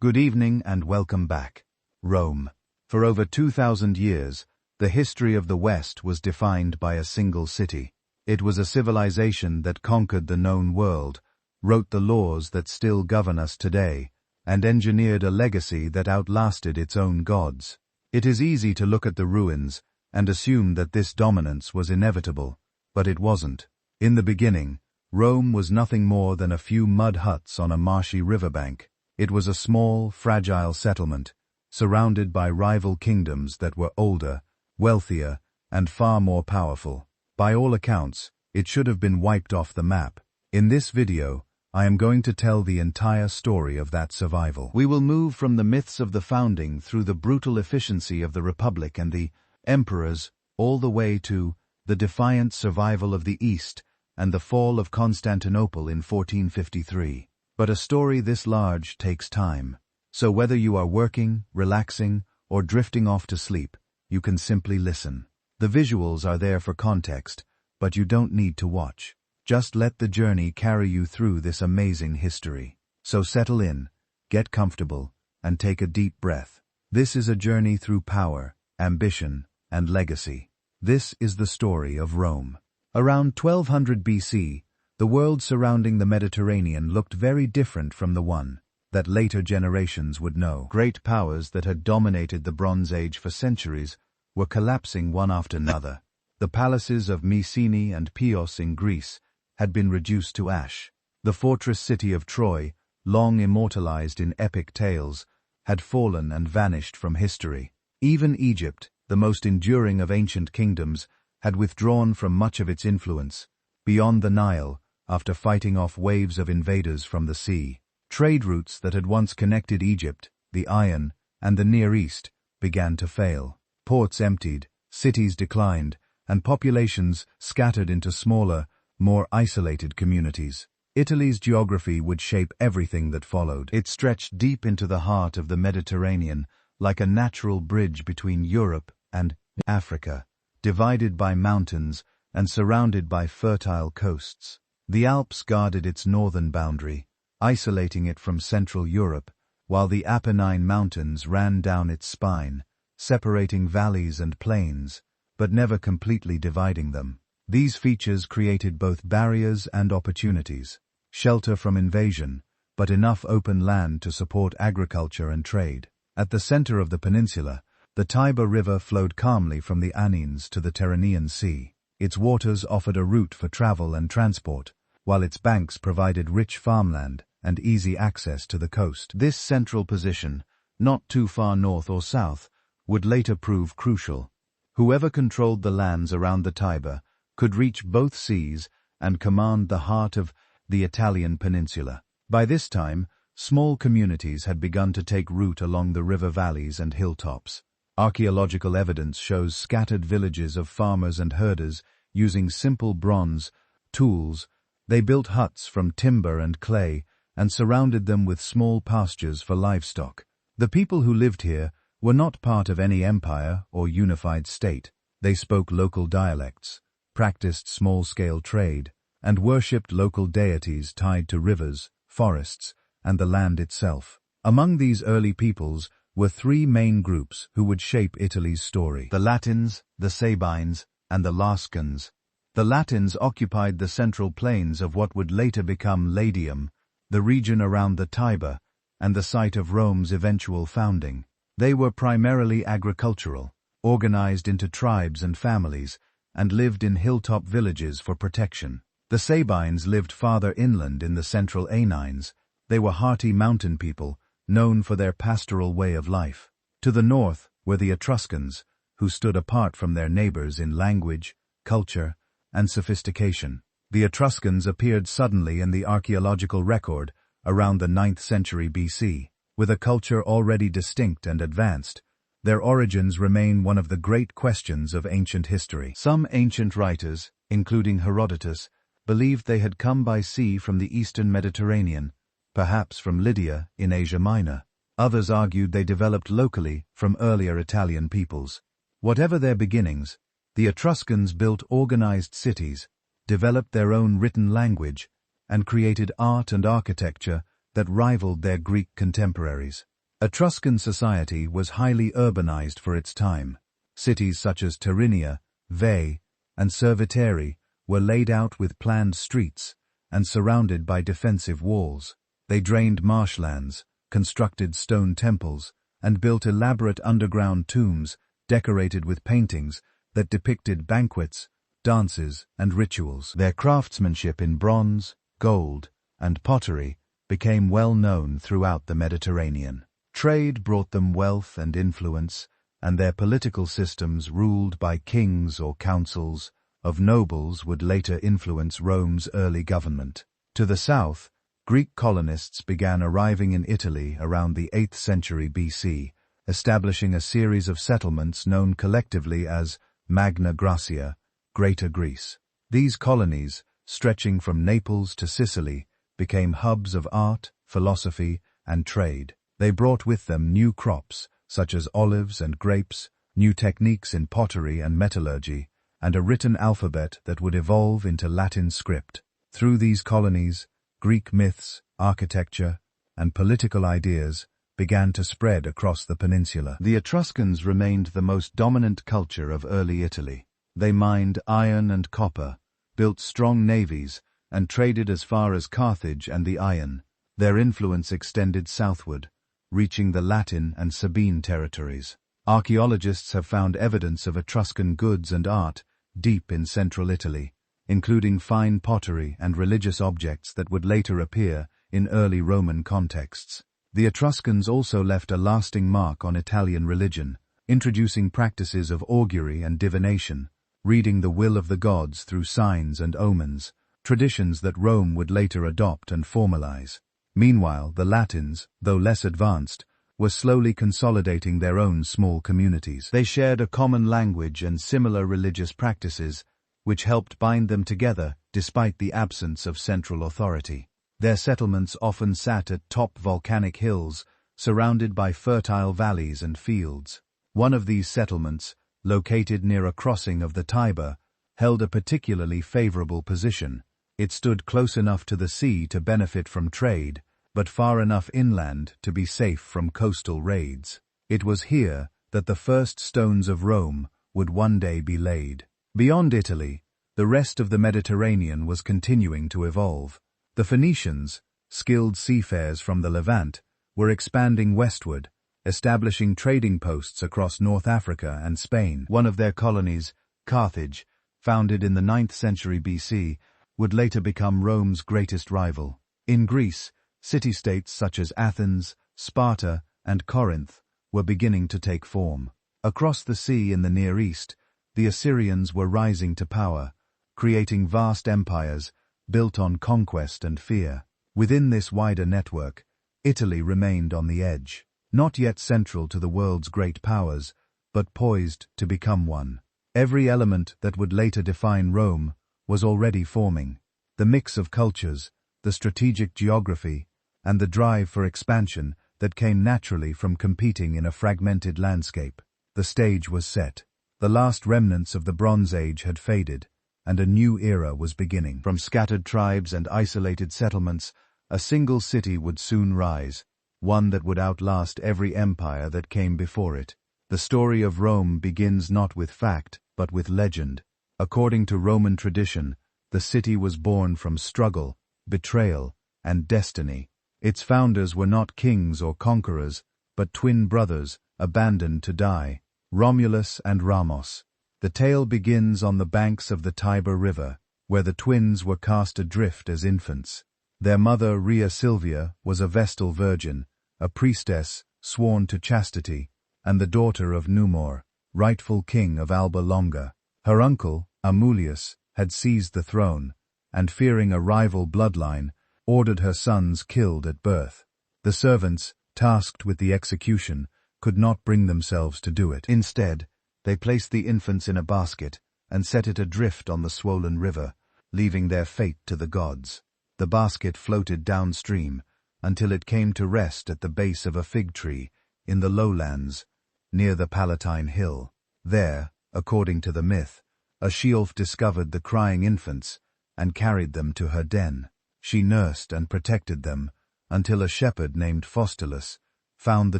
Good evening and welcome back. Rome. For over 2,000 years, the history of the West was defined by a single city. It was a civilization that conquered the known world, wrote the laws that still govern us today, and engineered a legacy that outlasted its own gods. It is easy to look at the ruins and assume that this dominance was inevitable, but it wasn't. In the beginning, Rome was nothing more than a few mud huts on a marshy riverbank. It was a small, fragile settlement, surrounded by rival kingdoms that were older, wealthier, and far more powerful. By all accounts, it should have been wiped off the map. In this video, I am going to tell the entire story of that survival. We will move from the myths of the founding through the brutal efficiency of the Republic and the emperors, all the way to the defiant survival of the East and the fall of Constantinople in 1453. But a story this large takes time. So whether you are working, relaxing, or drifting off to sleep, you can simply listen. The visuals are there for context, but you don't need to watch. Just let the journey carry you through this amazing history. So settle in, get comfortable, and take a deep breath. This is a journey through power, ambition, and legacy. This is the story of Rome. Around 1200 BC, the world surrounding the Mediterranean looked very different from the one that later generations would know. Great powers that had dominated the Bronze Age for centuries were collapsing one after another. The palaces of Mycenae and Chios in Greece had been reduced to ash. The fortress city of Troy, long immortalized in epic tales, had fallen and vanished from history. Even Egypt, the most enduring of ancient kingdoms, had withdrawn from much of its influence. Beyond the Nile, after fighting off waves of invaders from the sea, trade routes that had once connected Egypt, the Iron, and the Near East began to fail. Ports emptied, cities declined, and populations scattered into smaller, more isolated communities. Italy's geography would shape everything that followed. It stretched deep into the heart of the Mediterranean, like a natural bridge between Europe and Africa, divided by mountains and surrounded by fertile coasts. The Alps guarded its northern boundary, isolating it from Central Europe, while the Apennine Mountains ran down its spine, separating valleys and plains, but never completely dividing them. These features created both barriers and opportunities, shelter from invasion, but enough open land to support agriculture and trade. At the center of the peninsula, the Tiber River flowed calmly from the Anines to the Tyrrhenian Sea. Its waters offered a route for travel and transport, while its banks provided rich farmland and easy access to the coast. This central position, not too far north or south, would later prove crucial. Whoever controlled the lands around the Tiber could reach both seas and command the heart of the Italian peninsula. By this time, small communities had begun to take root along the river valleys and hilltops. Archaeological evidence shows scattered villages of farmers and herders using simple bronze tools. They built huts from timber and clay and surrounded them with small pastures for livestock. The people who lived here were not part of any empire or unified state. They spoke local dialects, practiced small-scale trade, and worshipped local deities tied to rivers, forests, and the land itself. Among these early peoples were three main groups who would shape Italy's story: the Latins, the Sabines, and the Lascans. The Latins occupied the central plains of what would later become Latium, the region around the Tiber, and the site of Rome's eventual founding. They were primarily agricultural, organized into tribes and families, and lived in hilltop villages for protection. The Sabines lived farther inland in the central Anines. They were hearty mountain people, known for their pastoral way of life. To the north were the Etruscans, who stood apart from their neighbors in language, culture, and sophistication. The Etruscans appeared suddenly in the archaeological record around the 9th century BC. With a culture already distinct and advanced, their origins remain one of the great questions of ancient history. Some ancient writers, including Herodotus, believed they had come by sea from the eastern Mediterranean, perhaps from Lydia in Asia Minor. Others argued they developed locally from earlier Italian peoples. Whatever their beginnings, the Etruscans built organized cities, developed their own written language, and created art and architecture that rivaled their Greek contemporaries. Etruscan society was highly urbanized for its time. Cities such as Tyrinia, Veii, and Cerveteri were laid out with planned streets and surrounded by defensive walls. They drained marshlands, constructed stone temples, and built elaborate underground tombs decorated with paintings that depicted banquets, dances, and rituals. Their craftsmanship in bronze, gold, and pottery became well known throughout the Mediterranean. Trade brought them wealth and influence, and their political systems, ruled by kings or councils of nobles, would later influence Rome's early government. To the south, Greek colonists began arriving in Italy around the 8th century BC, establishing a series of settlements known collectively as Magna Graecia, Greater Greece. These colonies, stretching from Naples to Sicily, became hubs of art, philosophy, and trade. They brought with them new crops, such as olives and grapes, new techniques in pottery and metallurgy, and a written alphabet that would evolve into Latin script. Through these colonies, Greek myths, architecture, and political ideas began to spread across the peninsula. The Etruscans remained the most dominant culture of early Italy. They mined iron and copper, built strong navies, and traded as far as Carthage and the Iron. Their influence extended southward, reaching the Latin and Sabine territories. Archaeologists have found evidence of Etruscan goods and art deep in central Italy, including fine pottery and religious objects that would later appear in early Roman contexts. The Etruscans also left a lasting mark on Italian religion, introducing practices of augury and divination, reading the will of the gods through signs and omens, traditions that Rome would later adopt and formalize. Meanwhile, the Latins, though less advanced, were slowly consolidating their own small communities. They shared a common language and similar religious practices, which helped bind them together despite the absence of central authority. Their settlements often sat at top volcanic hills, surrounded by fertile valleys and fields. One of these settlements, located near a crossing of the Tiber, held a particularly favorable position. It stood close enough to the sea to benefit from trade, but far enough inland to be safe from coastal raids. It was here that the first stones of Rome would one day be laid. Beyond Italy, the rest of the Mediterranean was continuing to evolve. The Phoenicians, skilled seafarers from the Levant, were expanding westward, establishing trading posts across North Africa and Spain. One of their colonies, Carthage, founded in the 9th century BC, would later become Rome's greatest rival. In Greece, city-states such as Athens, Sparta, and Corinth were beginning to take form. Across the sea in the Near East, the Assyrians were rising to power, creating vast empires built on conquest and fear. Within this wider network, Italy remained on the edge, not yet central to the world's great powers, but poised to become one. Every element that would later define Rome was already forming. The mix of cultures, the strategic geography, and the drive for expansion that came naturally from competing in a fragmented landscape. The stage was set. The last remnants of the Bronze Age had faded, and a new era was beginning. From scattered tribes and isolated settlements, a single city would soon rise, one that would outlast every empire that came before it. The story of Rome begins not with fact, but with legend. According to Roman tradition, the city was born from struggle, betrayal, and destiny. Its founders were not kings or conquerors, but twin brothers, abandoned to die, Romulus and Remus. The tale begins on the banks of the Tiber River, where the twins were cast adrift as infants. Their mother, Rhea Silvia, was a Vestal virgin, a priestess sworn to chastity, and the daughter of Numor, rightful king of Alba Longa. Her uncle, Amulius, had seized the throne, and fearing a rival bloodline, ordered her sons killed at birth. The servants, tasked with the execution, could not bring themselves to do it. Instead, they placed the infants in a basket and set it adrift on the swollen river, leaving their fate to the gods. The basket floated downstream until it came to rest at the base of a fig tree in the lowlands near the Palatine Hill. There, according to the myth, a she-wolf discovered the crying infants and carried them to her den. She nursed and protected them until a shepherd named Faustulus found the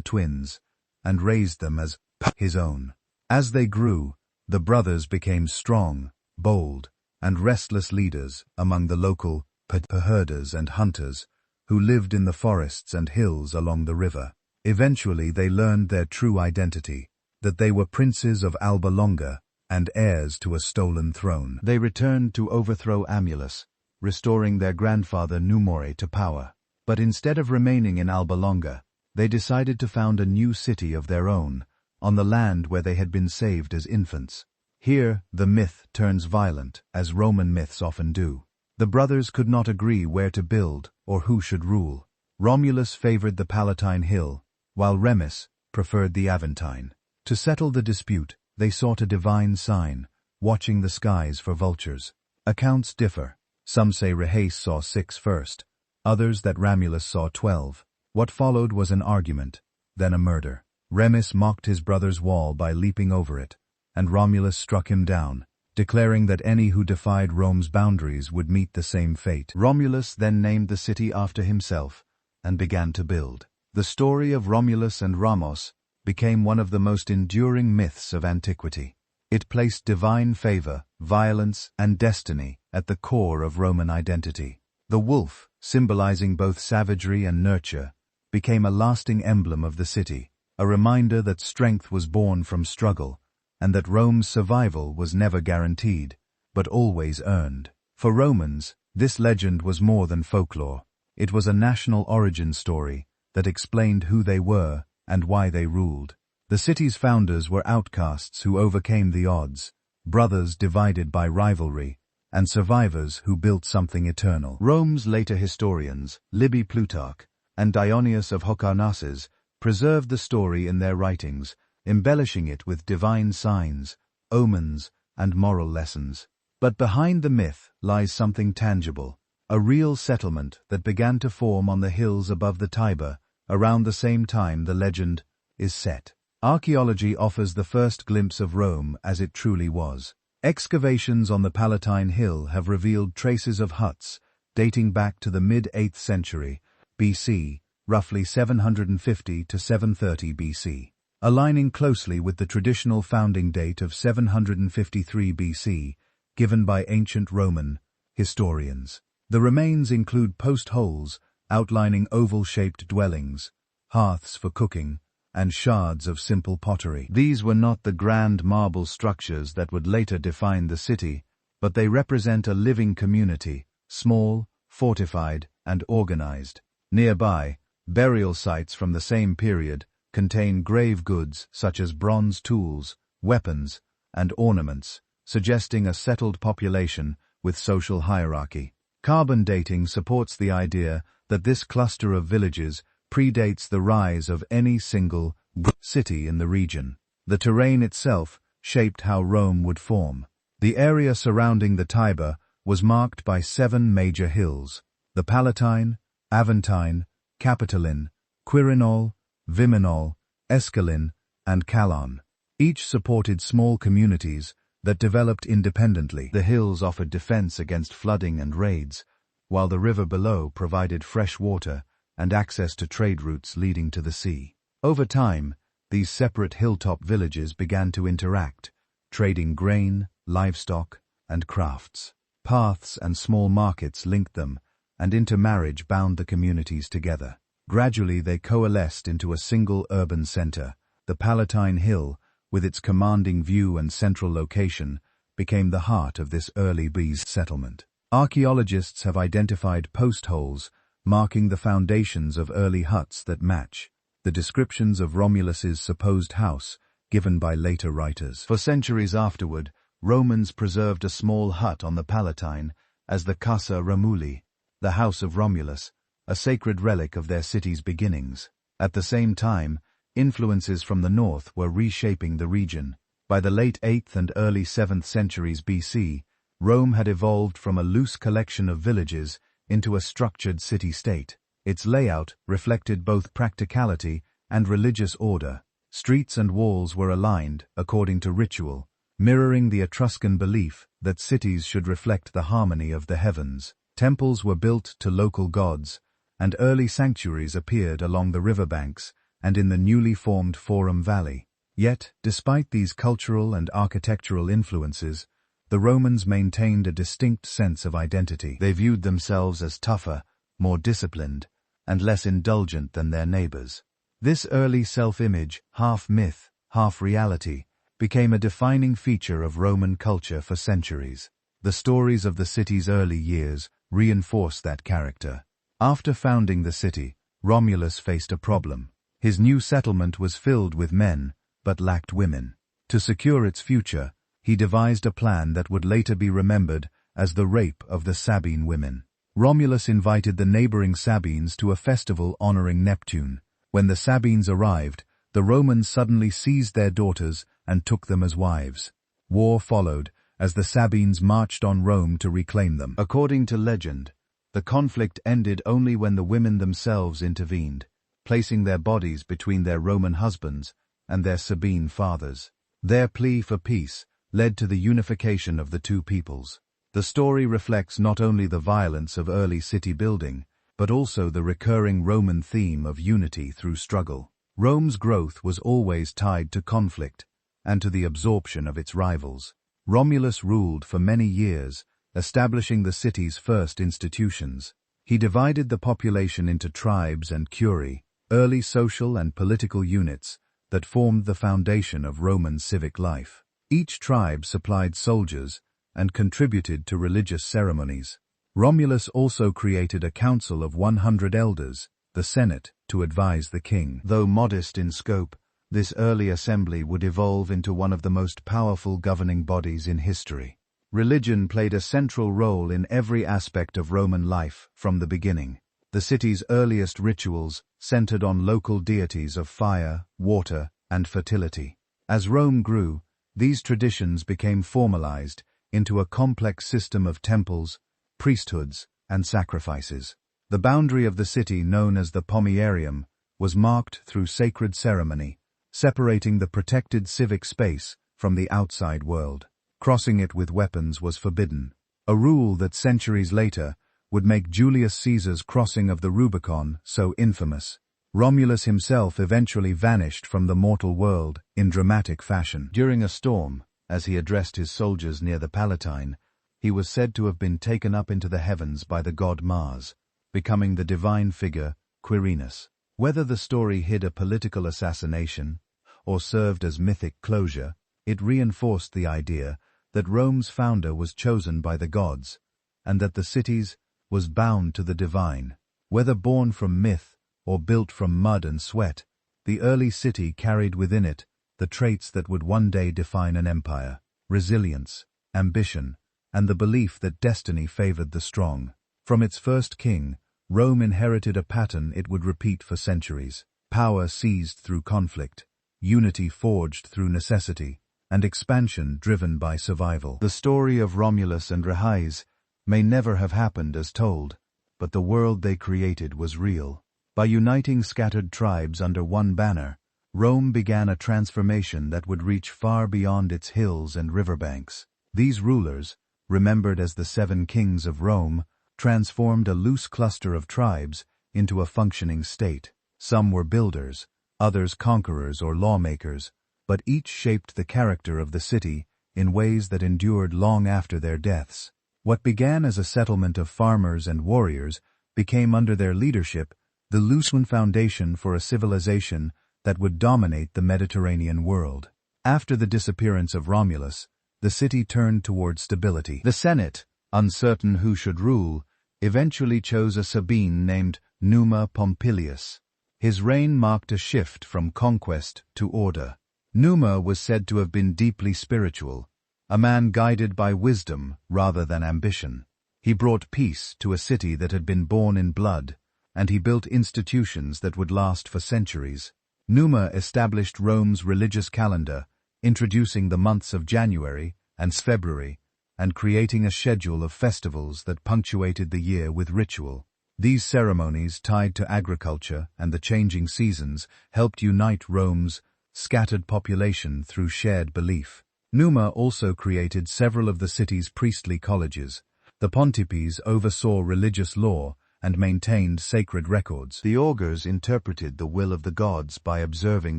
twins, and raised them as his own. As they grew, the brothers became strong, bold, and restless leaders among the local herders and hunters who lived in the forests and hills along the river. Eventually they learned their true identity, that they were princes of Alba Longa and heirs to a stolen throne. They returned to overthrow Romulus, restoring their grandfather Numore to power. But instead of remaining in Alba Longa, they decided to found a new city of their own, on the land where they had been saved as infants. Here, the myth turns violent, as Roman myths often do. The brothers could not agree where to build or who should rule. Romulus favored the Palatine Hill, while Remus preferred the Aventine. To settle the dispute, they sought a divine sign, watching the skies for vultures. Accounts differ. Some say Remus saw 6 first, others that Romulus saw 12. What followed was an argument, then a murder. Remus mocked his brother's wall by leaping over it, and Romulus struck him down, declaring that any who defied Rome's boundaries would meet the same fate. Romulus then named the city after himself, and began to build. The story of Romulus and Remus became one of the most enduring myths of antiquity. It placed divine favor, violence, and destiny at the core of Roman identity. The wolf, symbolizing both savagery and nurture, became a lasting emblem of the city, a reminder that strength was born from struggle, and that Rome's survival was never guaranteed, but always earned. For Romans, this legend was more than folklore. It was a national origin story that explained who they were and why they ruled. The city's founders were outcasts who overcame the odds, brothers divided by rivalry, and survivors who built something eternal. Rome's later historians, Livy Plutarch and Dionysius of Halicarnassus, preserved the story in their writings, embellishing it with divine signs, omens, and moral lessons. But behind the myth lies something tangible, a real settlement that began to form on the hills above the Tiber around the same time the legend is set. Archaeology offers the first glimpse of Rome as it truly was. Excavations on the Palatine Hill have revealed traces of huts dating back to the mid-8th century BC, roughly 750 to 730 BC. Aligning closely with the traditional founding date of 753 BC, given by ancient Roman historians. The remains include post holes outlining oval-shaped dwellings, hearths for cooking, and shards of simple pottery. These were not the grand marble structures that would later define the city, but they represent a living community, small, fortified, and organized. Nearby, burial sites from the same period contain grave goods such as bronze tools, weapons, and ornaments, suggesting a settled population with social hierarchy. Carbon dating supports the idea that this cluster of villages predates the rise of any single city in the region. The terrain itself shaped how Rome would form. The area surrounding the Tiber was marked by 7 major hills: the Palatine, Aventine, Capitoline, Quirinal, Viminal, Escalin, and Calon. Each supported small communities that developed independently. The hills offered defense against flooding and raids, while the river below provided fresh water and access to trade routes leading to the sea. Over time, these separate hilltop villages began to interact, trading grain, livestock, and crafts. Paths and small markets linked them, and intermarriage bound the communities together. Gradually they coalesced into a single urban center. The Palatine Hill, with its commanding view and central location, became the heart of this early Byzantine settlement. Archaeologists have identified post holes marking the foundations of early huts that match the descriptions of Romulus's supposed house given by later writers. For centuries afterward, Romans preserved a small hut on the Palatine as the Casa Romuli, the house of Romulus, a sacred relic of their city's beginnings. At the same time, influences from the north were reshaping the region. By the late 8th and early 7th centuries BC, Rome had evolved from a loose collection of villages into a structured city-state. Its layout reflected both practicality and religious order. Streets and walls were aligned according to ritual, mirroring the Etruscan belief that cities should reflect the harmony of the heavens. Temples were built to local gods, and early sanctuaries appeared along the riverbanks and in the newly formed Forum Valley. Yet, despite these cultural and architectural influences, the Romans maintained a distinct sense of identity. They viewed themselves as tougher, more disciplined, and less indulgent than their neighbors. This early self-image, half myth, half reality, became a defining feature of Roman culture for centuries. The stories of the city's early years reinforce that character. After founding the city, Romulus faced a problem. His new settlement was filled with men, but lacked women. To secure its future, he devised a plan that would later be remembered as the rape of the Sabine women. Romulus invited the neighboring Sabines to a festival honoring Neptune. When the Sabines arrived, the Romans suddenly seized their daughters and took them as wives. War followed, as the Sabines marched on Rome to reclaim them. According to legend, the conflict ended only when the women themselves intervened, placing their bodies between their Roman husbands and their Sabine fathers. Their plea for peace led to the unification of the two peoples. The story reflects not only the violence of early city building, but also the recurring Roman theme of unity through struggle. Rome's growth was always tied to conflict and to the absorption of its rivals. Romulus ruled for many years, establishing the city's first institutions. He divided the population into tribes and curiae, early social and political units that formed the foundation of Roman civic life. Each tribe supplied soldiers and contributed to religious ceremonies. Romulus also created a council of 100 elders, the Senate, to advise the king. Though modest in scope, this early assembly would evolve into one of the most powerful governing bodies in history. Religion played a central role in every aspect of Roman life from the beginning. The city's earliest rituals centered on local deities of fire, water, and fertility. As Rome grew, these traditions became formalized into a complex system of temples, priesthoods, and sacrifices. The boundary of the city, known as the Pomerium, was marked through sacred ceremony, separating the protected civic space from the outside world. Crossing it with weapons was forbidden, a rule that centuries later would make Julius Caesar's crossing of the Rubicon so infamous. Romulus himself eventually vanished from the mortal world in dramatic fashion. During a storm, as he addressed his soldiers near the Palatine, he was said to have been taken up into the heavens by the god Mars, becoming the divine figure Quirinus. Whether the story hid a political assassination or served as mythic closure, it reinforced the idea that Rome's founder was chosen by the gods, and that the city's was bound to the divine. Whether born from myth or built from mud and sweat, the early city carried within it the traits that would one day define an empire: resilience, ambition, and the belief that destiny favored the strong. From its first king, Rome inherited a pattern it would repeat for centuries: power seized through conflict, unity forged through necessity, and expansion driven by survival. The story of Romulus and Remus may never have happened as told, but the world they created was real. By uniting scattered tribes under one banner, Rome began a transformation that would reach far beyond its hills and riverbanks. These rulers, remembered as the 7 kings of Rome, transformed a loose cluster of tribes into a functioning state. Some were builders, others conquerors or lawmakers, but each shaped the character of the city in ways that endured long after their deaths. What began as a settlement of farmers and warriors became, under their leadership, the loose foundation for a civilization that would dominate the Mediterranean world. After the disappearance of Romulus, the city turned toward stability. The Senate, uncertain who should rule, eventually chose a Sabine named Numa Pompilius. His reign marked a shift from conquest to order. Numa was said to have been deeply spiritual, a man guided by wisdom rather than ambition. He brought peace to a city that had been born in blood, and he built institutions that would last for centuries. Numa established Rome's religious calendar, introducing the months of January and February, and creating a schedule of festivals that punctuated the year with ritual. These ceremonies, tied to agriculture and the changing seasons, helped unite Rome's scattered population through shared belief. Numa also created several of the city's priestly colleges. The Pontifex oversaw religious law and maintained sacred records. The augurs interpreted the will of the gods by observing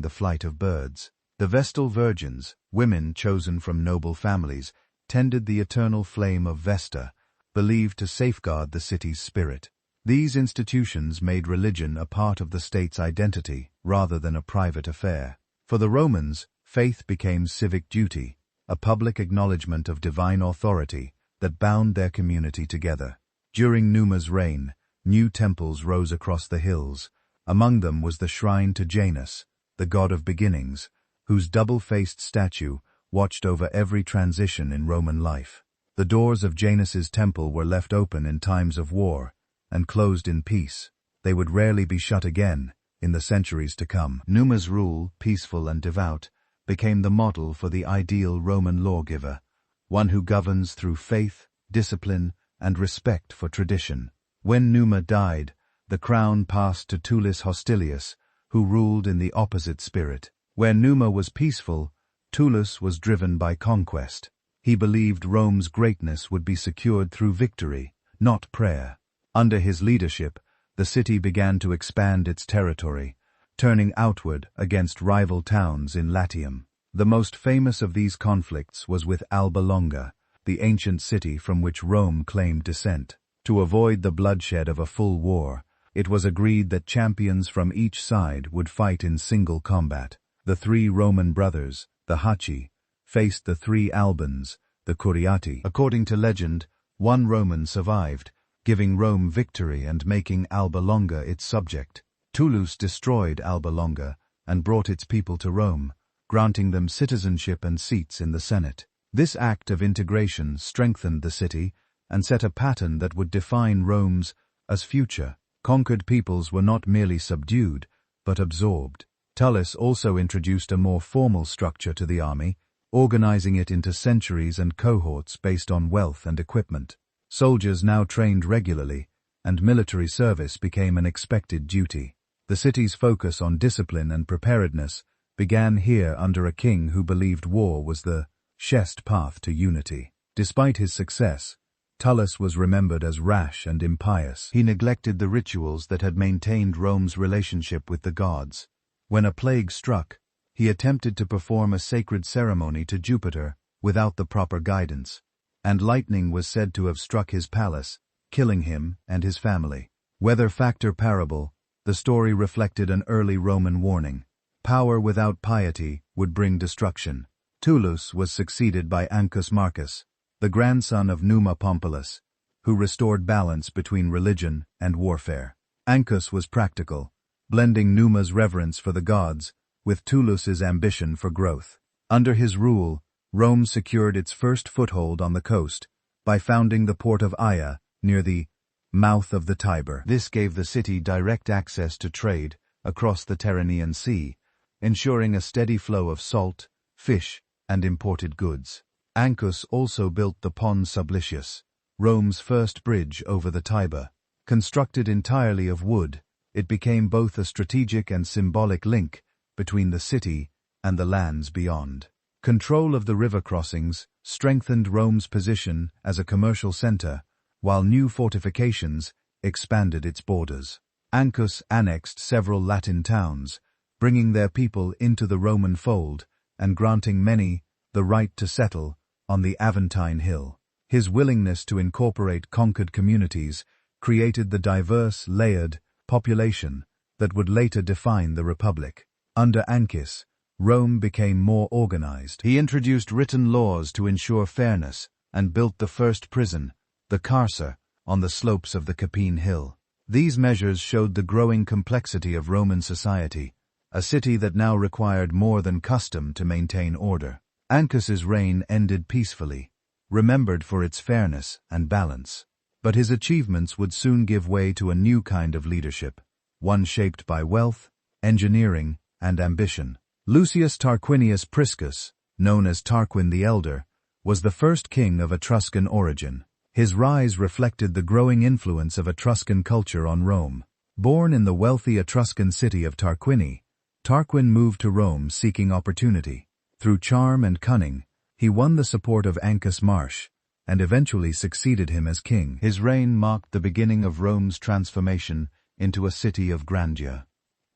the flight of birds. The Vestal virgins, women chosen from noble families, tended the eternal flame of Vesta, believed to safeguard the city's spirit. These institutions made religion a part of the state's identity, rather than a private affair. For the Romans, faith became civic duty, a public acknowledgement of divine authority that bound their community together. During Numa's reign, new temples rose across the hills. Among them was the shrine to Janus, the god of beginnings, whose double-faced statue watched over every transition in Roman life. The doors of Janus's temple were left open in times of war and closed in peace. They would rarely be shut again in the centuries to come. Numa's rule, peaceful and devout, became the model for the ideal Roman lawgiver, one who governs through faith, discipline, and respect for tradition. When Numa died, the crown passed to Tullus Hostilius, who ruled in the opposite spirit. Where Numa was peaceful, Tullus was driven by conquest. He believed Rome's greatness would be secured through victory, not prayer. Under his leadership, the city began to expand its territory, turning outward against rival towns in Latium. The most famous of these conflicts was with Alba Longa, the ancient city from which Rome claimed descent. To avoid the bloodshed of a full war, it was agreed that champions from each side would fight in single combat. The three Roman brothers, the Hachi, faced the three Albans, the Curiati. According to legend, one Roman survived, giving Rome victory and making Alba Longa its subject. Tullus destroyed Alba Longa and brought its people to Rome, granting them citizenship and seats in the Senate. This act of integration strengthened the city and set a pattern that would define Rome's as future. Conquered peoples were not merely subdued, but absorbed. Tullus also introduced a more formal structure to the army, organizing it into centuries and cohorts based on wealth and equipment. Soldiers now trained regularly, and military service became an expected duty. The city's focus on discipline and preparedness began here under a king who believed war was the surest path to unity. Despite his success, Tullus was remembered as rash and impious. He neglected the rituals that had maintained Rome's relationship with the gods. When a plague struck, he attempted to perform a sacred ceremony to Jupiter without the proper guidance, and lightning was said to have struck his palace, killing him and his family. Weather factor parable, the story reflected an early Roman warning. Power without piety would bring destruction. Tullus was succeeded by Ancus Marcus, the grandson of Numa Pompilus, who restored balance between religion and warfare. Ancus was practical, blending Numa's reverence for the gods with Tullus's ambition for growth. Under his rule, Rome secured its first foothold on the coast by founding the port of Aia near the mouth of the Tiber. This gave the city direct access to trade across the Tyrrhenian Sea, ensuring a steady flow of salt, fish, and imported goods. Ancus also built the Pons Sublicius, Rome's first bridge over the Tiber. Constructed entirely of wood, it became both a strategic and symbolic link between the city and the lands beyond. Control of the river crossings strengthened Rome's position as a commercial center, while new fortifications expanded its borders. Ancus annexed several Latin towns, bringing their people into the Roman fold and granting many the right to settle on the Aventine Hill. His willingness to incorporate conquered communities created the diverse, layered population that would later define the Republic. Under Ancus, Rome became more organized. He introduced written laws to ensure fairness and built the first prison, the Carcer, on the slopes of the Capine Hill. These measures showed the growing complexity of Roman society, a city that now required more than custom to maintain order. Ancus's reign ended peacefully, remembered for its fairness and balance. But his achievements would soon give way to a new kind of leadership, one shaped by wealth, engineering, and ambition. Lucius Tarquinius Priscus, known as Tarquin the Elder, was the first king of Etruscan origin. His rise reflected the growing influence of Etruscan culture on Rome. Born in the wealthy Etruscan city of Tarquini, Tarquin moved to Rome seeking opportunity. Through charm and cunning, he won the support of Ancus Marsh, and eventually succeeded him as king. His reign marked the beginning of Rome's transformation into a city of grandeur.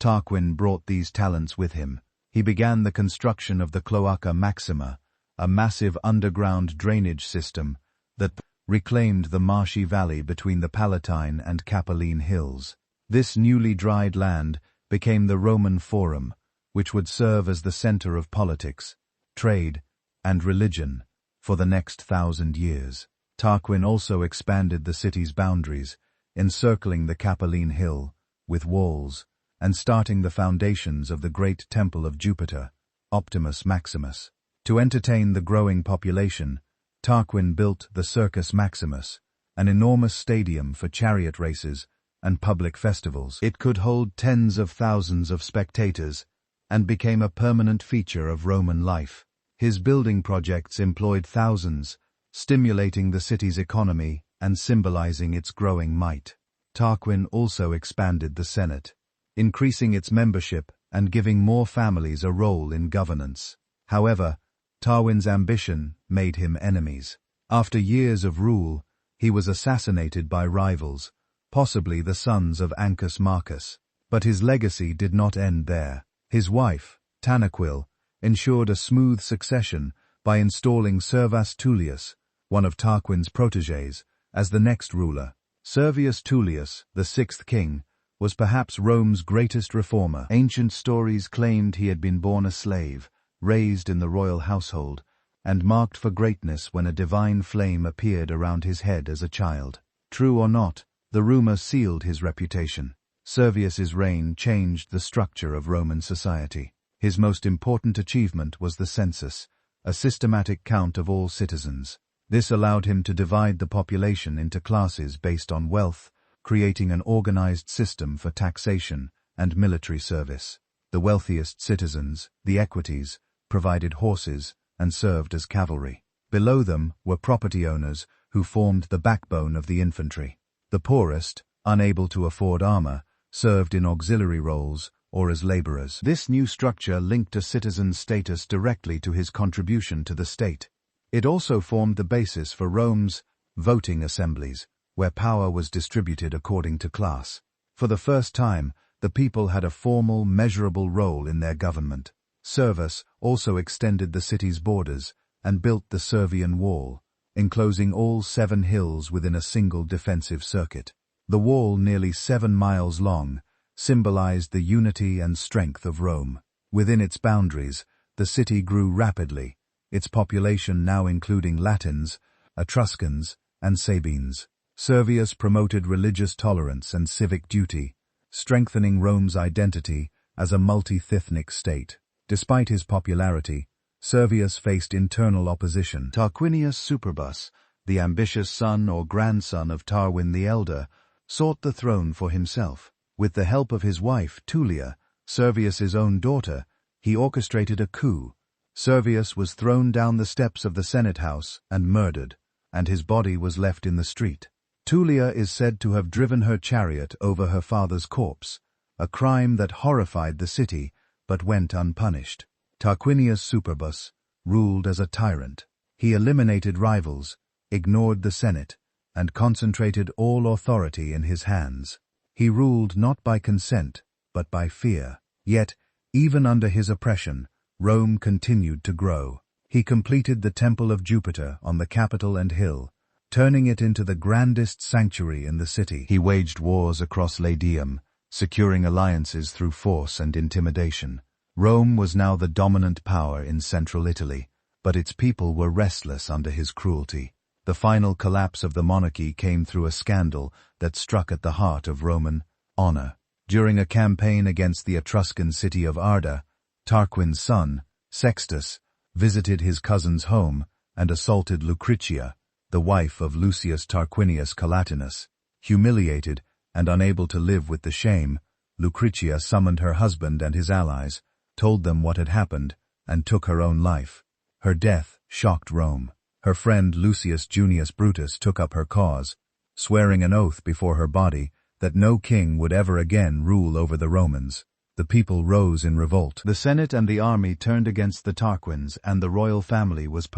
Tarquin brought these talents with him. He began the construction of the Cloaca Maxima, a massive underground drainage system that reclaimed the marshy valley between the Palatine and Capitoline hills. This newly dried land became the Roman Forum, which would serve as the center of politics, trade, and religion for the next 1,000 years. Tarquin also expanded the city's boundaries, encircling the Capitoline Hill with walls, and starting the foundations of the great temple of Jupiter, Optimus Maximus. To entertain the growing population, Tarquin built the Circus Maximus, an enormous stadium for chariot races and public festivals. It could hold tens of thousands of spectators and became a permanent feature of Roman life. His building projects employed thousands, stimulating the city's economy and symbolizing its growing might. Tarquin also expanded the Senate, increasing its membership and giving more families a role in governance. However, Tarquin's ambition made him enemies. After years of rule, he was assassinated by rivals, possibly the sons of Ancus Marcus. But his legacy did not end there. His wife, Tanaquil, ensured a smooth succession by installing Servius Tullius, one of Tarquin's protégés, as the next ruler. Servius Tullius, the sixth king, was perhaps Rome's greatest reformer. Ancient stories claimed he had been born a slave, raised in the royal household, and marked for greatness when a divine flame appeared around his head as a child. True or not, the rumor sealed his reputation. Servius's reign changed the structure of Roman society. His most important achievement was the census, a systematic count of all citizens. This allowed him to divide the population into classes based on wealth, creating an organized system for taxation and military service. The wealthiest citizens, the equites, provided horses and served as cavalry. Below them were property owners who formed the backbone of the infantry. The poorest, unable to afford armor, served in auxiliary roles or as laborers. This new structure linked a citizen's status directly to his contribution to the state. It also formed the basis for Rome's voting assemblies, where power was distributed according to class. For the first time, the people had a formal, measurable role in their government. Servius also extended the city's borders and built the Servian Wall, enclosing all 7 hills within a single defensive circuit. The wall, nearly 7 miles long, symbolized the unity and strength of Rome. Within its boundaries, the city grew rapidly, its population now including Latins, Etruscans, and Sabines. Servius promoted religious tolerance and civic duty, strengthening Rome's identity as a multi-ethnic state. Despite his popularity, Servius faced internal opposition. Tarquinius Superbus, the ambitious son or grandson of Tarquin the Elder, sought the throne for himself. With the help of his wife, Tullia, Servius's own daughter, he orchestrated a coup. Servius was thrown down the steps of the Senate House and murdered, and his body was left in the street. Tullia is said to have driven her chariot over her father's corpse, a crime that horrified the city but went unpunished. Tarquinius Superbus ruled as a tyrant. He eliminated rivals, ignored the Senate, and concentrated all authority in his hands. He ruled not by consent, but by fear. Yet, even under his oppression, Rome continued to grow. He completed the Temple of Jupiter on the Capitol and Hill, turning it into the grandest sanctuary in the city. He waged wars across Latium, securing alliances through force and intimidation. Rome was now the dominant power in central Italy, but its people were restless under his cruelty. The final collapse of the monarchy came through a scandal that struck at the heart of Roman honor. During a campaign against the Etruscan city of Arda, Tarquin's son, Sextus, visited his cousin's home and assaulted Lucretia, the wife of Lucius Tarquinius Collatinus. Humiliated and unable to live with the shame, Lucretia summoned her husband and his allies, told them what had happened, and took her own life. Her death shocked Rome. Her friend Lucius Junius Brutus took up her cause, swearing an oath before her body that no king would ever again rule over the Romans. The people rose in revolt. The Senate and the army turned against the Tarquins, and the royal family was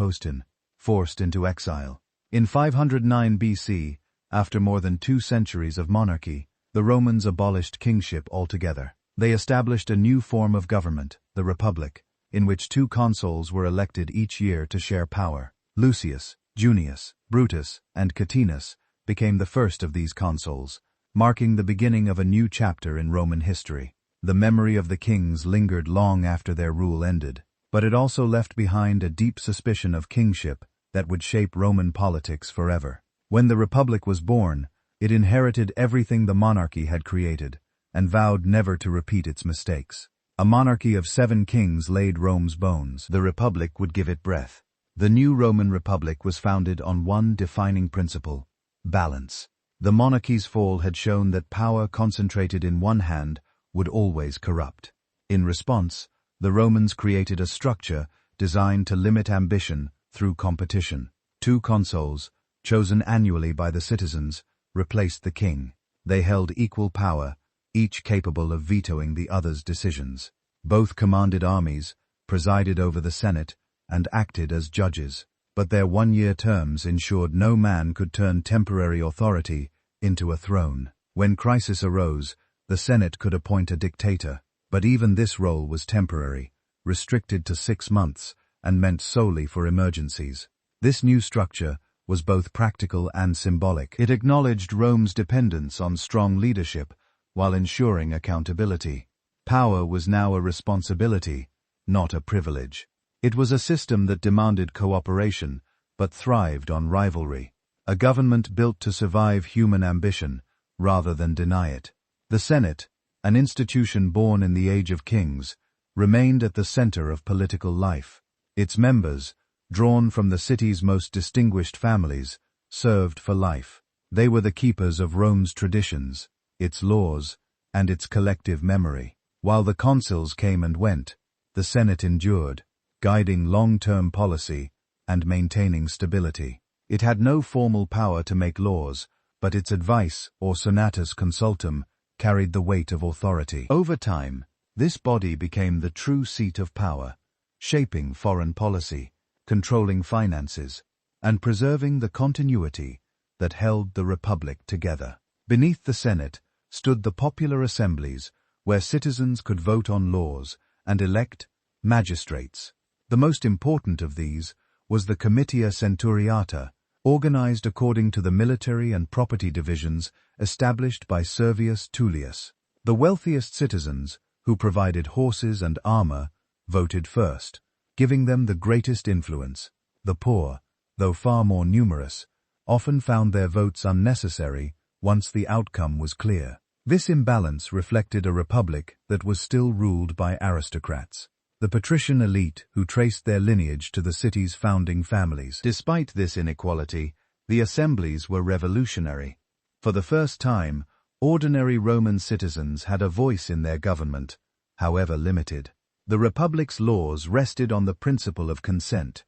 forced into exile. In 509 BC, after more than 2 centuries of monarchy, the Romans abolished kingship altogether. They established a new form of government, the Republic, in which 2 consuls were elected each year to share power. Lucius, Junius, Brutus, and Catinus became the first of these consuls, marking the beginning of a new chapter in Roman history. The memory of the kings lingered long after their rule ended, but it also left behind a deep suspicion of kingship that would shape Roman politics forever. When the Republic was born, it inherited everything the monarchy had created, and vowed never to repeat its mistakes. A monarchy of 7 kings laid Rome's bones. The Republic would give it breath. The new Roman Republic was founded on one defining principle: balance. The monarchy's fall had shown that power concentrated in one hand would always corrupt. In response, the Romans created a structure designed to limit ambition through competition. 2 consuls, chosen annually by the citizens, replaced the king. They held equal power, each capable of vetoing the other's decisions. Both commanded armies, presided over the Senate, and acted as judges. But their 1-year terms ensured no man could turn temporary authority into a throne. When crisis arose, the Senate could appoint a dictator, but even this role was temporary, restricted to 6 months, and meant solely for emergencies. This new structure was both practical and symbolic. It acknowledged Rome's dependence on strong leadership while ensuring accountability. Power was now a responsibility, not a privilege. It was a system that demanded cooperation, but thrived on rivalry. A government built to survive human ambition, rather than deny it. The Senate, an institution born in the Age of Kings, remained at the center of political life. Its members, drawn from the city's most distinguished families, served for life. They were the keepers of Rome's traditions, its laws, and its collective memory. While the consuls came and went, the Senate endured, guiding long-term policy and maintaining stability. It had no formal power to make laws, but its advice, or senatus consultum, carried the weight of authority. Over time, this body became the true seat of power, shaping foreign policy, controlling finances, and preserving the continuity that held the Republic together. Beneath the Senate stood the popular assemblies, where citizens could vote on laws and elect magistrates. The most important of these was the Comitia Centuriata, organized according to the military and property divisions established by Servius Tullius. The wealthiest citizens, who provided horses and armor, voted first, giving them the greatest influence. The poor, though far more numerous, often found their votes unnecessary once the outcome was clear. This imbalance reflected a republic that was still ruled by aristocrats, the patrician elite who traced their lineage to the city's founding families. Despite this inequality, the assemblies were revolutionary. For the first time, ordinary Roman citizens had a voice in their government, however limited. The Republic's laws rested on the principle of consent,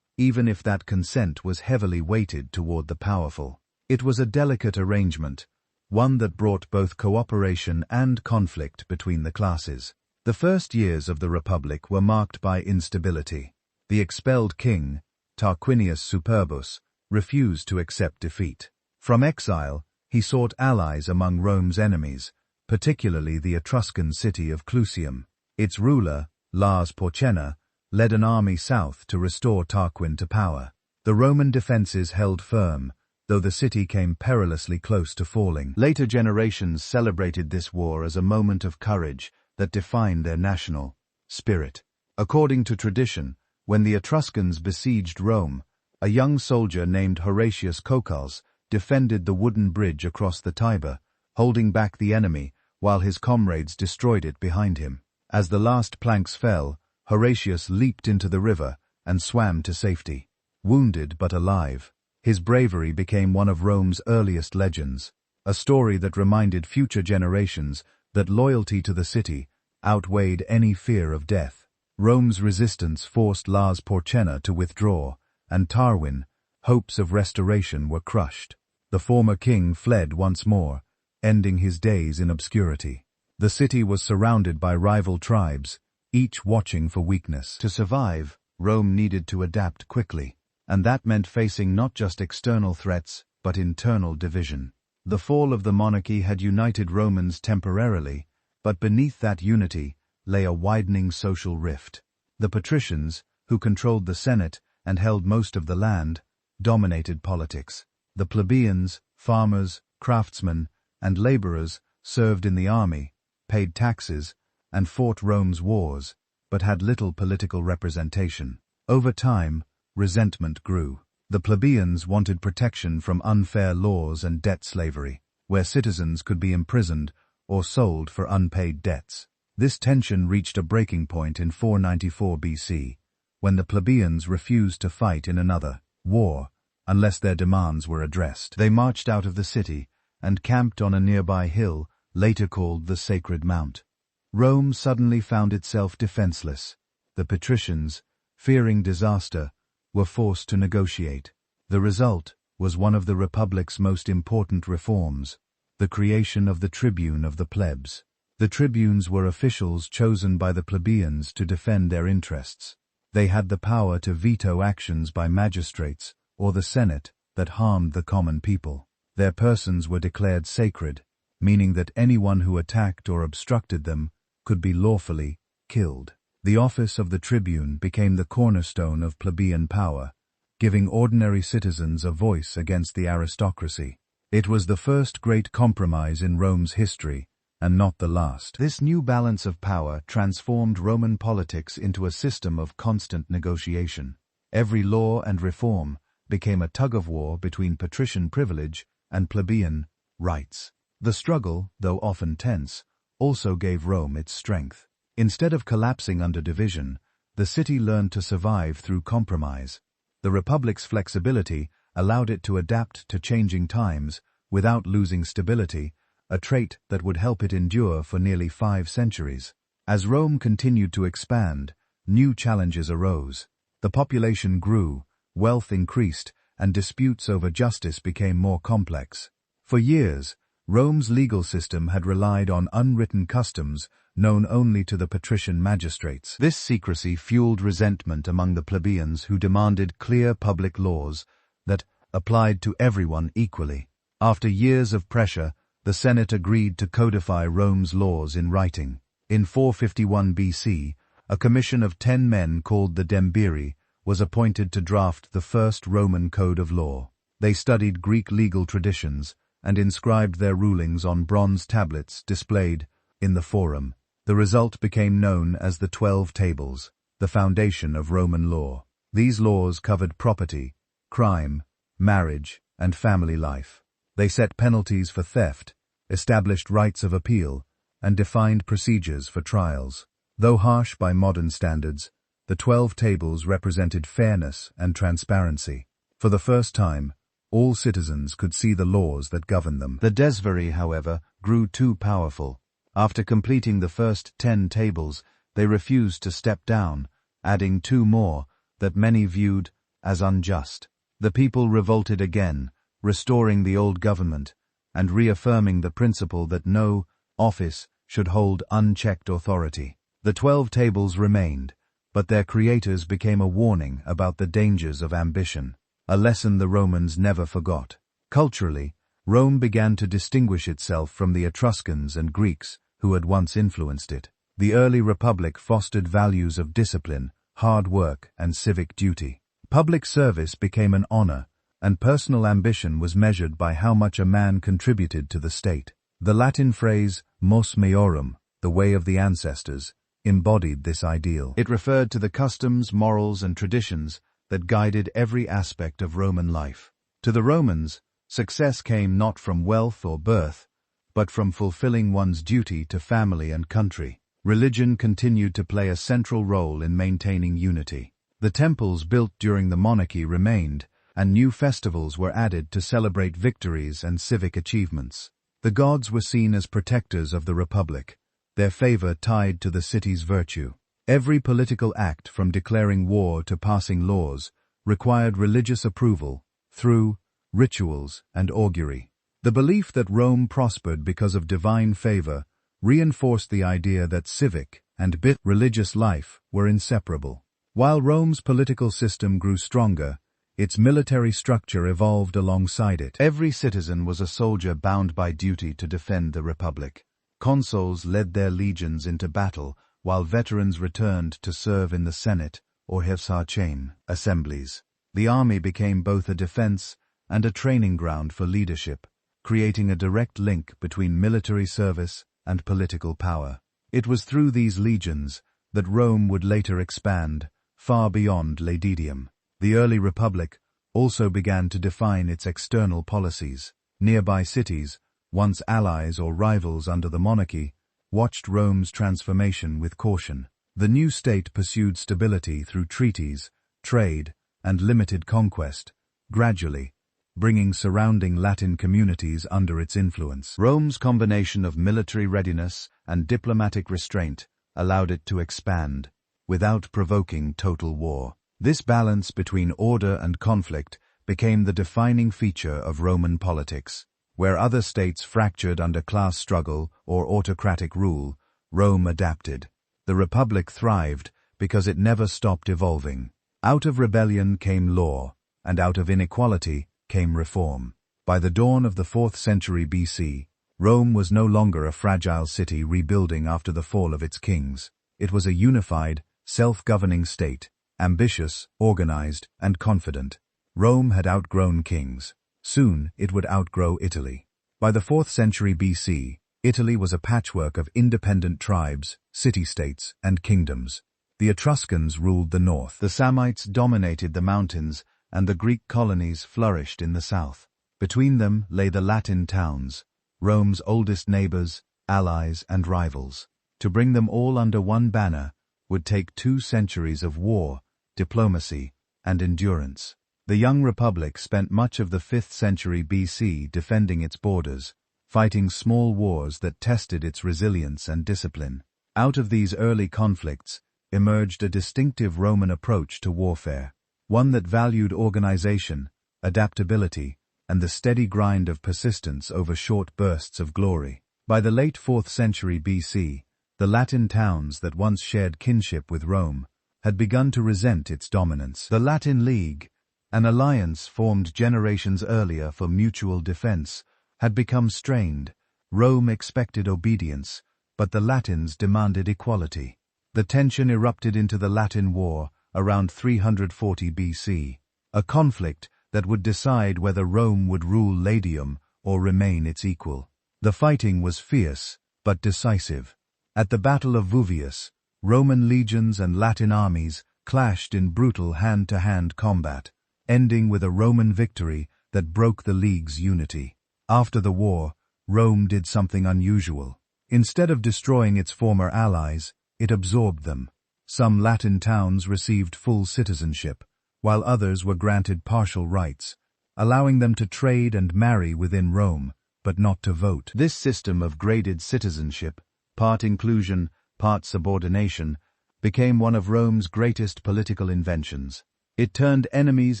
even if that consent was heavily weighted toward the powerful. It was a delicate arrangement, one that brought both cooperation and conflict between the classes. The first years of the Republic were marked by instability. The expelled king, Tarquinius Superbus, refused to accept defeat. From exile, he sought allies among Rome's enemies, particularly the Etruscan city of Clusium. Its ruler, Lars Porcenna, led an army south to restore Tarquin to power. The Roman defenses held firm, though the city came perilously close to falling. Later generations celebrated this war as a moment of courage that defined their national spirit. According to tradition, when the Etruscans besieged Rome, a young soldier named Horatius Cocals defended the wooden bridge across the Tiber, holding back the enemy while his comrades destroyed it behind him. As the last planks fell, Horatius leaped into the river and swam to safety. Wounded but alive, his bravery became one of Rome's earliest legends, a story that reminded future generations that loyalty to the city outweighed any fear of death. Rome's resistance forced Lars Porcenna to withdraw, and Tarquin, hopes of restoration were crushed. The former king fled once more, ending his days in obscurity. The city was surrounded by rival tribes, each watching for weakness. To survive, Rome needed to adapt quickly. and that meant facing not just external threats, but internal division. The fall of the monarchy had united Romans temporarily, but beneath that unity lay a widening social rift. The patricians, who controlled the Senate and held most of the land, dominated politics. The plebeians, farmers, craftsmen, and laborers served in the army, paid taxes, and fought Rome's wars, but had little political representation. Over time, resentment grew. The plebeians wanted protection from unfair laws and debt slavery, where citizens could be imprisoned or sold for unpaid debts. This tension reached a breaking point in 494 BC, when the plebeians refused to fight in another war unless their demands were addressed. They marched out of the city and camped on a nearby hill, later called the Sacred Mount. Rome suddenly found itself defenseless. The patricians, fearing disaster, were forced to negotiate. The result was one of the Republic's most important reforms, the creation of the tribune of the plebs. The tribunes were officials chosen by the plebeians to defend their interests. They had the power to veto actions by magistrates or the Senate that harmed the common people. Their persons were declared sacred, meaning that anyone who attacked or obstructed them could be lawfully killed. The office of the tribune became the cornerstone of plebeian power, giving ordinary citizens a voice against the aristocracy. It was the first great compromise in Rome's history, and not the last. This new balance of power transformed Roman politics into a system of constant negotiation. Every law and reform became a tug-of-war between patrician privilege and plebeian rights. The struggle, though often tense, also gave Rome its strength. Instead of collapsing under division, the city learned to survive through compromise. The Republic's flexibility allowed it to adapt to changing times without losing stability, a trait that would help it endure for nearly 5 centuries. As Rome continued to expand, new challenges arose. The population grew, wealth increased, and disputes over justice became more complex. For years, Rome's legal system had relied on unwritten customs known only to the patrician magistrates. This secrecy fueled resentment among the plebeians who demanded clear public laws that applied to everyone equally. After years of pressure, the Senate agreed to codify Rome's laws in writing. In 451 BC, a commission of 10 men called the Dembiri was appointed to draft the first Roman code of law. They studied Greek legal traditions and inscribed their rulings on bronze tablets displayed in the Forum. The result became known as the 12 Tables, the foundation of Roman law. These laws covered property, crime, marriage, and family life. They set penalties for theft, established rights of appeal, and defined procedures for trials. Though harsh by modern standards, the 12 Tables represented fairness and transparency. For the first time, all citizens could see the laws that govern them. The Desveri, however, grew too powerful. After completing the first 10 tables, they refused to step down, adding 2 more that many viewed as unjust. The people revolted again, restoring the old government and reaffirming the principle that no office should hold unchecked authority. The 12 Tables remained, but their creators became a warning about the dangers of ambition, a lesson the Romans never forgot. Culturally, Rome began to distinguish itself from the Etruscans and Greeks who had once influenced it. The early republic fostered values of discipline, hard work, and civic duty. Public service became an honor, and personal ambition was measured by how much a man contributed to the state. The Latin phrase mos maiorum, the way of the ancestors, embodied this ideal. It referred to the customs, morals, and traditions that guided every aspect of Roman life. To the Romans, success came not from wealth or birth, but from fulfilling one's duty to family and country. Religion continued to play a central role in maintaining unity. The temples built during the monarchy remained, and new festivals were added to celebrate victories and civic achievements. The gods were seen as protectors of the republic, their favor tied to the city's virtue. Every political act, from declaring war to passing laws, required religious approval through rituals and augury. The belief that Rome prospered because of divine favor reinforced the idea that civic and religious life were inseparable. While Rome's political system grew stronger, its military structure evolved alongside it. Every citizen was a soldier bound by duty to defend the Republic. Consuls led their legions into battle, while veterans returned to serve in the Senate or Hevsarchain assemblies. The army became both a defense and a training ground for leadership, creating a direct link between military service and political power. It was through these legions that Rome would later expand far beyond Latidium. The early Republic also began to define its external policies. Nearby cities, once allies or rivals under the monarchy, watched Rome's transformation with caution. The new state pursued stability through treaties, trade, and limited conquest, gradually bringing surrounding Latin communities under its influence. Rome's combination of military readiness and diplomatic restraint allowed it to expand, without provoking total war. This balance between order and conflict became the defining feature of Roman politics. Where other states fractured under class struggle or autocratic rule, Rome adapted. The Republic thrived because it never stopped evolving. Out of rebellion came law, and out of inequality came reform. By the dawn of the 4th century BC, Rome was no longer a fragile city rebuilding after the fall of its kings. It was a unified, self-governing state, ambitious, organized, and confident. Rome had outgrown kings. Soon it would outgrow Italy. By the 4th century BC, Italy was a patchwork of independent tribes, city-states, and kingdoms. The Etruscans ruled the north. The Samnites dominated the mountains, and the Greek colonies flourished in the south. Between them lay the Latin towns, Rome's oldest neighbors, allies, and rivals. To bring them all under one banner would take 2 centuries of war, diplomacy, and endurance. The young Republic spent much of the 5th century BC defending its borders, fighting small wars that tested its resilience and discipline. Out of these early conflicts emerged a distinctive Roman approach to warfare, one that valued organization, adaptability, and the steady grind of persistence over short bursts of glory. By the late 4th century BC, the Latin towns that once shared kinship with Rome had begun to resent its dominance. The Latin League, an alliance formed generations earlier for mutual defense, had become strained. Rome expected obedience, but the Latins demanded equality. The tension erupted into the Latin War around 340 BC, a conflict that would decide whether Rome would rule Latium or remain its equal. The fighting was fierce, but decisive. At the Battle of Vuvius, Roman legions and Latin armies clashed in brutal hand-to-hand combat, ending with a Roman victory that broke the League's unity. After the war, Rome did something unusual. Instead of destroying its former allies, it absorbed them. Some Latin towns received full citizenship, while others were granted partial rights, allowing them to trade and marry within Rome, but not to vote. This system of graded citizenship, part inclusion, part subordination, became one of Rome's greatest political inventions. It turned enemies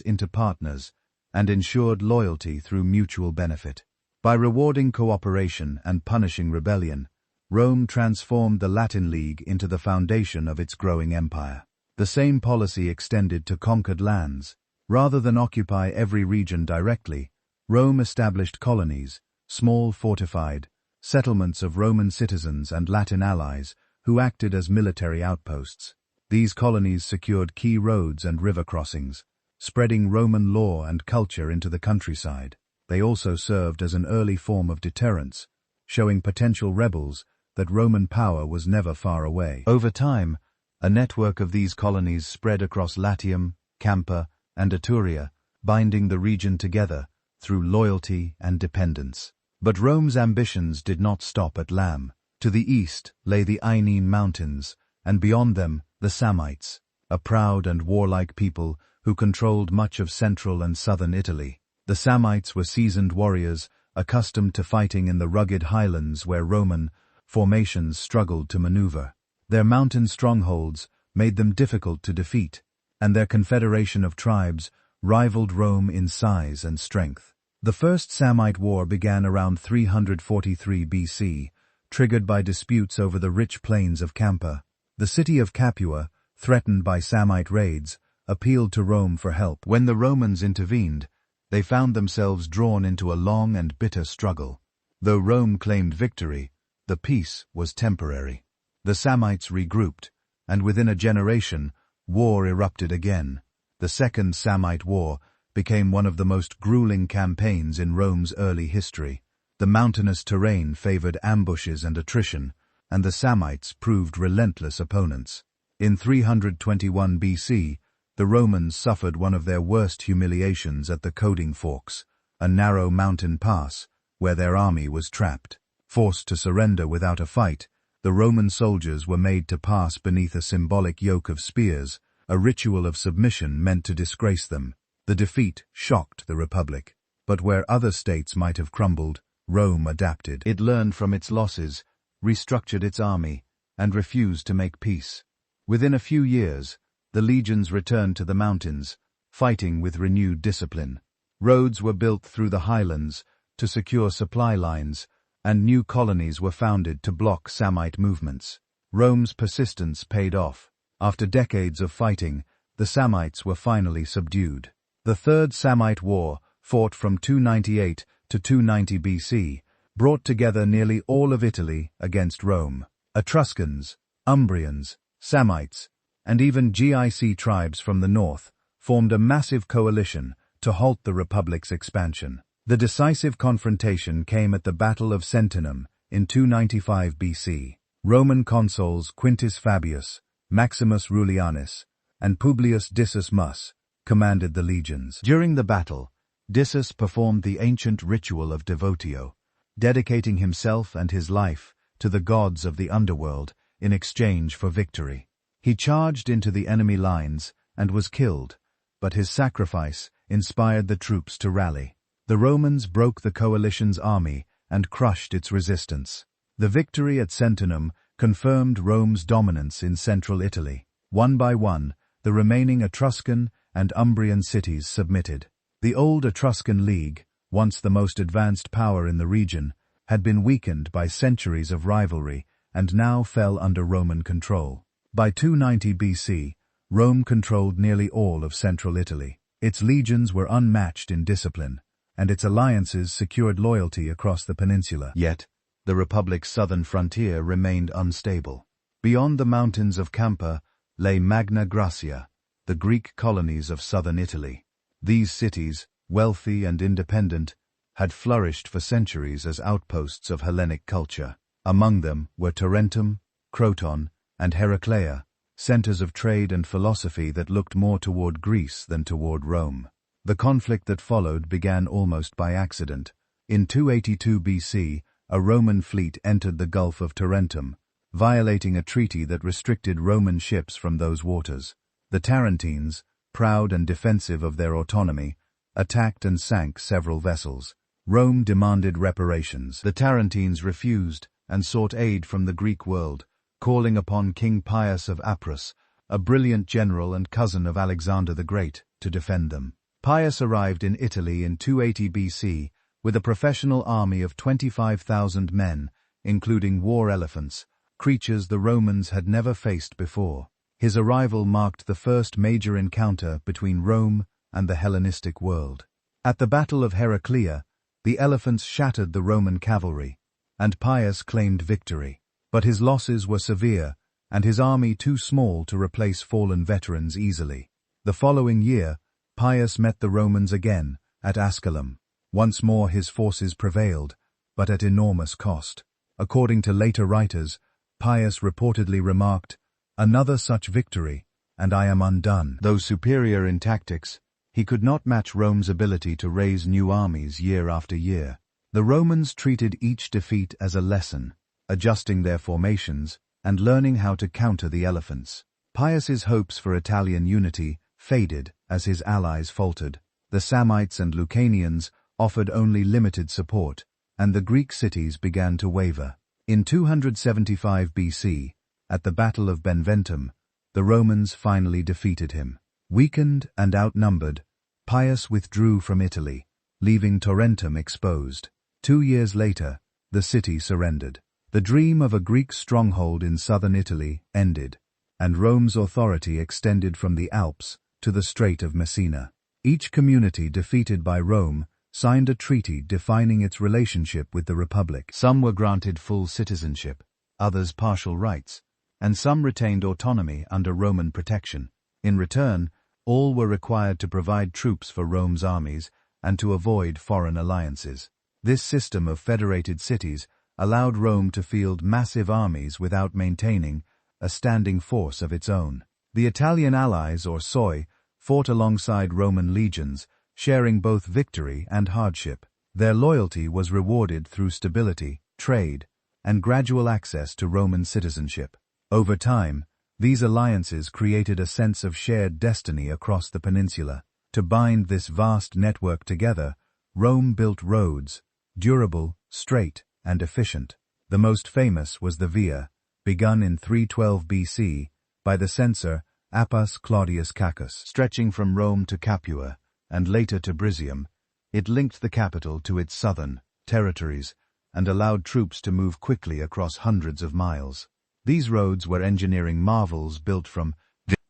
into partners and ensured loyalty through mutual benefit. By rewarding cooperation and punishing rebellion, Rome transformed the Latin League into the foundation of its growing empire. The same policy extended to conquered lands. Rather than occupy every region directly, Rome established colonies, small fortified settlements of Roman citizens and Latin allies who acted as military outposts. These colonies secured key roads and river crossings, spreading Roman law and culture into the countryside. They also served as an early form of deterrence, showing potential rebels that Roman power was never far away. Over time, a network of these colonies spread across Latium, Campa, and Etruria, binding the region together through loyalty and dependence. But Rome's ambitions did not stop at Lam. To the east lay the Ionian Mountains, and beyond them the Samnites, a proud and warlike people who controlled much of central and southern Italy. The Samnites were seasoned warriors, accustomed to fighting in the rugged highlands where Roman formations struggled to maneuver. Their mountain strongholds made them difficult to defeat, and their confederation of tribes rivaled Rome in size and strength. The First Samnite War began around 343 BC, triggered by disputes over the rich plains of Campa. The city of Capua, threatened by Samnite raids, appealed to Rome for help. When the Romans intervened, they found themselves drawn into a long and bitter struggle. Though Rome claimed victory, the peace was temporary. The Samnites regrouped, and within a generation, war erupted again. The Second Samnite War became one of the most grueling campaigns in Rome's early history. The mountainous terrain favored ambushes and attrition, and the Samnites proved relentless opponents. In 321 BC, the Romans suffered one of their worst humiliations at the Coding Forks, a narrow mountain pass, where their army was trapped. Forced to surrender without a fight, the Roman soldiers were made to pass beneath a symbolic yoke of spears, a ritual of submission meant to disgrace them. The defeat shocked the Republic, but where other states might have crumbled, Rome adapted. It learned from its losses, restructured its army, and refused to make peace. Within a few years, the legions returned to the mountains, fighting with renewed discipline. Roads were built through the highlands to secure supply lines, and new colonies were founded to block Samnite movements. Rome's persistence paid off. After decades of fighting, the Samnites were finally subdued. The Third Samnite War, fought from 298 to 290 BC, brought together nearly all of Italy against Rome. Etruscans, Umbrians, Samnites, and even GIC tribes from the north formed a massive coalition to halt the Republic's expansion. The decisive confrontation came at the Battle of Sentinum in 295 BC. Roman consuls Quintus Fabius, Maximus Rullianus, and Publius Dissus Mus commanded the legions. During the battle, Dissus performed the ancient ritual of devotio, dedicating himself and his life to the gods of the underworld in exchange for victory. He charged into the enemy lines and was killed, but his sacrifice inspired the troops to rally. The Romans broke the coalition's army and crushed its resistance. The victory at Sentinum confirmed Rome's dominance in central Italy. One by one, the remaining Etruscan and Umbrian cities submitted. The old Etruscan League, once the most advanced power in the region, had been weakened by centuries of rivalry and now fell under Roman control. By 290 BC, Rome controlled nearly all of central Italy. Its legions were unmatched in discipline, and its alliances secured loyalty across the peninsula. Yet, the Republic's southern frontier remained unstable. Beyond the mountains of Campa lay Magna Graecia, the Greek colonies of southern Italy. These cities, wealthy and independent, had flourished for centuries as outposts of Hellenic culture. Among them were Tarentum, Croton, and Heraclea, centers of trade and philosophy that looked more toward Greece than toward Rome. The conflict that followed began almost by accident. In 282 BC, a Roman fleet entered the Gulf of Tarentum, violating a treaty that restricted Roman ships from those waters. The Tarentines, proud and defensive of their autonomy, attacked and sank several vessels. Rome demanded reparations. The Tarentines refused and sought aid from the Greek world, calling upon King Pius of Apros, a brilliant general and cousin of Alexander the Great, to defend them. Pius arrived in Italy in 280 BC with a professional army of 25,000 men, including war elephants, creatures the Romans had never faced before. His arrival marked the first major encounter between Rome and the Hellenistic world. At the Battle of Heraclea, the elephants shattered the Roman cavalry, and Pius claimed victory. But his losses were severe, and his army too small to replace fallen veterans easily. The following year, Pius met the Romans again, at Asculum. Once more his forces prevailed, but at enormous cost. According to later writers, Pius reportedly remarked, "Another such victory, and I am undone." Though superior in tactics, he could not match Rome's ability to raise new armies year after year. The Romans treated each defeat as a lesson, adjusting their formations and learning how to counter the elephants. Pius's hopes for Italian unity faded as his allies faltered. The Samnites and Lucanians offered only limited support, and the Greek cities began to waver. In 275 BC, at the Battle of Benventum, the Romans finally defeated him. Weakened and outnumbered, Pius withdrew from Italy, leaving Tarentum exposed. 2 years later, the city surrendered. The dream of a Greek stronghold in southern Italy ended, and Rome's authority extended from the Alps to the Strait of Messina. Each community defeated by Rome signed a treaty defining its relationship with the Republic. Some were granted full citizenship, others partial rights, and some retained autonomy under Roman protection. In return, all were required to provide troops for Rome's armies and to avoid foreign alliances. This system of federated cities allowed Rome to field massive armies without maintaining a standing force of its own. The Italian allies, or Soi, fought alongside Roman legions, sharing both victory and hardship. Their loyalty was rewarded through stability, trade, and gradual access to Roman citizenship. Over time, these alliances created a sense of shared destiny across the peninsula. To bind this vast network together, Rome built roads, durable, straight, and efficient. The most famous was the Via, begun in 312 BC by the censor Appius Claudius Cacus. Stretching from Rome to Capua, and later to Brisium, it linked the capital to its southern territories and allowed troops to move quickly across hundreds of miles. These roads were engineering marvels built from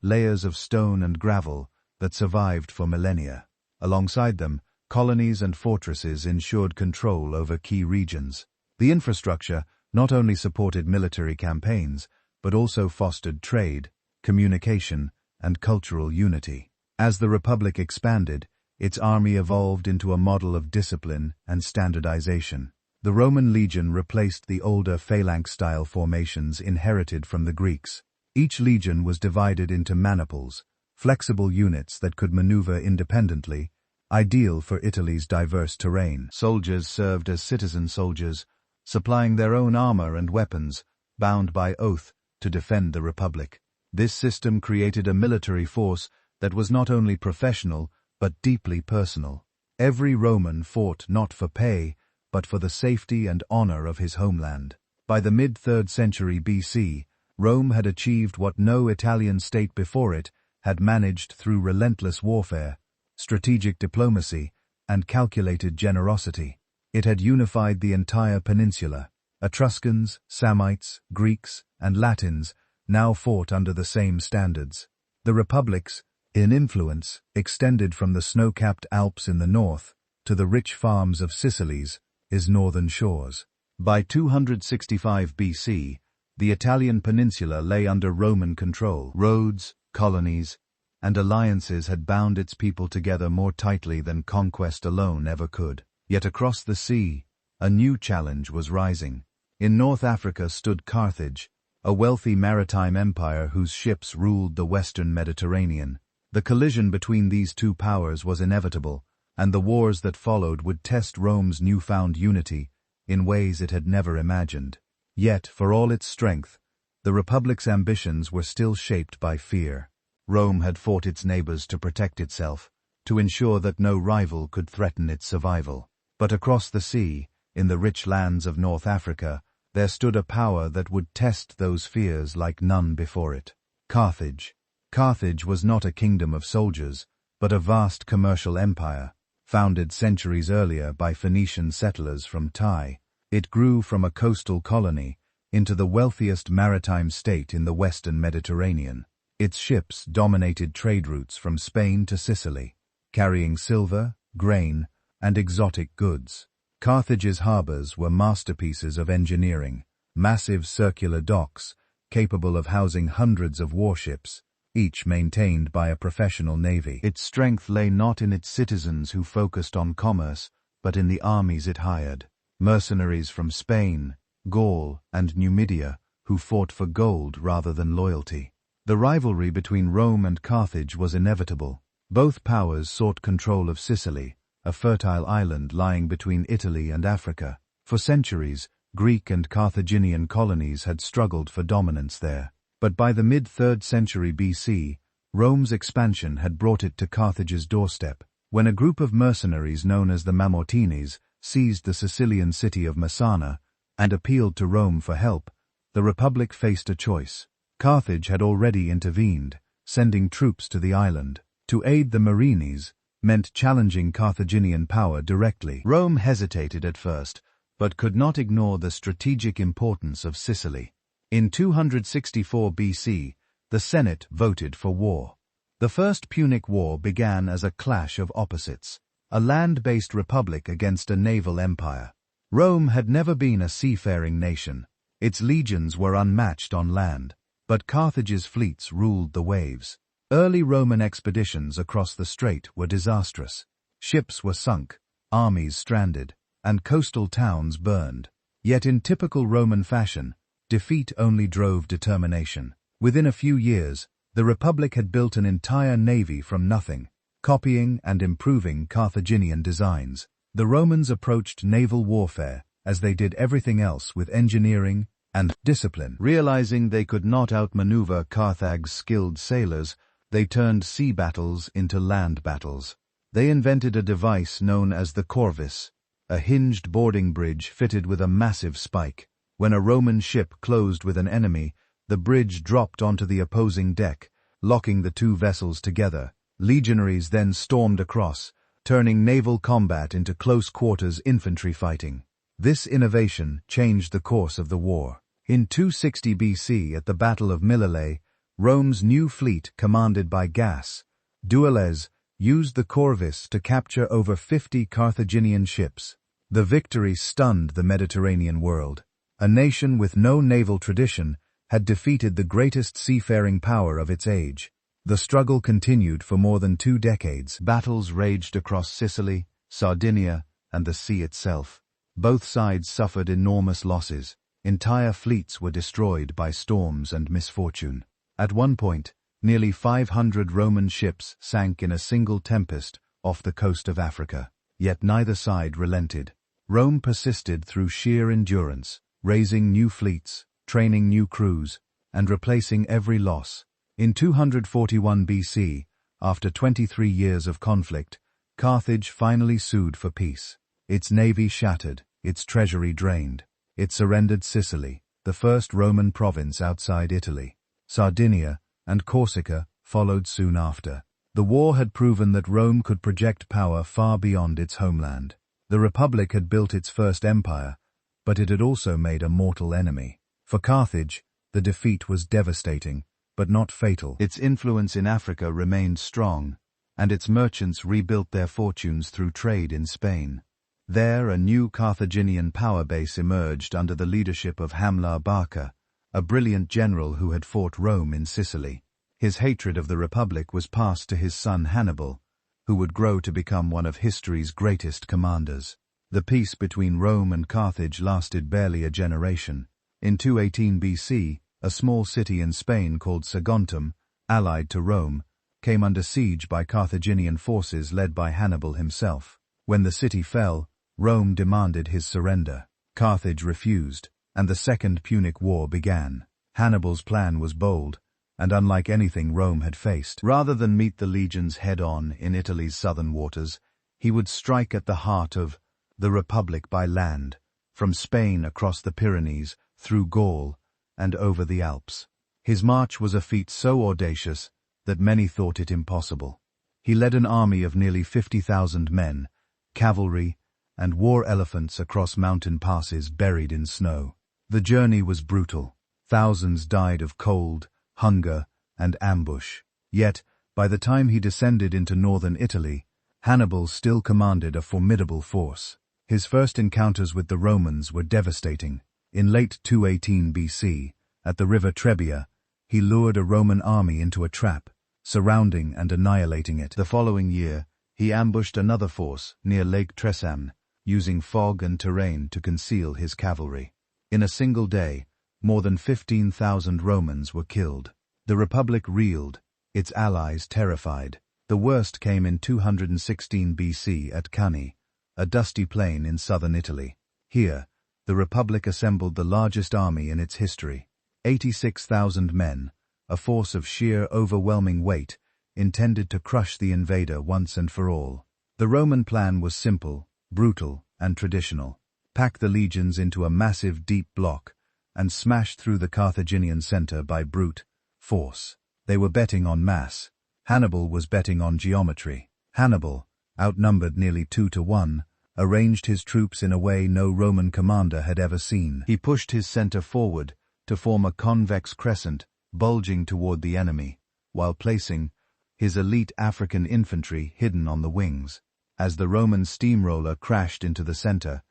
layers of stone and gravel that survived for millennia. Alongside them, colonies and fortresses ensured control over key regions. The infrastructure not only supported military campaigns, but also fostered trade, communication, and cultural unity. As the Republic expanded, its army evolved into a model of discipline and standardization. The Roman legion replaced the older phalanx-style formations inherited from the Greeks. Each legion was divided into maniples, flexible units that could maneuver independently, ideal for Italy's diverse terrain. Soldiers served as citizen soldiers, supplying their own armor and weapons, bound by oath to defend the Republic. This system created a military force that was not only professional, but deeply personal. Every Roman fought not for pay, but for the safety and honor of his homeland. By the mid-3rd century BC, Rome had achieved what no Italian state before it had managed through relentless warfare, strategic diplomacy, and calculated generosity. It had unified the entire peninsula. Etruscans, Samnites, Greeks, and Latins now fought under the same standards. The republics, in influence, extended from the snow-capped Alps in the north to the rich farms of Sicily's northern shores. By 265 BC, the Italian peninsula lay under Roman control. Roads, colonies, and alliances had bound its people together more tightly than conquest alone ever could. Yet across the sea, a new challenge was rising. In North Africa stood Carthage, a wealthy maritime empire whose ships ruled the western Mediterranean. The collision between these two powers was inevitable, and the wars that followed would test Rome's newfound unity in ways it had never imagined. Yet, for all its strength, the Republic's ambitions were still shaped by fear. Rome had fought its neighbors to protect itself, to ensure that no rival could threaten its survival. But across the sea, in the rich lands of North Africa, there stood a power that would test those fears like none before it. Carthage. Carthage was not a kingdom of soldiers, but a vast commercial empire, founded centuries earlier by Phoenician settlers from Tyre. It grew from a coastal colony into the wealthiest maritime state in the western Mediterranean. Its ships dominated trade routes from Spain to Sicily, carrying silver, grain, and exotic goods. Carthage's harbors were masterpieces of engineering, massive circular docks capable of housing hundreds of warships, each maintained by a professional navy. Its strength lay not in its citizens who focused on commerce, but in the armies it hired, mercenaries from Spain, Gaul, and Numidia, who fought for gold rather than loyalty. The rivalry between Rome and Carthage was inevitable. Both powers sought control of Sicily, a fertile island lying between Italy and Africa. For centuries, Greek and Carthaginian colonies had struggled for dominance there. But by the mid-3rd century BC, Rome's expansion had brought it to Carthage's doorstep. When a group of mercenaries known as the Mamertines seized the Sicilian city of Messana and appealed to Rome for help, the Republic faced a choice. Carthage had already intervened, sending troops to the island. To aid the Mamertines meant challenging Carthaginian power directly. Rome hesitated at first, but could not ignore the strategic importance of Sicily. In 264 BC, the Senate voted for war. The First Punic War began as a clash of opposites, a land-based republic against a naval empire. Rome had never been a seafaring nation. Its legions were unmatched on land, but Carthage's fleets ruled the waves. Early Roman expeditions across the strait were disastrous. Ships were sunk, armies stranded, and coastal towns burned. Yet in typical Roman fashion, defeat only drove determination. Within a few years, the Republic had built an entire navy from nothing, copying and improving Carthaginian designs. The Romans approached naval warfare, as they did everything else, with engineering and discipline. Realizing they could not outmaneuver Carthage's skilled sailors, they turned sea battles into land battles. They invented a device known as the corvus, a hinged boarding bridge fitted with a massive spike. When a Roman ship closed with an enemy, the bridge dropped onto the opposing deck, locking the two vessels together. Legionaries then stormed across, turning naval combat into close-quarters infantry fighting. This innovation changed the course of the war. In 260 BC, at the Battle of Mylilae, Rome's new fleet, commanded by Gas, Duales, used the corvus to capture over 50 Carthaginian ships. The victory stunned the Mediterranean world. A nation with no naval tradition had defeated the greatest seafaring power of its age. The struggle continued for more than 2 decades. Battles raged across Sicily, Sardinia, and the sea itself. Both sides suffered enormous losses. Entire fleets were destroyed by storms and misfortune. At one point, nearly 500 Roman ships sank in a single tempest off the coast of Africa. Yet neither side relented. Rome persisted through sheer endurance, raising new fleets, training new crews, and replacing every loss. In 241 BC, after 23 years of conflict, Carthage finally sued for peace. Its navy shattered, its treasury drained. It surrendered Sicily, the first Roman province outside Italy. Sardinia and Corsica followed soon after. The war had proven that Rome could project power far beyond its homeland. The Republic had built its first empire, but it had also made a mortal enemy. For Carthage, the defeat was devastating, but not fatal. Its influence in Africa remained strong, and its merchants rebuilt their fortunes through trade in Spain. There, a new Carthaginian power base emerged under the leadership of Hamlar Barca, a brilliant general who had fought Rome in Sicily. His hatred of the Republic was passed to his son Hannibal, who would grow to become one of history's greatest commanders. The peace between Rome and Carthage lasted barely a generation. In 218 BC, a small city in Spain called Saguntum, allied to Rome, came under siege by Carthaginian forces led by Hannibal himself. When the city fell, Rome demanded his surrender. Carthage refused, and the Second Punic War began. Hannibal's plan was bold, and unlike anything Rome had faced. Rather than meet the legions head-on in Italy's southern waters, he would strike at the heart of the Republic by land, from Spain across the Pyrenees, through Gaul, and over the Alps. His march was a feat so audacious that many thought it impossible. He led an army of nearly 50,000 men, cavalry, and war elephants across mountain passes buried in snow. The journey was brutal. Thousands died of cold, hunger, and ambush. Yet, by the time he descended into northern Italy, Hannibal still commanded a formidable force. His first encounters with the Romans were devastating. In late 218 BC, at the river Trebia, he lured a Roman army into a trap, surrounding and annihilating it. The following year, he ambushed another force near Lake Tresamne, using fog and terrain to conceal his cavalry. In a single day, more than 15,000 Romans were killed. The Republic reeled, its allies terrified. The worst came in 216 BC at Cani, a dusty plain in southern Italy. Here, the Republic assembled the largest army in its history. 86,000 men, a force of sheer overwhelming weight, intended to crush the invader once and for all. The Roman plan was simple, brutal, and traditional. Pack the legions into a massive deep block, and smash through the Carthaginian center by brute force. They were betting on mass. Hannibal was betting on geometry. Hannibal, outnumbered nearly 2-1, arranged his troops in a way no Roman commander had ever seen. He pushed his center forward to form a convex crescent bulging toward the enemy, while placing his elite African infantry hidden on the wings. As the Roman steamroller crashed into the center,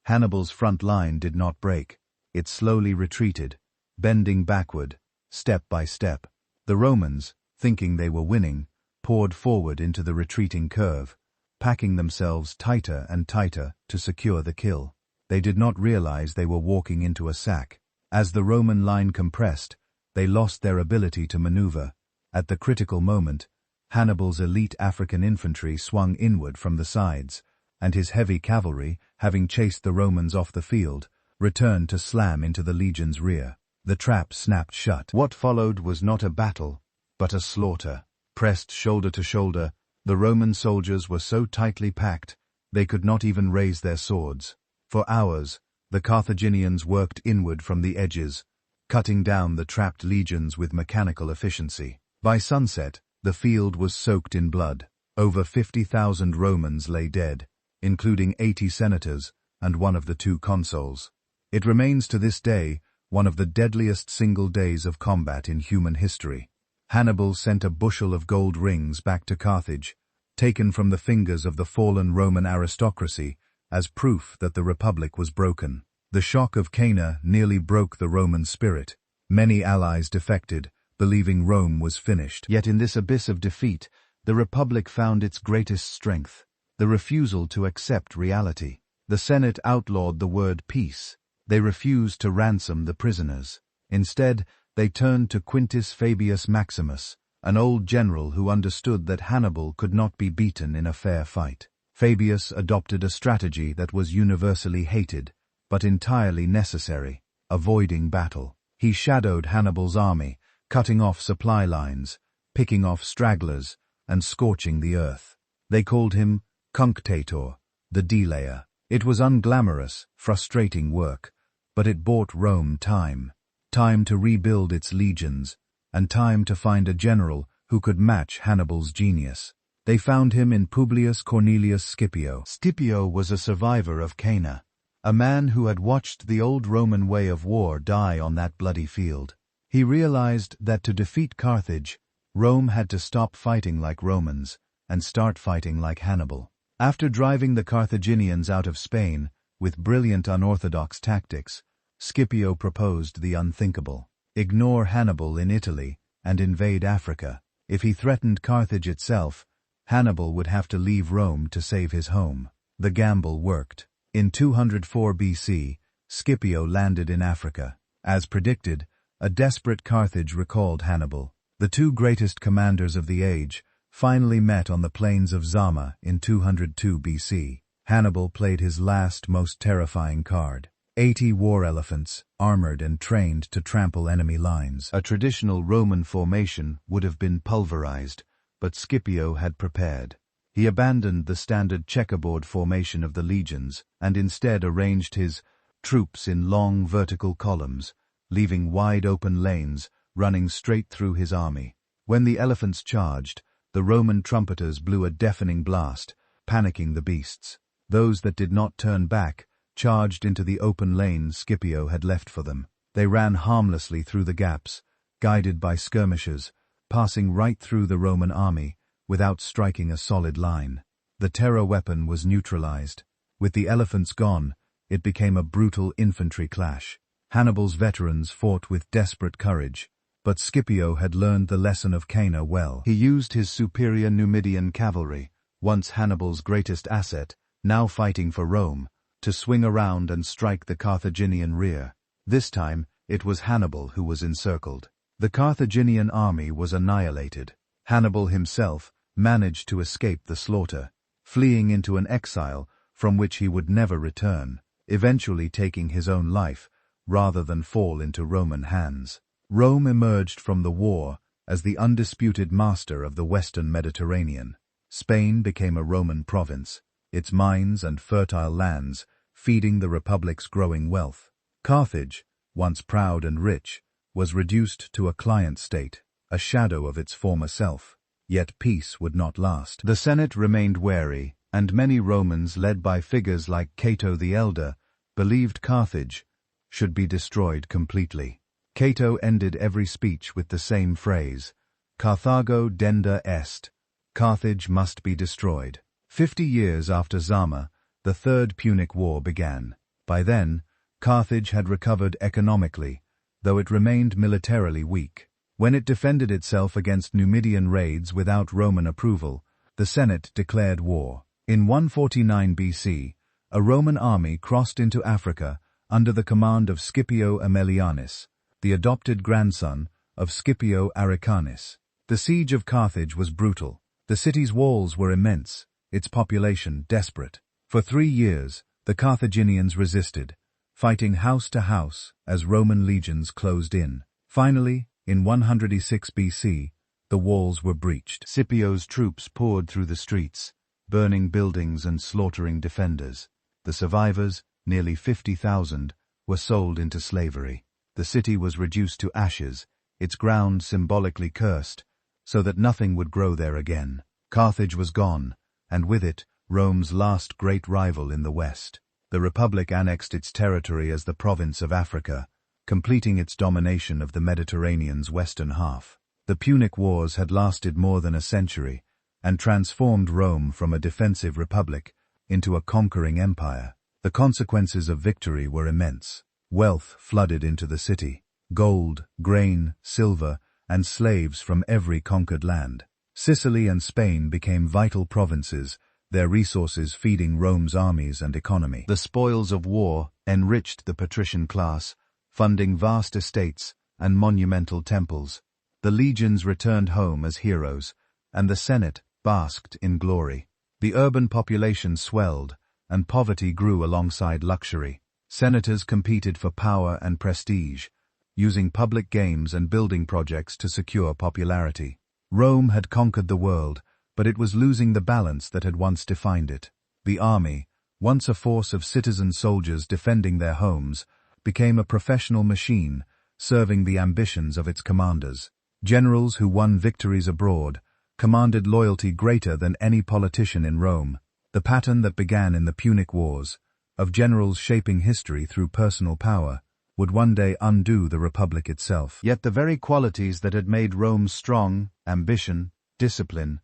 Hannibal's front line did not break. It slowly retreated, bending backward, step by step. The Romans, thinking they were winning, poured forward into the retreating curve, packing themselves tighter and tighter to secure the kill. They did not realize they were walking into a sack. As the Roman line compressed, they lost their ability to maneuver. At the critical moment, Hannibal's elite African infantry swung inward from the sides, and his heavy cavalry, having chased the Romans off the field, returned to slam into the legion's rear. The trap snapped shut. What followed was not a battle, but a slaughter. Pressed shoulder to shoulder, the Roman soldiers were so tightly packed, they could not even raise their swords. For hours, the Carthaginians worked inward from the edges, cutting down the trapped legions with mechanical efficiency. By sunset, the field was soaked in blood. Over 50,000 Romans lay dead, including 80 senators and one of the 2 consuls. It remains to this day one of the deadliest single days of combat in human history. Hannibal sent a bushel of gold rings back to Carthage, taken from the fingers of the fallen Roman aristocracy, as proof that the Republic was broken. The shock of Cana nearly broke the Roman spirit. Many allies defected, believing Rome was finished. Yet in this abyss of defeat, the Republic found its greatest strength: the refusal to accept reality. The Senate outlawed the word peace. They refused to ransom the prisoners. Instead, they turned to Quintus Fabius Maximus, an old general who understood that Hannibal could not be beaten in a fair fight. Fabius adopted a strategy that was universally hated, but entirely necessary: avoiding battle. He shadowed Hannibal's army, cutting off supply lines, picking off stragglers, and scorching the earth. They called him Cunctator, the delayer. It was unglamorous, frustrating work, but it bought Rome time. Time to rebuild its legions, and time to find a general who could match Hannibal's genius. They found him in Publius Cornelius Scipio. Scipio was a survivor of Cana, a man who had watched the old Roman way of war die on that bloody field. He realized that to defeat Carthage, Rome had to stop fighting like Romans and start fighting like Hannibal. After driving the Carthaginians out of Spain with brilliant unorthodox tactics, Scipio proposed the unthinkable: ignore Hannibal in Italy and invade Africa. If he threatened Carthage itself, Hannibal would have to leave Rome to save his home. The gamble worked. In 204 BC, Scipio landed in Africa. As predicted, a desperate Carthage recalled Hannibal. The 2 greatest commanders of the age finally met on the plains of Zama in 202 BC. Hannibal played his last, most terrifying card: 80 war elephants, armored and trained to trample enemy lines. A traditional Roman formation would have been pulverized, but Scipio had prepared. He abandoned the standard checkerboard formation of the legions and instead arranged his troops in long vertical columns, leaving wide-open lanes running straight through his army. When the elephants charged, the Roman trumpeters blew a deafening blast, panicking the beasts. Those that did not turn back charged into the open lane Scipio had left for them. They ran harmlessly through the gaps, guided by skirmishers, passing right through the Roman army without striking a solid line. The terror weapon was neutralized. With the elephants gone, it became a brutal infantry clash. Hannibal's veterans fought with desperate courage, but Scipio had learned the lesson of Cana well. He used his superior Numidian cavalry, once Hannibal's greatest asset, now fighting for Rome, to swing around and strike the Carthaginian rear. This time, it was Hannibal who was encircled. The Carthaginian army was annihilated. Hannibal himself managed to escape the slaughter, fleeing into an exile from which he would never return, eventually taking his own life rather than fall into Roman hands. Rome emerged from the war as the undisputed master of the Western Mediterranean. Spain became a Roman province, its mines and fertile lands feeding the Republic's growing wealth. Carthage, once proud and rich, was reduced to a client state, a shadow of its former self. Yet peace would not last. The Senate remained wary, and many Romans, led by figures like Cato the Elder, believed Carthage should be destroyed completely. Cato ended every speech with the same phrase: Carthago denda est. Carthage must be destroyed. 50 years after Zama, the Third Punic War began. By then, Carthage had recovered economically, though it remained militarily weak. When it defended itself against Numidian raids without Roman approval, the Senate declared war. In 149 BC, a Roman army crossed into Africa under the command of Scipio Aemilianus, the adopted grandson of Scipio Africanus. The siege of Carthage was brutal. The city's walls were immense, its population desperate. For 3 years, the Carthaginians resisted, fighting house to house as Roman legions closed in. Finally, in 106 BC, the walls were breached. Scipio's troops poured through the streets, burning buildings and slaughtering defenders. The survivors, nearly 50,000, were sold into slavery. The city was reduced to ashes, its ground symbolically cursed, so that nothing would grow there again. Carthage was gone, and with it, Rome's last great rival in the west. The Republic annexed its territory as the province of Africa, completing its domination of the Mediterranean's western half. The Punic Wars had lasted more than a century, and transformed Rome from a defensive republic into a conquering empire. The consequences of victory were immense. Wealth flooded into the city. Gold, grain, silver, and slaves from every conquered land. Sicily and Spain became vital provinces, their resources feeding Rome's armies and economy. The spoils of war enriched the patrician class, funding vast estates and monumental temples. The legions returned home as heroes, and the Senate basked in glory. The urban population swelled, and poverty grew alongside luxury. Senators competed for power and prestige, using public games and building projects to secure popularity. Rome had conquered the world, but it was losing the balance that had once defined it. The army, once a force of citizen soldiers defending their homes, became a professional machine, serving the ambitions of its commanders. Generals who won victories abroad commanded loyalty greater than any politician in Rome. The pattern that began in the Punic Wars, of generals shaping history through personal power, would one day undo the Republic itself. Yet the very qualities that had made Rome strong, ambition, discipline,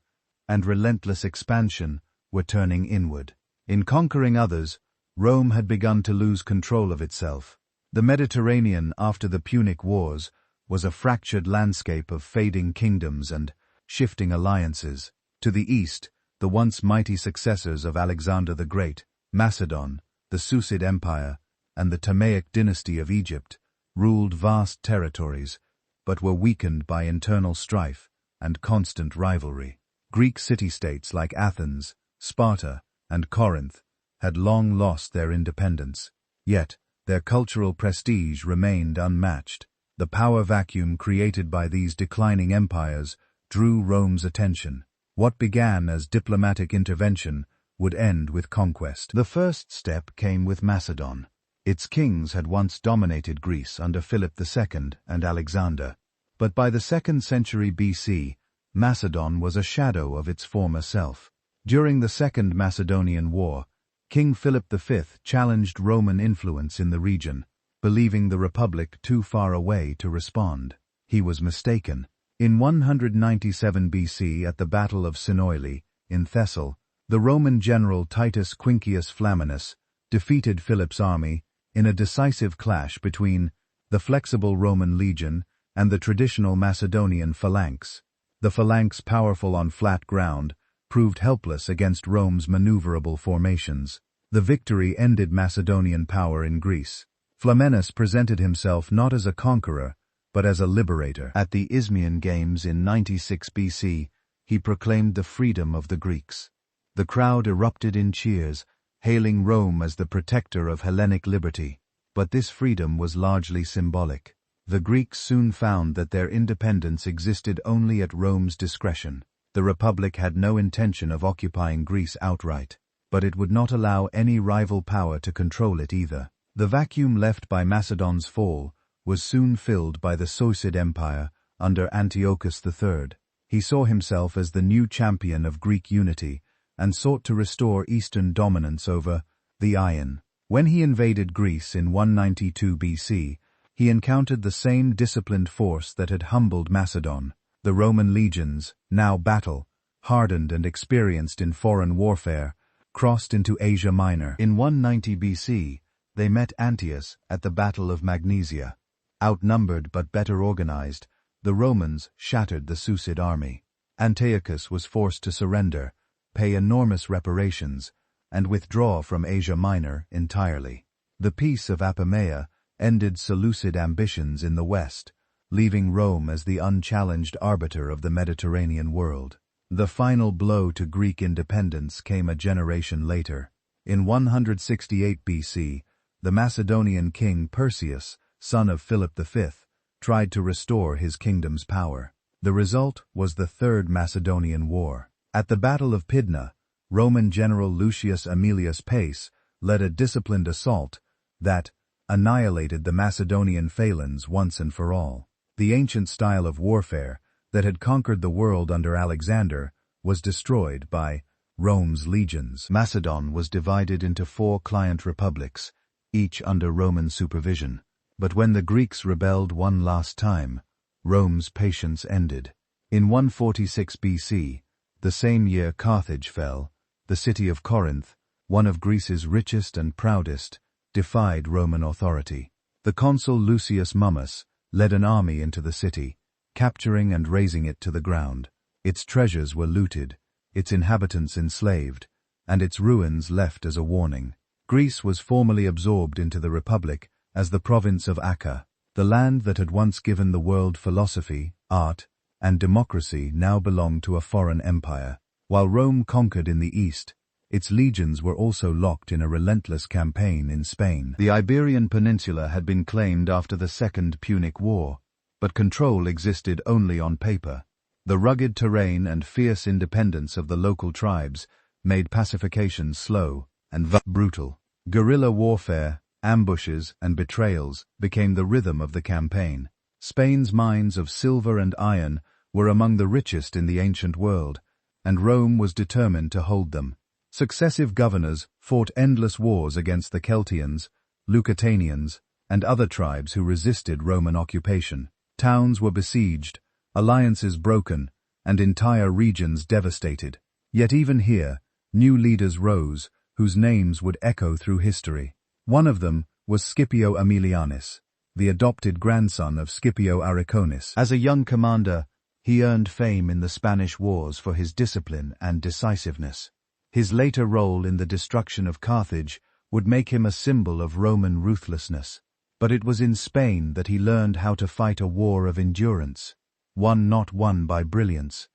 and relentless expansion, were turning inward. In conquering others, Rome had begun to lose control of itself. The Mediterranean after the Punic Wars was a fractured landscape of fading kingdoms and shifting alliances. To the east, the once mighty successors of Alexander the Great, Macedon, the Seleucid Empire, and the Ptolemaic dynasty of Egypt, ruled vast territories, but were weakened by internal strife and constant rivalry. Greek city-states like Athens, Sparta, and Corinth had long lost their independence, yet their cultural prestige remained unmatched. The power vacuum created by these declining empires drew Rome's attention. What began as diplomatic intervention would end with conquest. The first step came with Macedon. Its kings had once dominated Greece under Philip II and Alexander, but by the 2nd century BC, Macedon was a shadow of its former self. During the Second Macedonian War, King Philip V challenged Roman influence in the region, believing the Republic too far away to respond. He was mistaken. In 197 BC at the Battle of Sinoile, in Thessaly, the Roman general Titus Quincius Flaminius defeated Philip's army in a decisive clash between the flexible Roman legion and the traditional Macedonian phalanx. The phalanx, powerful on flat ground, proved helpless against Rome's maneuverable formations. The victory ended Macedonian power in Greece. Flaminius presented himself not as a conqueror, but as a liberator. At the Isthmian Games in 96 BC, he proclaimed the freedom of the Greeks. The crowd erupted in cheers, hailing Rome as the protector of Hellenic liberty. But this freedom was largely symbolic. The Greeks soon found that their independence existed only at Rome's discretion. The Republic had no intention of occupying Greece outright, but it would not allow any rival power to control it either. The vacuum left by Macedon's fall was soon filled by the Seleucid Empire under Antiochus III. He saw himself as the new champion of Greek unity and sought to restore Eastern dominance over the Ion. When he invaded Greece in 192 BC, he encountered the same disciplined force that had humbled Macedon. The Roman legions, now battle-hardened and experienced in foreign warfare, crossed into Asia Minor. In 190 BC, they met Antiochus at the Battle of Magnesia. Outnumbered but better organized, the Romans shattered the Seleucid army. Antiochus was forced to surrender, pay enormous reparations, and withdraw from Asia Minor entirely. The Peace of Apamea ended Seleucid ambitions in the west, leaving Rome as the unchallenged arbiter of the Mediterranean world. The final blow to Greek independence came a generation later. In 168 BC, the Macedonian king Perseus, son of Philip V, tried to restore his kingdom's power. The result was the Third Macedonian War. At the Battle of Pydna, Roman general Lucius Aemilius Pace led a disciplined assault that annihilated the Macedonian phalanx once and for all. The ancient style of warfare that had conquered the world under Alexander was destroyed by Rome's legions. Macedon was divided into 4 client republics, each under Roman supervision. But when the Greeks rebelled one last time, Rome's patience ended. In 146 BC, the same year Carthage fell, the city of Corinth, one of Greece's richest and proudest, defied Roman authority. The consul Lucius Mummus led an army into the city, capturing and razing it to the ground. Its treasures were looted, its inhabitants enslaved, and its ruins left as a warning. Greece was formally absorbed into the Republic as the province of Acca. The land that had once given the world philosophy, art, and democracy now belonged to a foreign empire. While Rome conquered in the east, its legions were also locked in a relentless campaign in Spain. The Iberian Peninsula had been claimed after the Second Punic War, but control existed only on paper. The rugged terrain and fierce independence of the local tribes made pacification slow and brutal. Guerrilla warfare, ambushes, and betrayals became the rhythm of the campaign. Spain's mines of silver and iron were among the richest in the ancient world, and Rome was determined to hold them. Successive governors fought endless wars against the Celtians, Lusitanians, and other tribes who resisted Roman occupation. Towns were besieged, alliances broken, and entire regions devastated. Yet even here, new leaders rose, whose names would echo through history. One of them was Scipio Aemilianus, the adopted grandson of Scipio Ariconis. As a young commander, he earned fame in the Spanish Wars for his discipline and decisiveness. His later role in the destruction of Carthage would make him a symbol of Roman ruthlessness. But it was in Spain that he learned how to fight a war of endurance, one not won by brilliance,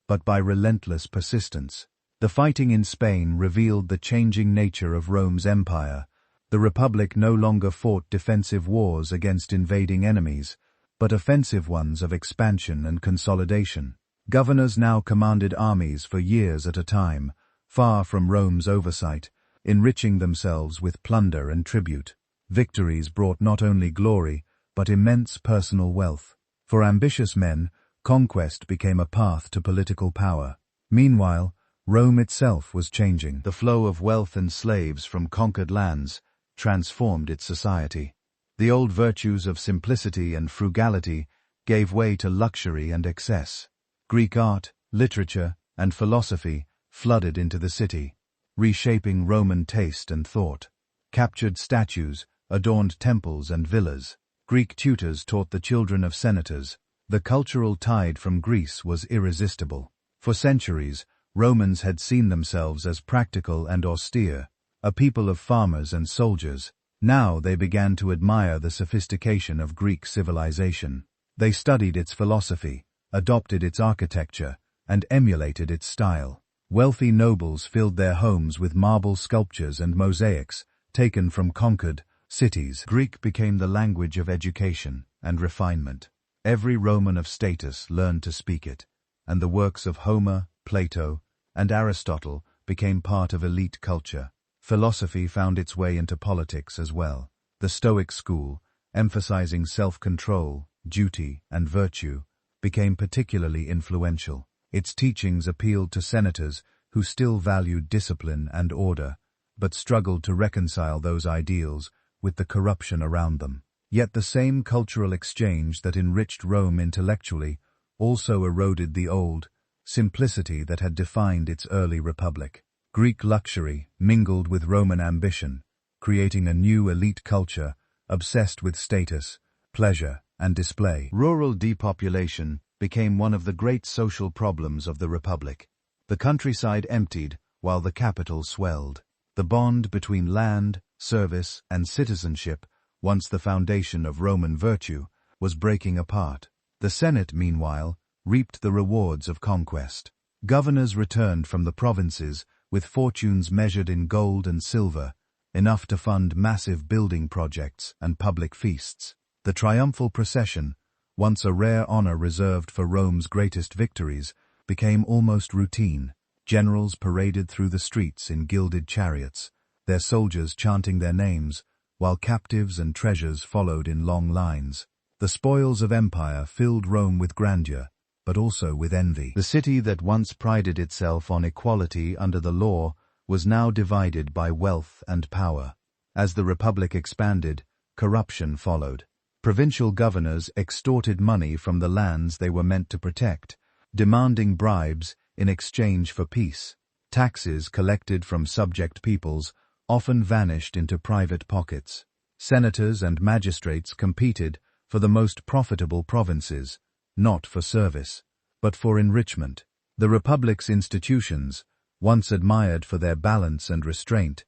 but by relentless persistence. The fighting in Spain revealed the changing nature of Rome's empire. The Republic no longer fought defensive wars against invading enemies, but offensive ones of expansion and consolidation. Governors now commanded armies for years at a time, far from Rome's oversight, enriching themselves with plunder and tribute. Victories brought not only glory, but immense personal wealth. For ambitious men, conquest became a path to political power. Meanwhile, Rome itself was changing. The flow of wealth and slaves from conquered lands transformed its society. The old virtues of simplicity and frugality gave way to luxury and excess. Greek art, literature, and philosophy flooded into the city, reshaping Roman taste and thought. Captured statues adorned temples and villas. Greek tutors taught the children of senators. The cultural tide from Greece was irresistible. For centuries, Romans had seen themselves as practical and austere, a people of farmers and soldiers. Now they began to admire the sophistication of Greek civilization. They studied its philosophy, adopted its architecture, and emulated its style. Wealthy nobles filled their homes with marble sculptures and mosaics, taken from conquered cities. Greek became the language of education and refinement. Every Roman of status learned to speak it, and the works of Homer, Plato, and Aristotle became part of elite culture. Philosophy found its way into politics as well. The Stoic school, emphasizing self-control, duty, and virtue, became particularly influential. Its teachings appealed to senators who still valued discipline and order, but struggled to reconcile those ideals with the corruption around them. Yet the same cultural exchange that enriched Rome intellectually also eroded the old simplicity that had defined its early republic. Greek luxury mingled with Roman ambition, creating a new elite culture obsessed with status, pleasure, and display. Rural depopulation became one of the great social problems of the Republic. The countryside emptied while the capital swelled. The bond between land, service, and citizenship, once the foundation of Roman virtue, was breaking apart. The Senate, meanwhile, reaped the rewards of conquest. Governors returned from the provinces with fortunes measured in gold and silver, enough to fund massive building projects and public feasts. The triumphal procession, once a rare honor reserved for Rome's greatest victories, became almost routine. Generals paraded through the streets in gilded chariots, their soldiers chanting their names, while captives and treasures followed in long lines. The spoils of empire filled Rome with grandeur, but also with envy. The city that once prided itself on equality under the law was now divided by wealth and power. As the Republic expanded, corruption followed. Provincial governors extorted money from the lands they were meant to protect, demanding bribes in exchange for peace. Taxes collected from subject peoples often vanished into private pockets. Senators and magistrates competed for the most profitable provinces, not for service, but for enrichment. The Republic's institutions, once admired for their balance and restraint,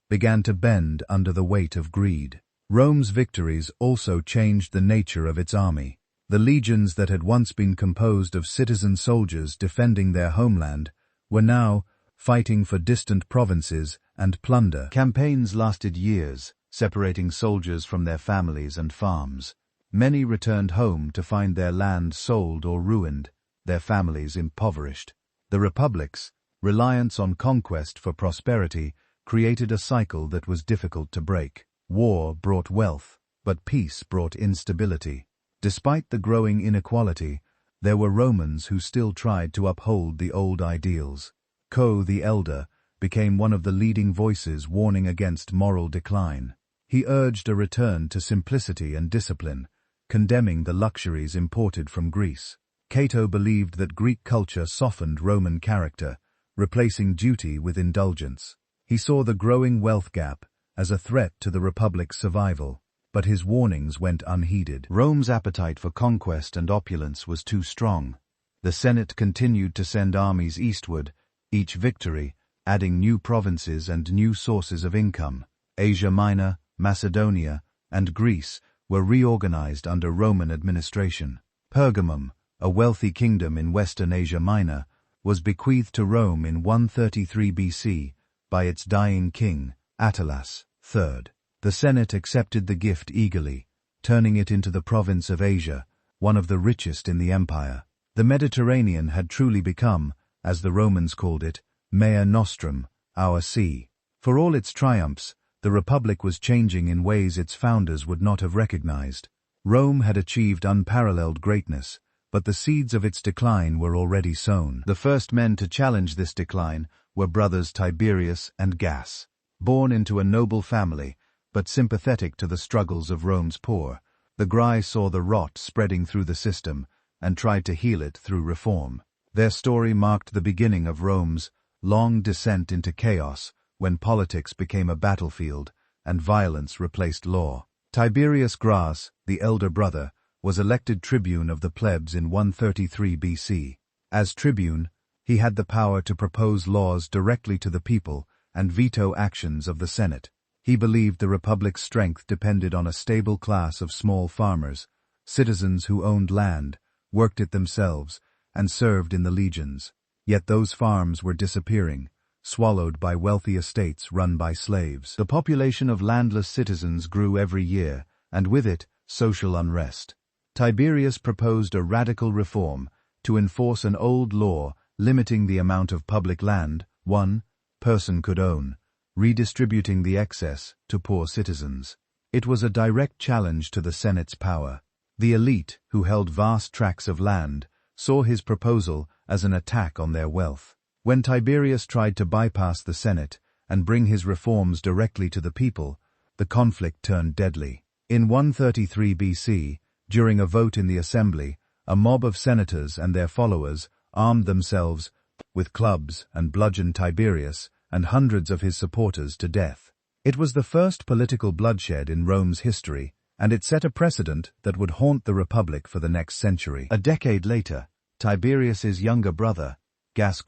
began to bend under the weight of greed. Rome's victories also changed the nature of its army. The legions that had once been composed of citizen soldiers defending their homeland were now fighting for distant provinces and plunder. Campaigns lasted years, separating soldiers from their families and farms. Many returned home to find their land sold or ruined, their families impoverished. The Republic's reliance on conquest for prosperity created a cycle that was difficult to break. War brought wealth, but peace brought instability. Despite the growing inequality, there were Romans who still tried to uphold the old ideals. The Elder became one of the leading voices warning against moral decline. He urged a return to simplicity and discipline, condemning the luxuries imported from Greece. Cato believed that Greek culture softened Roman character, replacing duty with indulgence. He saw the growing wealth gap as a threat to the Republic's survival, but his warnings went unheeded. Rome's appetite for conquest and opulence was too strong. The Senate continued to send armies eastward, each victory adding new provinces and new sources of income. Asia Minor, Macedonia, and Greece were reorganized under Roman administration. Pergamum, a wealthy kingdom in western Asia Minor, was bequeathed to Rome in 133 BC by its dying king, Attalus III. The Senate accepted the gift eagerly, turning it into the province of Asia, one of the richest in the empire. The Mediterranean had truly become, as the Romans called it, Mare Nostrum, our sea. For all its triumphs, the Republic was changing in ways its founders would not have recognized. Rome had achieved unparalleled greatness, but the seeds of its decline were already sown. The first men to challenge this decline were brothers Tiberius and Gas. Born into a noble family, but sympathetic to the struggles of Rome's poor, the Grai saw the rot spreading through the system and tried to heal it through reform. Their story marked the beginning of Rome's long descent into chaos when politics became a battlefield and violence replaced law. Tiberius Gracchus, the elder brother, was elected tribune of the plebs in 133 BC. As tribune, he had the power to propose laws directly to the people and veto actions of the Senate. He believed the Republic's strength depended on a stable class of small farmers, citizens who owned land, worked it themselves, and served in the legions. Yet those farms were disappearing, swallowed by wealthy estates run by slaves. The population of landless citizens grew every year, and with it, social unrest. Tiberius proposed a radical reform to enforce an old law limiting the amount of public land one person could own, redistributing the excess to poor citizens. It was a direct challenge to the Senate's power. The elite, who held vast tracts of land, saw his proposal as an attack on their wealth. When Tiberius tried to bypass the Senate and bring his reforms directly to the people, the conflict turned deadly. In 133 BC, during a vote in the assembly, A mob of senators and their followers armed themselves with clubs and bludgeoned Tiberius and hundreds of his supporters to death. It was the first political bloodshed in Rome's history, and it set a precedent that would haunt the Republic for the next century. A decade later, Tiberius's younger brother, Gas,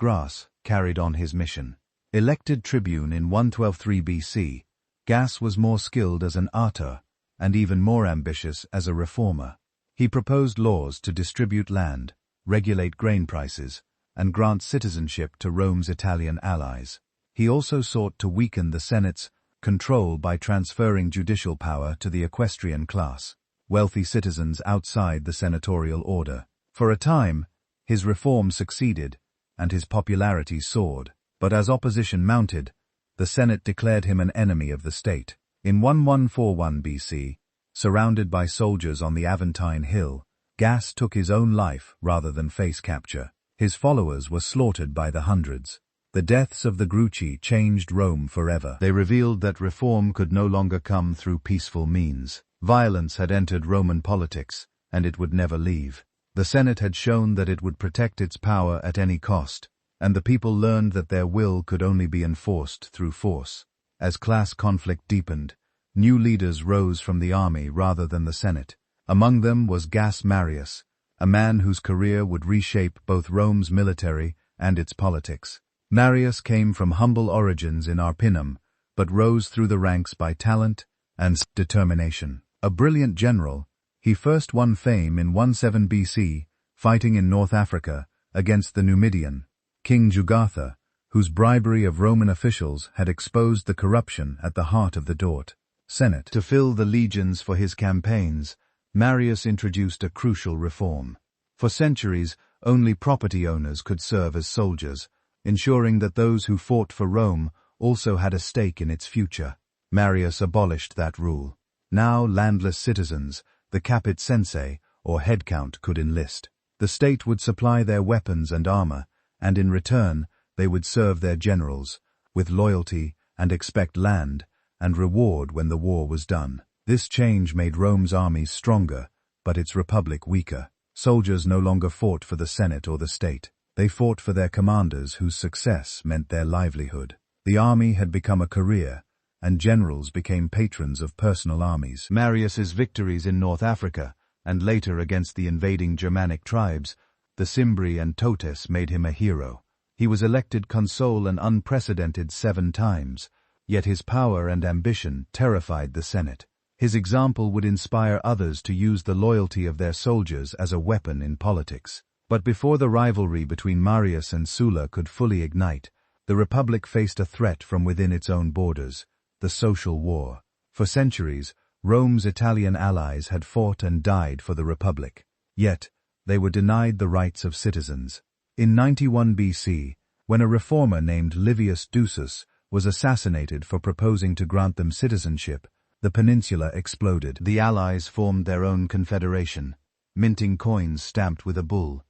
carried on his mission. Elected tribune in 112 BC, Gas was more skilled as an orator and even more ambitious as a reformer. He proposed laws to distribute land, regulate grain prices, and grant citizenship to Rome's Italian allies. He also sought to weaken the Senate's control by transferring judicial power to the equestrian class, wealthy citizens outside the senatorial order. For a time, his reform succeeded, and his popularity soared. But as opposition mounted, the Senate declared him an enemy of the state. In 1141 BC, surrounded by soldiers on the Aventine Hill, Gas took his own life rather than face capture. His followers were slaughtered by the hundreds. The deaths of the Grucci changed Rome forever. They revealed that reform could no longer come through peaceful means. Violence had entered Roman politics, and it would never leave. The Senate had shown that it would protect its power at any cost, and the people learned that their will could only be enforced through force. As class conflict deepened, new leaders rose from the army rather than the Senate. Among them was Gas Marius, a man whose career would reshape both Rome's military and its politics. Marius came from humble origins in Arpinum, but rose through the ranks by talent and determination. A brilliant general, he first won fame in 17 BC, fighting in North Africa against the Numidian King Jugurtha, whose bribery of Roman officials had exposed the corruption at the heart of the Dort Senate. To fill the legions for his campaigns, Marius introduced a crucial reform. For centuries, only property owners could serve as soldiers, ensuring that those who fought for Rome also had a stake in its future. Marius abolished that rule. Now landless citizens, the capit censae, or head count, could enlist. The state would supply their weapons and armor, and in return they would serve their generals with loyalty and expect land and reward when the war was done. This change made Rome's armies stronger, but its republic weaker. Soldiers no longer fought for the Senate or the state. They fought for their commanders whose success meant their livelihood. The army had become a career, and generals became patrons of personal armies. Marius's victories in North Africa, and later against the invading Germanic tribes, the Cimbri and Totes, made him a hero. He was elected consul an unprecedented 7 times, yet his power and ambition terrified the Senate. His example would inspire others to use the loyalty of their soldiers as a weapon in politics. But before the rivalry between Marius and Sulla could fully ignite, the Republic faced a threat from within its own borders, the social war. For centuries, Rome's Italian allies had fought and died for the Republic. Yet, they were denied the rights of citizens. In 91 BC, when a reformer named Livius Drusus was assassinated for proposing to grant them citizenship, the peninsula exploded. The allies formed their own confederation, minting coins stamped with a bull,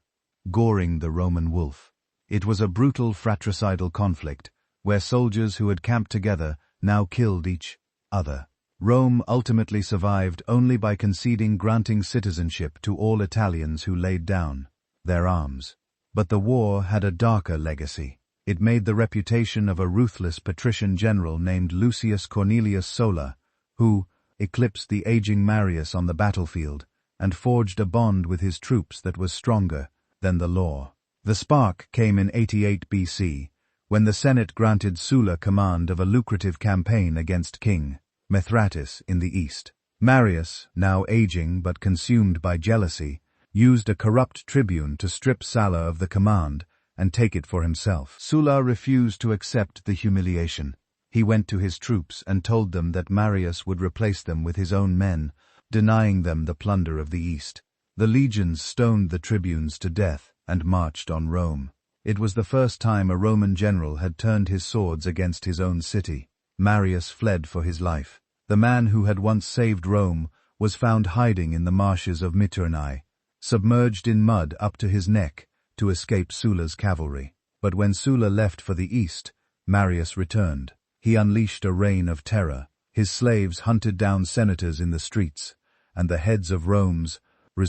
goring the Roman wolf. It was a brutal fratricidal conflict, where soldiers who had camped together now killed each other. Rome ultimately survived only by conceding granting citizenship to all Italians who laid down their arms. But the war had a darker legacy. It made the reputation of a ruthless patrician general named Lucius Cornelius Sulla, who eclipsed the aging Marius on the battlefield and forged a bond with his troops that was stronger than the law. The spark came in 88 BC, when the Senate granted Sulla command of a lucrative campaign against King Mithratis in the east. Marius, now aging but consumed by jealousy, used a corrupt tribune to strip Sulla of the command and take it for himself. Sulla refused to accept the humiliation. He went to his troops and told them that Marius would replace them with his own men, denying them the plunder of the east. The legions stoned the tribunes to death and marched on Rome. It was the first time a Roman general had turned his swords against his own city. Marius fled for his life. The man who had once saved Rome was found hiding in the marshes of Miturnae, submerged in mud up to his neck to escape Sulla's cavalry. But when Sulla left for the east, Marius returned. He unleashed a reign of terror. His slaves hunted down senators in the streets, and the heads of Rome's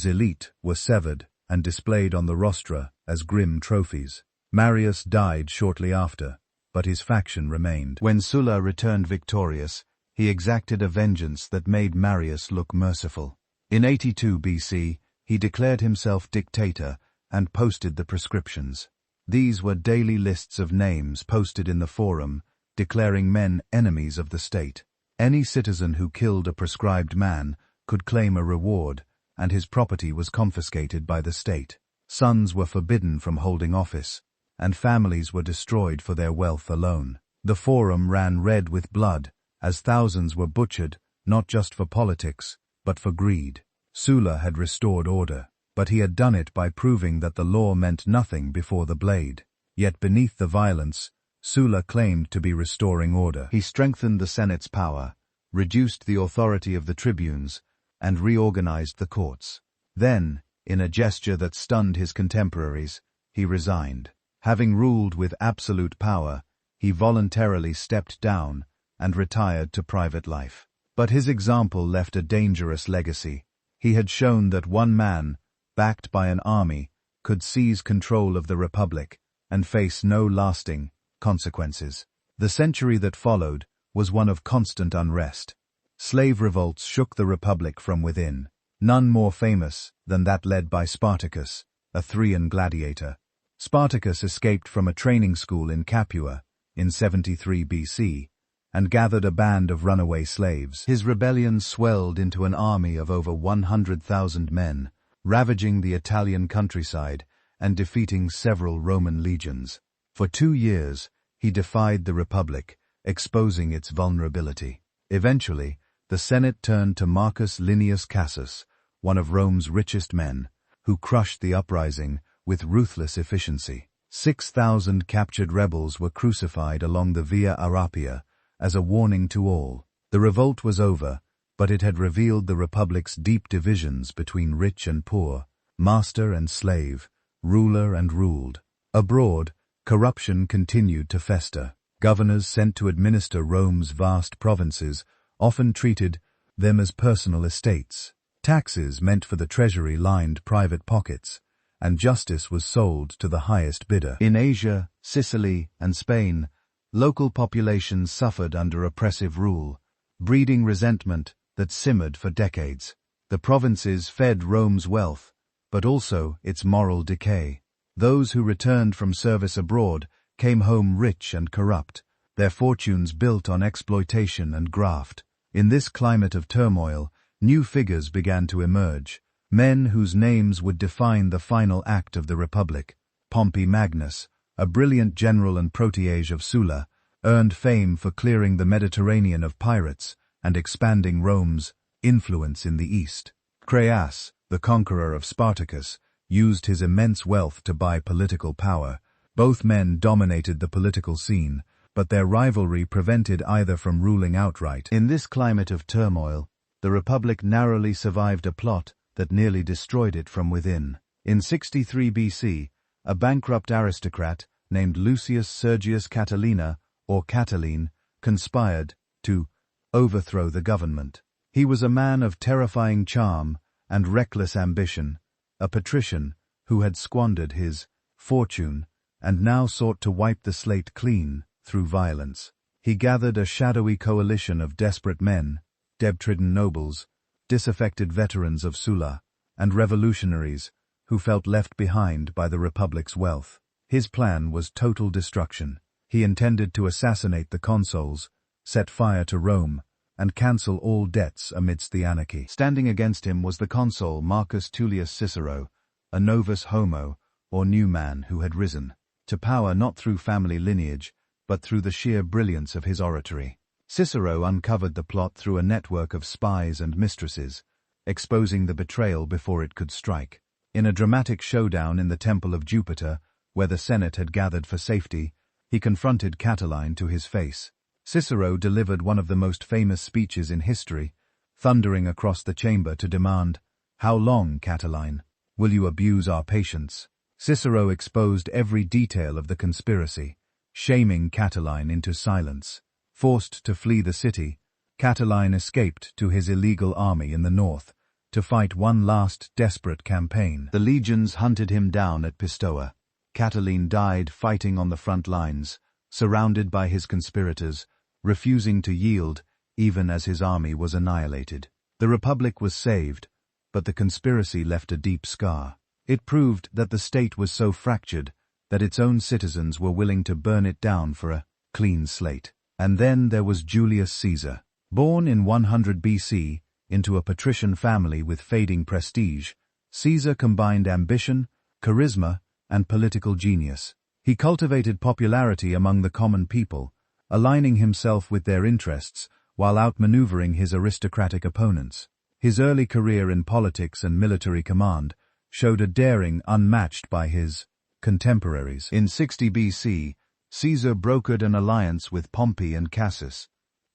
elite were severed and displayed on the rostra as grim trophies. Marius died shortly after, but his faction remained. When Sulla returned victorious, he exacted a vengeance that made Marius look merciful. In 82 BC, he declared himself dictator and posted the prescriptions. These were daily lists of names posted in the forum, declaring men enemies of the state. Any citizen who killed a prescribed man could claim a reward, and his property was confiscated by the state. Sons were forbidden from holding office, and families were destroyed for their wealth alone. The forum ran red with blood, as thousands were butchered, not just for politics, but for greed. Sulla had restored order, but he had done it by proving that the law meant nothing before the blade. Yet beneath the violence, Sulla claimed to be restoring order. He strengthened the Senate's power, reduced the authority of the tribunes, and reorganized the courts. Then, in a gesture that stunned his contemporaries, he resigned. Having ruled with absolute power, he voluntarily stepped down and retired to private life. But his example left a dangerous legacy. He had shown that one man, backed by an army, could seize control of the Republic and face no lasting consequences. The century that followed was one of constant unrest. Slave revolts shook the Republic from within, none more famous than that led by Spartacus, a Thracian gladiator. Spartacus escaped from a training school in Capua in 73 BC and gathered a band of runaway slaves. His rebellion swelled into an army of over 100,000 men, ravaging the Italian countryside and defeating several Roman legions. For 2 years, he defied the Republic, exposing its vulnerability. Eventually, the Senate turned to Marcus Linnæus Cassius, one of Rome's richest men, who crushed the uprising with ruthless efficiency. 6,000 captured rebels were crucified along the Via Arapia as a warning to all. The revolt was over, but it had revealed the Republic's deep divisions between rich and poor, master and slave, ruler and ruled. Abroad, corruption continued to fester. Governors sent to administer Rome's vast provinces often treated them as personal estates. Taxes meant for the treasury lined private pockets, and justice was sold to the highest bidder. In Asia, Sicily, and Spain, local populations suffered under oppressive rule, breeding resentment that simmered for decades. The provinces fed Rome's wealth, but also its moral decay. Those who returned from service abroad came home rich and corrupt, their fortunes built on exploitation and graft. In this climate of turmoil, new figures began to emerge, men whose names would define the final act of the Republic. Pompey Magnus, a brilliant general and protégé of Sulla, earned fame for clearing the Mediterranean of pirates and expanding Rome's influence in the East. Creas, the conqueror of Spartacus, used his immense wealth to buy political power. Both men dominated the political scene, but their rivalry prevented either from ruling outright. In this climate of turmoil, the Republic narrowly survived a plot that nearly destroyed it from within. In 63 BC, a bankrupt aristocrat named Lucius Sergius Catilina, or Catiline, conspired to overthrow the government. He was a man of terrifying charm and reckless ambition, a patrician who had squandered his fortune and now sought to wipe the slate clean through violence. He gathered a shadowy coalition of desperate men, debt-ridden nobles, disaffected veterans of Sulla, and revolutionaries who felt left behind by the Republic's wealth. His plan was total destruction. He intended to assassinate the consuls, set fire to Rome, and cancel all debts amidst the anarchy. Standing against him was the consul Marcus Tullius Cicero, a novus homo, or new man who had risen to power not through family lineage, but through the sheer brilliance of his oratory. Cicero uncovered the plot through a network of spies and mistresses, exposing the betrayal before it could strike. In a dramatic showdown in the Temple of Jupiter, where the Senate had gathered for safety, he confronted Catiline to his face. Cicero delivered one of the most famous speeches in history, thundering across the chamber to demand, "How long, Catiline? Will you abuse our patience?" Cicero exposed every detail of the conspiracy, shaming Catiline into silence. Forced to flee the city, Catiline escaped to his illegal army in the north, to fight one last desperate campaign. The legions hunted him down at Pistoia. Catiline died fighting on the front lines, surrounded by his conspirators, refusing to yield even as his army was annihilated. The Republic was saved, but the conspiracy left a deep scar. It proved that the state was so fractured that its own citizens were willing to burn it down for a clean slate. And then there was Julius Caesar. Born in 100 BC into a patrician family with fading prestige, Caesar combined ambition, charisma, and political genius. He cultivated popularity among the common people, aligning himself with their interests while outmaneuvering his aristocratic opponents. His early career in politics and military command showed a daring unmatched by his contemporaries. In 60 BC, Caesar brokered an alliance with Pompey and Cassius,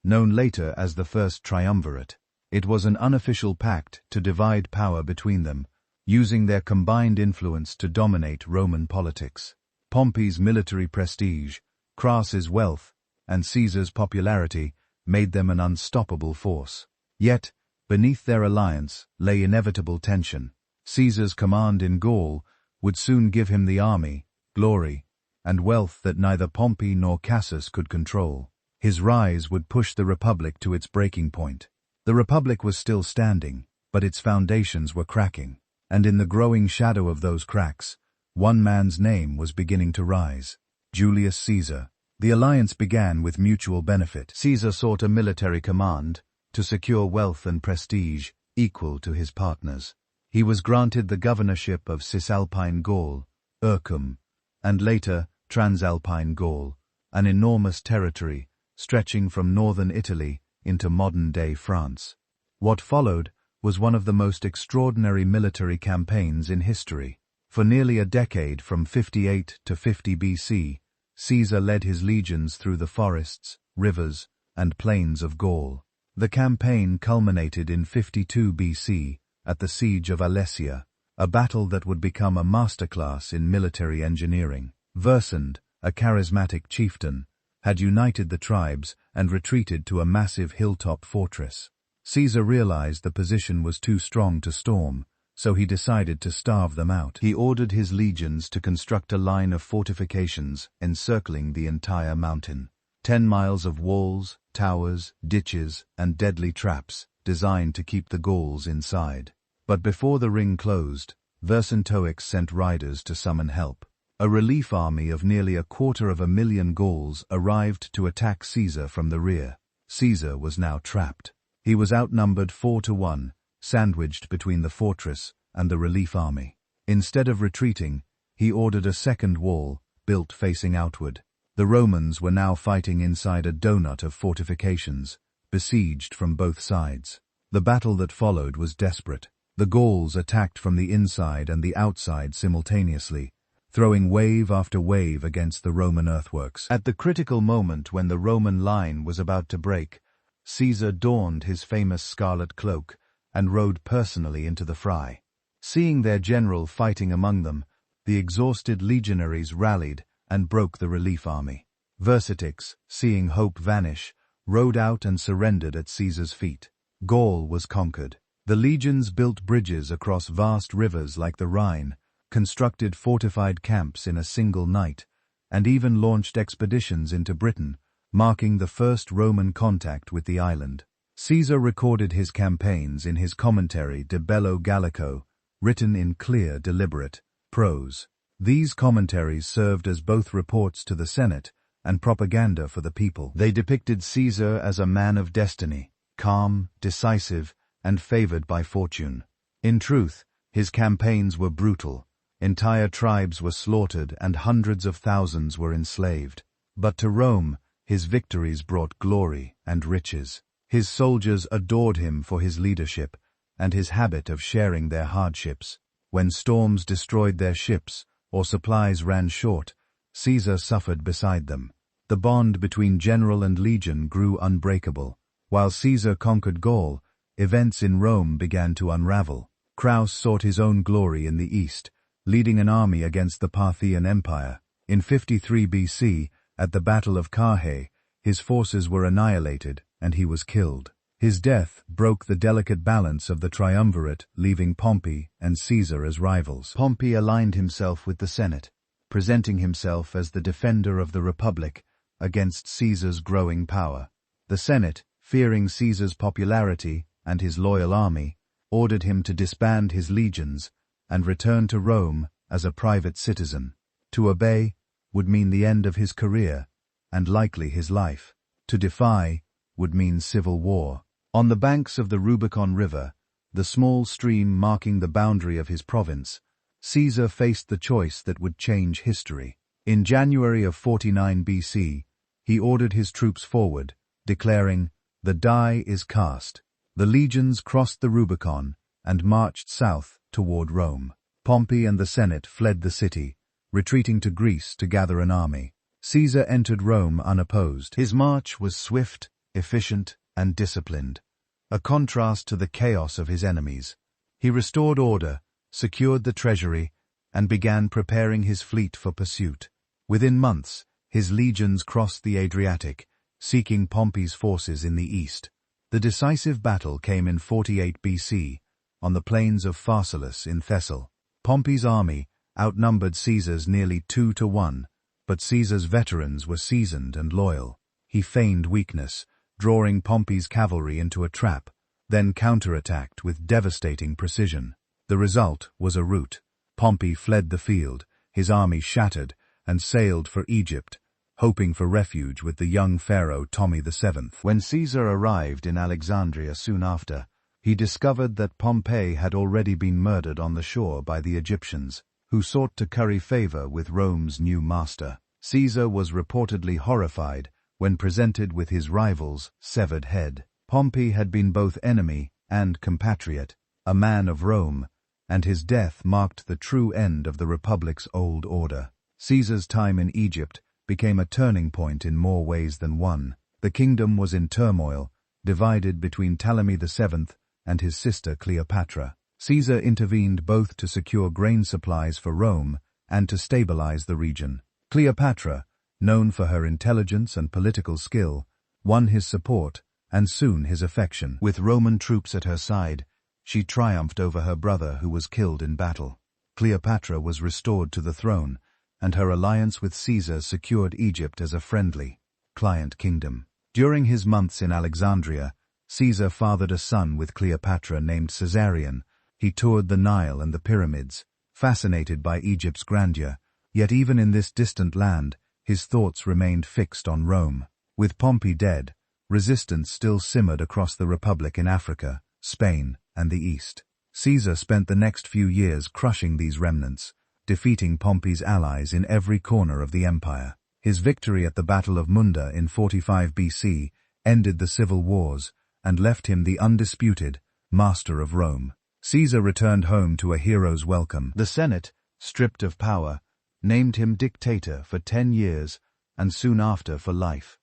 known later as the First Triumvirate. It was an unofficial pact to divide power between them, using their combined influence to dominate Roman politics. Pompey's military prestige, Crassus' wealth, and Caesar's popularity made them an unstoppable force. Yet, beneath their alliance lay inevitable tension. Caesar's command in Gaul would soon give him the army, glory, and wealth that neither Pompey nor Cassius could control. His rise would push the Republic to its breaking point. The Republic was still standing, but its foundations were cracking, and in the growing shadow of those cracks, one man's name was beginning to rise: Julius Caesar. The alliance began with mutual benefit. Caesar sought a military command to secure wealth and prestige equal to his partner's. He was granted the governorship of Cisalpine Gaul, Urcum, and later Transalpine Gaul, an enormous territory stretching from northern Italy into modern-day France. What followed was one of the most extraordinary military campaigns in history. For nearly a decade, from 58 to 50 BC, Caesar led his legions through the forests, rivers, and plains of Gaul. The campaign culminated in 52 BC at the Siege of Alesia, a battle that would become a masterclass in military engineering. Versand, a charismatic chieftain, had united the tribes and retreated to a massive hilltop fortress. Caesar realized the position was too strong to storm, so he decided to starve them out. He ordered his legions to construct a line of fortifications encircling the entire mountain. 10 miles of walls, towers, ditches, and deadly traps, designed to keep the Gauls inside. But before the ring closed, Vercingetorix sent riders to summon help. A relief army of nearly 250,000 Gauls arrived to attack Caesar from the rear. Caesar was now trapped. He was outnumbered 4 to 1, sandwiched between the fortress and the relief army. Instead of retreating, he ordered a second wall, built facing outward. The Romans were now fighting inside a donut of fortifications, besieged from both sides. The battle that followed was desperate. The Gauls attacked from the inside and the outside simultaneously, throwing wave after wave against the Roman earthworks. At the critical moment when the Roman line was about to break, Caesar donned his famous scarlet cloak and rode personally into the fray. Seeing their general fighting among them, the exhausted legionaries rallied and broke the relief army. Vercingetorix, seeing hope vanish, rode out and surrendered at Caesar's feet. Gaul was conquered. The legions built bridges across vast rivers like the Rhine, constructed fortified camps in a single night, and even launched expeditions into Britain, marking the first Roman contact with the island. Caesar recorded his campaigns in his commentary De Bello Gallico, written in clear, deliberate prose. These commentaries served as both reports to the Senate and propaganda for the people. They depicted Caesar as a man of destiny, calm, decisive, and favored by fortune. In truth, his campaigns were brutal. Entire tribes were slaughtered and hundreds of thousands were enslaved. But to Rome, his victories brought glory and riches. His soldiers adored him for his leadership and his habit of sharing their hardships. When storms destroyed their ships or supplies ran short, Caesar suffered beside them. The bond between general and legion grew unbreakable. While Caesar conquered Gaul, events in Rome began to unravel. Crassus sought his own glory in the east, leading an army against the Parthian Empire. In 53 BC, at the Battle of Carrhae, his forces were annihilated and he was killed. His death broke the delicate balance of the triumvirate, leaving Pompey and Caesar as rivals. Pompey aligned himself with the Senate, presenting himself as the defender of the Republic against Caesar's growing power. The Senate, fearing Caesar's popularity and his loyal army, ordered him to disband his legions and return to Rome as a private citizen. To obey would mean the end of his career and likely his life. To defy would mean civil war. On the banks of the Rubicon River, the small stream marking the boundary of his province, Caesar faced the choice that would change history. In January of 49 BC, he ordered his troops forward, declaring, "The die is cast." The legions crossed the Rubicon and marched south toward Rome. Pompey and the Senate fled the city, retreating to Greece to gather an army. Caesar entered Rome unopposed. His march was swift, efficient, and disciplined, a contrast to the chaos of his enemies. He restored order, secured the treasury, and began preparing his fleet for pursuit. Within months, his legions crossed the Adriatic, seeking Pompey's forces in the east. The decisive battle came in 48 BC, on the plains of Pharsalus in Thessaly. Pompey's army outnumbered Caesar's nearly 2-1, but Caesar's veterans were seasoned and loyal. He feigned weakness, drawing Pompey's cavalry into a trap, then counterattacked with devastating precision. The result was a rout. Pompey fled the field, his army shattered, and sailed for Egypt, hoping for refuge with the young pharaoh Ptolemy VII. When Caesar arrived in Alexandria soon after, he discovered that Pompey had already been murdered on the shore by the Egyptians, who sought to curry favor with Rome's new master. Caesar was reportedly horrified when presented with his rival's severed head. Pompey had been both enemy and compatriot, a man of Rome, and his death marked the true end of the Republic's old order. Caesar's time in Egypt became a turning point in more ways than one. The kingdom was in turmoil, divided between Ptolemy VII and his sister Cleopatra. Caesar intervened both to secure grain supplies for Rome and to stabilize the region. Cleopatra, known for her intelligence and political skill, won his support and soon his affection. With Roman troops at her side, she triumphed over her brother who was killed in battle. Cleopatra was restored to the throne, and her alliance with Caesar secured Egypt as a friendly, client kingdom. During his months in Alexandria, Caesar fathered a son with Cleopatra named Caesarion. He toured the Nile and the pyramids, fascinated by Egypt's grandeur, yet even in this distant land, his thoughts remained fixed on Rome. With Pompey dead, resistance still simmered across the Republic in Africa, Spain, and the East. Caesar spent the next few years crushing these remnants, defeating Pompey's allies in every corner of the empire. His victory at the Battle of Munda in 45 BC ended the civil wars and left him the undisputed master of Rome. Caesar returned home to a hero's welcome. The Senate, stripped of power, named him dictator for 10 years and soon after for life.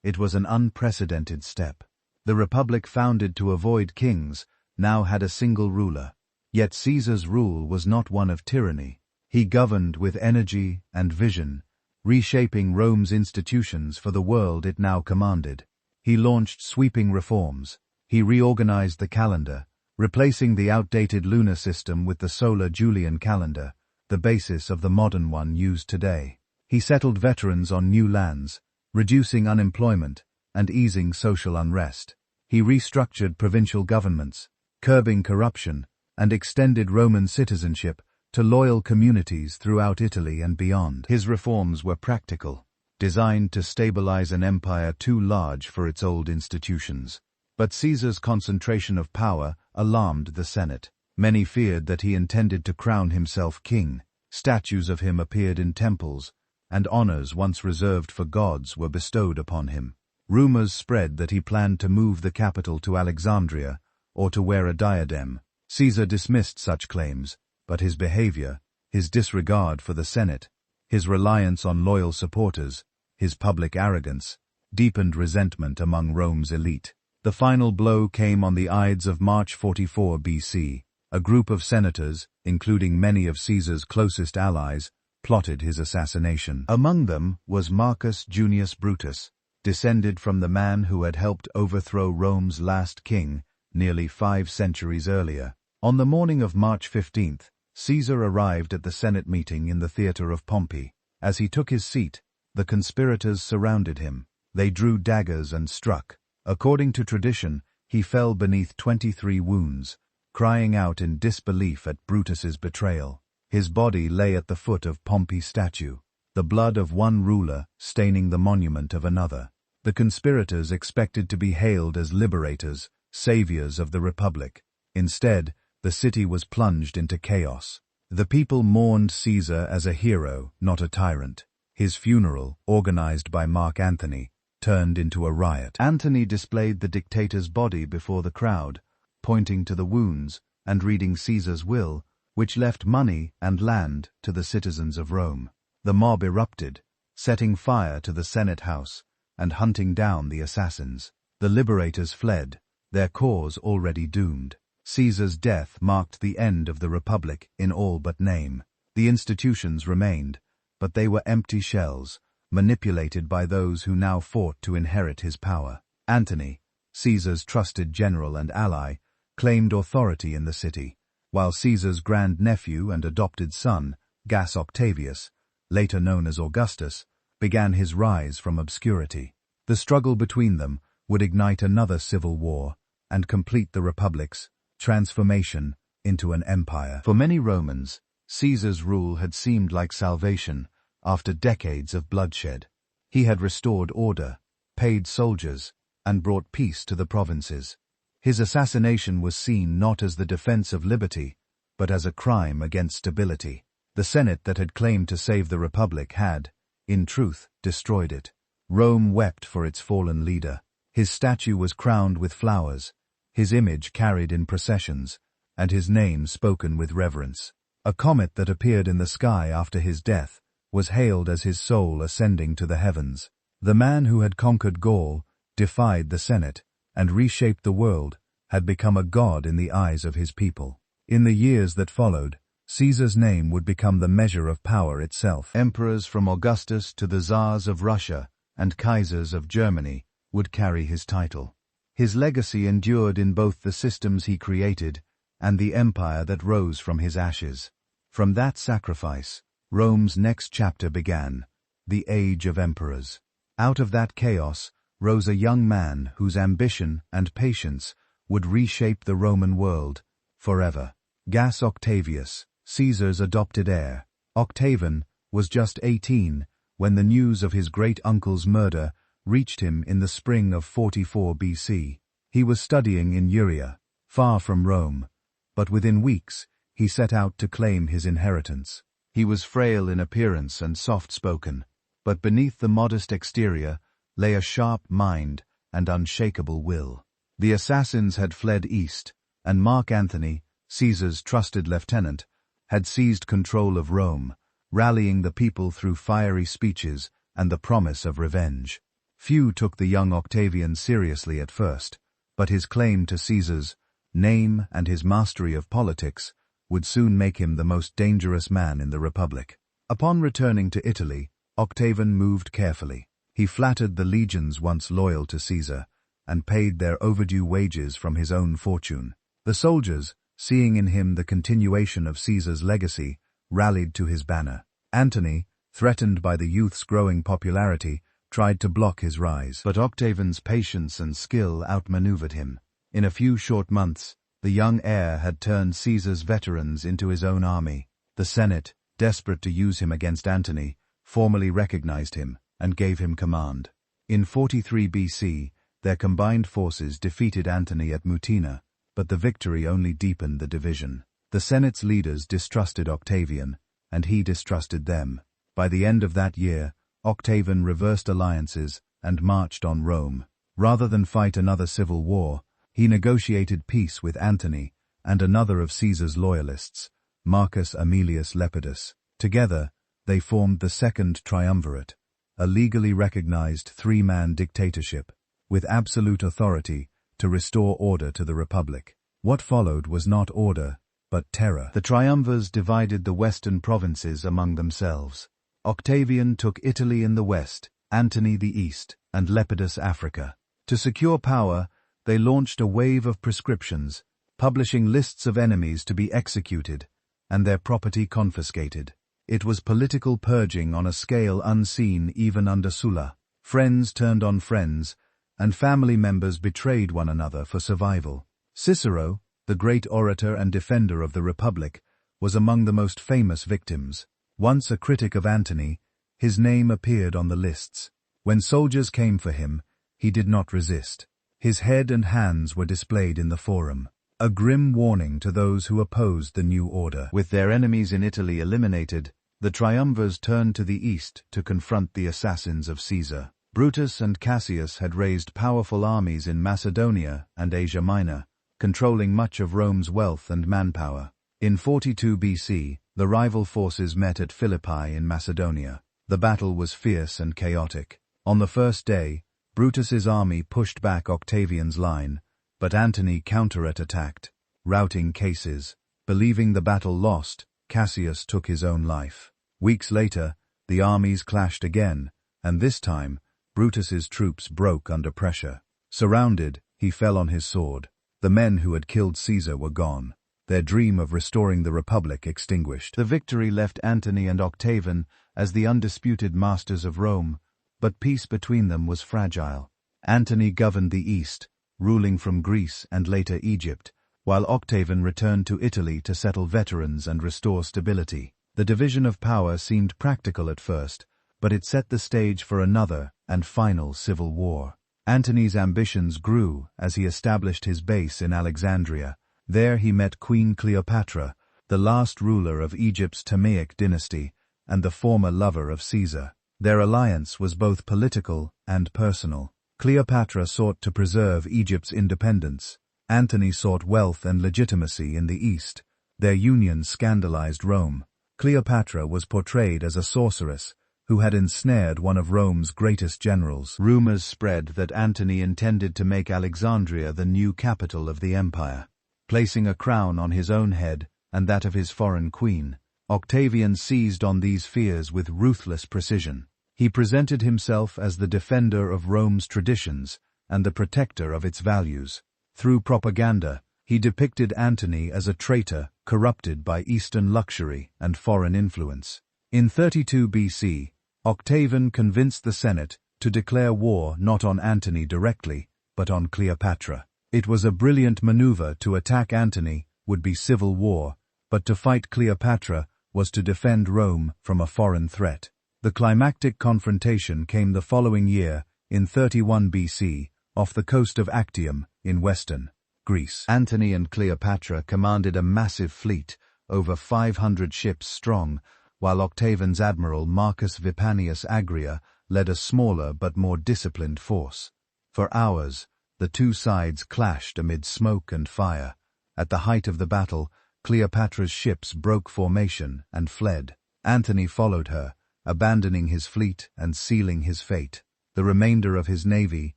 It was an unprecedented step. The Republic founded to avoid kings now had a single ruler. Yet Caesar's rule was not one of tyranny. He governed with energy and vision, reshaping Rome's institutions for the world it now commanded. He launched sweeping reforms. He reorganized the calendar, replacing the outdated lunar system with the solar Julian calendar, the basis of the modern one used today. He settled veterans on new lands, reducing unemployment and easing social unrest. He restructured provincial governments, curbing corruption, and extended Roman citizenship to loyal communities throughout Italy and beyond. His reforms were practical, designed to stabilize an empire too large for its old institutions. But Caesar's concentration of power alarmed the Senate. Many feared that he intended to crown himself king. Statues of him appeared in temples, and honors once reserved for gods were bestowed upon him. Rumors spread that he planned to move the capital to Alexandria or to wear a diadem. Caesar dismissed such claims, but his behavior, his disregard for the Senate, his reliance on loyal supporters, his public arrogance, deepened resentment among Rome's elite. The final blow came on the Ides of March 44 BC. A group of senators, including many of Caesar's closest allies, plotted his assassination. Among them was Marcus Junius Brutus, descended from the man who had helped overthrow Rome's last king nearly 5 centuries earlier. On the morning of March 15th, Caesar arrived at the Senate meeting in the theater of Pompey. As he took his seat, the conspirators surrounded him. They drew daggers and struck. According to tradition, he fell beneath 23 wounds, crying out in disbelief at Brutus's betrayal. His body lay at the foot of Pompey's statue, the blood of one ruler staining the monument of another. The conspirators expected to be hailed as liberators, saviors of the Republic. Instead, the city was plunged into chaos. The people mourned Caesar as a hero, not a tyrant. His funeral, organized by Mark Antony, turned into a riot. Antony displayed the dictator's body before the crowd, pointing to the wounds and reading Caesar's will, which left money and land to the citizens of Rome. The mob erupted, setting fire to the Senate house and hunting down the assassins. The liberators fled, their cause already doomed. Caesar's death marked the end of the Republic in all but name. The institutions remained, but they were empty shells, manipulated by those who now fought to inherit his power. Antony, Caesar's trusted general and ally, claimed authority in the city, while Caesar's grandnephew and adopted son, Gaius Octavius, later known as Augustus, began his rise from obscurity. The struggle between them would ignite another civil war and complete the Republic's transformation into an empire. For many Romans, Caesar's rule had seemed like salvation after decades of bloodshed. He had restored order, paid soldiers, and brought peace to the provinces. His assassination was seen not as the defense of liberty, but as a crime against stability. The Senate that had claimed to save the Republic had, in truth, destroyed it. Rome wept for its fallen leader. His statue was crowned with flowers, his image carried in processions, and his name spoken with reverence. A comet that appeared in the sky after his death was hailed as his soul ascending to the heavens. The man who had conquered Gaul, defied the Senate, and reshaped the world, had become a god in the eyes of his people. In the years that followed, Caesar's name would become the measure of power itself. Emperors from Augustus to the Tsars of Russia and Kaisers of Germany would carry his title. His legacy endured in both the systems he created and the empire that rose from his ashes. From that sacrifice, Rome's next chapter began, the Age of Emperors. Out of that chaos rose a young man whose ambition and patience would reshape the Roman world forever. Gaius Octavius, Caesar's adopted heir. Octavian was just 18 when the news of his great-uncle's murder reached him in the spring of 44 BC. He was studying in Uria, far from Rome, but within weeks he set out to claim his inheritance. He was frail in appearance and soft-spoken, but beneath the modest exterior lay a sharp mind and unshakable will. The assassins had fled east, and Mark Antony, Caesar's trusted lieutenant, had seized control of Rome, rallying the people through fiery speeches and the promise of revenge. Few took the young Octavian seriously at first, but his claim to Caesar's name and his mastery of politics would soon make him the most dangerous man in the Republic. Upon returning to Italy, Octavian moved carefully. He flattered the legions once loyal to Caesar, and paid their overdue wages from his own fortune. The soldiers, seeing in him the continuation of Caesar's legacy, rallied to his banner. Antony, threatened by the youth's growing popularity, tried to block his rise. But Octavian's patience and skill outmaneuvered him. In a few short months, the young heir had turned Caesar's veterans into his own army. The Senate, desperate to use him against Antony, formally recognized him and gave him command. In 43 BC, their combined forces defeated Antony at Mutina, but the victory only deepened the division. The Senate's leaders distrusted Octavian, and he distrusted them. By the end of that year, Octavian reversed alliances and marched on Rome. Rather than fight another civil war, he negotiated peace with Antony and another of Caesar's loyalists, Marcus Aemilius Lepidus. Together, they formed the Second Triumvirate, a legally recognized three-man dictatorship, with absolute authority to restore order to the Republic. What followed was not order, but terror. The triumvirs divided the western provinces among themselves. Octavian took Italy in the west, Antony the East, and Lepidus Africa. To secure power, they launched a wave of prescriptions, publishing lists of enemies to be executed, and their property confiscated. It was political purging on a scale unseen even under Sulla. Friends turned on friends, and family members betrayed one another for survival. Cicero, the great orator and defender of the Republic, was among the most famous victims. Once a critic of Antony, his name appeared on the lists. When soldiers came for him, he did not resist. His head and hands were displayed in the forum, a grim warning to those who opposed the new order. With their enemies in Italy eliminated, the triumvirs turned to the east to confront the assassins of Caesar. Brutus and Cassius had raised powerful armies in Macedonia and Asia Minor, controlling much of Rome's wealth and manpower. In 42 BC, the rival forces met at Philippi in Macedonia. The battle was fierce and chaotic. On the first day, Brutus's army pushed back Octavian's line, but Antony counter-attacked, routing cases. Believing the battle lost, Cassius took his own life. Weeks later, the armies clashed again, and this time, Brutus's troops broke under pressure. Surrounded, he fell on his sword. The men who had killed Caesar were gone, their dream of restoring the Republic extinguished. The victory left Antony and Octavian as the undisputed masters of Rome, but peace between them was fragile. Antony governed the east, ruling from Greece and later Egypt, while Octavian returned to Italy to settle veterans and restore stability. The division of power seemed practical at first, but it set the stage for another and final civil war. Antony's ambitions grew as he established his base in Alexandria. There he met Queen Cleopatra, the last ruler of Egypt's Ptolemaic dynasty and the former lover of Caesar. Their alliance was both political and personal. Cleopatra sought to preserve Egypt's independence. Antony sought wealth and legitimacy in the east. Their union scandalized Rome. Cleopatra was portrayed as a sorceress who had ensnared one of Rome's greatest generals. Rumors spread that Antony intended to make Alexandria the new capital of the empire, placing a crown on his own head and that of his foreign queen. Octavian seized on these fears with ruthless precision. He presented himself as the defender of Rome's traditions and the protector of its values. Through propaganda, he depicted Antony as a traitor corrupted by Eastern luxury and foreign influence. In 32 BC, Octavian convinced the Senate to declare war not on Antony directly, but on Cleopatra. It was a brilliant maneuver. To attack Antony would be civil war, but to fight Cleopatra was to defend Rome from a foreign threat. The climactic confrontation came the following year, in 31 BC, off the coast of Actium, in western Greece. Antony and Cleopatra commanded a massive fleet, over 500 ships strong, while Octavian's admiral Marcus Vipanius Agria led a smaller but more disciplined force. For hours, the two sides clashed amid smoke and fire. At the height of the battle, Cleopatra's ships broke formation and fled. Antony followed her, abandoning his fleet and sealing his fate. The remainder of his navy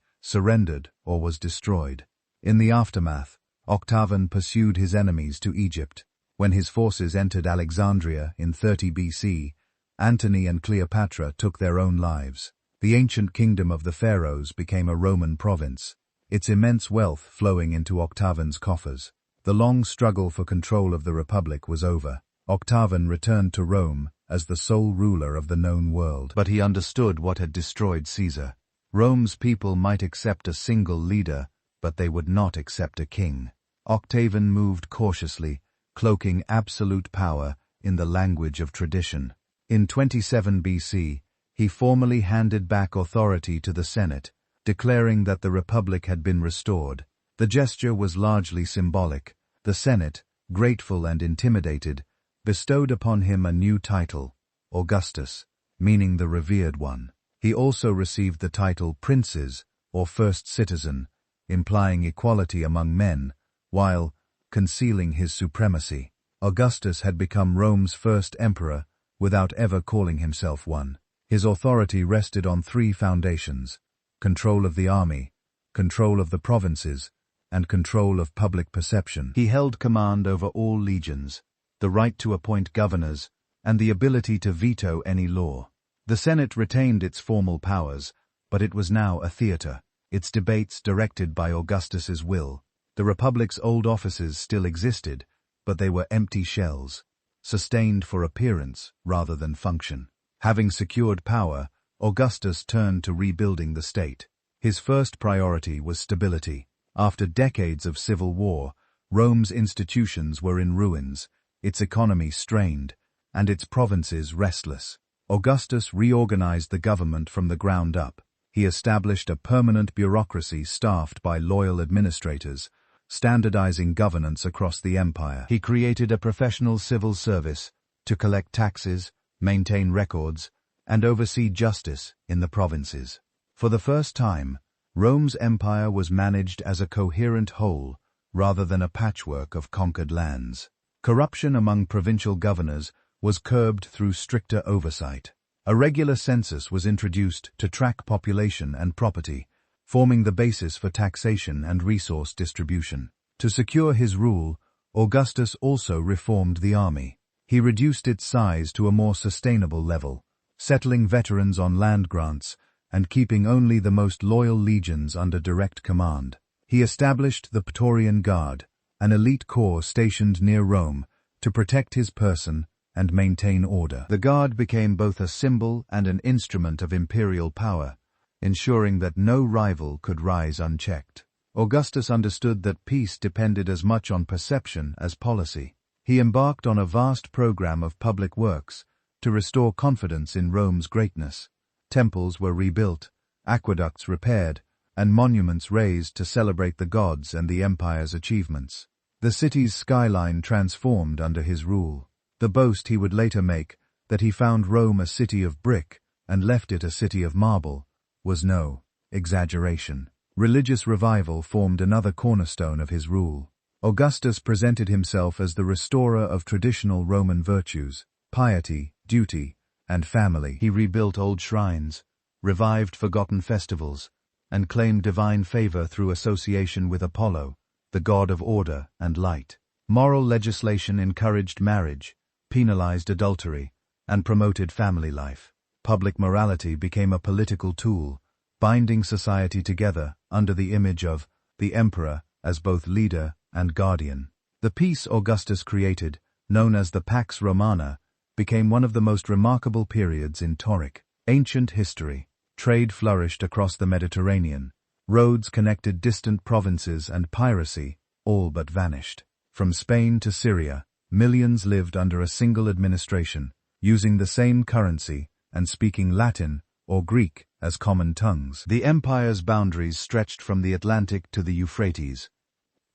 surrendered or was destroyed. In the aftermath, Octavian pursued his enemies to Egypt. When his forces entered Alexandria in 30 BC, Antony and Cleopatra took their own lives. The ancient kingdom of the pharaohs became a Roman province, its immense wealth flowing into Octavian's coffers. The long struggle for control of the Republic was over. Octavian returned to Rome as the sole ruler of the known world. But he understood what had destroyed Caesar. Rome's people might accept a single leader, but they would not accept a king. Octavian moved cautiously, cloaking absolute power in the language of tradition. In 27 BC, he formally handed back authority to the Senate, declaring that the Republic had been restored. The gesture was largely symbolic. The Senate, grateful and intimidated, bestowed upon him a new title, Augustus, meaning the revered one. He also received the title Princes, or First Citizen, implying equality among men, while concealing his supremacy. Augustus had become Rome's first emperor without ever calling himself one. His authority rested on three foundations: control of the army, control of the provinces, and control of public perception. He held command over all legions, the right to appoint governors, and the ability to veto any law. The Senate retained its formal powers, but it was now a theater, its debates directed by Augustus's will. The Republic's old offices still existed, but they were empty shells, sustained for appearance rather than function. Having secured power, Augustus turned to rebuilding the state. His first priority was stability. After decades of civil war, Rome's institutions were in ruins, its economy strained, and its provinces restless. Augustus reorganized the government from the ground up. He established a permanent bureaucracy staffed by loyal administrators, standardizing governance across the empire. He created a professional civil service to collect taxes, maintain records, and oversee justice in the provinces. For the first time, Rome's empire was managed as a coherent whole rather than a patchwork of conquered lands. Corruption among provincial governors was curbed through stricter oversight. A regular census was introduced to track population and property, forming the basis for taxation and resource distribution. To secure his rule, Augustus also reformed the army. He reduced its size to a more sustainable level, settling veterans on land grants and keeping only the most loyal legions under direct command. He established the Praetorian Guard, an elite corps stationed near Rome to protect his person and maintain order. The Guard became both a symbol and an instrument of imperial power, ensuring that no rival could rise unchecked. Augustus understood that peace depended as much on perception as policy. He embarked on a vast program of public works to restore confidence in Rome's greatness. Temples were rebuilt, aqueducts repaired, and monuments raised to celebrate the gods and the empire's achievements. The city's skyline transformed under his rule. The boast he would later make, that he found Rome a city of brick and left it a city of marble, was no exaggeration. Religious revival formed another cornerstone of his rule. Augustus presented himself as the restorer of traditional Roman virtues, piety, duty, and family. He rebuilt old shrines, revived forgotten festivals, and claimed divine favor through association with Apollo, the god of order and light. Moral legislation encouraged marriage, penalized adultery, and promoted family life. Public morality became a political tool, binding society together under the image of the emperor as both leader and guardian. The peace Augustus created, known as the Pax Romana, became one of the most remarkable periods in Tauric ancient history. Trade flourished across the Mediterranean. Roads connected distant provinces, and piracy all but vanished. From Spain to Syria, millions lived under a single administration, using the same currency and speaking Latin or Greek as common tongues. The empire's boundaries stretched from the Atlantic to the Euphrates,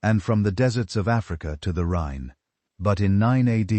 and from the deserts of Africa to the Rhine. But in 9 AD,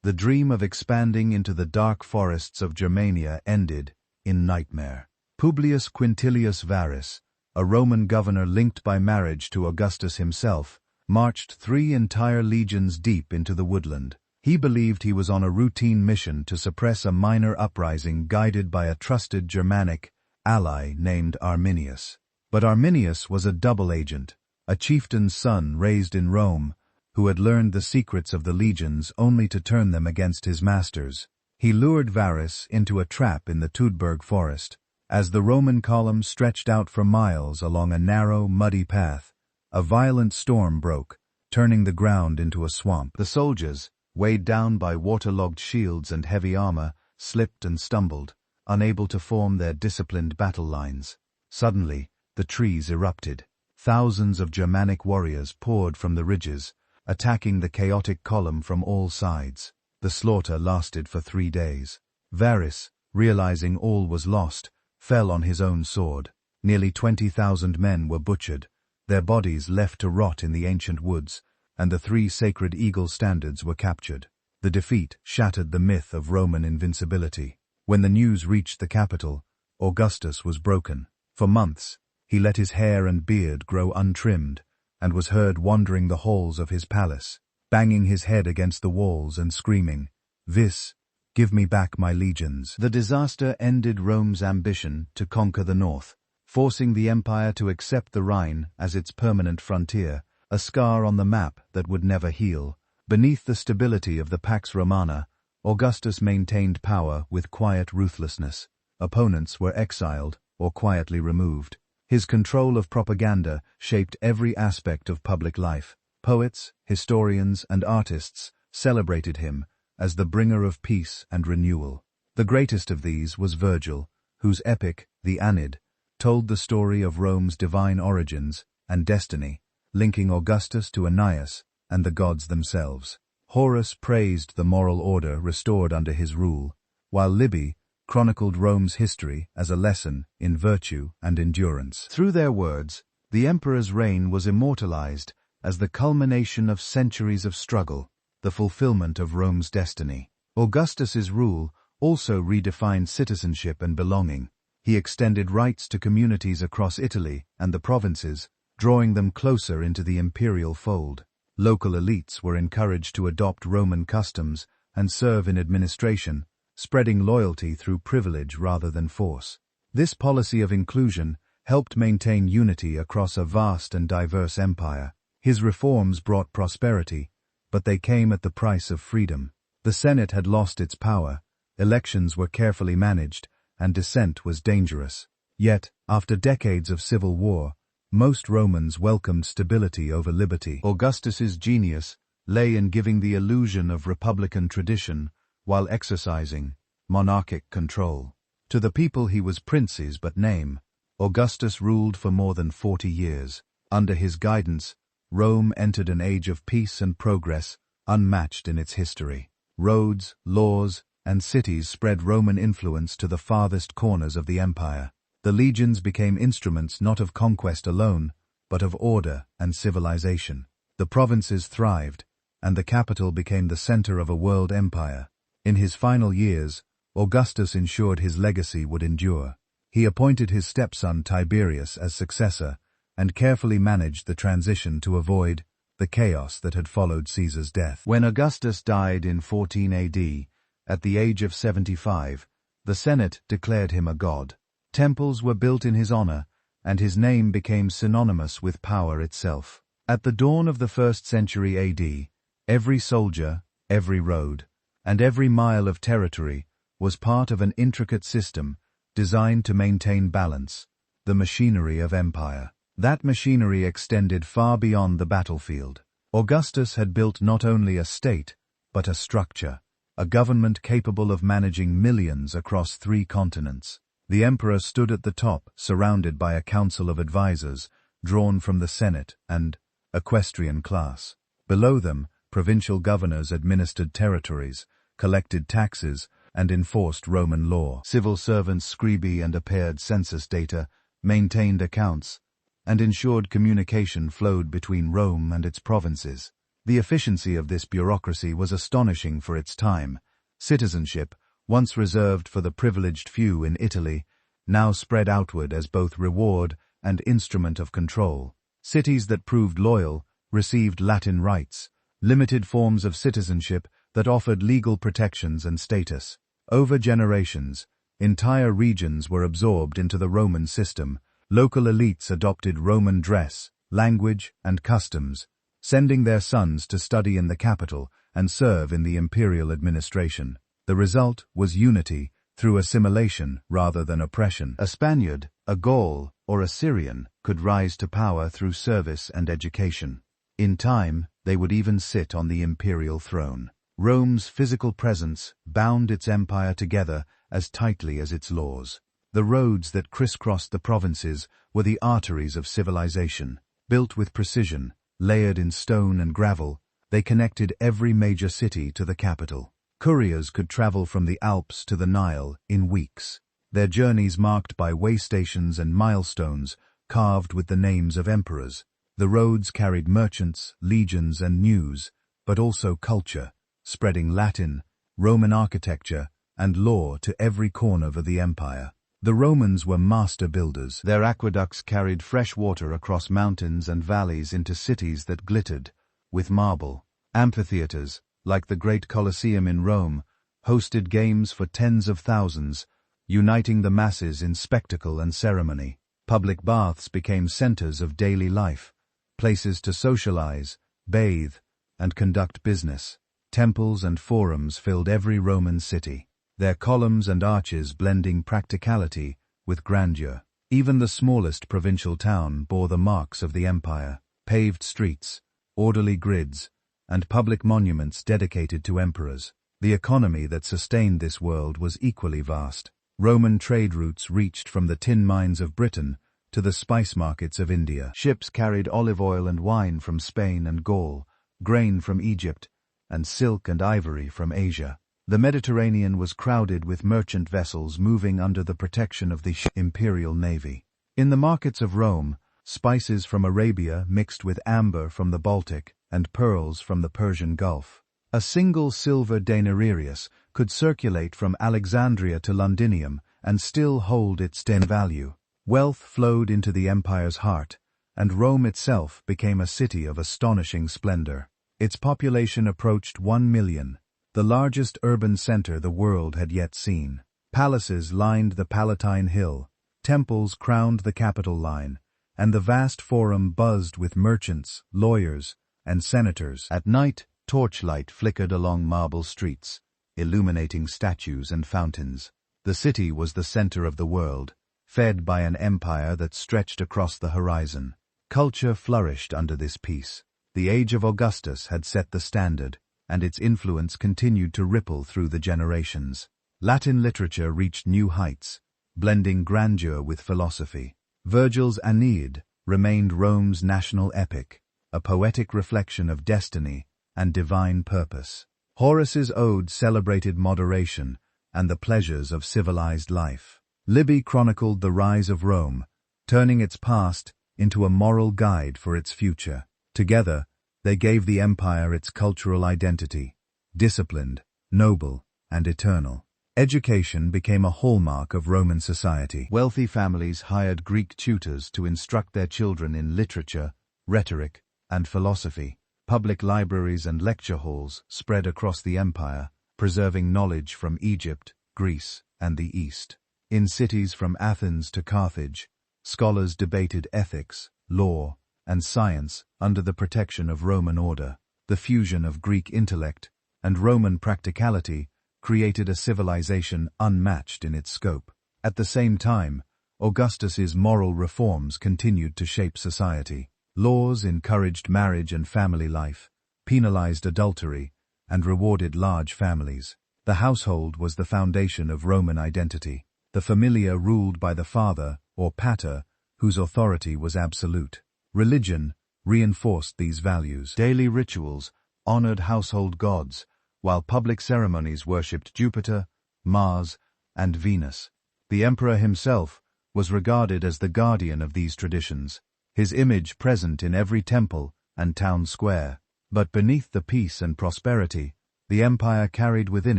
the dream of expanding into the dark forests of Germania ended in nightmare. Publius Quintilius Varus, a Roman governor linked by marriage to Augustus himself, marched 3 entire legions deep into the woodland. He believed he was on a routine mission to suppress a minor uprising guided by a trusted Germanic ally named Arminius. But Arminius was a double agent, a chieftain's son raised in Rome, who had learned the secrets of the legions only to turn them against his masters. He lured Varus into a trap in the Tiber forest. As the Roman column stretched out for miles along a narrow, muddy path, a violent storm broke, turning the ground into a swamp. The soldiers, weighed down by waterlogged shields and heavy armor, slipped and stumbled, unable to form their disciplined battle lines. Suddenly, the trees erupted. Thousands of Germanic warriors poured from the ridges, attacking the chaotic column from all sides. The slaughter lasted for 3 days. Varus, realizing all was lost, fell on his own sword. Nearly 20,000 men were butchered, their bodies left to rot in the ancient woods, and the 3 sacred eagle standards were captured. The defeat shattered the myth of Roman invincibility. When the news reached the capital, Augustus was broken. For months, he let his hair and beard grow untrimmed, and was heard wandering the halls of his palace, banging his head against the walls and screaming, "Vis, give me back my legions." The disaster ended Rome's ambition to conquer the north, forcing the empire to accept the Rhine as its permanent frontier, a scar on the map that would never heal. Beneath the stability of the Pax Romana, Augustus maintained power with quiet ruthlessness. Opponents were exiled or quietly removed. His control of propaganda shaped every aspect of public life. Poets, historians, and artists celebrated him as the bringer of peace and renewal. The greatest of these was Virgil, whose epic, the Aeneid, told the story of Rome's divine origins and destiny, linking Augustus to Aeneas and the gods themselves. Horace praised the moral order restored under his rule, while Livy chronicled Rome's history as a lesson in virtue and endurance. Through their words, the emperor's reign was immortalized as the culmination of centuries of struggle, the fulfillment of Rome's destiny. Augustus's rule also redefined citizenship and belonging. He extended rights to communities across Italy and the provinces, drawing them closer into the imperial fold. Local elites were encouraged to adopt Roman customs and serve in administration, spreading loyalty through privilege rather than force. This policy of inclusion helped maintain unity across a vast and diverse empire. His reforms brought prosperity, but they came at the price of freedom. The Senate had lost its power, elections were carefully managed, and dissent was dangerous. Yet, after decades of civil war, most Romans welcomed stability over liberty. Augustus's genius lay in giving the illusion of republican tradition while exercising monarchic control. To the people he was princes but name. Augustus ruled for more than 40 years. Under his guidance, Rome entered an age of peace and progress unmatched in its history. Roads, laws, and cities spread Roman influence to the farthest corners of the empire. The legions became instruments not of conquest alone, but of order and civilization. The provinces thrived, and the capital became the center of a world empire. In his final years, Augustus ensured his legacy would endure. He appointed his stepson Tiberius as successor, and carefully managed the transition to avoid the chaos that had followed Caesar's death. When Augustus died in 14 AD, at the age of 75, the Senate declared him a god. Temples were built in his honor, and his name became synonymous with power itself. At the dawn of the 1st century AD, every soldier, every road, and every mile of territory was part of an intricate system designed to maintain balance, the machinery of empire. That machinery extended far beyond the battlefield. Augustus had built not only a state, but a structure, a government capable of managing millions across 3 continents. The emperor stood at the top, surrounded by a council of advisors, drawn from the Senate and equestrian class. Below them, provincial governors administered territories, collected taxes, and enforced Roman law. Civil servants scribi and appared census data, maintained accounts, and ensured communication flowed between Rome and its provinces. The efficiency of this bureaucracy was astonishing for its time. Citizenship, once reserved for the privileged few in Italy, now spread outward as both reward and instrument of control. Cities that proved loyal received Latin rights, limited forms of citizenship that offered legal protections and status. Over generations, entire regions were absorbed into the Roman system. Local elites adopted Roman dress, language, and customs, sending their sons to study in the capital and serve in the imperial administration. The result was unity through assimilation rather than oppression. A Spaniard, a Gaul, or a Syrian could rise to power through service and education. In time, they would even sit on the imperial throne. Rome's physical presence bound its empire together as tightly as its laws. The roads that crisscrossed the provinces were the arteries of civilization. Built with precision, layered in stone and gravel, they connected every major city to the capital. Couriers could travel from the Alps to the Nile in weeks, their journeys marked by way stations and milestones carved with the names of emperors. The roads carried merchants, legions, and news, but also culture, spreading Latin, Roman architecture, and law to every corner of the empire. The Romans were master builders. Their aqueducts carried fresh water across mountains and valleys into cities that glittered with marble. Amphitheaters, like the great Colosseum in Rome, hosted games for tens of thousands, uniting the masses in spectacle and ceremony. Public baths became centers of daily life, places to socialize, bathe, and conduct business. Temples and forums filled every Roman city, their columns and arches blending practicality with grandeur. Even the smallest provincial town bore the marks of the empire: paved streets, orderly grids, and public monuments dedicated to emperors. The economy that sustained this world was equally vast. Roman trade routes reached from the tin mines of Britain to the spice markets of India. Ships carried olive oil and wine from Spain and Gaul, grain from Egypt, and silk and ivory from Asia. The Mediterranean was crowded with merchant vessels moving under the protection of the imperial navy. In the markets of Rome, spices from Arabia mixed with amber from the Baltic and pearls from the Persian Gulf. A single silver denarius could circulate from Alexandria to Londinium and still hold its value. Wealth flowed into the empire's heart, and Rome itself became a city of astonishing splendor. Its population approached 1 million, the largest urban center the world had yet seen. Palaces lined the Palatine Hill, temples crowned the Capitol line, and the vast forum buzzed with merchants, lawyers, and senators. At night, torchlight flickered along marble streets, illuminating statues and fountains. The city was the center of the world, fed by an empire that stretched across the horizon. Culture flourished under this peace. The age of Augustus had set the standard, and its influence continued to ripple through the generations. Latin literature reached new heights, blending grandeur with philosophy. Virgil's Aeneid remained Rome's national epic, a poetic reflection of destiny and divine purpose. Horace's Ode celebrated moderation and the pleasures of civilized life. Livy chronicled the rise of Rome, turning its past into a moral guide for its future. Together, they gave the empire its cultural identity: disciplined, noble, and eternal. Education became a hallmark of Roman society. Wealthy families hired Greek tutors to instruct their children in literature, rhetoric, and philosophy. Public libraries and lecture halls spread across the empire, preserving knowledge from Egypt, Greece, and the East. In cities from Athens to Carthage, scholars debated ethics, law, and science under the protection of Roman order. The fusion of Greek intellect and Roman practicality created a civilization unmatched in its scope. At the same time, Augustus's moral reforms continued to shape society. Laws encouraged marriage and family life, penalized adultery, and rewarded large families. The household was the foundation of Roman identity. The familia ruled by the father, or pater, whose authority was absolute. Religion reinforced these values. Daily rituals honored household gods, while public ceremonies worshipped Jupiter, Mars, and Venus. The emperor himself was regarded as the guardian of these traditions, his image present in every temple and town square. But beneath the peace and prosperity, the empire carried within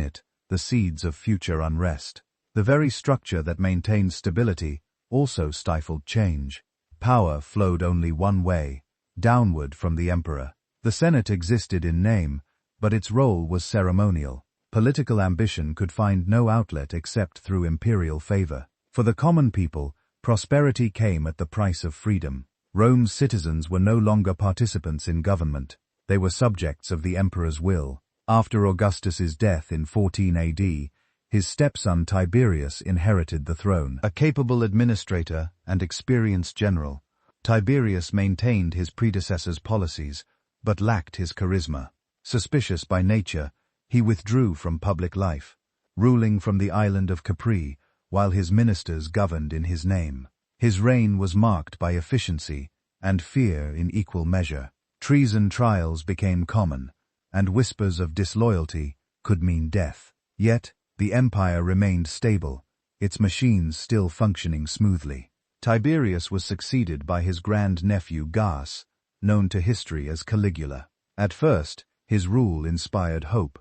it the seeds of future unrest. The very structure that maintained stability also stifled change. Power flowed only one way, downward from the emperor. The Senate existed in name, but its role was ceremonial. Political ambition could find no outlet except through imperial favor. For the common people, prosperity came at the price of freedom. Rome's citizens were no longer participants in government. They were subjects of the emperor's will. After Augustus's death in 14 AD, his stepson Tiberius inherited the throne. A capable administrator and experienced general, Tiberius maintained his predecessor's policies, but lacked his charisma. Suspicious by nature, he withdrew from public life, ruling from the island of Capri, while his ministers governed in his name. His reign was marked by efficiency and fear in equal measure. Treason trials became common, and whispers of disloyalty could mean death. Yet, the empire remained stable, its machines still functioning smoothly. Tiberius was succeeded by his grandnephew Gaius, known to history as Caligula. At first, his rule inspired hope,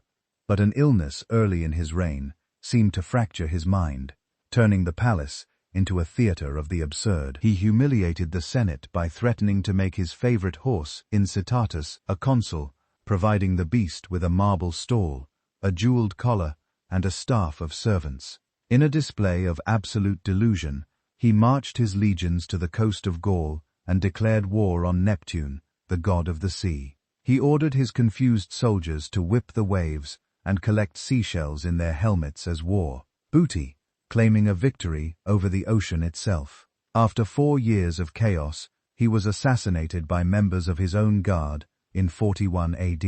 but an illness early in his reign seemed to fracture his mind, turning the palace into a theater of the absurd. He humiliated the Senate by threatening to make his favorite horse, Incitatus, a consul, providing the beast with a marble stall, a jeweled collar, and a staff of servants. In a display of absolute delusion, he marched his legions to the coast of Gaul and declared war on Neptune, the god of the sea. He ordered his confused soldiers to whip the waves and collect seashells in their helmets as war booty, claiming a victory over the ocean itself. After 4 years of chaos, he was assassinated by members of his own guard in 41 AD.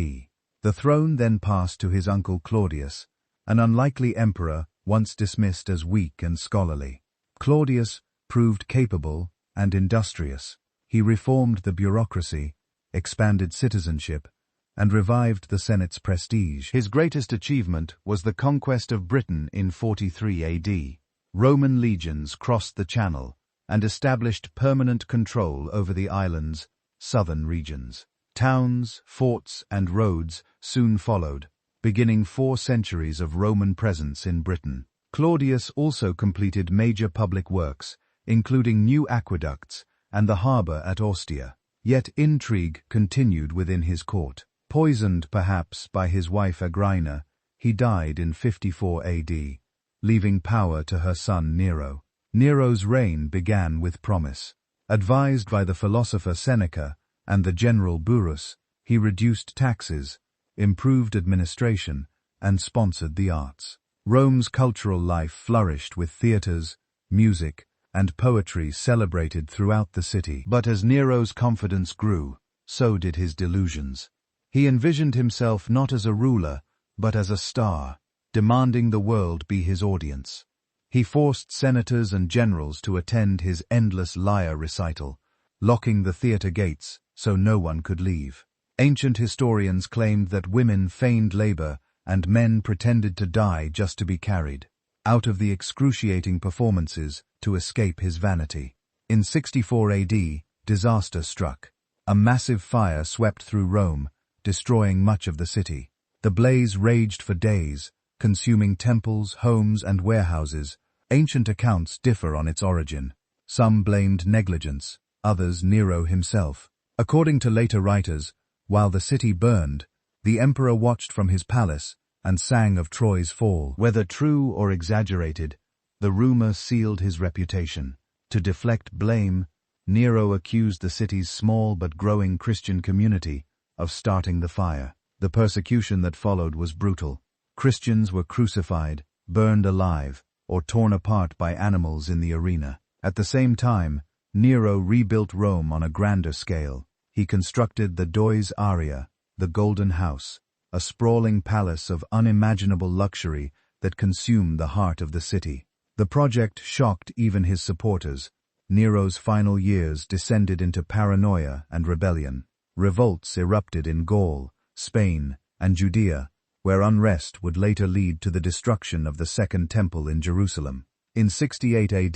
The throne then passed to his uncle Claudius, an unlikely emperor once dismissed as weak and scholarly. Claudius proved capable and industrious. He reformed the bureaucracy, expanded citizenship, and revived the Senate's prestige. His greatest achievement was the conquest of Britain in 43 AD. Roman legions crossed the Channel and established permanent control over the island's southern regions. Towns, forts, and roads soon followed, beginning 4 centuries of Roman presence in Britain. Claudius also completed major public works, including new aqueducts and the harbour at Ostia. Yet intrigue continued within his court. Poisoned, perhaps, by his wife Agrina, he died in 54 AD, leaving power to her son Nero. Nero's reign began with promise. Advised by the philosopher Seneca and the general Burrus, he reduced taxes, improved administration, and sponsored the arts. Rome's cultural life flourished with theatres, music, and poetry celebrated throughout the city. But as Nero's confidence grew, so did his delusions. He envisioned himself not as a ruler, but as a star, demanding the world be his audience. He forced senators and generals to attend his endless lyre recital, locking the theatre gates so no one could leave. Ancient historians claimed that women feigned labor and men pretended to die just to be carried out of the excruciating performances to escape his vanity. In 64 AD, disaster struck. A massive fire swept through Rome, destroying much of the city. The blaze raged for days, consuming temples, homes, and warehouses. Ancient accounts differ on its origin. Some blamed negligence, others Nero himself. According to later writers, while the city burned, the emperor watched from his palace and sang of Troy's fall. Whether true or exaggerated, the rumor sealed his reputation. To deflect blame, Nero accused the city's small but growing Christian community of starting the fire. The persecution that followed was brutal. Christians were crucified, burned alive, or torn apart by animals in the arena. At the same time, Nero rebuilt Rome on a grander scale. He constructed the Dois Aurea, the Golden House, a sprawling palace of unimaginable luxury that consumed the heart of the city. The project shocked even his supporters. Nero's final years descended into paranoia and rebellion. Revolts erupted in Gaul, Spain, and Judea, where unrest would later lead to the destruction of the Second Temple in Jerusalem. In 68 AD,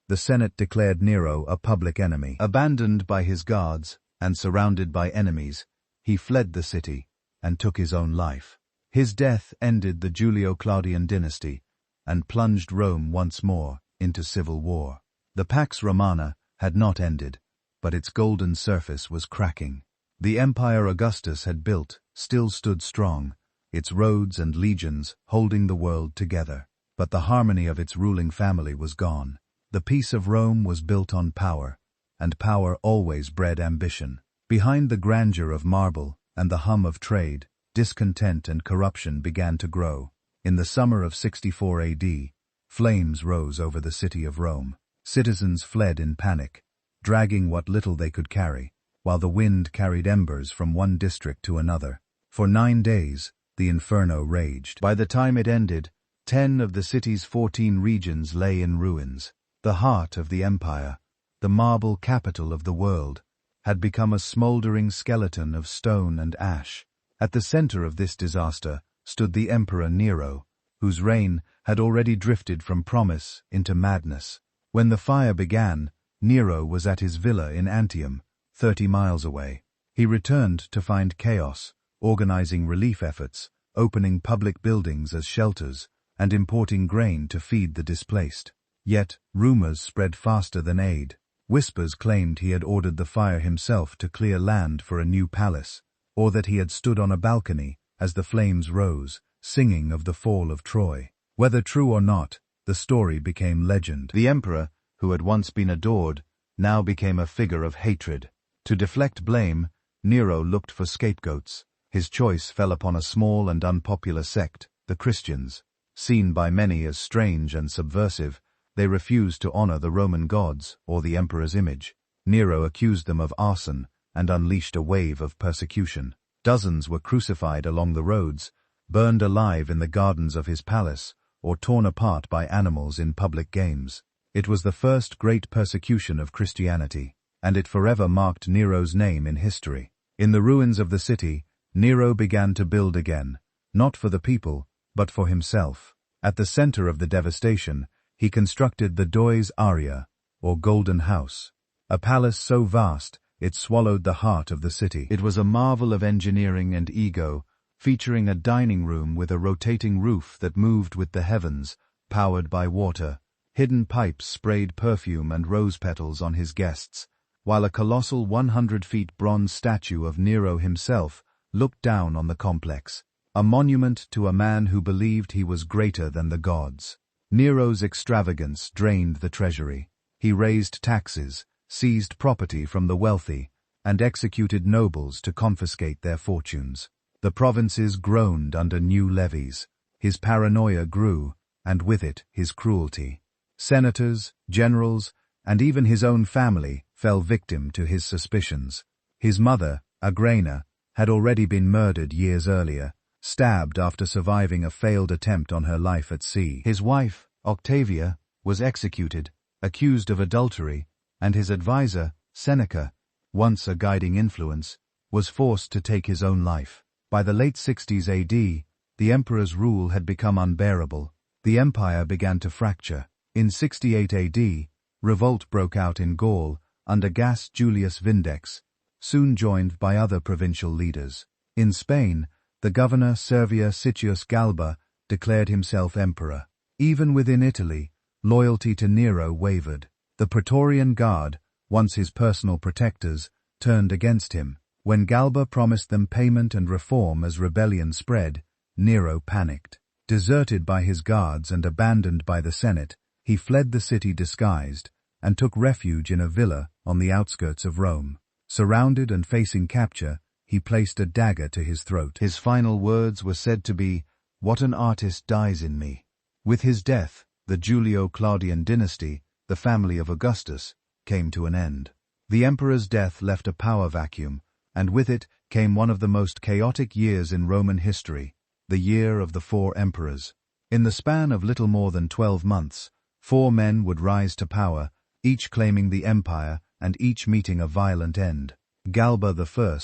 the Senate declared Nero a public enemy. Abandoned by his guards and surrounded by enemies, he fled the city and took his own life. His death ended the Julio-Claudian dynasty and plunged Rome once more into civil war. The Pax Romana had not ended, but its golden surface was cracking. The empire Augustus had built still stood strong, its roads and legions holding the world together. But the harmony of its ruling family was gone. The peace of Rome was built on power, and power always bred ambition. Behind the grandeur of marble and the hum of trade, discontent and corruption began to grow. In the summer of 64 AD, flames rose over the city of Rome. Citizens fled in panic, dragging what little they could carry, while the wind carried embers from one district to another. For 9 days, the inferno raged. By the time it ended, 10 of the city's 14 regions lay in ruins. The heart of the empire, the marble capital of the world, had become a smoldering skeleton of stone and ash. At the center of this disaster stood the Emperor Nero, whose reign had already drifted from promise into madness. When the fire began, Nero was at his villa in Antium, 30 miles away. He returned to find chaos, organizing relief efforts, opening public buildings as shelters, and importing grain to feed the displaced. Yet, rumors spread faster than aid. Whispers claimed he had ordered the fire himself to clear land for a new palace, or that he had stood on a balcony as the flames rose, singing of the fall of Troy. Whether true or not, the story became legend. The emperor, who had once been adored, now became a figure of hatred. To deflect blame, Nero looked for scapegoats. His choice fell upon a small and unpopular sect, the Christians. Seen by many as strange and subversive, they refused to honor the Roman gods or the emperor's image. Nero accused them of arson and unleashed a wave of persecution. Dozens were crucified along the roads, burned alive in the gardens of his palace, or torn apart by animals in public games. It was the first great persecution of Christianity, and it forever marked Nero's name in history. In the ruins of the city, Nero began to build again, not for the people, but for himself. At the center of the devastation, he constructed the Dois Aurea, or Golden House, a palace so vast it swallowed the heart of the city. It was a marvel of engineering and ego, featuring a dining room with a rotating roof that moved with the heavens, powered by water. Hidden pipes sprayed perfume and rose petals on his guests, while a colossal 100 feet bronze statue of Nero himself looked down on the complex, a monument to a man who believed he was greater than the gods. Nero's extravagance drained the treasury. He raised taxes, seized property from the wealthy, and executed nobles to confiscate their fortunes. The provinces groaned under new levies. His paranoia grew, and with it his cruelty. Senators, generals, and even his own family fell victim to his suspicions. His mother, Agrena, had already been murdered years earlier, stabbed after surviving a failed attempt on her life at sea. His wife, Octavia, was executed, accused of adultery, and his advisor, Seneca, once a guiding influence, was forced to take his own life. By the late 60s AD, the emperor's rule had become unbearable. The empire began to fracture. In 68 AD, revolt broke out in Gaul under Gaius Julius Vindex, soon joined by other provincial leaders. In Spain, the governor Servius Sitius Galba declared himself emperor. Even within Italy, loyalty to Nero wavered. The Praetorian Guard, once his personal protectors, turned against him. When Galba promised them payment and reform as rebellion spread, Nero panicked. Deserted by his guards and abandoned by the Senate, he fled the city disguised and took refuge in a villa on the outskirts of Rome. Surrounded and facing capture, he placed a dagger to his throat. His final words were said to be, "What an artist dies in me." With his death, the Julio-Claudian dynasty, the family of Augustus, came to an end. The emperor's death left a power vacuum, and with it came one of the most chaotic years in Roman history, the year of the 4 emperors. In the span of little more than 12 months, 4 men would rise to power, each claiming the empire and each meeting a violent end. Galba I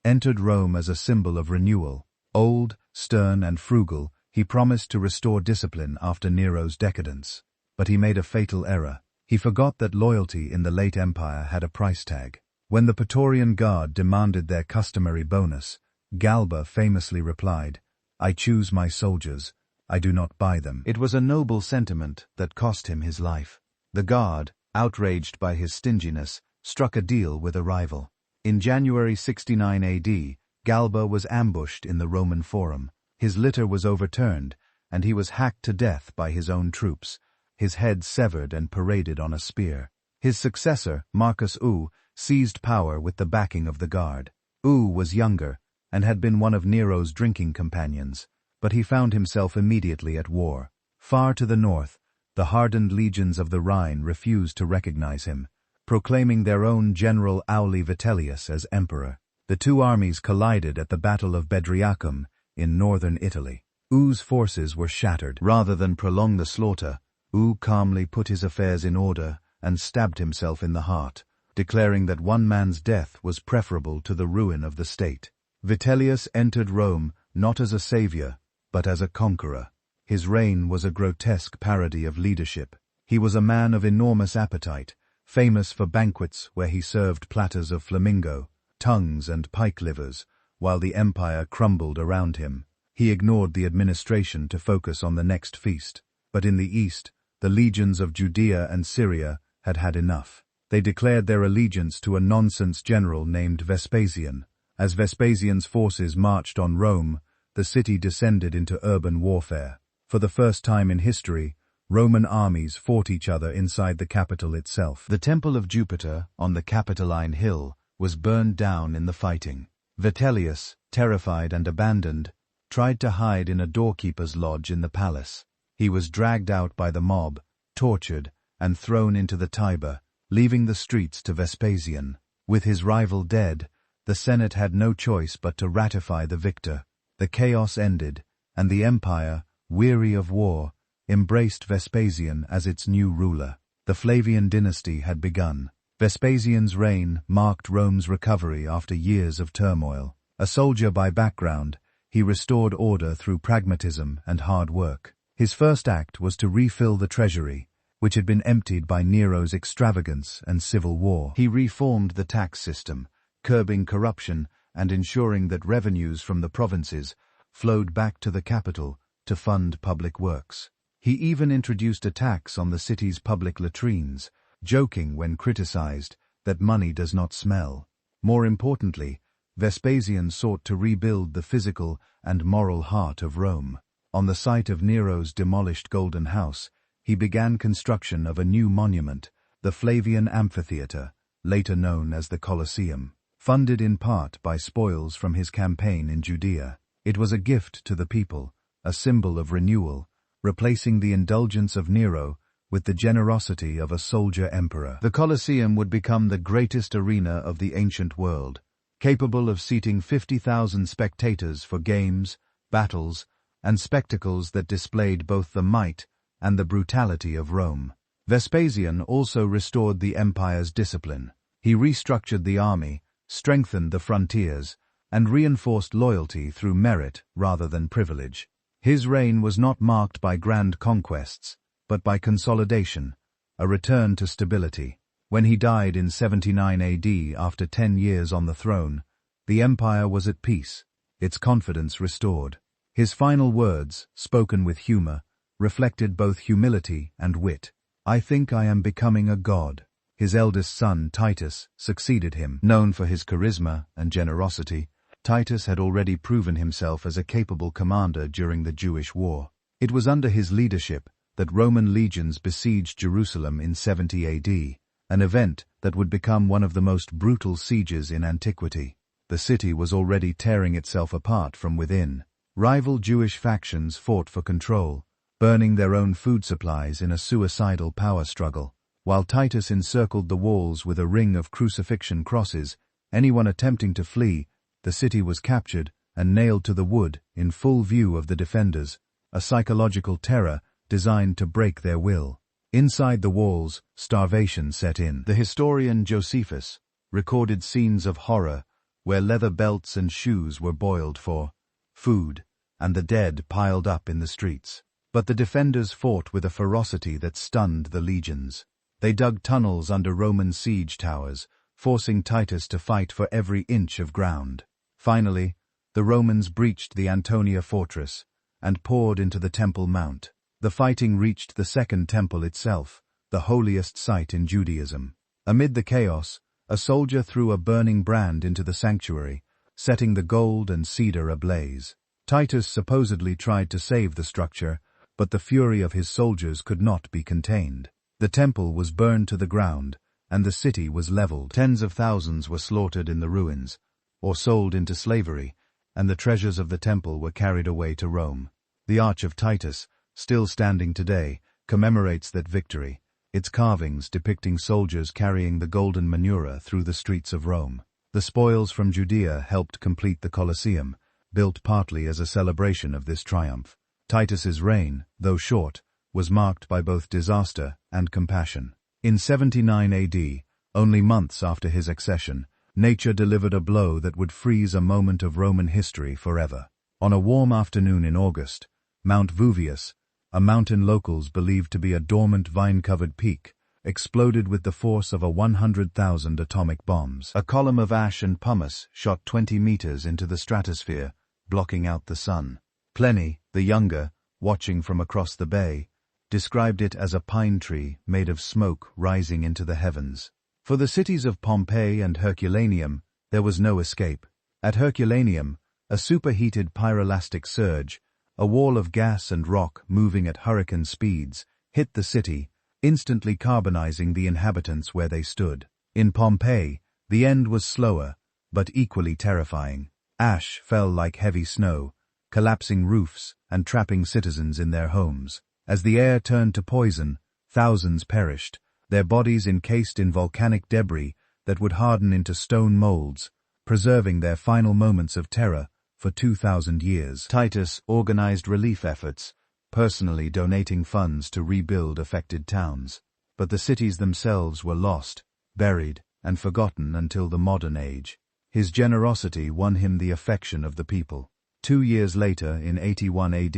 entered Rome as a symbol of renewal. Old, stern, and frugal, he promised to restore discipline after Nero's decadence. But he made a fatal error. He forgot that loyalty in the late empire had a price tag. When the Praetorian Guard demanded their customary bonus, Galba famously replied, "I choose my soldiers, I do not buy them." It was a noble sentiment that cost him his life. The Guard, outraged by his stinginess, struck a deal with a rival. In January 69 AD, Galba was ambushed in the Roman Forum. His litter was overturned, and he was hacked to death by his own troops, his head severed and paraded on a spear. His successor, Marcus U, seized power with the backing of the Guard. U was younger, and had been one of Nero's drinking companions, but he found himself immediately at war. Far to the north, the hardened legions of the Rhine refused to recognize him, proclaiming their own general Auli Vitellius as emperor. The 2 armies collided at the Battle of Bedriacum in northern Italy. U's forces were shattered. Rather than prolong the slaughter, U calmly put his affairs in order and stabbed himself in the heart, declaring that one man's death was preferable to the ruin of the state. Vitellius entered Rome not as a savior, but as a conqueror. His reign was a grotesque parody of leadership. He was a man of enormous appetite, famous for banquets where he served platters of flamingo, tongues and pike livers, while the empire crumbled around him. He ignored the administration to focus on the next feast. But in the east, the legions of Judea and Syria had had enough. They declared their allegiance to a nonsense general named Vespasian. As Vespasian's forces marched on Rome, the city descended into urban warfare. For the first time in history, Roman armies fought each other inside the capital itself. The Temple of Jupiter, on the Capitoline Hill, was burned down in the fighting. Vitellius, terrified and abandoned, tried to hide in a doorkeeper's lodge in the palace. He was dragged out by the mob, tortured, and thrown into the Tiber, leaving the streets to Vespasian. With his rival dead, the Senate had no choice but to ratify the victor. The chaos ended, and the empire, weary of war, embraced Vespasian as its new ruler. The Flavian dynasty had begun. Vespasian's reign marked Rome's recovery after years of turmoil. A soldier by background, he restored order through pragmatism and hard work. His first act was to refill the treasury, which had been emptied by Nero's extravagance and civil war. He reformed the tax system, curbing corruption and ensuring that revenues from the provinces flowed back to the capital to fund public works. He even introduced a tax on the city's public latrines, joking when criticized that money does not smell. More importantly, Vespasian sought to rebuild the physical and moral heart of Rome. On the site of Nero's demolished Golden House, he began construction of a new monument, the Flavian Amphitheatre, later known as the Colosseum. Funded in part by spoils from his campaign in Judea, it was a gift to the people, a symbol of renewal, replacing the indulgence of Nero with the generosity of a soldier emperor. The Colosseum would become the greatest arena of the ancient world, capable of seating 50,000 spectators for games, battles, and spectacles that displayed both the might and the brutality of Rome. Vespasian also restored the empire's discipline. He restructured the army, strengthened the frontiers, and reinforced loyalty through merit rather than privilege. His reign was not marked by grand conquests, but by consolidation, a return to stability. When he died in 79 AD after 10 years on the throne, the empire was at peace, its confidence restored. His final words, spoken with humor, reflected both humility and wit. "I think I am becoming a god." His eldest son, Titus, succeeded him. Known for his charisma and generosity, Titus had already proven himself as a capable commander during the Jewish War. It was under his leadership that Roman legions besieged Jerusalem in 70 AD, an event that would become one of the most brutal sieges in antiquity. The city was already tearing itself apart from within. Rival Jewish factions fought for control, burning their own food supplies in a suicidal power struggle. While Titus encircled the walls with a ring of crucifixion crosses, anyone attempting to flee, the city was captured and nailed to the wood in full view of the defenders, a psychological terror designed to break their will. Inside the walls, starvation set in. The historian Josephus recorded scenes of horror where leather belts and shoes were boiled for food, and the dead piled up in the streets. But the defenders fought with a ferocity that stunned the legions. They dug tunnels under Roman siege towers, forcing Titus to fight for every inch of ground. Finally, the Romans breached the Antonia fortress and poured into the Temple Mount. The fighting reached the Second Temple itself, the holiest site in Judaism. Amid the chaos, a soldier threw a burning brand into the sanctuary, setting the gold and cedar ablaze. Titus supposedly tried to save the structure, but the fury of his soldiers could not be contained. The temple was burned to the ground, and the city was leveled. Tens of thousands were slaughtered in the ruins, or sold into slavery, and the treasures of the temple were carried away to Rome. The Arch of Titus, still standing today, commemorates that victory, its carvings depicting soldiers carrying the golden manura through the streets of Rome. The spoils from Judea helped complete the Colosseum, built partly as a celebration of this triumph. Titus's reign, though short, was marked by both disaster and compassion. In 79 AD, only months after his accession, nature delivered a blow that would freeze a moment of Roman history forever. On a warm afternoon in August, Mount Vuvius, a mountain locals believed to be a dormant vine-covered peak, exploded with the force of 100,000 atomic bombs. A column of ash and pumice shot 20 meters into the stratosphere, blocking out the sun. Pliny, the younger, watching from across the bay, described it as a pine tree made of smoke rising into the heavens. For the cities of Pompeii and Herculaneum, there was no escape. At Herculaneum, a superheated pyrolastic surge, a wall of gas and rock moving at hurricane speeds, hit the city, instantly carbonizing the inhabitants where they stood. In Pompeii, The end was slower, but equally terrifying. Ash fell like heavy snow, collapsing roofs and trapping citizens in their homes. As the air turned to poison, thousands perished, their bodies encased in volcanic debris that would harden into stone molds, preserving their final moments of terror for 2,000 years. Titus organized relief efforts, personally donating funds to rebuild affected towns. But the cities themselves were lost, buried, and forgotten until the modern age. His generosity won him the affection of the people. 2 years later, in 81 AD,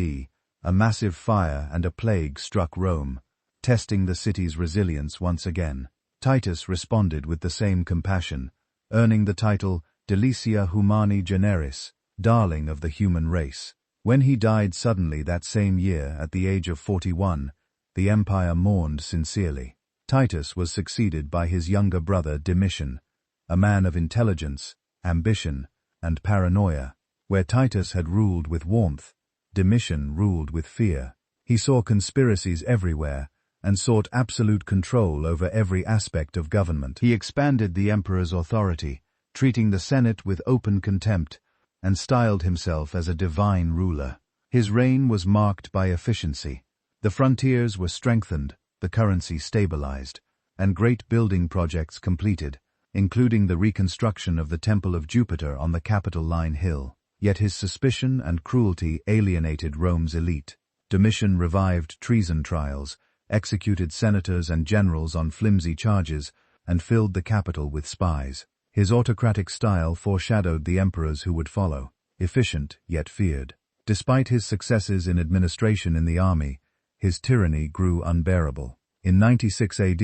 a massive fire and a plague struck Rome, testing the city's resilience once again. Titus responded with the same compassion, earning the title Delicia Humani Generis, darling of the human race. When he died suddenly that same year at the age of 41, the empire mourned sincerely. Titus was succeeded by his younger brother Domitian, a man of intelligence, ambition, and paranoia. Where Titus had ruled with warmth, Domitian ruled with fear. He saw conspiracies everywhere and sought absolute control over every aspect of government. He expanded the emperor's authority, treating the Senate with open contempt, and styled himself as a divine ruler. His reign was marked by efficiency. The frontiers were strengthened, the currency stabilized, and great building projects completed, including the reconstruction of the Temple of Jupiter on the Capitoline Hill. Yet his suspicion and cruelty alienated Rome's elite. Domitian revived treason trials, executed senators and generals on flimsy charges, and filled the capital with spies. His autocratic style foreshadowed the emperors who would follow, efficient yet feared. Despite his successes in administration in the army, his tyranny grew unbearable. In 96 AD,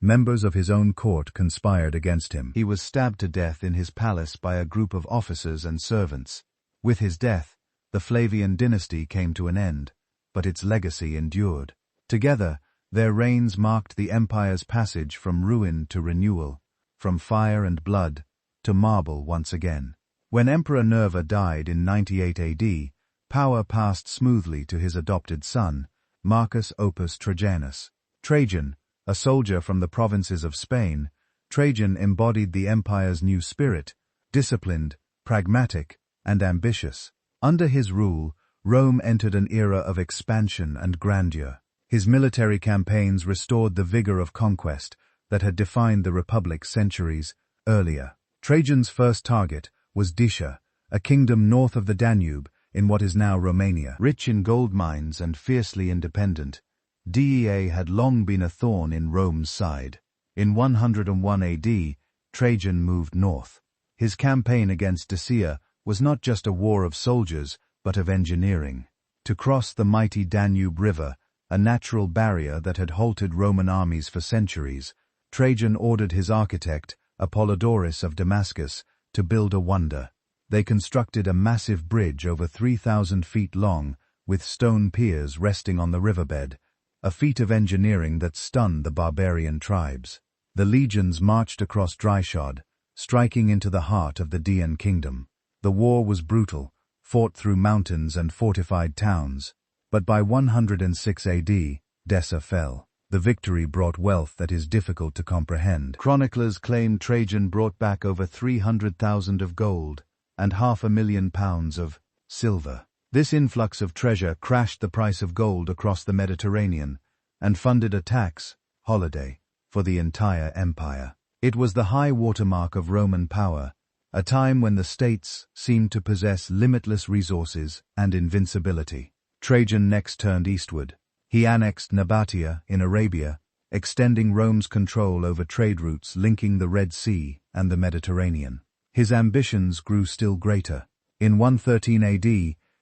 members of his own court conspired against him. He was stabbed to death in his palace by a group of officers and servants. With his death, the Flavian dynasty came to an end, but its legacy endured. Together, their reigns marked the empire's passage from ruin to renewal, from fire and blood to marble once again. When Emperor Nerva died in 98 AD, power passed smoothly to his adopted son, Marcus Opus Trajanus. Trajan, a soldier from the provinces of Spain, Trajan embodied the empire's new spirit, disciplined, pragmatic, and ambitious. Under his rule, Rome entered an era of expansion and grandeur. His military campaigns restored the vigor of conquest that had defined the Republic centuries earlier. Trajan's first target was Dacia, a kingdom north of the Danube in what is now Romania. Rich in gold mines and fiercely independent, Dacia had long been a thorn in Rome's side. In 101 AD, Trajan moved north. His campaign against Dacia was not just a war of soldiers, but of engineering. To cross the mighty Danube River, a natural barrier that had halted Roman armies for centuries, Trajan ordered his architect, Apollodorus of Damascus, to build a wonder. They constructed a massive bridge over 3,000 feet long, with stone piers resting on the riverbed, a feat of engineering that stunned the barbarian tribes. The legions marched across dryshod, striking into the heart of the Dacian kingdom. The war was brutal, fought through mountains and fortified towns, but by 106 AD, Dacia fell. The victory brought wealth that is difficult to comprehend. Chroniclers claim Trajan brought back over 300,000 of gold and £500,000 of silver. This influx of treasure crashed the price of gold across the Mediterranean and funded a tax holiday for the entire empire. It was the high watermark of Roman power, a time when the states seemed to possess limitless resources and invincibility. Trajan next turned eastward. He annexed Nabatea in Arabia, extending Rome's control over trade routes linking the Red Sea and the Mediterranean. His ambitions grew still greater. In 113 AD,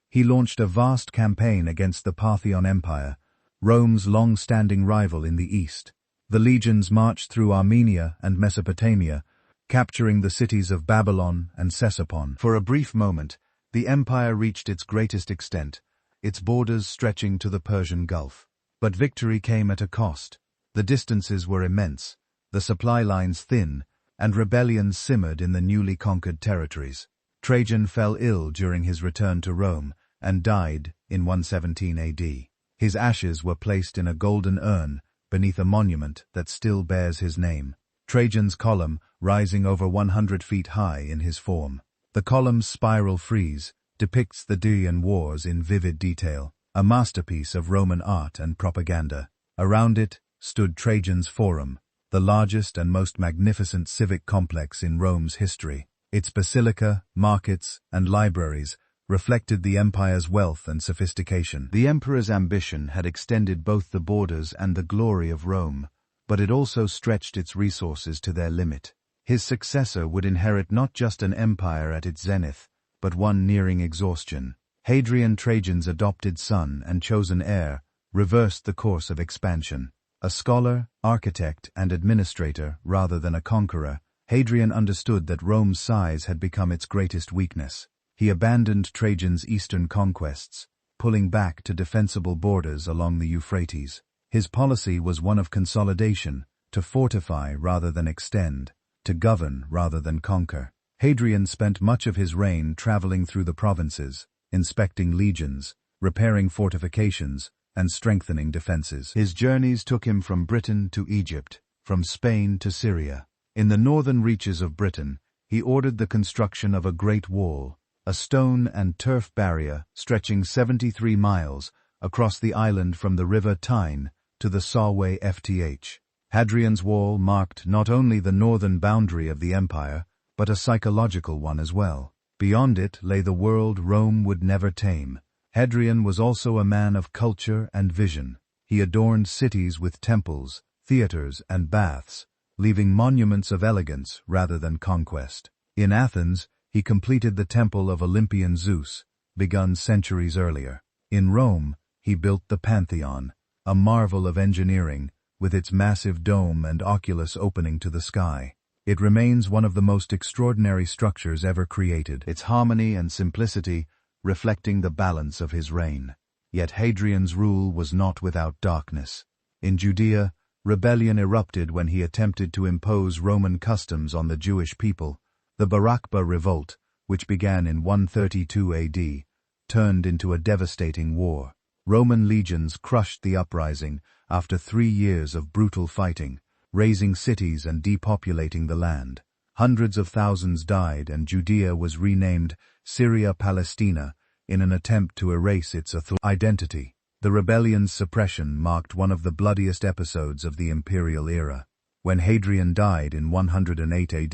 he launched a vast campaign against the Parthian Empire, Rome's long-standing rival in the east. The legions marched through Armenia and Mesopotamia, capturing the cities of Babylon and Ctesiphon. For a brief moment, the empire reached its greatest extent, its borders stretching to the Persian Gulf. But victory came at a cost. The distances were immense, the supply lines thin, and rebellions simmered in the newly conquered territories. Trajan fell ill during his return to Rome and died in 117 AD. His ashes were placed in a golden urn beneath a monument that still bears his name. Trajan's column rising over 100 feet high in his form. The column's spiral frieze depicts the Dacian wars in vivid detail, a masterpiece of Roman art and propaganda. Around it stood Trajan's Forum, the largest and most magnificent civic complex in Rome's history. Its basilica, markets, and libraries reflected the empire's wealth and sophistication. The emperor's ambition had extended both the borders and the glory of Rome, but it also stretched its resources to their limit. His successor would inherit not just an empire at its zenith, but one nearing exhaustion. Hadrian, Trajan's adopted son and chosen heir, reversed the course of expansion. A scholar, architect, and administrator rather than a conqueror, Hadrian understood that Rome's size had become its greatest weakness. He abandoned Trajan's eastern conquests, pulling back to defensible borders along the Euphrates. His policy was one of consolidation, to fortify rather than extend, to govern rather than conquer. Hadrian spent much of his reign traveling through the provinces, inspecting legions, repairing fortifications, and strengthening defenses. His journeys took him from Britain to Egypt, from Spain to Syria. In the northern reaches of Britain, he ordered the construction of a great wall, a stone and turf barrier stretching 73 miles across the island from the river Tyne to the Solway Fth. Hadrian's wall marked not only the northern boundary of the empire, but a psychological one as well. Beyond it lay the world Rome would never tame. Hadrian was also a man of culture and vision. He adorned cities with temples, theaters, and baths, leaving monuments of elegance rather than conquest. In Athens, he completed the temple of Olympian Zeus, begun centuries earlier. In Rome, he built the Pantheon, a marvel of engineering, with its massive dome and oculus opening to the sky. It remains one of the most extraordinary structures ever created, its harmony and simplicity reflecting the balance of his reign. Yet Hadrian's rule was not without darkness. In Judea, rebellion erupted when he attempted to impose Roman customs on the Jewish people. The Barakba revolt, which began in 132 AD, turned into a devastating war. Roman legions crushed the uprising after 3 years of brutal fighting, razing cities and depopulating the land. Hundreds of thousands died and Judea was renamed Syria Palestina in an attempt to erase its identity. The rebellion's suppression marked one of the bloodiest episodes of the imperial era. When Hadrian died in 108 AD,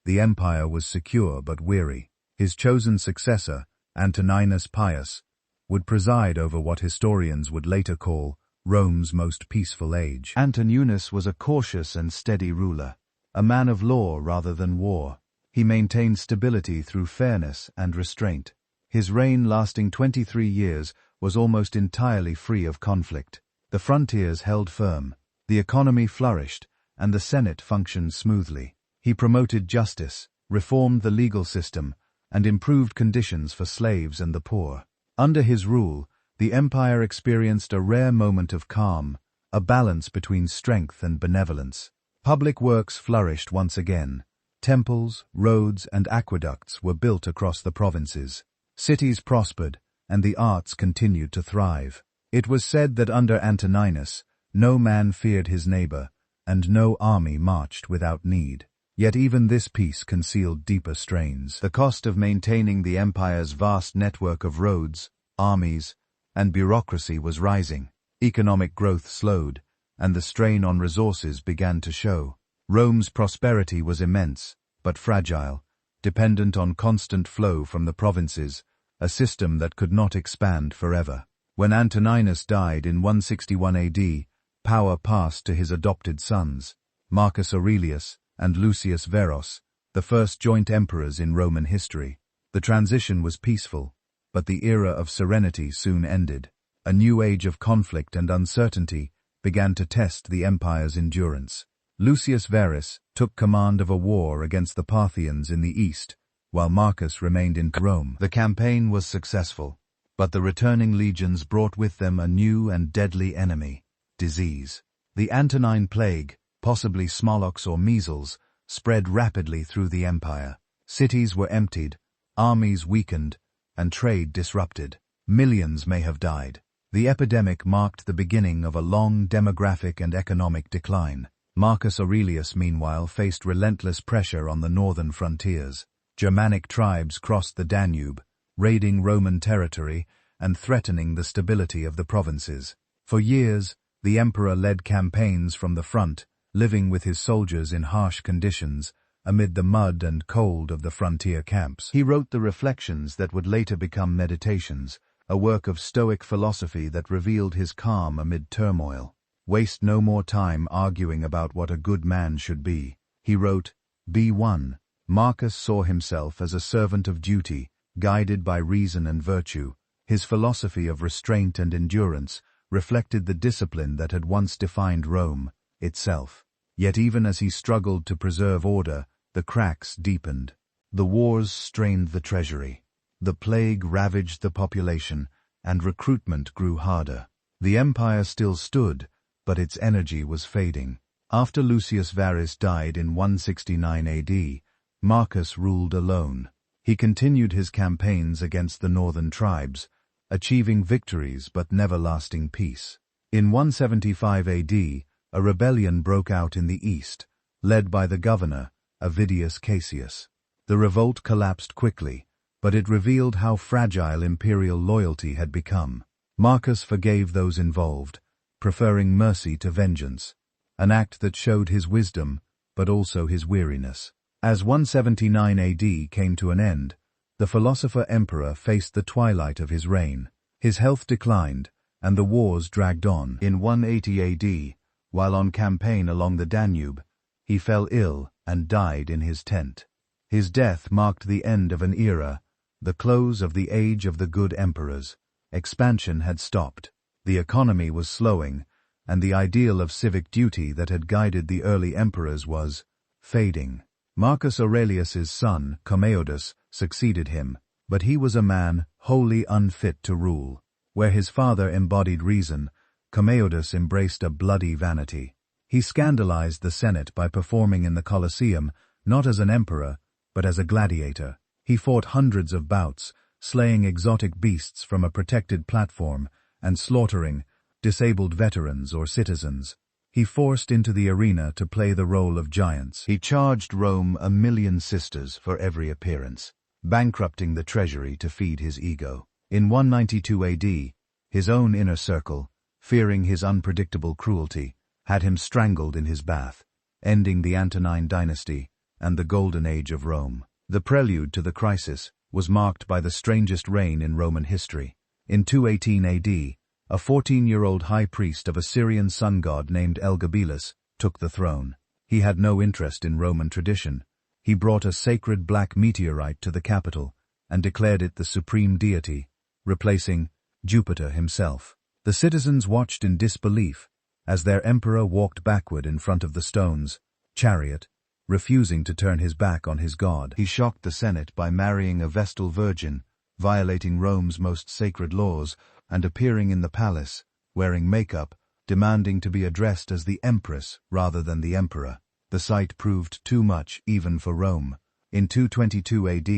the empire was secure but weary. His chosen successor, Antoninus Pius, would preside over what historians would later call Rome's most peaceful age. Antoninus was a cautious and steady ruler, a man of law rather than war. He maintained stability through fairness and restraint. His reign, lasting 23 years, was almost entirely free of conflict. The frontiers held firm, the economy flourished, and the Senate functioned smoothly. He promoted justice, reformed the legal system, and improved conditions for slaves and the poor. Under his rule, the empire experienced a rare moment of calm, a balance between strength and benevolence. Public works flourished once again. Temples, roads, and aqueducts were built across the provinces. Cities prospered, and the arts continued to thrive. It was said that under Antoninus, no man feared his neighbor, and no army marched without need. Yet even this peace concealed deeper strains. The cost of maintaining the empire's vast network of roads, armies, and bureaucracy was rising. Economic growth slowed, and the strain on resources began to show. Rome's prosperity was immense, but fragile, dependent on constant flow from the provinces, a system that could not expand forever. When Antoninus died in 161 AD, power passed to his adopted sons, Marcus Aurelius and Lucius Verus, the first joint emperors in Roman history. The transition was peaceful, but the era of serenity soon ended. A new age of conflict and uncertainty began to test the empire's endurance. Lucius Verus took command of a war against the Parthians in the east, while Marcus remained in Rome. The campaign was successful, but the returning legions brought with them a new and deadly enemy: disease. The Antonine Plague, possibly smallpox or measles, spread rapidly through the empire. Cities were emptied, armies weakened, and trade disrupted. Millions may have died. The epidemic marked the beginning of a long demographic and economic decline. Marcus Aurelius, meanwhile, faced relentless pressure on the northern frontiers. Germanic tribes crossed the Danube, raiding Roman territory and threatening the stability of the provinces. For years, the emperor led campaigns from the front, living with his soldiers in harsh conditions, amid the mud and cold of the frontier camps. He wrote the Reflections that would later become Meditations, a work of Stoic philosophy that revealed his calm amid turmoil. Waste no more time arguing about what a good man should be. He wrote, "Be one." Marcus saw himself as a servant of duty, guided by reason and virtue. His philosophy of restraint and endurance reflected the discipline that had once defined Rome itself. Yet even as he struggled to preserve order, the cracks deepened. The wars strained the treasury. The plague ravaged the population, and recruitment grew harder. The empire still stood, but its energy was fading. After Lucius Varus died in 169 AD, Marcus ruled alone. He continued his campaigns against the northern tribes, achieving victories but never lasting peace. In 175 AD, a rebellion broke out in the east, led by the governor, Avidius Cassius. The revolt collapsed quickly, but it revealed how fragile imperial loyalty had become. Marcus forgave those involved, preferring mercy to vengeance, an act that showed his wisdom, but also his weariness. As 179 AD came to an end, the philosopher-emperor faced the twilight of his reign. His health declined, and the wars dragged on. In 180 AD, while on campaign along the Danube, he fell ill and died in his tent. His death marked the end of an era, the close of the age of the good emperors. Expansion had stopped, the economy was slowing, and the ideal of civic duty that had guided the early emperors was fading. Marcus Aurelius's son, Commodus, succeeded him, but he was a man wholly unfit to rule. Where his father embodied reason, Commodus embraced a bloody vanity. He scandalized the Senate by performing in the Colosseum not as an emperor, but as a gladiator. He fought hundreds of bouts, slaying exotic beasts from a protected platform and slaughtering disabled veterans or citizens. He forced into the arena to play the role of giants. He charged Rome 1,000,000 sisters for every appearance, bankrupting the treasury to feed his ego. In 192 AD, his own inner circle, fearing his unpredictable cruelty, had him strangled in his bath, ending the Antonine dynasty and the golden age of Rome. The prelude to the crisis was marked by the strangest reign in Roman history. In 218 AD, a 14-year-old high priest of a Syrian sun god named Elgabalus took the throne. He had no interest in Roman tradition. He brought a sacred black meteorite to the capital and declared it the supreme deity, replacing Jupiter himself. The citizens watched in disbelief as their emperor walked backward in front of the stone's chariot, refusing to turn his back on his god. He shocked the Senate by marrying a Vestal virgin, violating Rome's most sacred laws, and appearing in the palace, wearing makeup, demanding to be addressed as the empress rather than the emperor. The sight proved too much even for Rome. In 222 AD,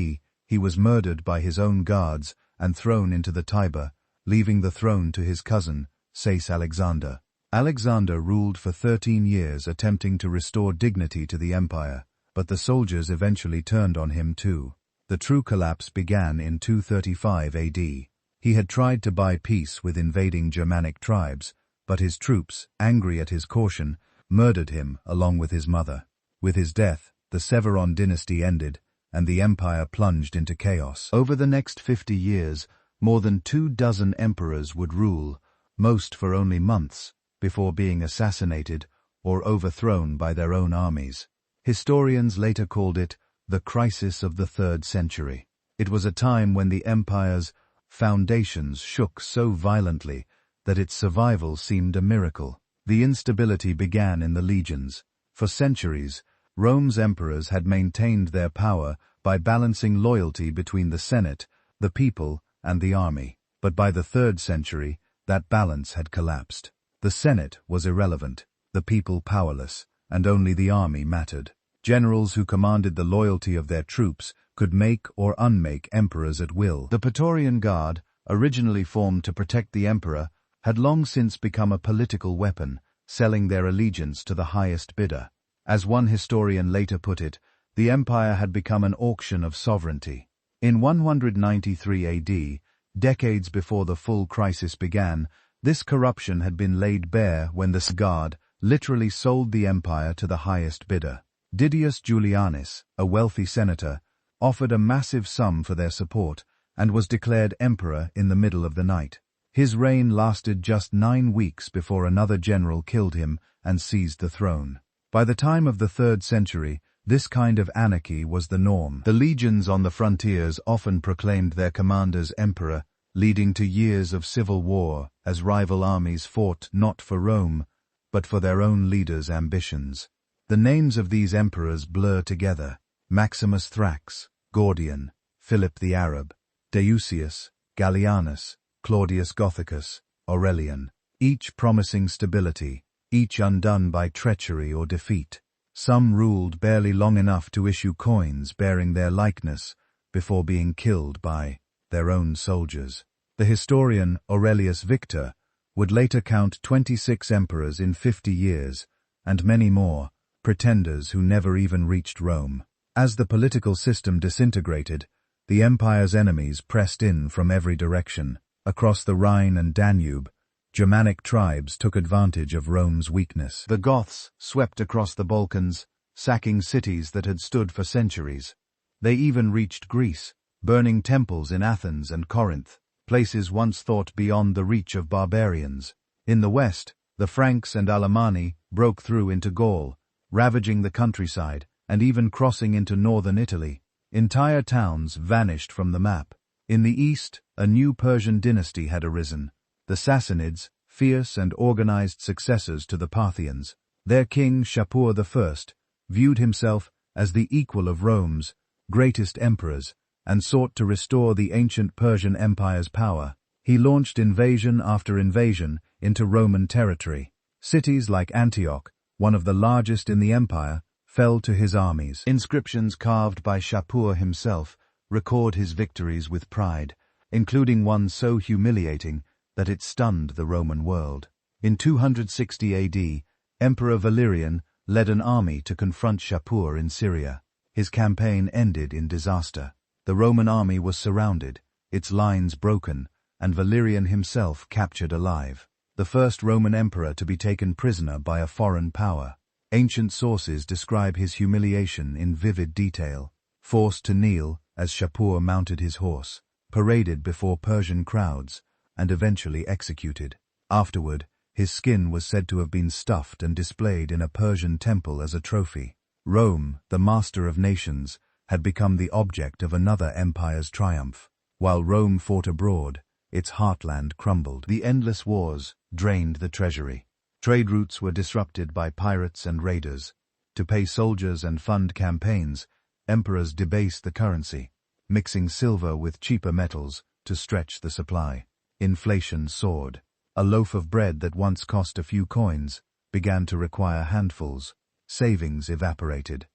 he was murdered by his own guards and thrown into the Tiber, leaving the throne to his cousin, Sais Alexander. Alexander ruled for 13 years, attempting to restore dignity to the empire, but the soldiers eventually turned on him too. The true collapse began in 235 AD. He had tried to buy peace with invading Germanic tribes, but his troops, angry at his caution, murdered him along with his mother. With his death, the Severon dynasty ended, and the empire plunged into chaos. Over the next 50 years, more than 24 emperors would rule, most for only months, before being assassinated or overthrown by their own armies. Historians later called it the crisis of the 3rd century. It was a time when the empire's foundations shook so violently that its survival seemed a miracle. The instability began in the legions. For centuries, Rome's emperors had maintained their power by balancing loyalty between the Senate, the people, and the army. But by the 3rd century, that balance had collapsed. The Senate was irrelevant, the people powerless, and only the army mattered. Generals who commanded the loyalty of their troops could make or unmake emperors at will. The Praetorian Guard, originally formed to protect the emperor, had long since become a political weapon, selling their allegiance to the highest bidder. As one historian later put it, the empire had become an auction of sovereignty. In 193 AD, decades before the full crisis began, this corruption had been laid bare when the guard literally sold the empire to the highest bidder. Didius Julianus, a wealthy senator, offered a massive sum for their support and was declared emperor in the middle of the night. His reign lasted just 9 weeks before another general killed him and seized the throne. By the time of the 3rd century, this kind of anarchy was the norm. The legions on the frontiers often proclaimed their commanders emperor, leading to years of civil war as rival armies fought not for Rome, but for their own leaders' ambitions. The names of these emperors blur together: Maximus Thrax, Gordian, Philip the Arab, Deusius, Gallienus, Claudius Gothicus, Aurelian, each promising stability, each undone by treachery or defeat. Some ruled barely long enough to issue coins bearing their likeness before being killed by their own soldiers. The historian Aurelius Victor would later count 26 emperors in 50 years, and many more, pretenders who never even reached Rome. As the political system disintegrated, the empire's enemies pressed in from every direction. Across the Rhine and Danube, Germanic tribes took advantage of Rome's weakness. The Goths swept across the Balkans, sacking cities that had stood for centuries. They even reached Greece, burning temples in Athens and Corinth, places once thought beyond the reach of barbarians. In the west, the Franks and Alemanni broke through into Gaul, ravaging the countryside and even crossing into northern Italy. Entire towns vanished from the map. In the east, a new Persian dynasty had arisen, the Sassanids, fierce and organized successors to the Parthians. Their king Shapur I viewed himself as the equal of Rome's greatest emperors and sought to restore the ancient Persian Empire's power. He launched invasion after invasion into Roman territory. Cities like Antioch, one of the largest in the empire, fell to his armies. Inscriptions carved by Shapur himself record his victories with pride, including one so humiliating that it stunned the Roman world. In 260 AD, Emperor Valerian led an army to confront Shapur in Syria. His campaign ended in disaster. The Roman army was surrounded, its lines broken, and Valerian himself captured alive, the first Roman emperor to be taken prisoner by a foreign power. Ancient sources describe his humiliation in vivid detail. Forced to kneel as Shapur mounted his horse, paraded before Persian crowds, and eventually executed. Afterward, his skin was said to have been stuffed and displayed in a Persian temple as a trophy. Rome, the master of nations, had become the object of another empire's triumph. While Rome fought abroad, its heartland crumbled. The endless wars drained the treasury. Trade routes were disrupted by pirates and raiders. To pay soldiers and fund campaigns, emperors debased the currency, mixing silver with cheaper metals to stretch the supply. Inflation soared. A loaf of bread that once cost a few coins began to require handfuls. Savings evaporated.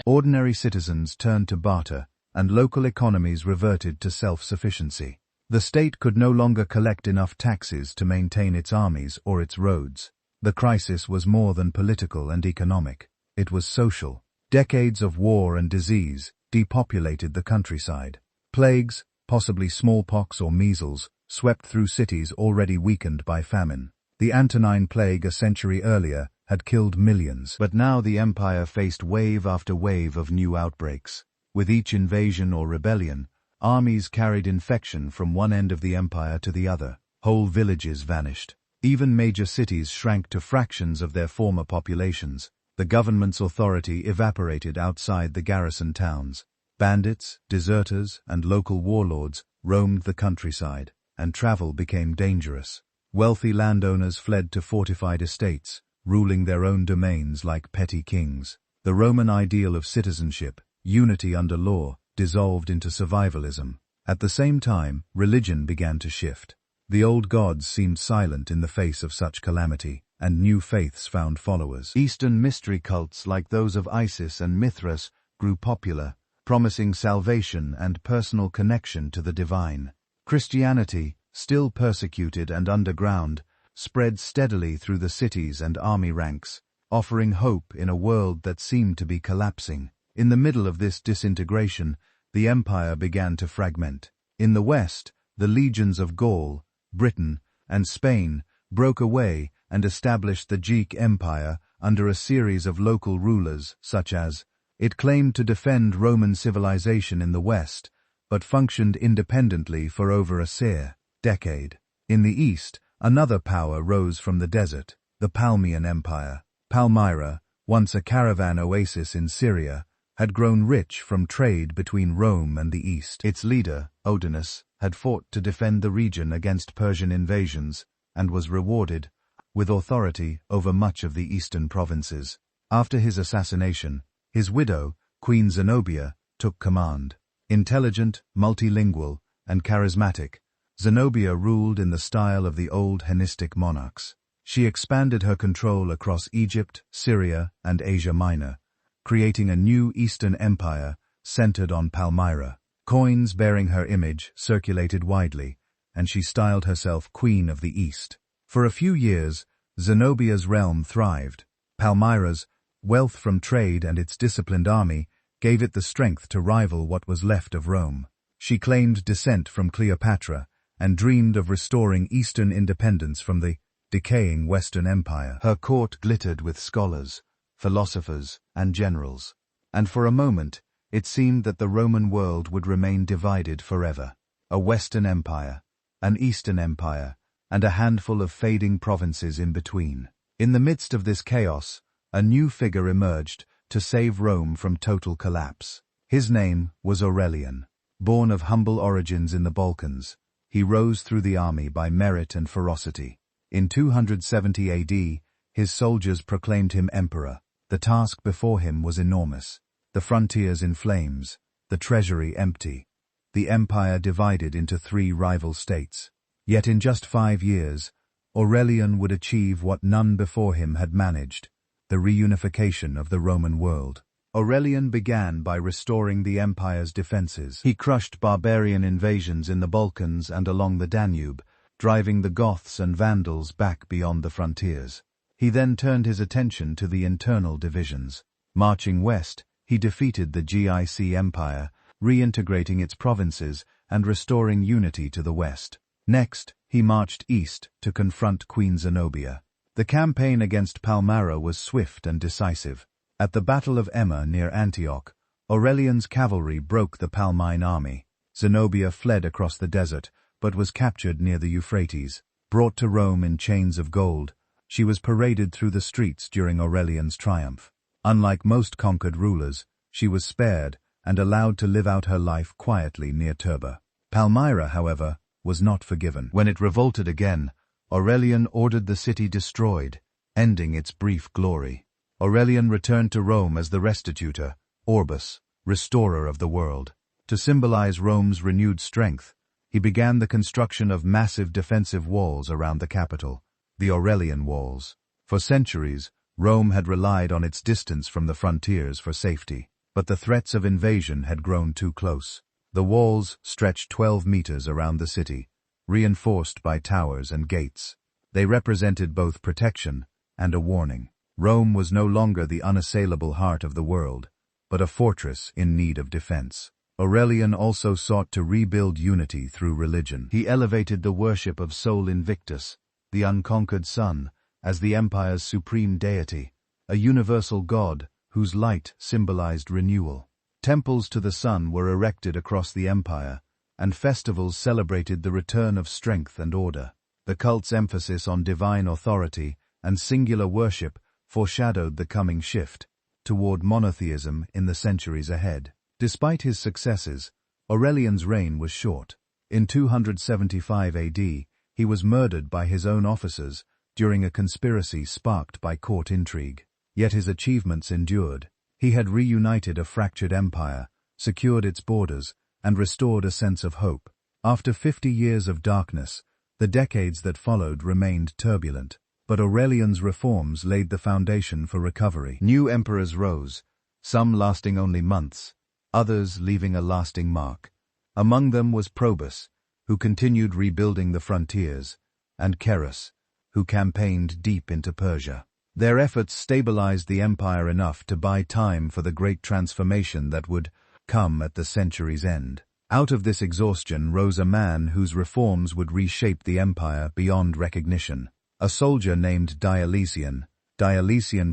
Ordinary citizens turned to barter, and local economies reverted to self-sufficiency. The state could no longer collect enough taxes to maintain its armies or its roads. The crisis was more than political and economic. It was social. Decades of war and disease depopulated the countryside. Plagues, possibly smallpox or measles, swept through cities already weakened by famine. The Antonine Plague a century earlier had killed millions. But now the empire faced wave after wave of new outbreaks. With each invasion or rebellion, armies carried infection from one end of the empire to the other. Whole villages vanished. Even major cities shrank to fractions of their former populations. The government's authority evaporated outside the garrison towns. Bandits, deserters, and local warlords roamed the countryside, and travel became dangerous. Wealthy landowners fled to fortified estates, ruling their own domains like petty kings. The Roman ideal of citizenship, unity under law, dissolved into survivalism. At the same time, religion began to shift. The old gods seemed silent in the face of such calamity, and new faiths found followers. Eastern mystery cults like those of Isis and Mithras grew popular, promising salvation and personal connection to the divine. Christianity, still persecuted and underground, spread steadily through the cities and army ranks, offering hope in a world that seemed to be collapsing. In the middle of this disintegration, the empire began to fragment. In the west, the legions of Gaul, Britain, and Spain broke away and established the Greek Empire under a series of local rulers, such as it claimed to defend Roman civilization in the west, but functioned independently for over a decade. In the east, another power rose from the desert, the Palmyrene Empire. Palmyra, once a caravan oasis in Syria, had grown rich from trade between Rome and the east. Its leader, Oudinus, had fought to defend the region against Persian invasions, and was rewarded with authority over much of the eastern provinces. After his assassination, his widow, Queen Zenobia, took command. Intelligent, multilingual, and charismatic, Zenobia ruled in the style of the old Hellenistic monarchs. She expanded her control across Egypt, Syria, and Asia Minor, creating a new Eastern empire centered on Palmyra. Coins bearing her image circulated widely, and she styled herself Queen of the East. For a few years, Zenobia's realm thrived. Palmyra's wealth from trade and its disciplined army gave it the strength to rival what was left of Rome. She claimed descent from Cleopatra and dreamed of restoring Eastern independence from the decaying Western Empire. Her court glittered with scholars, philosophers, and generals, and for a moment it seemed that the Roman world would remain divided forever. A Western Empire, an Eastern Empire, and a handful of fading provinces in between. In the midst of this chaos, a new figure emerged to save Rome from total collapse. His name was Aurelian. Born of humble origins in the Balkans, he rose through the army by merit and ferocity. In 270 AD, his soldiers proclaimed him emperor. The task before him was enormous. The frontiers in flames, the treasury empty, the empire divided into 3 rival states. Yet in just 5 years, Aurelian would achieve what none before him had managed: the reunification of the Roman world. Aurelian began by restoring the empire's defenses. He crushed barbarian invasions in the Balkans and along the Danube, driving the Goths and Vandals back beyond the frontiers. He then turned his attention to the internal divisions. Marching west, he defeated the Gic Empire, reintegrating its provinces and restoring unity to the west. Next, he marched east to confront Queen Zenobia. The campaign against Palmyra was swift and decisive. At the Battle of Emma near Antioch, Aurelian's cavalry broke the Palmyrene army. Zenobia fled across the desert, but was captured near the Euphrates. Brought to Rome in chains of gold, she was paraded through the streets during Aurelian's triumph. Unlike most conquered rulers, she was spared and allowed to live out her life quietly near Tiber. Palmyra, however, was not forgiven. When it revolted again, Aurelian ordered the city destroyed, ending its brief glory. Aurelian returned to Rome as the restitutor, Orbis, restorer of the world. To symbolize Rome's renewed strength, he began the construction of massive defensive walls around the capital, the Aurelian Walls. For centuries, Rome had relied on its distance from the frontiers for safety, but the threats of invasion had grown too close. The walls stretched 12 meters around the city, reinforced by towers and gates. They represented both protection and a warning. Rome was no longer the unassailable heart of the world, but a fortress in need of defense. Aurelian also sought to rebuild unity through religion. He elevated the worship of Sol Invictus, the unconquered sun, as the empire's supreme deity, a universal god whose light symbolized renewal. Temples to the sun were erected across the empire, and festivals celebrated the return of strength and order. The cult's emphasis on divine authority and singular worship foreshadowed the coming shift toward monotheism in the centuries ahead. Despite his successes, Aurelian's reign was short. In 275 AD, he was murdered by his own officers during a conspiracy sparked by court intrigue. Yet his achievements endured. He had reunited a fractured empire, secured its borders, and restored a sense of hope. After 50 years of darkness, the decades that followed remained turbulent, but Aurelian's reforms laid the foundation for recovery. New emperors rose, some lasting only months, others leaving a lasting mark. Among them was Probus, who continued rebuilding the frontiers, and Carus, who campaigned deep into Persia. Their efforts stabilized the empire enough to buy time for the great transformation that would come at the century's end. Out of this exhaustion rose a man whose reforms would reshape the empire beyond recognition. A soldier named Diocletian,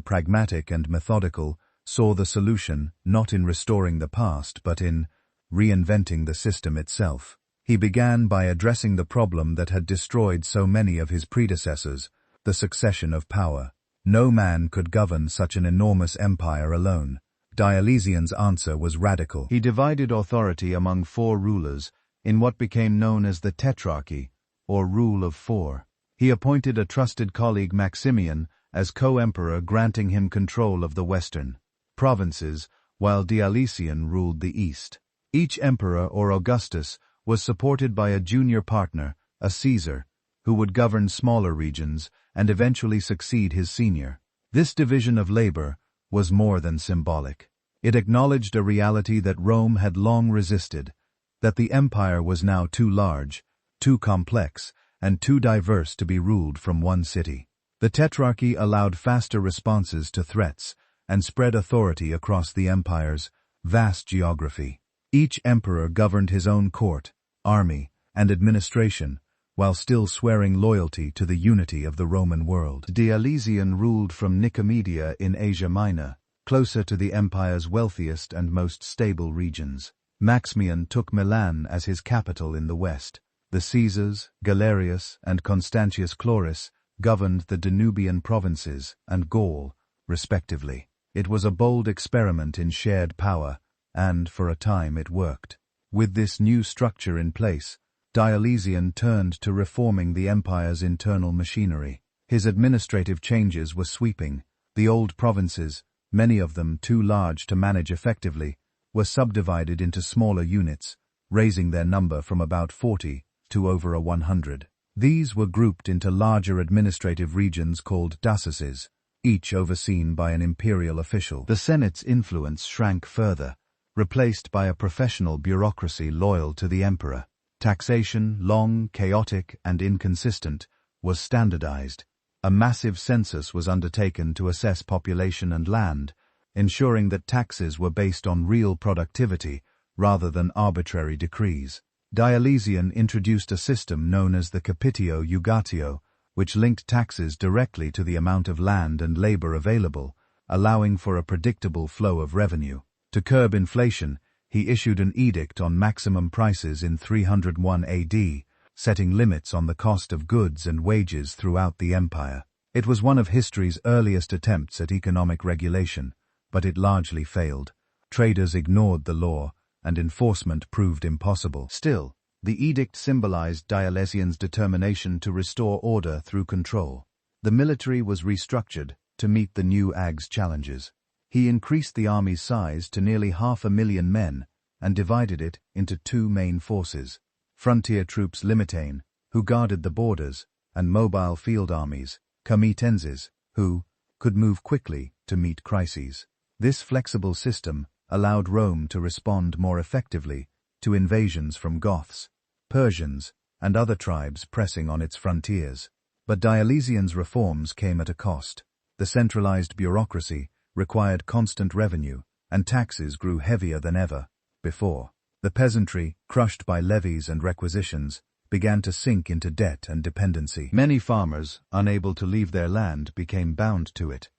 pragmatic and methodical, saw the solution not in restoring the past but in reinventing the system itself. He began by addressing the problem that had destroyed so many of his predecessors, the succession of power. No man could govern such an enormous empire alone. Diocletian's answer was radical. He divided authority among 4 rulers in what became known as the Tetrarchy, or Rule of 4. He appointed a trusted colleague Maximian as co-emperor, granting him control of the western provinces, while Diocletian ruled the east. Each emperor, or Augustus, was supported by a junior partner, a Caesar, who would govern smaller regions and eventually succeed his senior. This division of labor was more than symbolic. It acknowledged a reality that Rome had long resisted, that the empire was now too large, too complex, and too diverse to be ruled from one city. The Tetrarchy allowed faster responses to threats and spread authority across the empire's vast geography. Each emperor governed his own court, army, and administration, while still swearing loyalty to the unity of the Roman world. Diocletian ruled from Nicomedia in Asia Minor, closer to the empire's wealthiest and most stable regions. Maximian took Milan as his capital in the west. The Caesars, Galerius, and Constantius Chlorus governed the Danubian provinces and Gaul, respectively. It was a bold experiment in shared power, and for a time it worked. With this new structure in place, Diocletian turned to reforming the empire's internal machinery. His administrative changes were sweeping. The old provinces, many of them too large to manage effectively, were subdivided into smaller units, raising their number from about 40 to over 100. These were grouped into larger administrative regions called dioceses, each overseen by an imperial official. The Senate's influence shrank further, replaced by a professional bureaucracy loyal to the emperor. Taxation, long, chaotic, and inconsistent, was standardized. A massive census was undertaken to assess population and land, ensuring that taxes were based on real productivity rather than arbitrary decrees. Diocletian introduced a system known as the capitio jugatio, which linked taxes directly to the amount of land and labor available, allowing for a predictable flow of revenue. To curb inflation, he issued an edict on maximum prices in 301 AD, setting limits on the cost of goods and wages throughout the empire. It was one of history's earliest attempts at economic regulation, but it largely failed. Traders ignored the law, and enforcement proved impossible. Still, the edict symbolized Diocletian's determination to restore order through control. The military was restructured to meet the new AG's challenges. He increased the army's size to nearly 500,000 men and divided it into 2 main forces: frontier troops Limitain, who guarded the borders, and mobile field armies, comitenses, who could move quickly to meet crises. This flexible system allowed Rome to respond more effectively to invasions from Goths, Persians, and other tribes pressing on its frontiers. But Diocletian's reforms came at a cost. The centralized bureaucracy required constant revenue, and taxes grew heavier than ever before. The peasantry, crushed by levies and requisitions, began to sink into debt and dependency. Many farmers, unable to leave their land, became bound to it,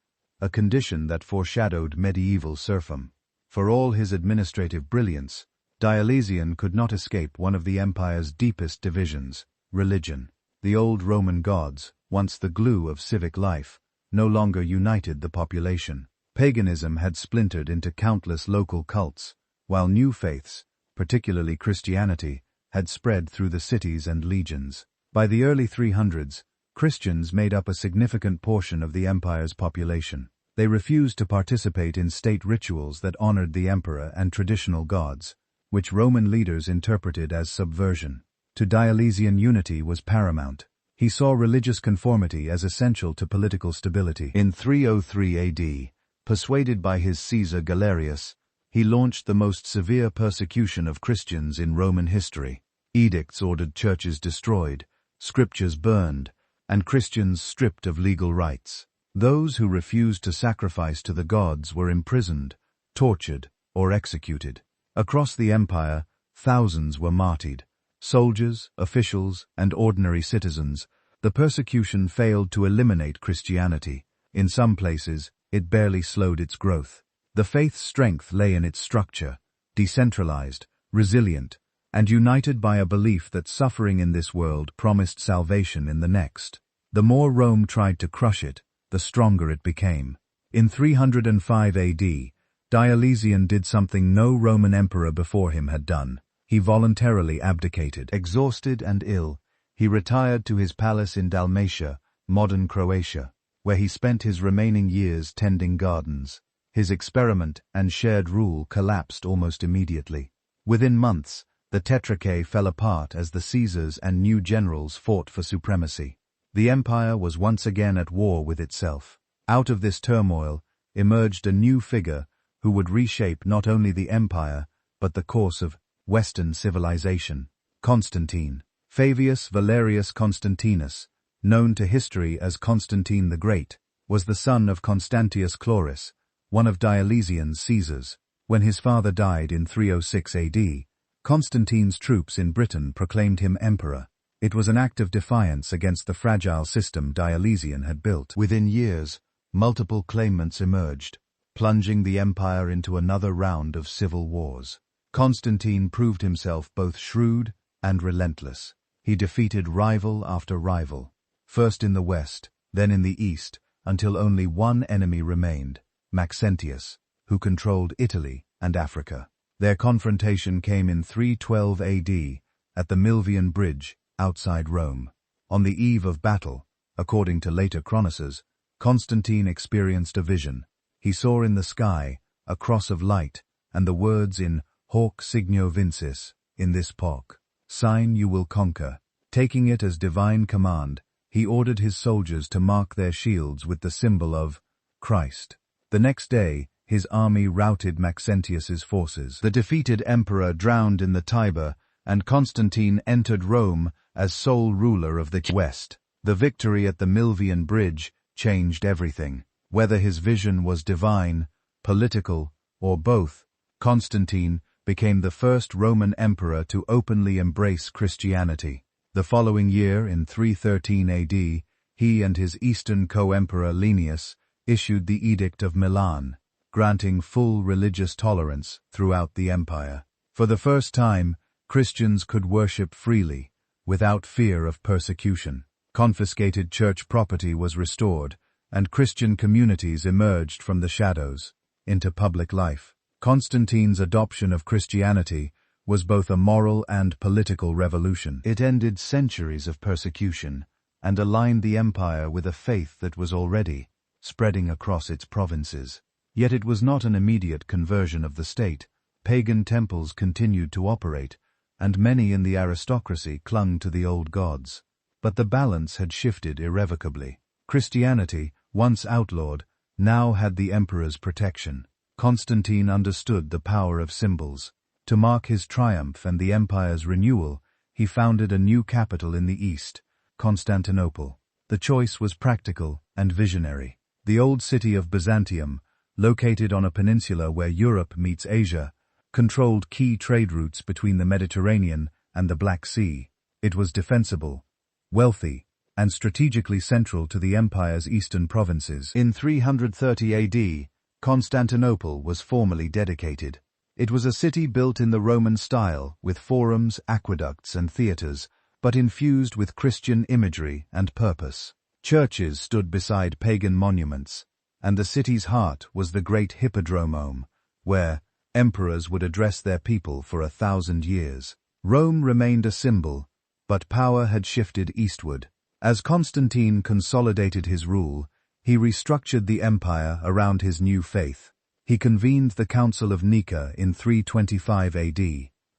a condition that foreshadowed medieval serfdom. For all his administrative brilliance, Diocletian could not escape one of the empire's deepest divisions: religion. The old Roman gods, once the glue of civic life, no longer united the population. Paganism had splintered into countless local cults, while new faiths, particularly Christianity, had spread through the cities and legions. By the early 300s, Christians made up a significant portion of the empire's population. They refused to participate in state rituals that honored the emperor and traditional gods, which Roman leaders interpreted as subversion. To Diocletian, unity was paramount. He saw religious conformity as essential to political stability. In 303 AD, persuaded by his Caesar Galerius, he launched the most severe persecution of Christians in Roman history. Edicts ordered churches destroyed, scriptures burned, and Christians stripped of legal rights. Those who refused to sacrifice to the gods were imprisoned, tortured, or executed. Across the empire, thousands were martyred. Soldiers, officials, and ordinary citizens. The persecution failed to eliminate Christianity. In some places, it barely slowed its growth. The faith's strength lay in its structure, decentralized, resilient, and united by a belief that suffering in this world promised salvation in the next. The more Rome tried to crush it, the stronger it became. In 305 AD, Diocletian did something no Roman emperor before him had done. He voluntarily abdicated. Exhausted and ill, he retired to his palace in Dalmatia, modern Croatia, where he spent his remaining years tending gardens. His experiment and shared rule collapsed almost immediately. Within months, the Tetrarchy fell apart as the Caesars and new generals fought for supremacy. The empire was once again at war with itself. Out of this turmoil emerged a new figure who would reshape not only the empire, but the course of Western civilization. Constantine. Fabius Valerius Constantinus, known to history as Constantine the Great, was the son of Constantius Chlorus, one of Diocletian's Caesars. When his father died in 306 AD, Constantine's troops in Britain proclaimed him emperor. It was an act of defiance against the fragile system Diocletian had built. Within years, multiple claimants emerged, plunging the empire into another round of civil wars. Constantine proved himself both shrewd and relentless. He defeated rival after rival, first in the west, then in the east, until only one enemy remained, Maxentius, who controlled Italy and Africa. Their confrontation came in 312 AD at the Milvian Bridge outside Rome. On the eve of battle, according to later chroniclers, Constantine experienced a vision. He saw in the sky a cross of light and the words in Hoc signo vincis, in this poc, sign you will conquer. Taking it as divine command, he ordered his soldiers to mark their shields with the symbol of Christ. The next day, his army routed Maxentius's forces. The defeated emperor drowned in the Tiber, and Constantine entered Rome as sole ruler of the West. The victory at the Milvian Bridge changed everything. Whether his vision was divine, political, or both, Constantine became the first Roman emperor to openly embrace Christianity. The following year, in 313 AD, he and his eastern co-emperor Linnaeus issued the Edict of Milan, granting full religious tolerance throughout the empire. For the first time, Christians could worship freely, without fear of persecution. Confiscated church property was restored, and Christian communities emerged from the shadows into public life. Constantine's adoption of Christianity was both a moral and political revolution. It ended centuries of persecution and aligned the empire with a faith that was already spreading across its provinces. Yet it was not an immediate conversion of the state. Pagan temples continued to operate, and many in the aristocracy clung to the old gods. But the balance had shifted irrevocably. Christianity, once outlawed, now had the emperor's protection. Constantine understood the power of symbols. To mark his triumph and the empire's renewal, he founded a new capital in the east, Constantinople. The choice was practical and visionary. The old city of Byzantium, located on a peninsula where Europe meets Asia, controlled key trade routes between the Mediterranean and the Black Sea. It was defensible, wealthy, and strategically central to the empire's eastern provinces. In 330 AD, Constantinople was formally dedicated. It was a city built in the Roman style, with forums, aqueducts, and theaters, but infused with Christian imagery and purpose. Churches stood beside pagan monuments, and the city's heart was the great Hippodrome, where emperors would address their people for 1,000 years. Rome remained a symbol, but power had shifted eastward. As Constantine consolidated his rule, he restructured the empire around his new faith. He convened the Council of Nika in 325 AD,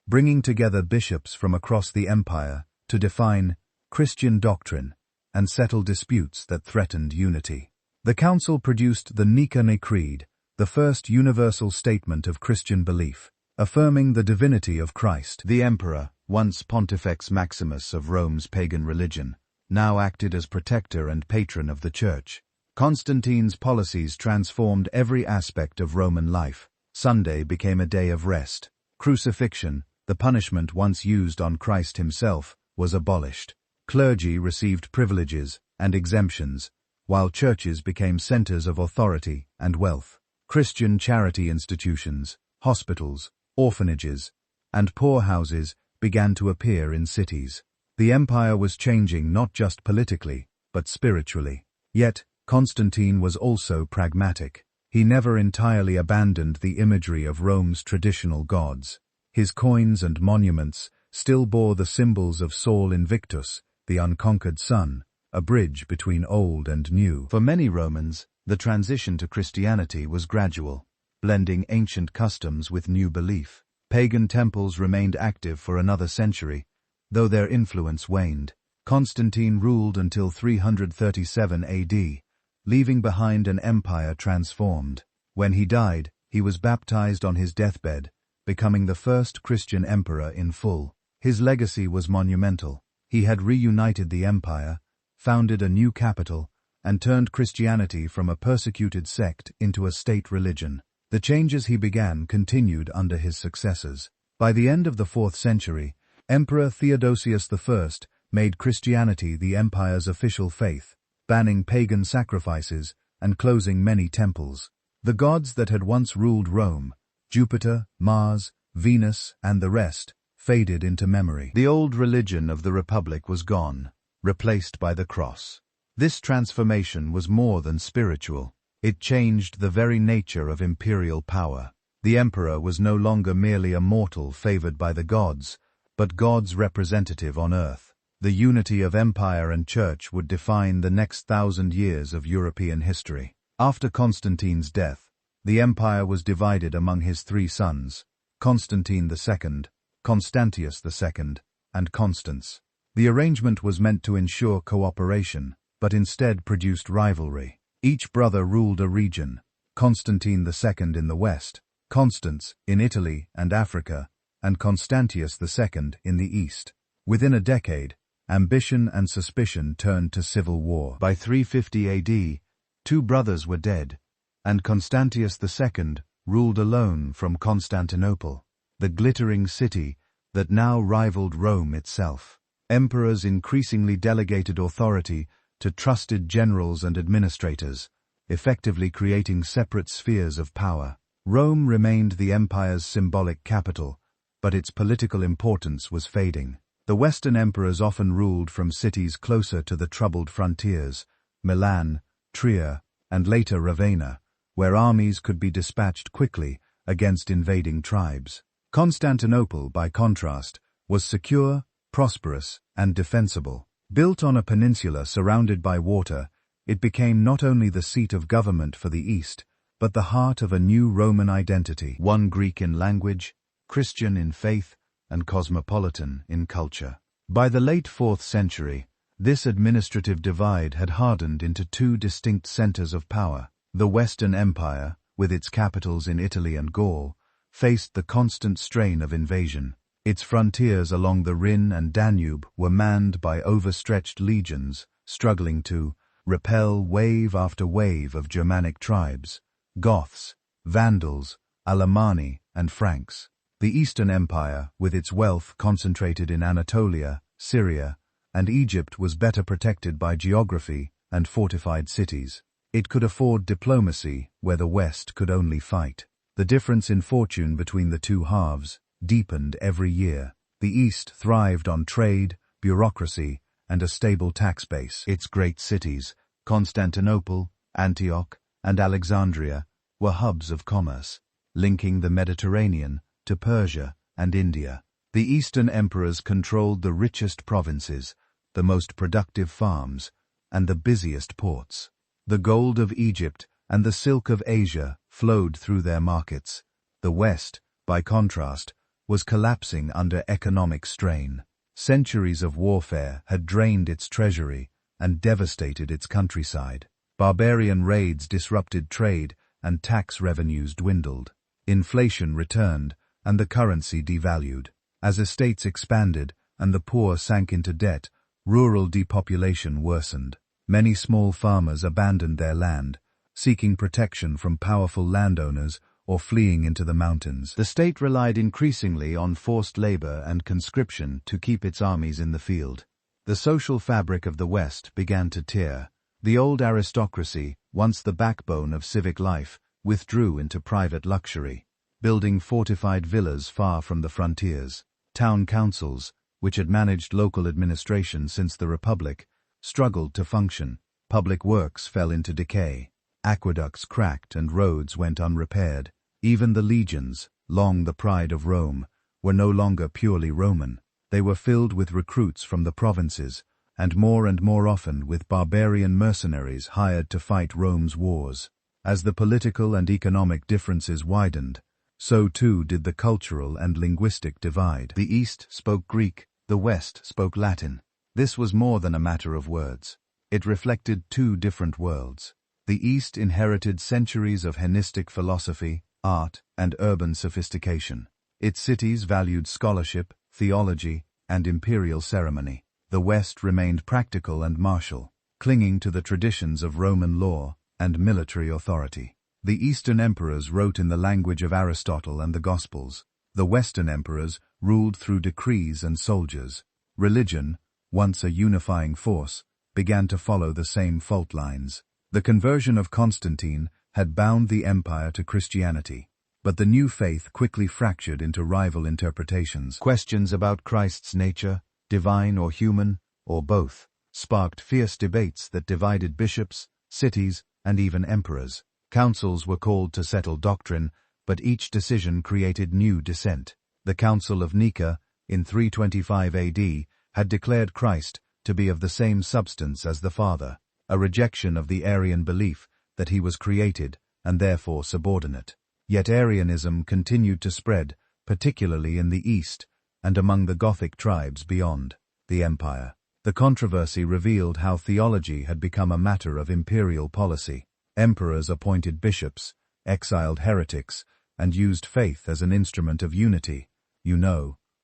bringing together bishops from across the empire to define Christian doctrine and settle disputes that threatened unity. The council produced the Nicene Creed, the first universal statement of Christian belief, affirming the divinity of Christ. The emperor, once Pontifex Maximus of Rome's pagan religion, now acted as protector and patron of the Church. Constantine's policies transformed every aspect of Roman life. Sunday became a day of rest. Crucifixion, the punishment once used on Christ himself, was abolished. Clergy received privileges and exemptions, while churches became centers of authority and wealth. Christian charity institutions, hospitals, orphanages, and poorhouses began to appear in cities. The empire was changing not just politically, but spiritually. Yet, Constantine was also pragmatic. He never entirely abandoned the imagery of Rome's traditional gods. His coins and monuments still bore the symbols of Saul Invictus, the unconquered sun, a bridge between old and new. For many Romans, the transition to Christianity was gradual, blending ancient customs with new belief. Pagan temples remained active for another century, though their influence waned. Constantine ruled until 337 AD, leaving behind an empire transformed. When he died, he was baptized on his deathbed, becoming the first Christian emperor in full. His legacy was monumental. He had reunited the empire, founded a new capital, and turned Christianity from a persecuted sect into a state religion. The changes he began continued under his successors. By the end of the 4th century, Emperor Theodosius I made Christianity the empire's official faith, banning pagan sacrifices and closing many temples. The gods that had once ruled Rome, Jupiter, Mars, Venus, and the rest, faded into memory. The old religion of the Republic was gone, replaced by the cross. This transformation was more than spiritual. It changed the very nature of imperial power. The emperor was no longer merely a mortal favored by the gods, but God's representative on earth. The unity of empire and church would define the next 1,000 years of European history. After Constantine's death, the empire was divided among his 3 sons, Constantine II, Constantius II, and Constans. The arrangement was meant to ensure cooperation, but instead produced rivalry. Each brother ruled a region, Constantine II in the west, Constans in Italy and Africa, and Constantius II in the east. Within a decade, ambition and suspicion turned to civil war. By 350 AD, 2 brothers were dead, and Constantius II ruled alone from Constantinople, the glittering city that now rivaled Rome itself. Emperors increasingly delegated authority to trusted generals and administrators, effectively creating separate spheres of power. Rome remained the empire's symbolic capital, but its political importance was fading. The Western emperors often ruled from cities closer to the troubled frontiers, Milan, Trier, and later Ravenna, where armies could be dispatched quickly against invading tribes. Constantinople, by contrast, was secure, prosperous, and defensible. Built on a peninsula surrounded by water, it became not only the seat of government for the East, but the heart of a new Roman identity, one Greek in language, Christian in faith, and cosmopolitan in culture. By the late 4th century, this administrative divide had hardened into 2 distinct centers of power. The Western Empire, with its capitals in Italy and Gaul, faced the constant strain of invasion. Its frontiers along the Rhine and Danube were manned by overstretched legions, struggling to repel wave after wave of Germanic tribes, Goths, Vandals, Alemanni, and Franks. The Eastern Empire, with its wealth concentrated in Anatolia, Syria, and Egypt, was better protected by geography and fortified cities. It could afford diplomacy where the West could only fight. The difference in fortune between the 2 halves deepened every year. The East thrived on trade, bureaucracy, and a stable tax base. Its great cities, Constantinople, Antioch, and Alexandria, were hubs of commerce, linking the Mediterranean to Persia and India. The Eastern emperors controlled the richest provinces, the most productive farms, and the busiest ports. The gold of Egypt and the silk of Asia flowed through their markets. The West, by contrast, was collapsing under economic strain. Centuries of warfare had drained its treasury and devastated its countryside. Barbarian raids disrupted trade and tax revenues dwindled. Inflation returned and the currency devalued. As estates expanded and the poor sank into debt, Rural depopulation worsened. Many small farmers abandoned their land, seeking protection from powerful landowners or fleeing into the mountains. The state relied increasingly on forced labor and conscription to keep its armies in the field. The social fabric of the West began to tear. The old aristocracy, once the backbone of civic life, withdrew into private luxury, building fortified villas far from the frontiers. Town councils, which had managed local administration since the Republic, struggled to function. Public works fell into decay. Aqueducts cracked and roads went unrepaired. Even the legions, long the pride of Rome, were no longer purely Roman. They were filled with recruits from the provinces, and more often with barbarian mercenaries hired to fight Rome's wars. As the political and economic differences widened, so too did the cultural and linguistic divide. The East spoke Greek, the West spoke Latin. This was more than a matter of words. It reflected two different worlds. The East inherited centuries of Hellenistic philosophy, art, and urban sophistication. Its cities valued scholarship, theology, and imperial ceremony. The West remained practical and martial, clinging to the traditions of Roman law and military authority. The Eastern emperors wrote in the language of Aristotle and the Gospels. The Western emperors ruled through decrees and soldiers. Religion, once a unifying force, began to follow the same fault lines. The conversion of Constantine had bound the empire to Christianity, but the new faith quickly fractured into rival interpretations. Questions about Christ's nature, divine or human, or both, sparked fierce debates that divided bishops, cities, and even emperors. Councils were called to settle doctrine, but each decision created new dissent. The Council of Nika, in 325 AD, had declared Christ to be of the same substance as the Father, a rejection of the Arian belief that he was created and therefore subordinate. Yet Arianism continued to spread, particularly in the East and among the Gothic tribes beyond the empire. The controversy revealed how theology had become a matter of imperial policy. Emperors appointed bishops, exiled heretics, and used faith as an instrument of unity,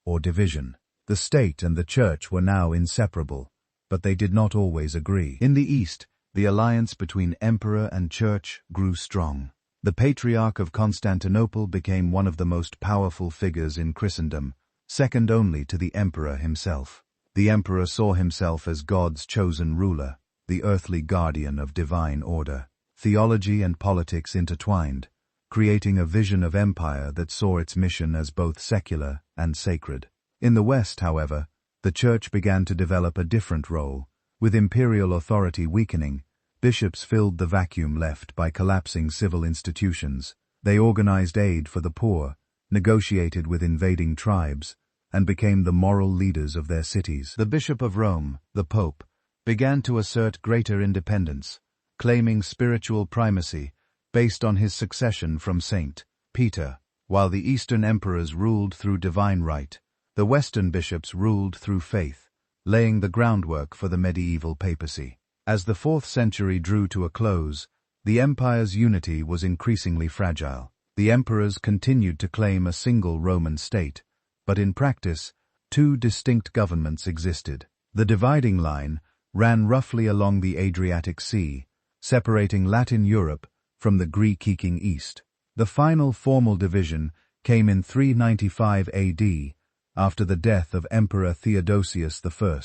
or division. The state and the church were now inseparable, but they did not always agree. In the East, the alliance between emperor and church grew strong. The Patriarch of Constantinople became one of the most powerful figures in Christendom, second only to the emperor himself. The emperor saw himself as God's chosen ruler, the earthly guardian of divine order. Theology and politics intertwined, creating a vision of empire that saw its mission as both secular and sacred. In the West, however, the Church began to develop a different role. With imperial authority weakening, bishops filled the vacuum left by collapsing civil institutions. They organized aid for the poor, negotiated with invading tribes, and became the moral leaders of their cities. The Bishop of Rome, the Pope, began to assert greater independence, claiming spiritual primacy based on his succession from Saint Peter. While the Eastern emperors ruled through divine right, the Western bishops ruled through faith, laying the groundwork for the medieval papacy. As the 4th century drew to a close, the empire's unity was increasingly fragile. The emperors continued to claim a single Roman state, but in practice, two distinct governments existed. The dividing line ran roughly along the Adriatic Sea, separating Latin Europe from the Greek-speaking East. The final formal division came in 395 AD, after the death of Emperor Theodosius I.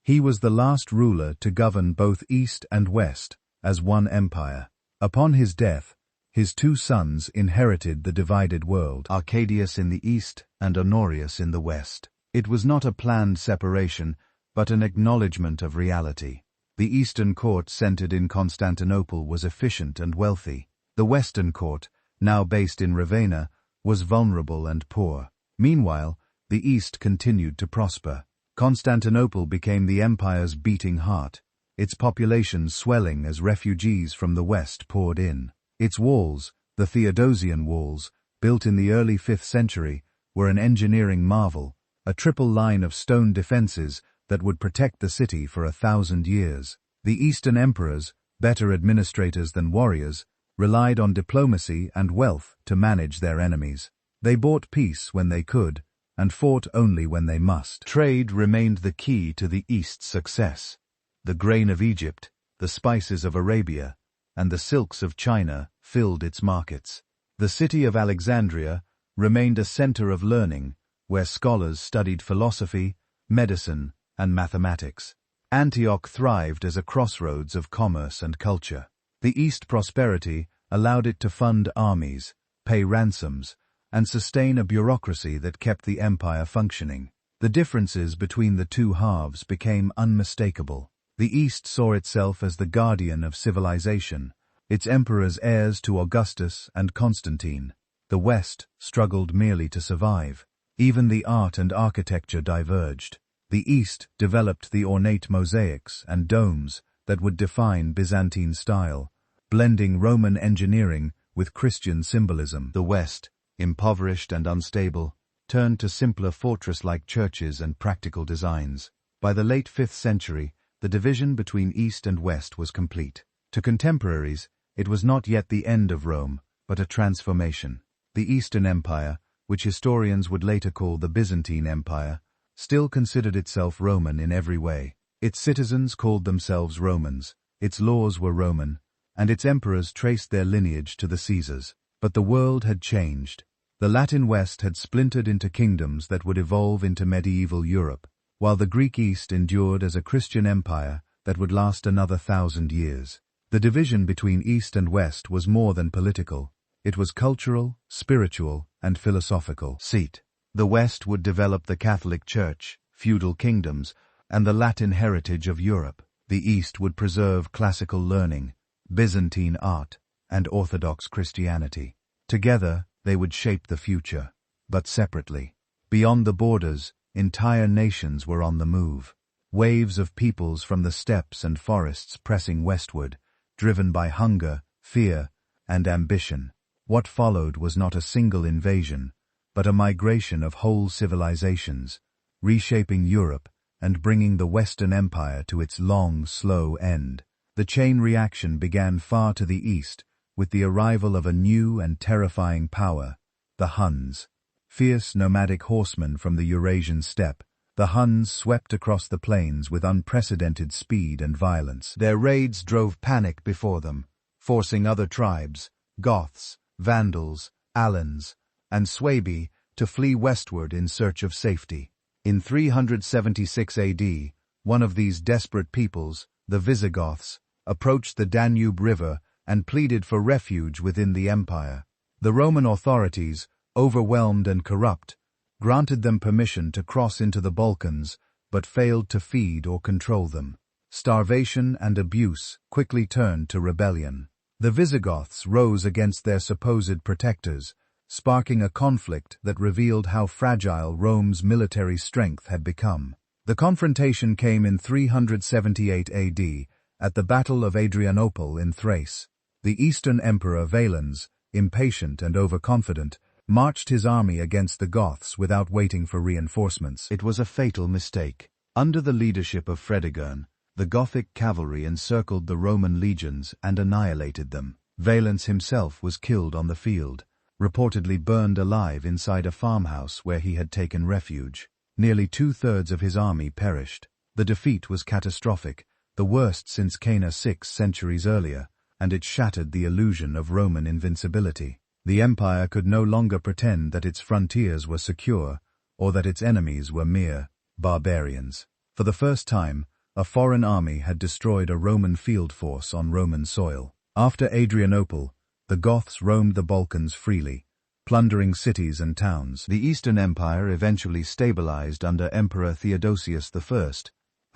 He was the last ruler to govern both East and West as one empire. Upon his death, his two sons inherited the divided world, Arcadius in the East and Honorius in the West. It was not a planned separation, but an acknowledgement of reality. The Eastern court centered in Constantinople was efficient and wealthy. The Western court, now based in Ravenna, was vulnerable and poor. Meanwhile, the East continued to prosper. Constantinople became the empire's beating heart, its population swelling as refugees from the West poured in. Its walls, the Theodosian walls, built in the early 5th century, were an engineering marvel, a triple line of stone defenses that would protect the city for 1,000 years. The Eastern emperors, better administrators than warriors, relied on diplomacy and wealth to manage their enemies. They bought peace when they could, and fought only when they must. Trade remained the key to the East's success. The grain of Egypt, the spices of Arabia, and the silks of China filled its markets. The city of Alexandria remained a center of learning, where scholars studied philosophy, medicine, and mathematics. Antioch thrived as a crossroads of commerce and culture. The East prosperity allowed it to fund armies, pay ransoms, and sustain a bureaucracy that kept the empire functioning. The differences between the two halves became unmistakable. The East saw itself as the guardian of civilization, its emperors heirs to Augustus and Constantine. The West struggled merely to survive. Even the art and architecture diverged. The East developed the ornate mosaics and domes that would define Byzantine style, blending Roman engineering with Christian symbolism. The West, impoverished and unstable, turned to simpler fortress-like churches and practical designs. By the late 5th century, the division between East and West was complete. To contemporaries, it was not yet the end of Rome, but a transformation. The Eastern Empire, which historians would later call the Byzantine Empire, still considered itself Roman in every way. Its citizens called themselves Romans, its laws were Roman, and its emperors traced their lineage to the Caesars. But the world had changed. The Latin West had splintered into kingdoms that would evolve into medieval Europe, while the Greek East endured as a Christian empire that would last another 1,000 years. The division between East and West was more than political. It was cultural, spiritual, and philosophical. The West would develop the Catholic Church, feudal kingdoms, and the Latin heritage of Europe. The East would preserve classical learning, Byzantine art, and Orthodox Christianity. Together, they would shape the future, but separately. Beyond the borders, entire nations were on the move. Waves of peoples from the steppes and forests pressing westward, driven by hunger, fear, and ambition. What followed was not a single invasion, but a migration of whole civilizations, reshaping Europe and bringing the Western Empire to its long, slow end. The chain reaction began far to the east, with the arrival of a new and terrifying power, the Huns. Fierce nomadic horsemen from the Eurasian steppe, the Huns swept across the plains with unprecedented speed and violence. Their raids drove panic before them, forcing other tribes, Goths, Vandals, Alans, and Suebi, to flee westward in search of safety. In 376 AD, one of these desperate peoples, the Visigoths, approached the Danube River and pleaded for refuge within the empire. The Roman authorities, overwhelmed and corrupt, granted them permission to cross into the Balkans, but failed to feed or control them. Starvation and abuse quickly turned to rebellion. The Visigoths rose against their supposed protectors, sparking a conflict that revealed how fragile Rome's military strength had become. The confrontation came in 378 AD, at the Battle of Adrianople in Thrace. The Eastern Emperor Valens, impatient and overconfident, marched his army against the Goths without waiting for reinforcements. It was a fatal mistake. Under the leadership of Fredegund, the Gothic cavalry encircled the Roman legions and annihilated them. Valens himself was killed on the field, reportedly burned alive inside a farmhouse where he had taken refuge. Nearly 2/3 of his army perished. The defeat was catastrophic, the worst since Cana 6 centuries earlier, and it shattered the illusion of Roman invincibility. The empire could no longer pretend that its frontiers were secure, or that its enemies were mere barbarians. For the first time, a foreign army had destroyed a Roman field force on Roman soil. After Adrianople, the Goths roamed the Balkans freely, plundering cities and towns. The Eastern Empire eventually stabilized under Emperor Theodosius I,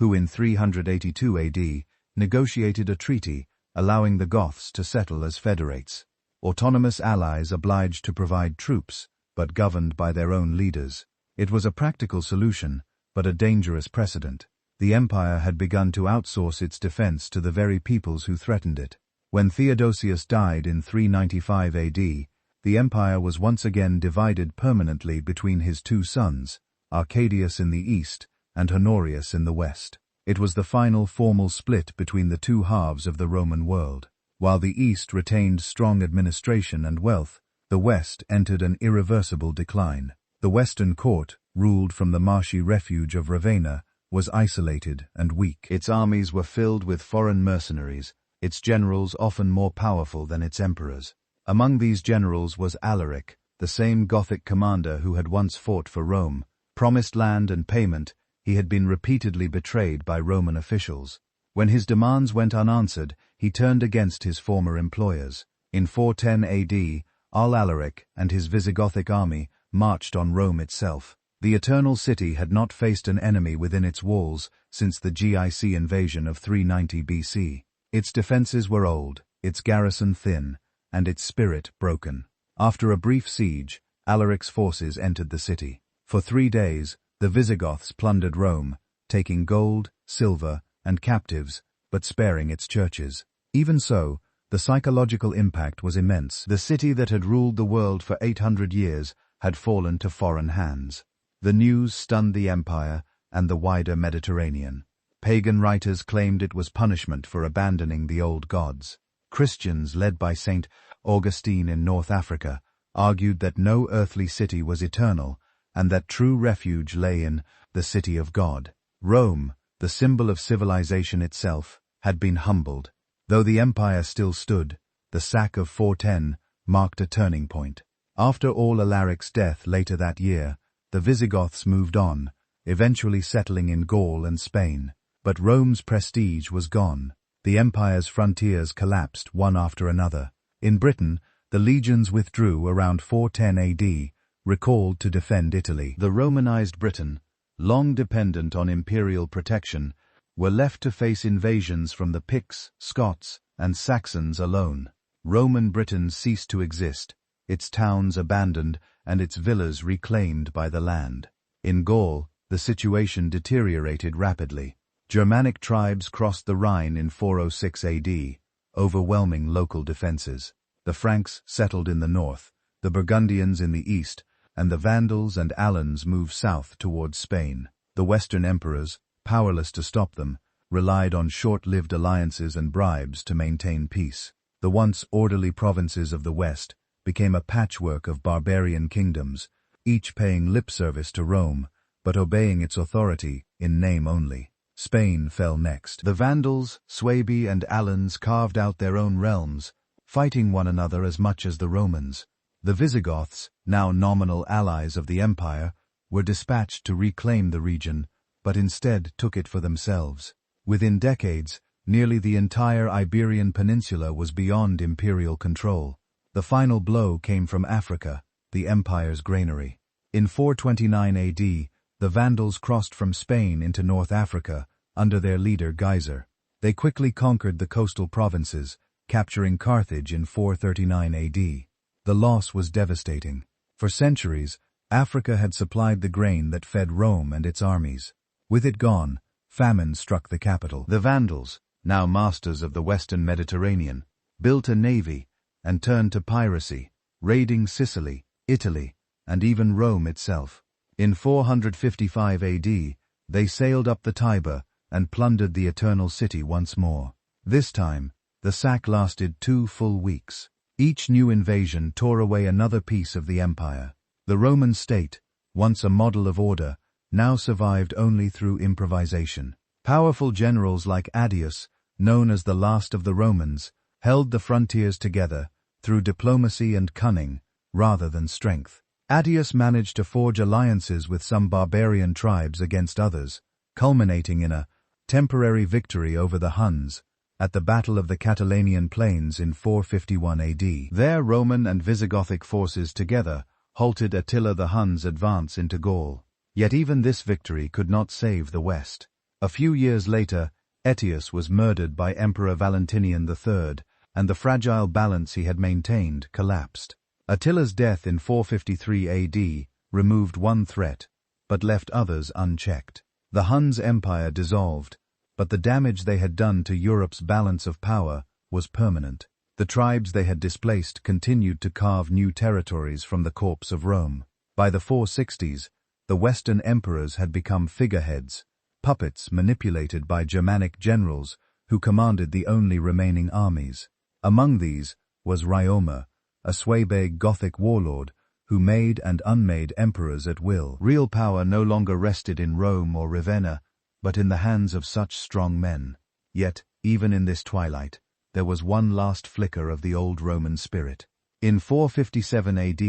who in 382 AD negotiated a treaty allowing the Goths to settle as federates. Autonomous allies obliged to provide troops, but governed by their own leaders. It was a practical solution, but a dangerous precedent. The empire had begun to outsource its defense to the very peoples who threatened it. When Theodosius died in 395 AD, the empire was once again divided permanently between his two sons, Arcadius in the east and Honorius in the west. It was the final formal split between the two halves of the Roman world. While the East retained strong administration and wealth, the West entered an irreversible decline. The Western court, ruled from the marshy refuge of Ravenna, was isolated and weak. Its armies were filled with foreign mercenaries, its generals often more powerful than its emperors. Among these generals was Alaric, the same Gothic commander who had once fought for Rome. Promised land and payment, he had been repeatedly betrayed by Roman officials. When his demands went unanswered, he turned against his former employers. In 410 AD, Alaric and his Visigothic army marched on Rome itself. The Eternal City had not faced an enemy within its walls since the GIC invasion of 390 BC. Its defenses were old, its garrison thin, and its spirit broken. After a brief siege, Alaric's forces entered the city. For 3 days, the Visigoths plundered Rome, taking gold, silver, and captives, but sparing its churches. Even so, the psychological impact was immense. The city that had ruled the world for 800 years had fallen to foreign hands. The news stunned the empire and the wider Mediterranean. Pagan writers claimed it was punishment for abandoning the old gods. Christians, led by Saint Augustine in North Africa, argued that no earthly city was eternal and that true refuge lay in the city of God. Rome, the symbol of civilization itself, had been humbled. Though the empire still stood, the sack of 410 marked a turning point. After all Alaric's death later that year, the Visigoths moved on, eventually settling in Gaul and Spain. But Rome's prestige was gone. The empire's frontiers collapsed one after another. In Britain, the legions withdrew around 410 AD, recalled to defend Italy. The Romanized Britain, long dependent on imperial protection, were left to face invasions from the Picts, Scots, and Saxons alone. Roman Britain ceased to exist, its towns abandoned and its villas reclaimed by the land. In Gaul, the situation deteriorated rapidly. Germanic tribes crossed the Rhine in 406 AD, overwhelming local defenses. The Franks settled in the north, the Burgundians in the east, and the Vandals and Alans moved south towards Spain. The Western emperors, powerless to stop them, relied on short-lived alliances and bribes to maintain peace. The once orderly provinces of the West became a patchwork of barbarian kingdoms, each paying lip service to Rome, but obeying its authority in name only. Spain fell next. The Vandals, Suebi, and Alans carved out their own realms, fighting one another as much as the Romans. The Visigoths, now nominal allies of the empire, were dispatched to reclaim the region, but instead took it for themselves. Within decades, nearly the entire Iberian Peninsula was beyond imperial control. The final blow came from Africa, the empire's granary. In 429 AD, the Vandals crossed from Spain into North Africa under their leader Geyser. They quickly conquered the coastal provinces, capturing Carthage in 439 AD. The loss was devastating. For centuries, Africa had supplied the grain that fed Rome and its armies. With it gone, famine struck the capital. The Vandals, now masters of the western Mediterranean, built a navy and turned to piracy, raiding Sicily, Italy, and even Rome itself. In 455 AD, they sailed up the Tiber and plundered the Eternal City once more. This time, the sack lasted 2 full weeks. Each new invasion tore away another piece of the empire. The Roman state, once a model of order, now survived only through improvisation. Powerful generals like Addius, known as the last of the Romans, held the frontiers together through diplomacy and cunning rather than strength. Addius managed to forge alliances with some barbarian tribes against others, culminating in a temporary victory over the Huns at the Battle of the Catalanian Plains in 451 AD. There, Roman and Visigothic forces together halted Attila the Hun's advance into Gaul. Yet even this victory could not save the West. A few years later, Aetius was murdered by Emperor Valentinian III, and the fragile balance he had maintained collapsed. Attila's death in 453 AD removed one threat, but left others unchecked. The Huns' empire dissolved, but the damage they had done to Europe's balance of power was permanent. The tribes they had displaced continued to carve new territories from the corpse of Rome. By the 460s, the Western emperors had become figureheads, puppets manipulated by Germanic generals who commanded the only remaining armies. Among these was Ryoma, a Suebic Gothic warlord who made and unmade emperors at will. Real power no longer rested in Rome or Ravenna, but in the hands of such strong men. Yet, even in this twilight, there was one last flicker of the old Roman spirit. In 457 AD,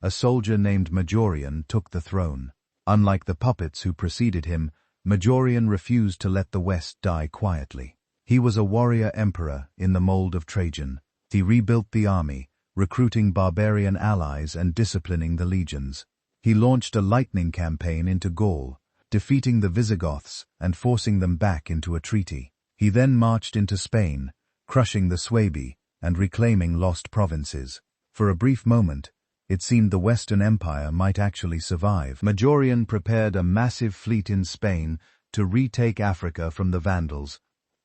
a soldier named Majorian took the throne. Unlike the puppets who preceded him, Majorian refused to let the West die quietly. He was a warrior emperor in the mold of Trajan. He rebuilt the army, recruiting barbarian allies and disciplining the legions. He launched a lightning campaign into Gaul, defeating the Visigoths and forcing them back into a treaty. He then marched into Spain, crushing the Suebi and reclaiming lost provinces. For a brief moment, it seemed the Western Empire might actually survive. Majorian prepared a massive fleet in Spain to retake Africa from the Vandals,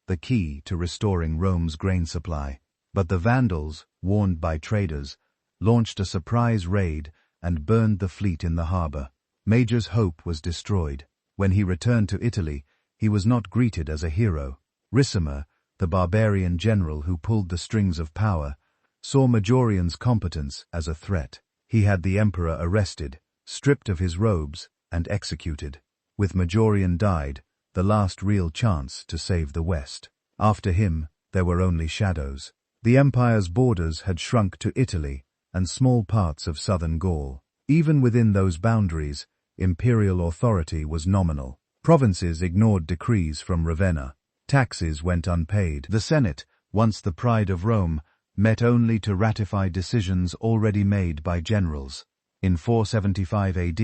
the key to restoring Rome's grain supply. But the Vandals, warned by traders, launched a surprise raid and burned the fleet in the harbor. Major's hope was destroyed. When he returned to Italy, he was not greeted as a hero. Ricimer, the barbarian general who pulled the strings of power, saw Majorian's competence as a threat. He had the emperor arrested, stripped of his robes, and executed. With Majorian died, the last real chance to save the West. After him, there were only shadows. The empire's borders had shrunk to Italy and small parts of southern Gaul. Even within those boundaries, imperial authority was nominal. Provinces ignored decrees from Ravenna. Taxes went unpaid. The Senate, once the pride of Rome, met only to ratify decisions already made by generals. In 475 AD,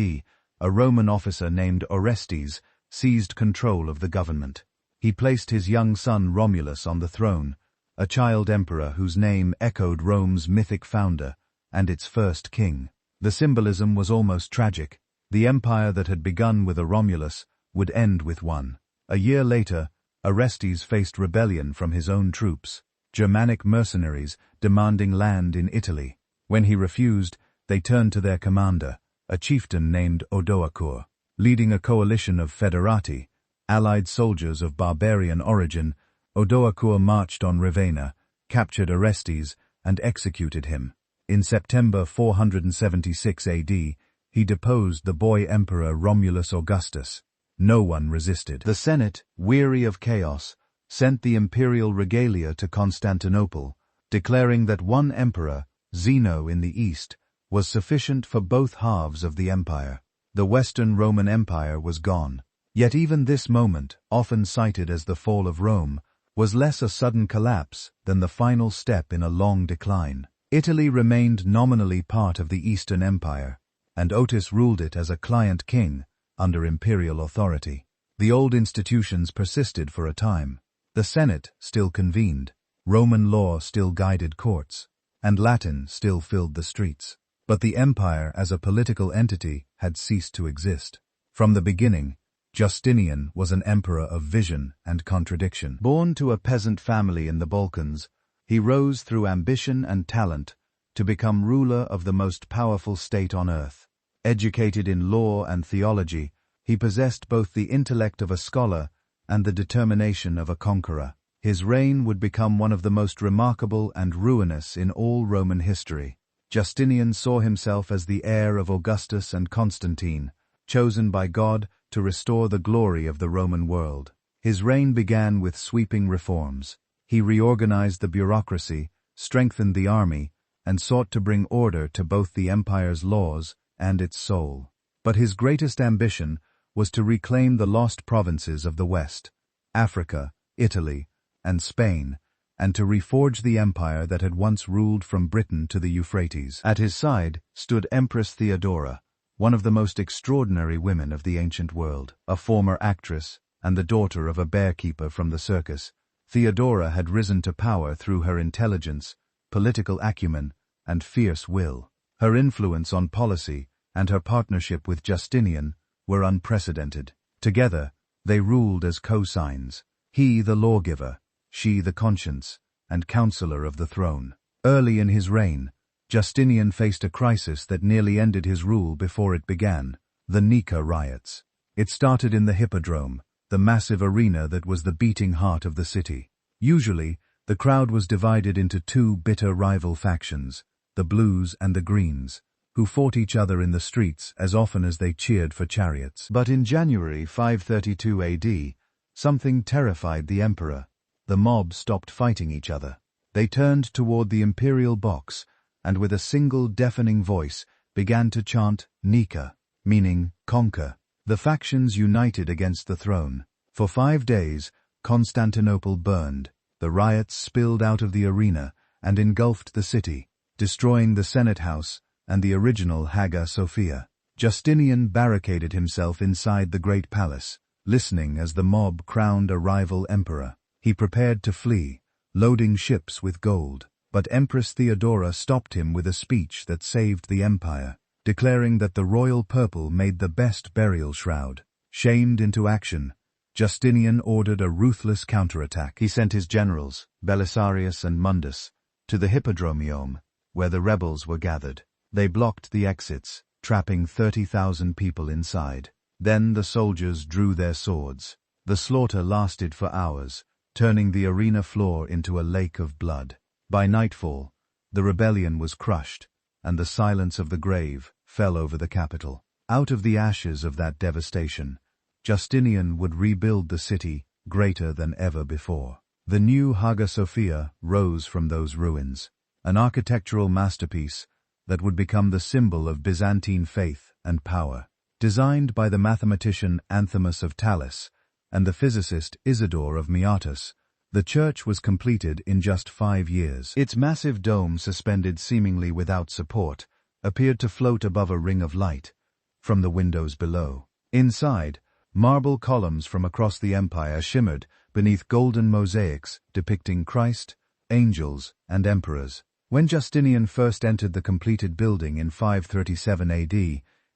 a Roman officer named Orestes seized control of the government. He placed his young son Romulus on the throne, a child emperor whose name echoed Rome's mythic founder and its first king. The symbolism was almost tragic. The empire that had begun with a Romulus would end with one. A year later, Orestes faced rebellion from his own troops, Germanic mercenaries demanding land in Italy. When he refused, they turned to their commander, a chieftain named Odoacer. Leading a coalition of federati, allied soldiers of barbarian origin, Odoacer marched on Ravenna, captured Orestes, and executed him. In September 476 AD, he deposed the boy emperor Romulus Augustus. No one resisted. The Senate, weary of chaos, sent the imperial regalia to Constantinople, declaring that one emperor, Zeno in the east, was sufficient for both halves of the empire. The Western Roman Empire was gone. Yet even this moment, often cited as the fall of Rome, was less a sudden collapse than the final step in a long decline. Italy remained nominally part of the Eastern Empire, and Otis ruled it as a client king under imperial authority. The old institutions persisted for a time. The Senate still convened, Roman law still guided courts, and Latin still filled the streets. But the empire as a political entity had ceased to exist. From the beginning, Justinian was an emperor of vision and contradiction. Born to a peasant family in the Balkans, he rose through ambition and talent to become ruler of the most powerful state on earth. Educated in law and theology, he possessed both the intellect of a scholar and the determination of a conqueror. His reign would become one of the most remarkable and ruinous in all Roman history. Justinian saw himself as the heir of Augustus and Constantine, chosen by God to restore the glory of the Roman world. His reign began with sweeping reforms. He reorganized the bureaucracy, strengthened the army, and sought to bring order to both the empire's laws and its soul. But his greatest ambition was to reclaim the lost provinces of the West, Africa, Italy, and Spain, and to reforge the empire that had once ruled from Britain to the Euphrates. At his side stood Empress Theodora, one of the most extraordinary women of the ancient world. A former actress and the daughter of a bear-keeper from the circus, Theodora had risen to power through her intelligence, political acumen, and fierce will. Her influence on policy and her partnership with Justinian were unprecedented. Together, they ruled as co-signs, he the lawgiver, she the conscience, and counselor of the throne. Early in his reign, Justinian faced a crisis that nearly ended his rule before it began, the Nika riots. It started in the Hippodrome, the massive arena that was the beating heart of the city. Usually, the crowd was divided into two bitter rival factions, the Blues and the Greens. who fought each other in the streets as often as they cheered for chariots. But in January 532 AD, something terrified the emperor. The mob stopped fighting each other. They turned toward the imperial box, and with a single deafening voice began to chant Nika, meaning conquer. The factions united against the throne. For 5 days, Constantinople burned. The riots spilled out of the arena and engulfed the city, destroying the Senate House and the original Hagia Sophia. Justinian barricaded himself inside the great palace, listening as the mob crowned a rival emperor. He prepared to flee, loading ships with gold. But Empress Theodora stopped him with a speech that saved the empire, declaring that the royal purple made the best burial shroud. Shamed into action, Justinian ordered a ruthless counterattack. He sent his generals, Belisarius and Mundus, to the Hippodromium, where the rebels were gathered. They blocked the exits, trapping 30,000 people inside. Then the soldiers drew their swords. The slaughter lasted for hours, turning the arena floor into a lake of blood. By nightfall, the rebellion was crushed, and the silence of the grave fell over the capital. Out of the ashes of that devastation, Justinian would rebuild the city greater than ever before. The new Hagia Sophia rose from those ruins, an architectural masterpiece that would become the symbol of Byzantine faith and power. Designed by the mathematician Anthimus of Thalys and the physicist Isidore of Miatus, the church was completed in just 5 years. Its massive dome, suspended seemingly without support, appeared to float above a ring of light from the windows below. Inside, marble columns from across the empire shimmered beneath golden mosaics depicting Christ, angels, and emperors. When Justinian first entered the completed building in 537 AD,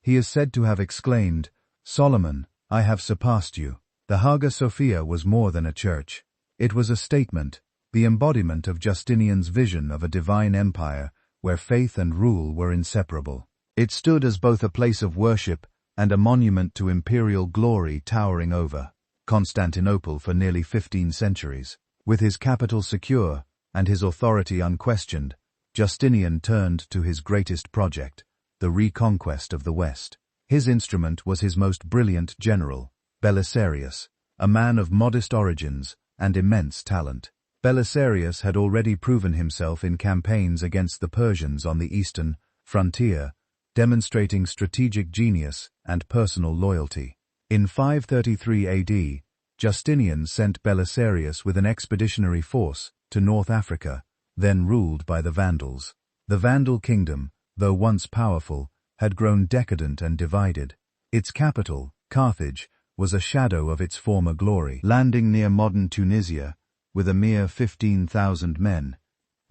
he is said to have exclaimed, "Solomon, I have surpassed you." The Hagia Sophia was more than a church. It was a statement, the embodiment of Justinian's vision of a divine empire where faith and rule were inseparable. It stood as both a place of worship and a monument to imperial glory towering over Constantinople for nearly 15 centuries. With his capital secure and his authority unquestioned, Justinian turned to his greatest project, the reconquest of the West. His instrument was his most brilliant general, Belisarius, a man of modest origins and immense talent. Belisarius had already proven himself in campaigns against the Persians on the eastern frontier, demonstrating strategic genius and personal loyalty. In 533 AD, Justinian sent Belisarius with an expeditionary force to North Africa, then ruled by the Vandals. The Vandal kingdom, though once powerful, had grown decadent and divided. Its capital, Carthage, was a shadow of its former glory. Landing near modern Tunisia, with a mere 15,000 men,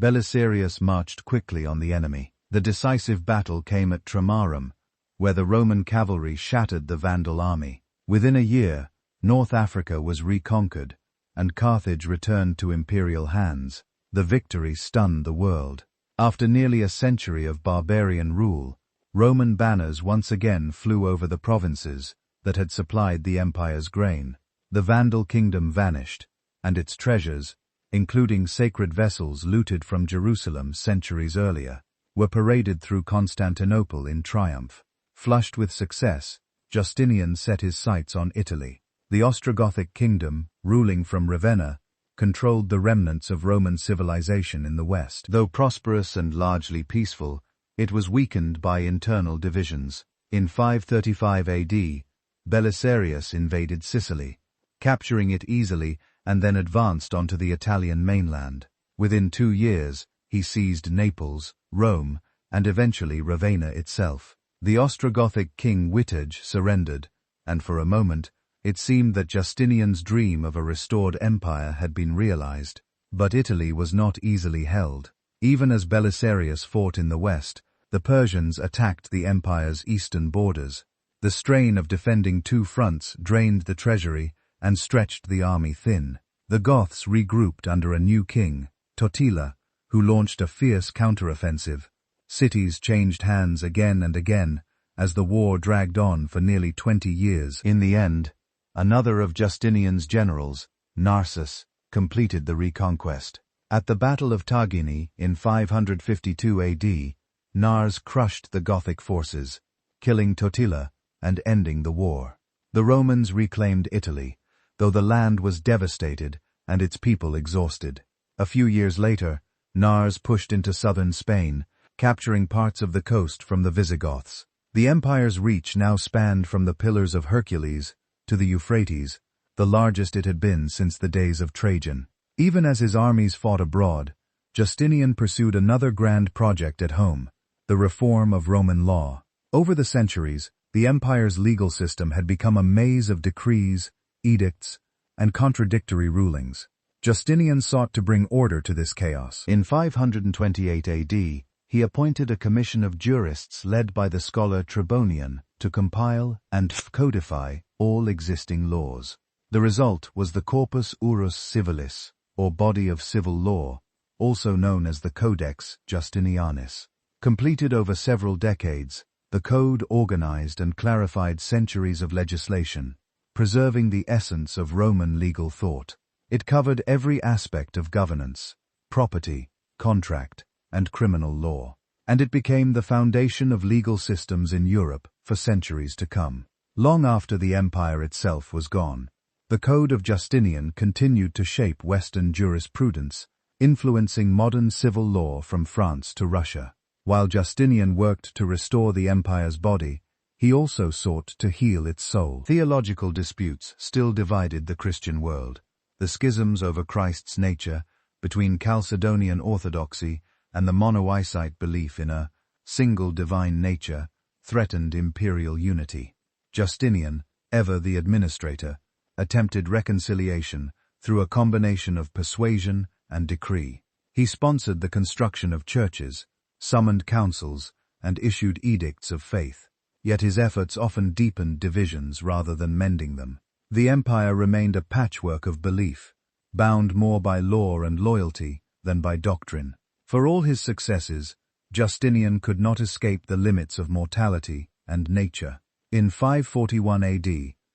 Belisarius marched quickly on the enemy. The decisive battle came at Tramarum, where the Roman cavalry shattered the Vandal army. Within a year, North Africa was reconquered, and Carthage returned to imperial hands. The victory stunned the world. After nearly a century of barbarian rule, Roman banners once again flew over the provinces that had supplied the empire's grain. The Vandal kingdom vanished, and its treasures, including sacred vessels looted from Jerusalem centuries earlier, were paraded through Constantinople in triumph. Flushed with success, Justinian set his sights on Italy. The Ostrogothic kingdom, ruling from Ravenna, controlled the remnants of Roman civilization in the west. Though prosperous and largely peaceful, it was weakened by internal divisions. In 535 AD, Belisarius invaded Sicily, capturing it easily and then advanced onto the Italian mainland. Within 2 years, he seized Naples, Rome, and eventually Ravenna itself. The Ostrogothic king Witage surrendered, and for a moment, it seemed that Justinian's dream of a restored empire had been realized. But Italy was not easily held. Even as Belisarius fought in the west, the Persians attacked the empire's eastern borders. The strain of defending 2 fronts drained the treasury and stretched the army thin. The Goths regrouped under a new king, Totila, who launched a fierce counteroffensive. Cities changed hands again and again as the war dragged on for nearly 20 years. In the end, another of Justinian's generals, Narses, completed the reconquest. At the Battle of Tagini in 552 AD, Nars crushed the Gothic forces, killing Totila and ending the war. The Romans reclaimed Italy, though the land was devastated and its people exhausted. A few years later, Nars pushed into southern Spain, capturing parts of the coast from the Visigoths. The empire's reach now spanned from the Pillars of Hercules to the Euphrates, the largest it had been since the days of Trajan. Even as his armies fought abroad, Justinian pursued another grand project at home, the reform of Roman law. Over the centuries, the empire's legal system had become a maze of decrees, edicts, and contradictory rulings. Justinian sought to bring order to this chaos. In 528 AD, he appointed a commission of jurists led by the scholar Tribonian to compile and codify all existing laws. The result was the Corpus Iuris Civilis, or body of civil law, also known as the Codex Justinianus. Completed over several decades, the code organized and clarified centuries of legislation, preserving the essence of Roman legal thought. It covered every aspect of governance, property, contract, and criminal law, and it became the foundation of legal systems in Europe for centuries to come. Long after the empire itself was gone, the Code of Justinian continued to shape Western jurisprudence, influencing modern civil law from France to Russia. While Justinian worked to restore the empire's body, he also sought to heal its soul. Theological disputes still divided the Christian world. The schisms over Christ's nature, between Chalcedonian orthodoxy and the Monoisite belief in a single divine nature, threatened imperial unity. Justinian, ever the administrator, attempted reconciliation through a combination of persuasion and decree. He sponsored the construction of churches, summoned councils, and issued edicts of faith. Yet his efforts often deepened divisions rather than mending them. The empire remained a patchwork of belief, bound more by law and loyalty than by doctrine. For all his successes, Justinian could not escape the limits of mortality and nature. In 541 AD,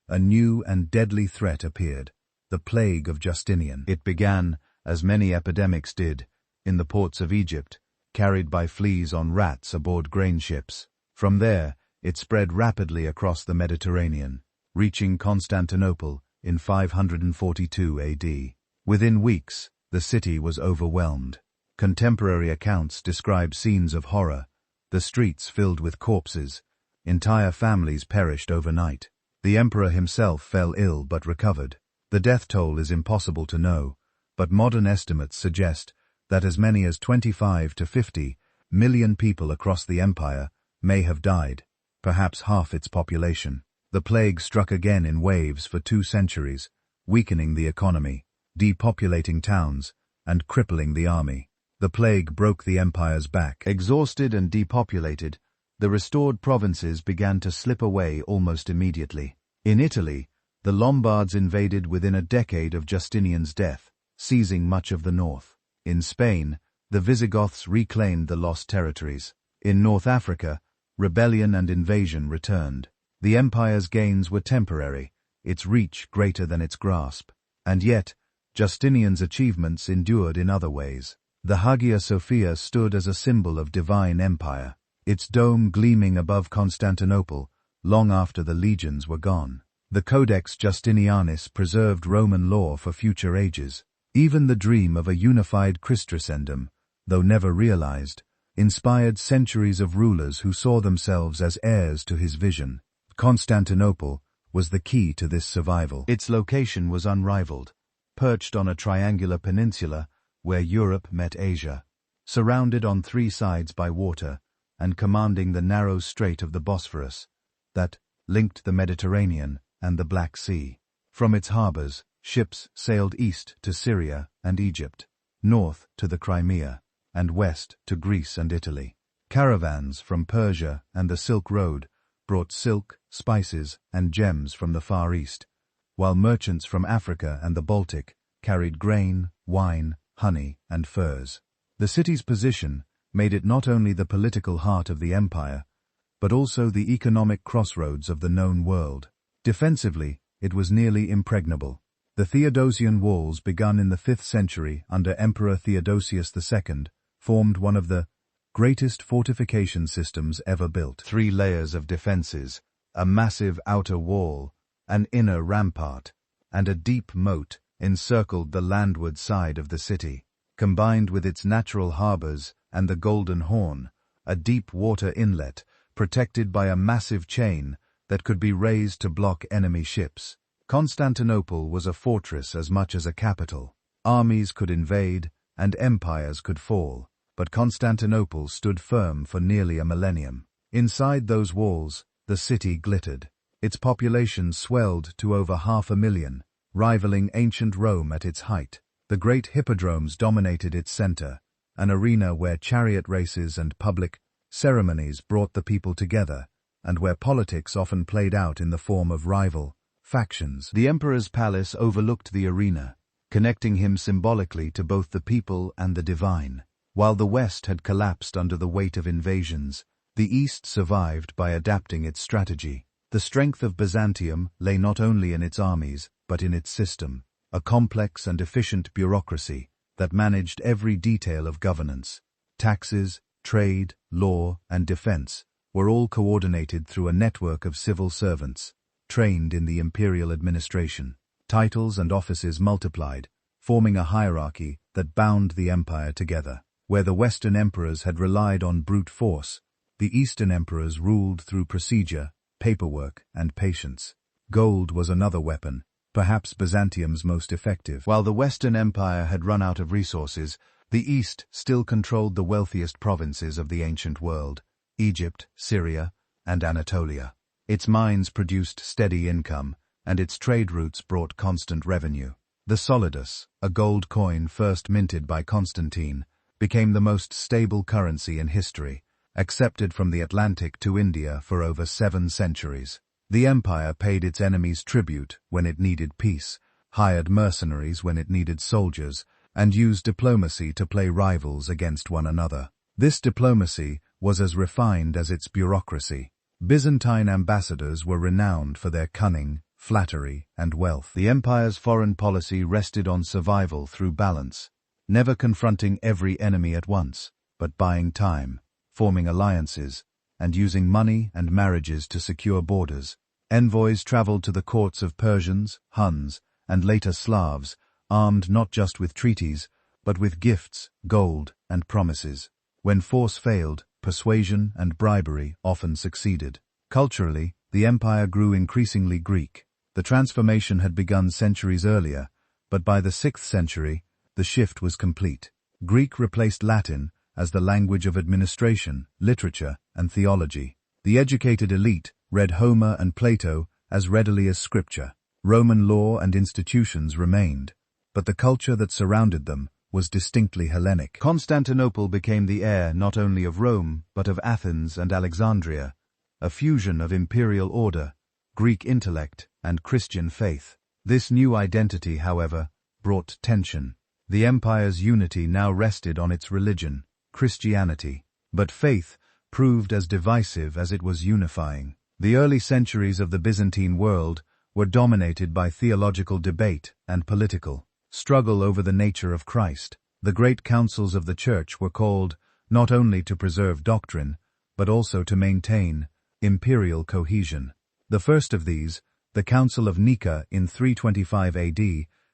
a new and deadly threat appeared, the Plague of Justinian. It began, as many epidemics did, in the ports of Egypt, carried by fleas on rats aboard grain ships. From there, it spread rapidly across the Mediterranean, reaching Constantinople in 542 AD. Within weeks, the city was overwhelmed. Contemporary accounts describe scenes of horror, the streets filled with corpses, entire families perished overnight. The emperor himself fell ill but recovered. The death toll is impossible to know, but modern estimates suggest that as many as 25 to 50 million people across the empire may have died, perhaps half its population. The plague struck again in waves for 2 centuries, weakening the economy, depopulating towns, and crippling the army. The plague broke the empire's back. Exhausted and depopulated, the restored provinces began to slip away almost immediately. In Italy, the Lombards invaded within a decade of Justinian's death, seizing much of the north. In Spain, the Visigoths reclaimed the lost territories. In North Africa, rebellion and invasion returned. The empire's gains were temporary, its reach greater than its grasp. And yet, Justinian's achievements endured in other ways. The Hagia Sophia stood as a symbol of divine empire, its dome gleaming above Constantinople long after the legions were gone. The Codex Justinianus preserved Roman law for future ages. Even the dream of a unified Christendom, though never realized, inspired centuries of rulers who saw themselves as heirs to his vision. Constantinople was the key to this survival. Its location was unrivaled, perched on a triangular peninsula where Europe met Asia, surrounded on 3 sides by water, and commanding the narrow strait of the Bosphorus that linked the Mediterranean and the Black Sea. From its harbors, ships sailed east to Syria and Egypt, north to the Crimea, and west to Greece and Italy. Caravans from Persia and the Silk Road brought silk, spices, and gems from the Far East, while merchants from Africa and the Baltic carried grain, wine, honey, and furs. The city's position made it not only the political heart of the empire, but also the economic crossroads of the known world. Defensively, it was nearly impregnable. The Theodosian walls, begun in the 5th century under Emperor Theodosius II, formed one of the greatest fortification systems ever built. 3 layers of defenses, a massive outer wall, an inner rampart, and a deep moat encircled the landward side of the city. Combined with its natural harbors and the Golden Horn, a deep water inlet protected by a massive chain that could be raised to block enemy ships. Constantinople was a fortress as much as a capital. Armies could invade and empires could fall, but Constantinople stood firm for nearly a millennium. Inside those walls, the city glittered. Its population swelled to over 500,000, rivaling ancient Rome at its height. The great hippodromes dominated its center, an arena where chariot races and public ceremonies brought the people together, and where politics often played out in the form of rival factions. The emperor's palace overlooked the arena, connecting him symbolically to both the people and the divine. While the West had collapsed under the weight of invasions, the East survived by adapting its strategy. The strength of Byzantium lay not only in its armies, but in its system, a complex and efficient bureaucracy that managed every detail of governance. Taxes, trade, law, and defense were all coordinated through a network of civil servants, trained in the imperial administration. Titles and offices multiplied, forming a hierarchy that bound the empire together. Where the Western emperors had relied on brute force, the Eastern emperors ruled through procedure, paperwork, and patience. Gold was another weapon, perhaps Byzantium's most effective. While the Western Empire had run out of resources, the East still controlled the wealthiest provinces of the ancient world, Egypt, Syria, and Anatolia. Its mines produced steady income, and its trade routes brought constant revenue. The solidus, a gold coin first minted by Constantine, became the most stable currency in history, accepted from the Atlantic to India for over 7 centuries. The empire paid its enemies tribute when it needed peace, hired mercenaries when it needed soldiers, and used diplomacy to play rivals against one another. This diplomacy was as refined as its bureaucracy. Byzantine ambassadors were renowned for their cunning, flattery, and wealth. The empire's foreign policy rested on survival through balance, never confronting every enemy at once, but buying time, forming alliances, and using money and marriages to secure borders. Envoys traveled to the courts of Persians, Huns, and later Slavs, armed not just with treaties, but with gifts, gold, and promises. When force failed, persuasion and bribery often succeeded. Culturally, the empire grew increasingly Greek. The transformation had begun centuries earlier, but by the 6th century, the shift was complete. Greek replaced Latin as the language of administration, literature, and theology. The educated elite read Homer and Plato as readily as scripture. Roman law and institutions remained, but the culture that surrounded them was distinctly Hellenic. Constantinople became the heir not only of Rome, but of Athens and Alexandria, a fusion of imperial order, Greek intellect, and Christian faith. This new identity, however, brought tension. The empire's unity now rested on its religion, Christianity, but faith proved as divisive as it was unifying. The early centuries of the Byzantine world were dominated by theological debate and political struggle over the nature of Christ. The great councils of the Church were called not only to preserve doctrine, but also to maintain imperial cohesion. The first of these, the Council of Nika in 325 AD,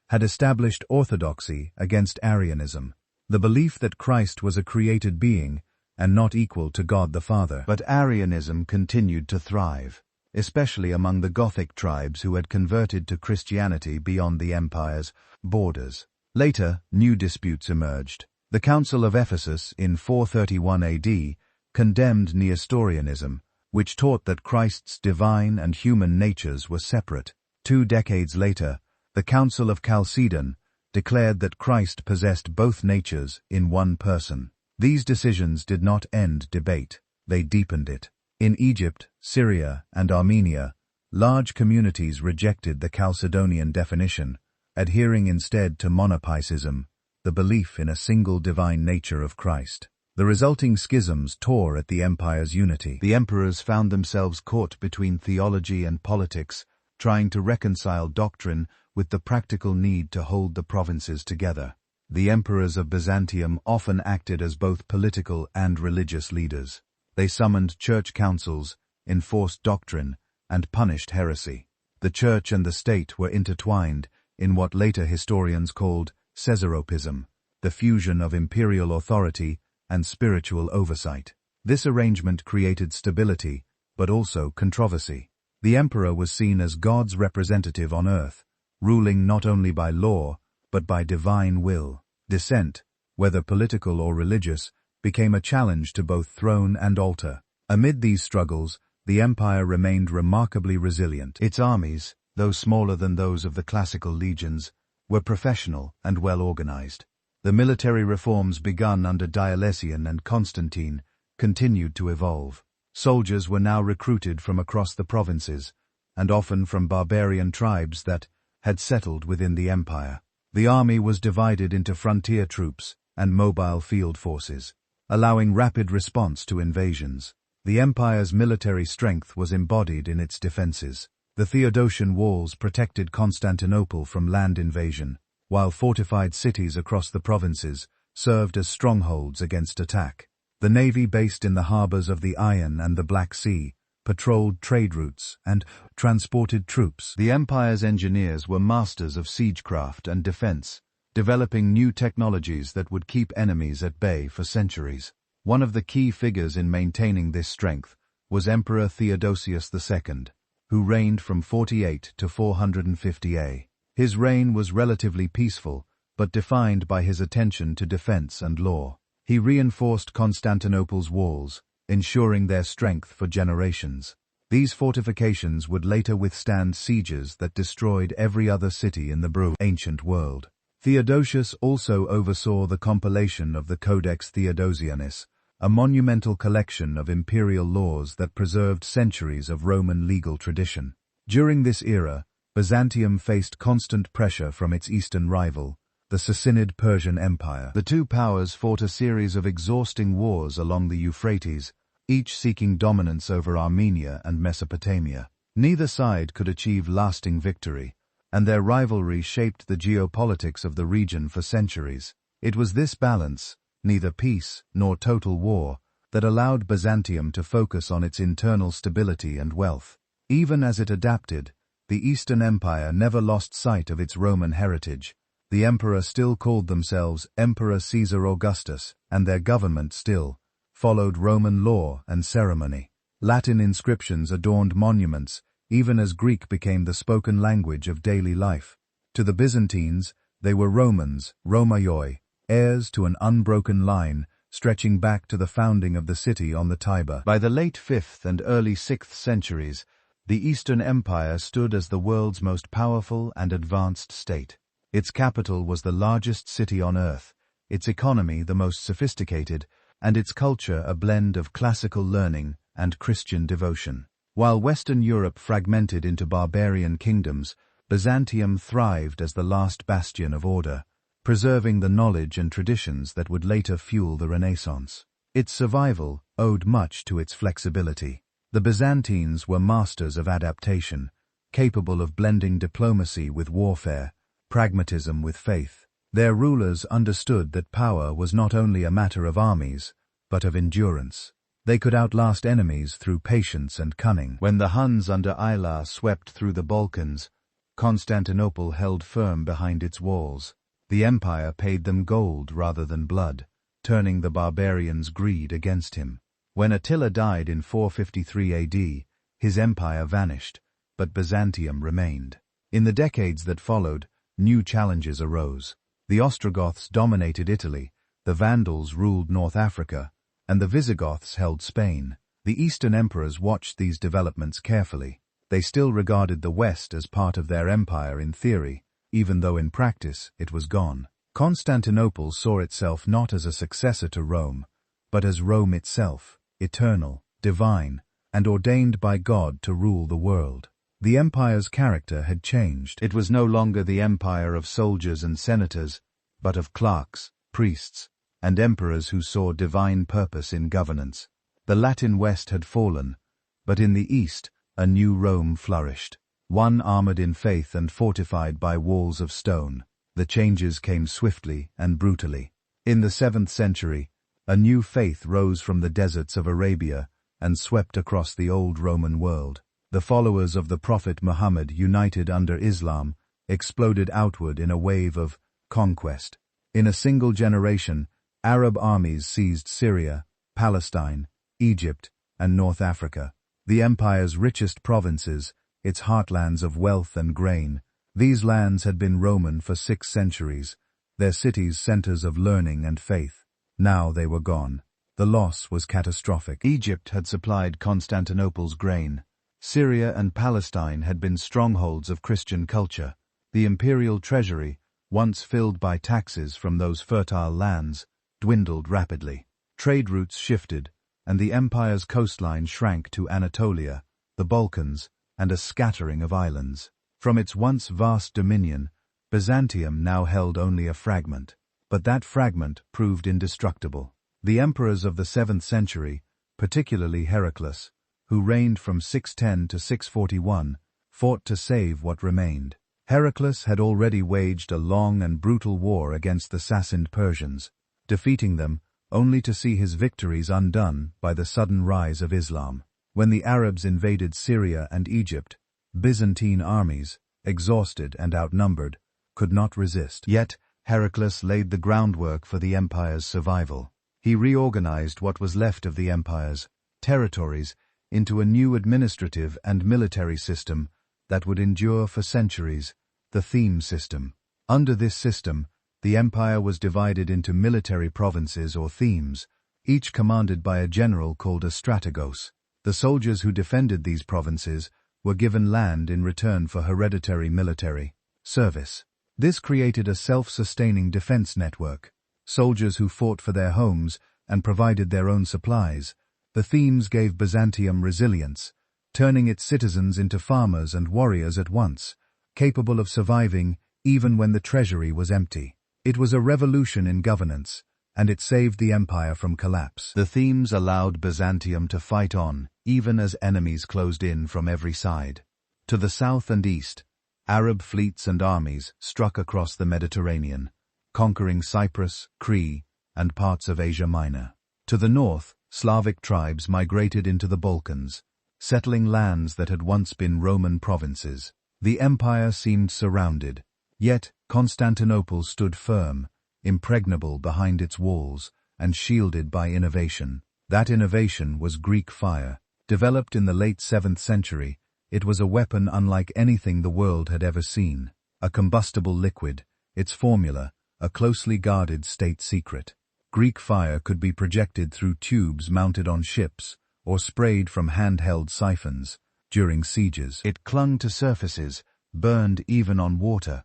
had established orthodoxy against Arianism, the belief that Christ was a created being and not equal to God the Father. But Arianism continued to thrive, especially among the Gothic tribes who had converted to Christianity beyond the empire's borders. Later, new disputes emerged. The Council of Ephesus in 431 AD condemned Nestorianism, which taught that Christ's divine and human natures were separate. 2 decades later, the Council of Chalcedon declared that Christ possessed both natures in one person. These decisions did not end debate, they deepened it. In Egypt, Syria, and Armenia, large communities rejected the Chalcedonian definition, adhering instead to monopisism, the belief in a single divine nature of Christ. The resulting schisms tore at the empire's unity. The emperors found themselves caught between theology and politics, trying to reconcile doctrine with the practical need to hold the provinces together. The emperors of Byzantium often acted as both political and religious leaders. They summoned church councils, enforced doctrine, and punished heresy. The church and the state were intertwined in what later historians called Caesaropism, the fusion of imperial authority and spiritual oversight. This arrangement created stability, but also controversy. The emperor was seen as God's representative on earth, ruling not only by law, but by divine will. Dissent, whether political or religious, became a challenge to both throne and altar. Amid these struggles, the empire remained remarkably resilient. Its armies, though smaller than those of the classical legions, were professional and well organized. The military reforms begun under Diocletian and Constantine continued to evolve. Soldiers were now recruited from across the provinces, and often from barbarian tribes that had settled within the empire. The army was divided into frontier troops and mobile field forces, allowing rapid response to invasions. The empire's military strength was embodied in its defenses. The Theodosian walls protected Constantinople from land invasion, while fortified cities across the provinces served as strongholds against attack. The navy based in the harbors of the Iron and the Black Sea patrolled trade routes and transported troops. The empire's engineers were masters of siegecraft and defense, developing new technologies that would keep enemies at bay for centuries. One of the key figures in maintaining this strength was Emperor Theodosius II, who reigned from 48 to 450 A. His reign was relatively peaceful, but defined by his attention to defense and law. He reinforced Constantinople's walls, ensuring their strength for generations. These fortifications would later withstand sieges that destroyed every other city in the ancient world. Theodosius also oversaw the compilation of the Codex Theodosianus, a monumental collection of imperial laws that preserved centuries of Roman legal tradition. During this era, Byzantium faced constant pressure from its eastern rival, the Sassanid Persian Empire. The two powers fought a series of exhausting wars along the Euphrates, each seeking dominance over Armenia and Mesopotamia. Neither side could achieve lasting victory, and their rivalry shaped the geopolitics of the region for centuries. It was this balance, neither peace nor total war, that allowed Byzantium to focus on its internal stability and wealth. Even as it adapted, the Eastern Empire never lost sight of its Roman heritage. The emperor still called themselves Emperor Caesar Augustus, and their government still followed Roman law and ceremony. Latin inscriptions adorned monuments, even as Greek became the spoken language of daily life. To the Byzantines, they were Romans, Romaioi, heirs to an unbroken line stretching back to the founding of the city on the Tiber. By the late 5th and early 6th centuries, the Eastern Empire stood as the world's most powerful and advanced state. Its capital was the largest city on earth, its economy the most sophisticated, and its culture a blend of classical learning and Christian devotion. While Western Europe fragmented into barbarian kingdoms, Byzantium thrived as the last bastion of order, preserving the knowledge and traditions that would later fuel the Renaissance. Its survival owed much to its flexibility. The Byzantines were masters of adaptation, capable of blending diplomacy with warfare, pragmatism with faith. Their rulers understood that power was not only a matter of armies, but of endurance. They could outlast enemies through patience and cunning. When the Huns under Ayla swept through the Balkans, Constantinople held firm behind its walls. The empire paid them gold rather than blood, turning the barbarians' greed against him. When Attila died in 453 AD, his empire vanished, but Byzantium remained. In the decades that followed, new challenges arose. The Ostrogoths dominated Italy, the Vandals ruled North Africa, and the Visigoths held Spain. The Eastern emperors watched these developments carefully. They still regarded the West as part of their empire in theory, even though in practice it was gone. Constantinople saw itself not as a successor to Rome, but as Rome itself, eternal, divine, and ordained by God to rule the world. The empire's character had changed. It was no longer the empire of soldiers and senators, but of clerks, priests, and emperors who saw divine purpose in governance. The Latin West had fallen, but in the East a new Rome flourished, one armored in faith and fortified by walls of stone. The changes came swiftly and brutally. In the 7th century, a new faith rose from the deserts of Arabia and swept across the old Roman world. The followers of the Prophet Muhammad, united under Islam, exploded outward in a wave of conquest. In a single generation, Arab armies seized Syria, Palestine, Egypt, and North Africa, the empire's richest provinces, its heartlands of wealth and grain. These lands had been Roman for 6 centuries, their cities centers of learning and faith. Now they were gone. The loss was catastrophic. Egypt had supplied Constantinople's grain. Syria and Palestine had been strongholds of Christian culture. The imperial treasury, once filled by taxes from those fertile lands, dwindled rapidly. Trade routes shifted, and the empire's coastline shrank to Anatolia, the Balkans, and a scattering of islands. From its once vast dominion, Byzantium now held only a fragment. But that fragment proved indestructible. The emperors of the 7th century, particularly Heraclius, who reigned from 610 to 641, fought to save what remained. Heraclius had already waged a long and brutal war against the Sassanid Persians, defeating them only to see his victories undone by the sudden rise of Islam. When the Arabs invaded Syria and Egypt, Byzantine armies, exhausted and outnumbered, could not resist. Yet, Heraclius laid the groundwork for the empire's survival. He reorganized what was left of the empire's territories into a new administrative and military system that would endure for centuries, the theme system. Under this system, the empire was divided into military provinces or themes, each commanded by a general called a strategos. The soldiers who defended these provinces were given land in return for hereditary military service. This created a self-sustaining defense network. Soldiers who fought for their homes and provided their own supplies. The themes gave Byzantium resilience, turning its citizens into farmers and warriors at once, capable of surviving even when the treasury was empty. It was a revolution in governance, and it saved the empire from collapse. The themes allowed Byzantium to fight on, even as enemies closed in from every side. To the south and east, Arab fleets and armies struck across the Mediterranean, conquering Cyprus, Crete, and parts of Asia Minor. To the north, Slavic tribes migrated into the Balkans, settling lands that had once been Roman provinces. The empire seemed surrounded, yet Constantinople stood firm, impregnable behind its walls, and shielded by innovation. That innovation was Greek fire. Developed in the late 7th century, it was a weapon unlike anything the world had ever seen. A combustible liquid, its formula, a closely guarded state secret. Greek fire could be projected through tubes mounted on ships, or sprayed from handheld siphons. During sieges, it clung to surfaces, burned even on water,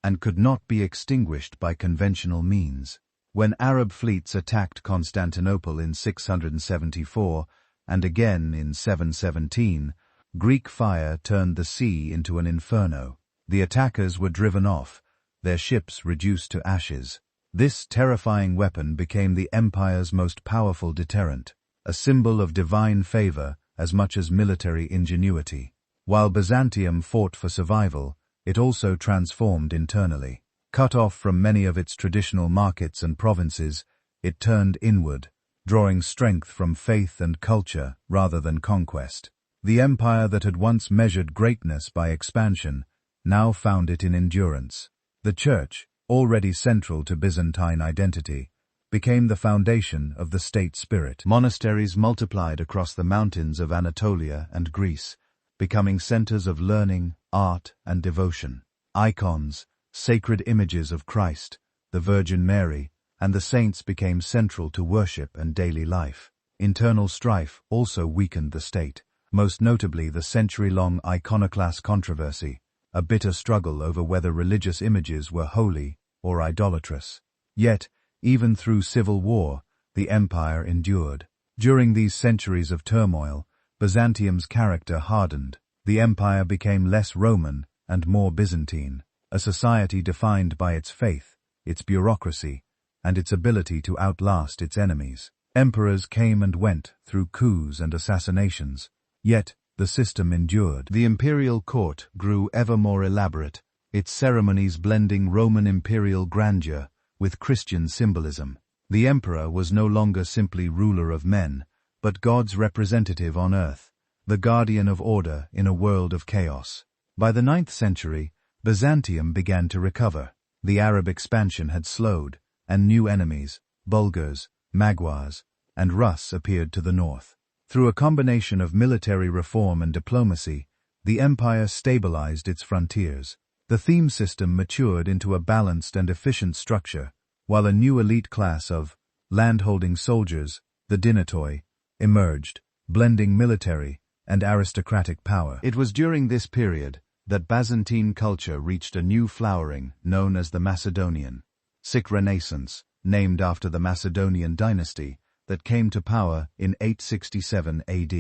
and could not be extinguished by conventional means. When Arab fleets attacked Constantinople in 674, and again in 717, Greek fire turned the sea into an inferno. The attackers were driven off, their ships reduced to ashes. This terrifying weapon became the empire's most powerful deterrent, a symbol of divine favor as much as military ingenuity. While Byzantium fought for survival, it also transformed internally. Cut off from many of its traditional markets and provinces, it turned inward, drawing strength from faith and culture rather than conquest. The empire that had once measured greatness by expansion now found it in endurance. The Church, already central to Byzantine identity, became the foundation of the state spirit. Monasteries multiplied across the mountains of Anatolia and Greece, becoming centers of learning, art, and devotion. Icons, sacred images of Christ, the Virgin Mary, and the saints became central to worship and daily life. Internal strife also weakened the state, most notably the century-long iconoclast controversy, a bitter struggle over whether religious images were holy or idolatrous. Yet, even through civil war, the empire endured. During these centuries of turmoil, Byzantium's character hardened. The empire became less Roman and more Byzantine, a society defined by its faith, its bureaucracy, and its ability to outlast its enemies. Emperors came and went through coups and assassinations, yet the system endured. The imperial court grew ever more elaborate, its ceremonies blending Roman imperial grandeur with Christian symbolism. The emperor was no longer simply ruler of men, but God's representative on earth, the guardian of order in a world of chaos. By the 9th century, Byzantium began to recover. The Arab expansion had slowed, and new enemies, Bulgars, Magyars, and Rus appeared to the north. Through a combination of military reform and diplomacy, the empire stabilized its frontiers. The theme system matured into a balanced and efficient structure, while a new elite class of landholding soldiers, the dinotoi, emerged, blending military and aristocratic power. It was during this period that Byzantine culture reached a new flowering known as the Macedonian Sikh Renaissance, named after the Macedonian dynasty that came to power in 867 AD.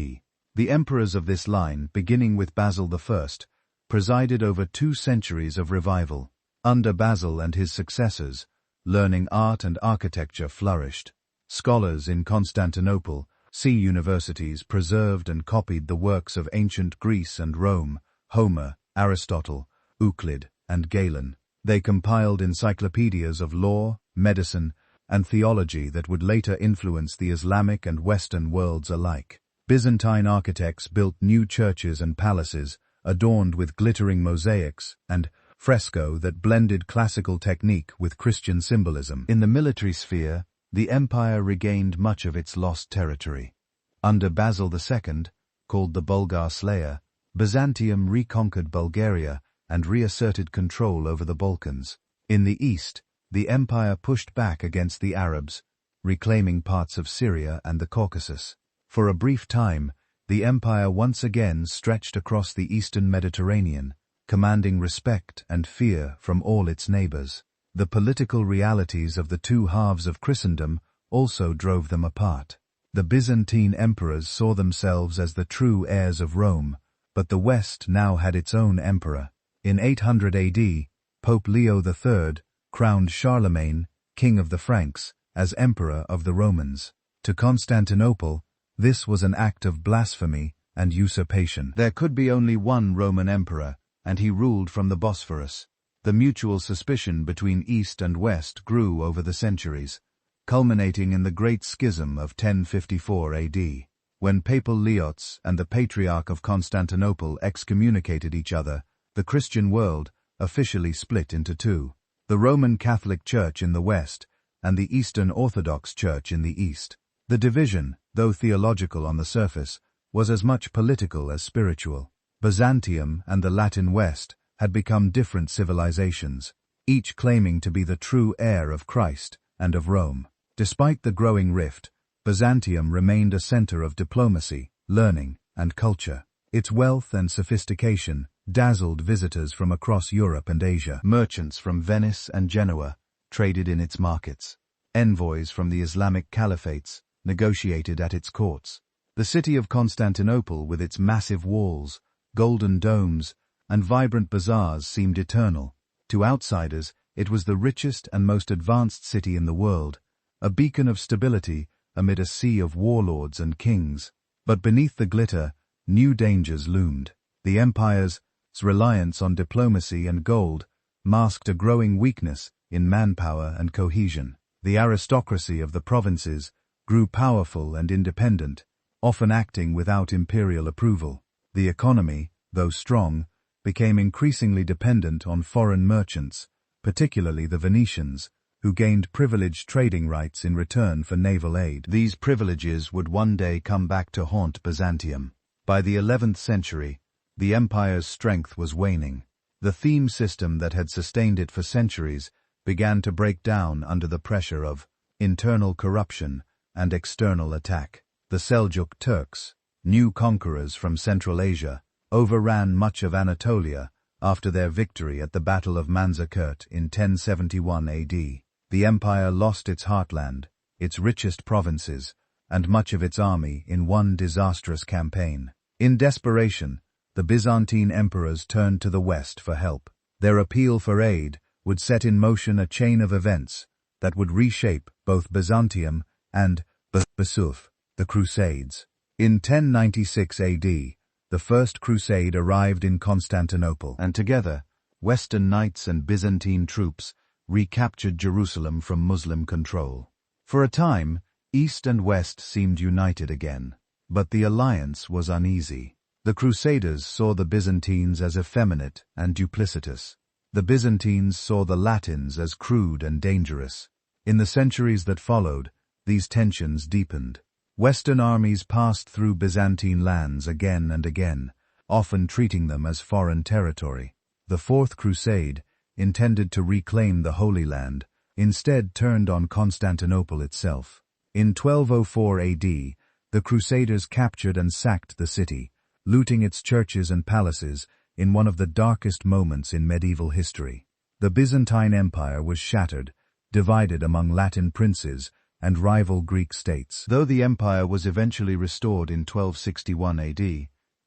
The emperors of this line, beginning with Basil I, presided over 2 centuries of revival. Under Basil and his successors, learning art and architecture flourished. Scholars in Constantinople, universities preserved and copied the works of ancient Greece and Rome, Homer, Aristotle, Euclid, and Galen. They compiled encyclopedias of law, medicine, and theology that would later influence the Islamic and Western worlds alike. Byzantine architects built new churches and palaces, adorned with glittering mosaics and fresco that blended classical technique with Christian symbolism. In the military sphere, the empire regained much of its lost territory. Under Basil II, called the Bulgar Slayer, Byzantium reconquered Bulgaria and reasserted control over the Balkans. In the east, the empire pushed back against the Arabs, reclaiming parts of Syria and the Caucasus. For a brief time, the empire once again stretched across the eastern Mediterranean, commanding respect and fear from all its neighbors. The political realities of the 2 halves of Christendom also drove them apart. The Byzantine emperors saw themselves as the true heirs of Rome, but the West now had its own emperor. In 800 AD, Pope Leo III crowned Charlemagne, king of the Franks, as emperor of the Romans. To Constantinople, this was an act of blasphemy and usurpation. There could be only one Roman emperor, and he ruled from the Bosphorus. The mutual suspicion between East and West grew over the centuries, culminating in the Great Schism of 1054 AD, when Papal Leots and the Patriarch of Constantinople excommunicated each other. The Christian world officially split into 2. The Roman Catholic Church in the west and the Eastern Orthodox Church in the east. The division, though theological on the surface, was as much political as spiritual. Byzantium and the Latin West had become different civilizations, each claiming to be the true heir of Christ and of Rome. Despite the growing rift, Byzantium remained a center of diplomacy, learning, and culture. Its wealth and sophistication dazzled visitors from across Europe and Asia. Merchants from Venice and Genoa traded in its markets. Envoys from the Islamic caliphates negotiated at its courts. The city of Constantinople, with its massive walls, golden domes, and vibrant bazaars, seemed eternal. To outsiders, it was the richest and most advanced city in the world, a beacon of stability amid a sea of warlords and kings. But beneath the glitter, new dangers loomed. The empire's reliance on diplomacy and gold masked a growing weakness in manpower and cohesion. The aristocracy of the provinces grew powerful and independent, often acting without imperial approval. The economy, though strong, became increasingly dependent on foreign merchants, particularly the Venetians, who gained privileged trading rights in return for naval aid. These privileges would one day come back to haunt Byzantium. By the 11th century, the empire's strength was waning. The theme system that had sustained it for centuries began to break down under the pressure of internal corruption and external attack. The Seljuk Turks, new conquerors from Central Asia, overran much of Anatolia after their victory at the Battle of Manzikert in 1071 AD. The empire lost its heartland, its richest provinces, and much of its army in one disastrous campaign. In desperation, the Byzantine emperors turned to the west for help. Their appeal for aid would set in motion a chain of events that would reshape both Byzantium and Basuf, the Crusades. In 1096 AD, the First Crusade arrived in Constantinople, and together, Western knights and Byzantine troops recaptured Jerusalem from Muslim control. For a time, East and West seemed united again, but the alliance was uneasy. The Crusaders saw the Byzantines as effeminate and duplicitous. The Byzantines saw the Latins as crude and dangerous. In the centuries that followed, these tensions deepened. Western armies passed through Byzantine lands again and again, often treating them as foreign territory. The Fourth Crusade, intended to reclaim the Holy Land, instead turned on Constantinople itself. In 1204 AD, the Crusaders captured and sacked the city, looting its churches and palaces in one of the darkest moments in medieval history. The Byzantine Empire was shattered, divided among Latin princes and rival Greek states. Though the empire was eventually restored in 1261 AD,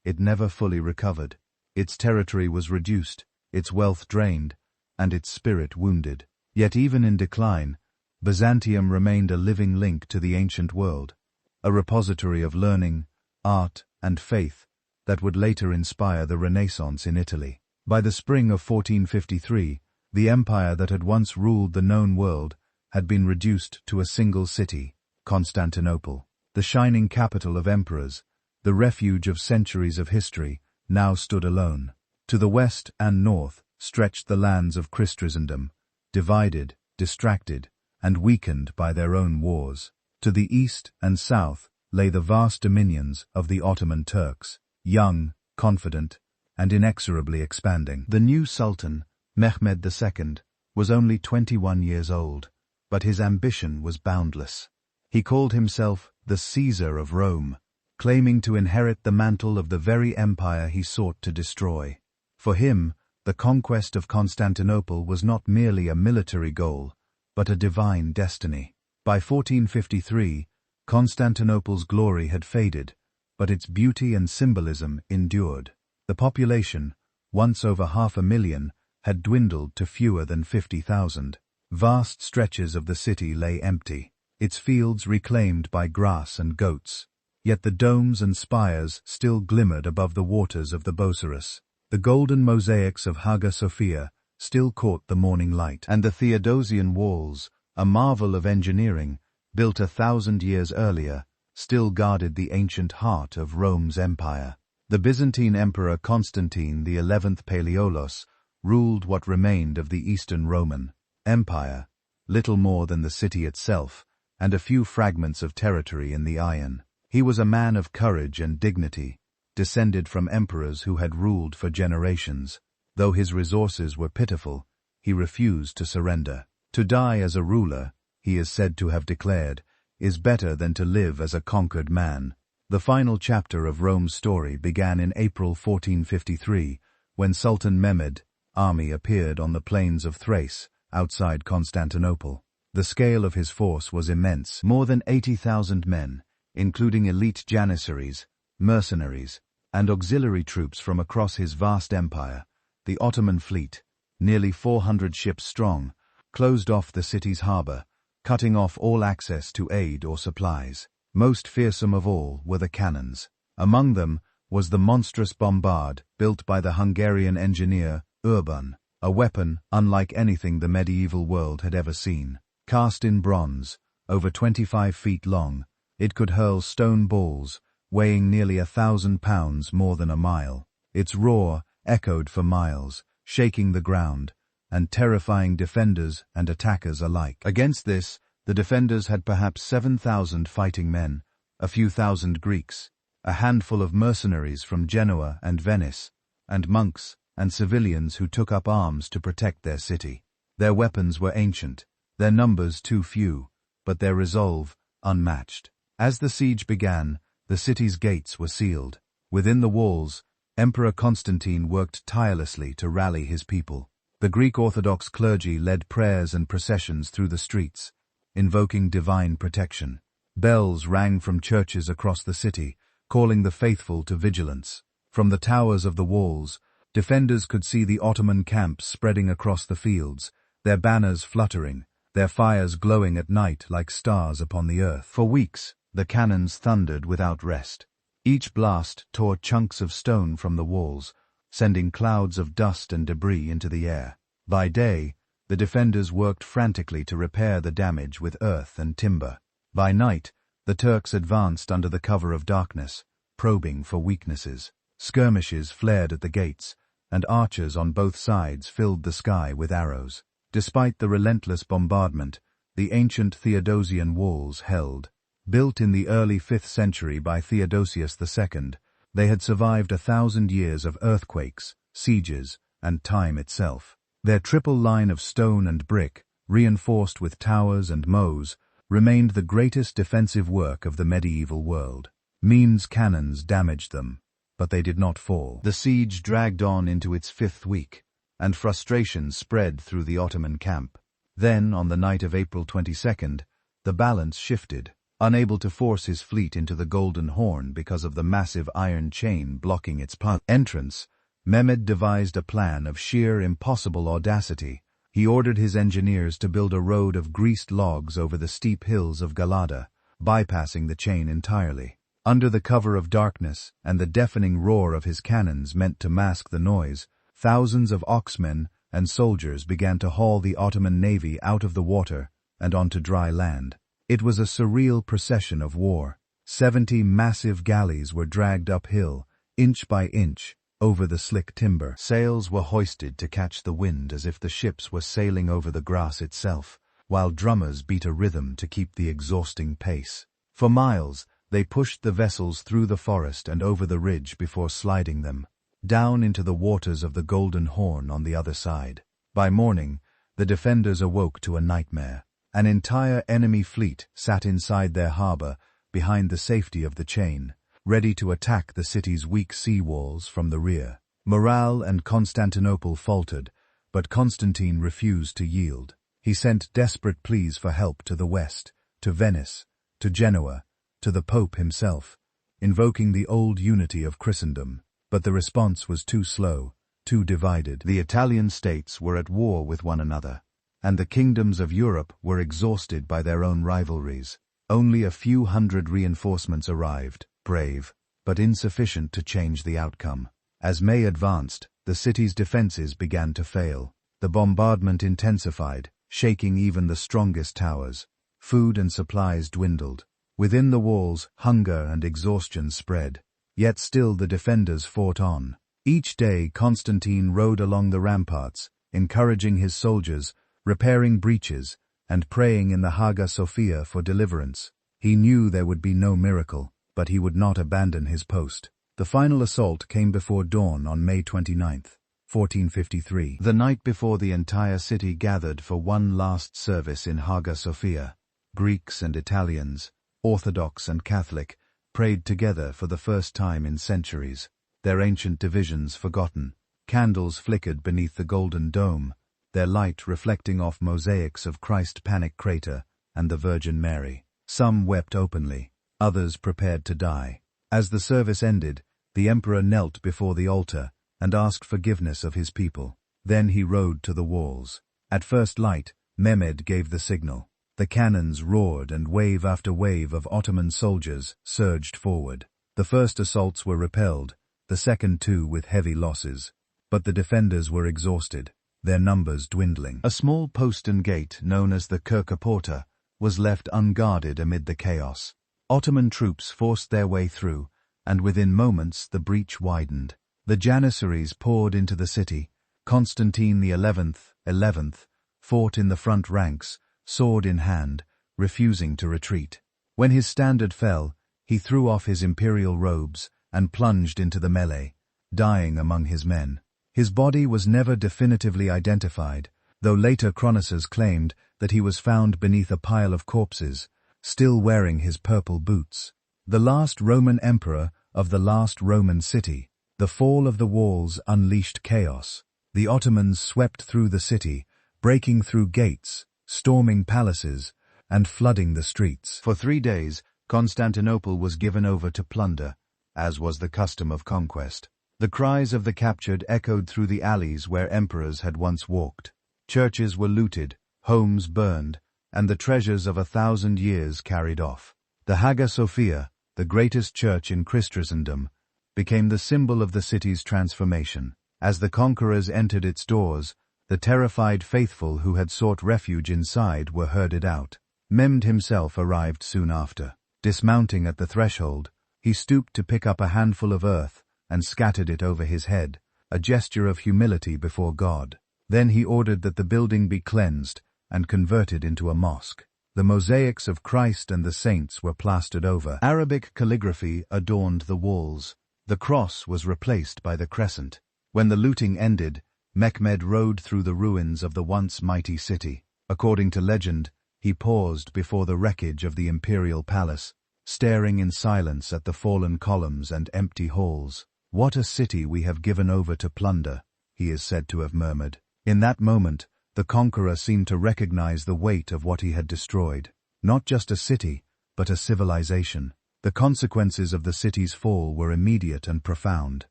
it never fully recovered. Its territory was reduced, its wealth drained, and its spirit wounded. Yet even in decline, Byzantium remained a living link to the ancient world, a repository of learning, art, and faith that would later inspire the Renaissance in Italy. By the spring of 1453, the empire that had once ruled the known world had been reduced to a single city, Constantinople. The shining capital of emperors, the refuge of centuries of history, now stood alone. To the west and north stretched the lands of Christendom, divided, distracted, and weakened by their own wars. To the east and south lay the vast dominions of the Ottoman Turks, young, confident, and inexorably expanding. The new Sultan, Mehmed II, was only 21 years old, but his ambition was boundless. He called himself the Caesar of Rome, claiming to inherit the mantle of the very empire he sought to destroy. For him, the conquest of Constantinople was not merely a military goal, but a divine destiny. By 1453, Constantinople's glory had faded, but its beauty and symbolism endured. The population, once over 500,000, had dwindled to fewer than 50,000. Vast stretches of the city lay empty, its fields reclaimed by grass and goats. Yet the domes and spires still glimmered above the waters of the Bosphorus. The golden mosaics of Hagia Sophia still caught the morning light, and the Theodosian walls, a marvel of engineering, built 1,000 years earlier, still guarded the ancient heart of Rome's empire. The Byzantine Emperor Constantine XI Palaeolos ruled what remained of the Eastern Roman Empire, little more than the city itself, and a few fragments of territory in the Iron. He was a man of courage and dignity, descended from emperors who had ruled for generations. Though his resources were pitiful, he refused to surrender. To die as a ruler, he is said to have declared, is better than to live as a conquered man. The final chapter of Rome's story began in April 1453, when Sultan Mehmed's army appeared on the plains of Thrace, outside Constantinople. The scale of his force was immense, more than 80,000 men, including elite janissaries, mercenaries, and auxiliary troops from across his vast empire. The Ottoman fleet, nearly 400 ships strong, closed off the city's harbor, cutting off all access to aid or supplies. Most fearsome of all were the cannons. Among them was the monstrous bombard built by the Hungarian engineer Urban, a weapon unlike anything the medieval world had ever seen. Cast in bronze, over 25 feet long, it could hurl stone balls, weighing nearly 1,000 pounds more than a mile. Its roar echoed for miles, shaking the ground, and terrifying defenders and attackers alike. Against this, the defenders had perhaps 7,000 fighting men, a few thousand Greeks, a handful of mercenaries from Genoa and Venice, and monks and civilians who took up arms to protect their city. Their weapons were ancient, their numbers too few, but their resolve unmatched. As the siege began, the city's gates were sealed. Within the walls, Emperor Constantine worked tirelessly to rally his people. The Greek Orthodox clergy led prayers and processions through the streets, invoking divine protection. Bells rang from churches across the city, calling the faithful to vigilance. From the towers of the walls, defenders could see the Ottoman camps spreading across the fields, their banners fluttering, their fires glowing at night like stars upon the earth. For weeks, the cannons thundered without rest. Each blast tore chunks of stone from the walls, sending clouds of dust and debris into the air. By day, the defenders worked frantically to repair the damage with earth and timber. By night, the Turks advanced under the cover of darkness, probing for weaknesses. Skirmishes flared at the gates, and archers on both sides filled the sky with arrows. Despite the relentless bombardment, the ancient Theodosian walls held. Built in the early 5th century by Theodosius II, they had survived 1,000 years of earthquakes, sieges, and time itself. Their triple line of stone and brick, reinforced with towers and moats, remained the greatest defensive work of the medieval world. Means cannons damaged them, but they did not fall. The siege dragged on into its 5th week, and frustration spread through the Ottoman camp. Then, on the night of April 22nd, the balance shifted. Unable to force his fleet into the Golden Horn because of the massive iron chain blocking its entrance, Mehmed devised a plan of sheer impossible audacity. He ordered his engineers to build a road of greased logs over the steep hills of Galata, bypassing the chain entirely. Under the cover of darkness and the deafening roar of his cannons meant to mask the noise, thousands of oxmen and soldiers began to haul the Ottoman navy out of the water and onto dry land. It was a surreal procession of war. 70 massive galleys were dragged uphill, inch by inch, over the slick timber. Sails were hoisted to catch the wind as if the ships were sailing over the grass itself, while drummers beat a rhythm to keep the exhausting pace. For miles, they pushed the vessels through the forest and over the ridge before sliding them, down into the waters of the Golden Horn on the other side. By morning, the defenders awoke to a nightmare. An entire enemy fleet sat inside their harbor, behind the safety of the chain, ready to attack the city's weak sea walls from the rear. Morale and Constantinople faltered, but Constantine refused to yield. He sent desperate pleas for help to the west, to Venice, to Genoa, to the Pope himself, invoking the old unity of Christendom. But the response was too slow, too divided. The Italian states were at war with one another, and the kingdoms of Europe were exhausted by their own rivalries. Only a few hundred reinforcements arrived, brave, but insufficient to change the outcome. As May advanced, the city's defenses began to fail. The bombardment intensified, shaking even the strongest towers. Food and supplies dwindled. Within the walls, hunger and exhaustion spread. Yet still the defenders fought on. Each day Constantine rode along the ramparts, encouraging his soldiers, repairing breaches, and praying in the Hagia Sophia for deliverance. He knew there would be no miracle, but he would not abandon his post. The final assault came before dawn on May 29, 1453. The night before the entire city gathered for one last service in Hagia Sophia. Greeks and Italians, Orthodox and Catholic, prayed together for the first time in centuries, their ancient divisions forgotten. Candles flickered beneath the golden dome, their light reflecting off mosaics of Christ Panic crater and the Virgin Mary. Some wept openly, others prepared to die. As the service ended, the emperor knelt before the altar and asked forgiveness of his people. Then he rode to the walls. At first light, Mehmed gave the signal. The cannons roared and wave after wave of Ottoman soldiers surged forward. The first assaults were repelled, the second too with heavy losses. But the defenders were exhausted, their numbers dwindling. A small postern gate known as the Kirkeporta was left unguarded amid the chaos. Ottoman troops forced their way through, and within moments the breach widened. The Janissaries poured into the city. Constantine the 11th, fought in the front ranks, sword in hand, refusing to retreat. When his standard fell, he threw off his imperial robes and plunged into the melee, dying among his men. His body was never definitively identified, though later chroniclers claimed that he was found beneath a pile of corpses, still wearing his purple boots. The last Roman emperor of the last Roman city. The fall of the walls unleashed chaos. The Ottomans swept through the city, breaking through gates, storming palaces, and flooding the streets. For 3 days, Constantinople was given over to plunder, as was the custom of conquest. The cries of the captured echoed through the alleys where emperors had once walked. Churches were looted, homes burned, and the treasures of 1,000 years carried off. The Hagia Sophia, the greatest church in Christendom, became the symbol of the city's transformation. As the conquerors entered its doors, the terrified faithful who had sought refuge inside were herded out. Mehmed himself arrived soon after. Dismounting at the threshold, he stooped to pick up a handful of earth and scattered it over his head, a gesture of humility before God. Then he ordered that the building be cleansed and converted into a mosque. The mosaics of Christ and the saints were plastered over. Arabic calligraphy adorned the walls. The cross was replaced by the crescent. When the looting ended, Mehmed rode through the ruins of the once mighty city. According to legend, he paused before the wreckage of the imperial palace, staring in silence at the fallen columns and empty halls. "What a city we have given over to plunder," he is said to have murmured. In that moment, the conqueror seemed to recognize the weight of what he had destroyed. Not just a city, but a civilization. The consequences of the city's fall were immediate and profound.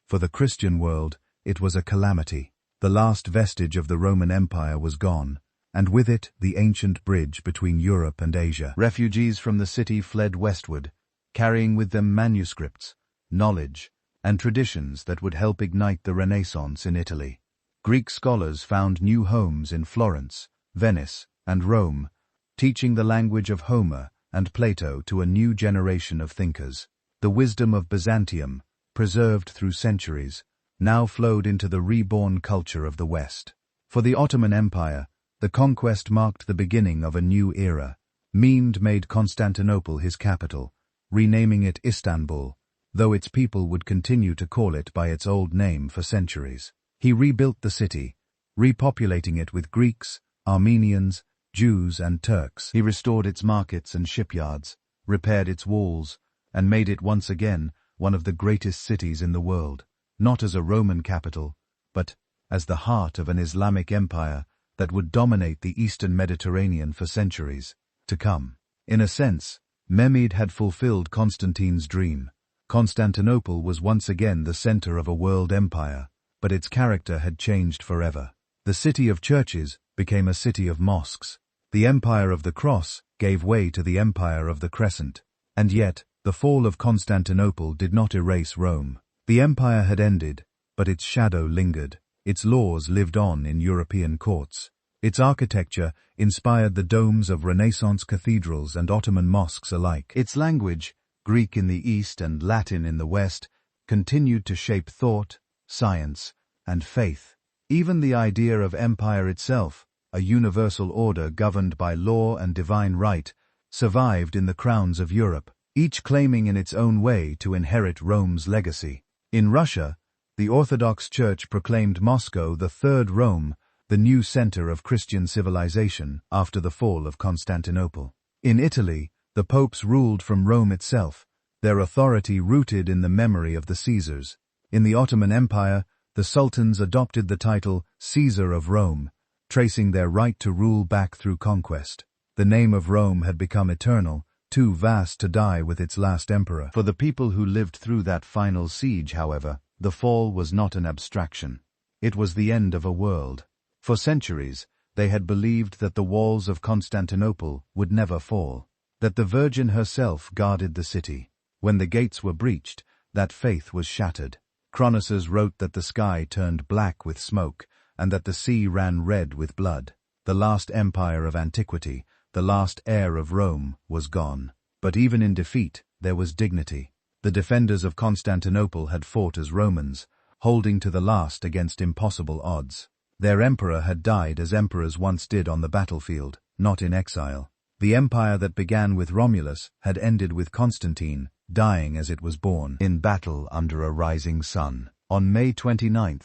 For the Christian world, it was a calamity. The last vestige of the Roman Empire was gone, and with it the ancient bridge between Europe and Asia. Refugees from the city fled westward, carrying with them manuscripts, knowledge, and traditions that would help ignite the Renaissance in Italy. Greek scholars found new homes in Florence, Venice, and Rome, teaching the language of Homer and Plato to a new generation of thinkers. The wisdom of Byzantium, preserved through centuries, now flowed into the reborn culture of the West. For the Ottoman Empire, the conquest marked the beginning of a new era. Mehmed made Constantinople his capital, renaming it Istanbul, though its people would continue to call it by its old name for centuries. He rebuilt the city, repopulating it with Greeks, Armenians, Jews, and Turks. He restored its markets and shipyards, repaired its walls, and made it once again one of the greatest cities in the world, not as a Roman capital, but as the heart of an Islamic empire that would dominate the Eastern Mediterranean for centuries to come. In a sense, Mehmed had fulfilled Constantine's dream. Constantinople was once again the center of a world empire, but its character had changed forever. The city of churches became a city of mosques. The empire of the cross gave way to the empire of the crescent. And yet, the fall of Constantinople did not erase Rome. The empire had ended, but its shadow lingered. Its laws lived on in European courts. Its architecture inspired the domes of Renaissance cathedrals and Ottoman mosques alike. Its language, Greek in the East and Latin in the West, continued to shape thought, science, and faith. Even the idea of empire itself, a universal order governed by law and divine right, survived in the crowns of Europe, each claiming in its own way to inherit Rome's legacy. In Russia, the Orthodox Church proclaimed Moscow the Third Rome, the new center of Christian civilization after the fall of Constantinople. In Italy, the popes ruled from Rome itself, their authority rooted in the memory of the Caesars. In the Ottoman Empire, the sultans adopted the title Caesar of Rome, tracing their right to rule back through conquest. The name of Rome had become eternal, too vast to die with its last emperor. For the people who lived through that final siege, however, the fall was not an abstraction. It was the end of a world. For centuries, they had believed that the walls of Constantinople would never fall, that the Virgin herself guarded the city. When the gates were breached, that faith was shattered. Chroniclers wrote that the sky turned black with smoke, and that the sea ran red with blood. The last empire of antiquity, the last heir of Rome, was gone. But even in defeat, there was dignity. The defenders of Constantinople had fought as Romans, holding to the last against impossible odds. Their emperor had died as emperors once did on the battlefield, not in exile. The empire that began with Romulus had ended with Constantine, dying as it was born, in battle under a rising sun. On May 29,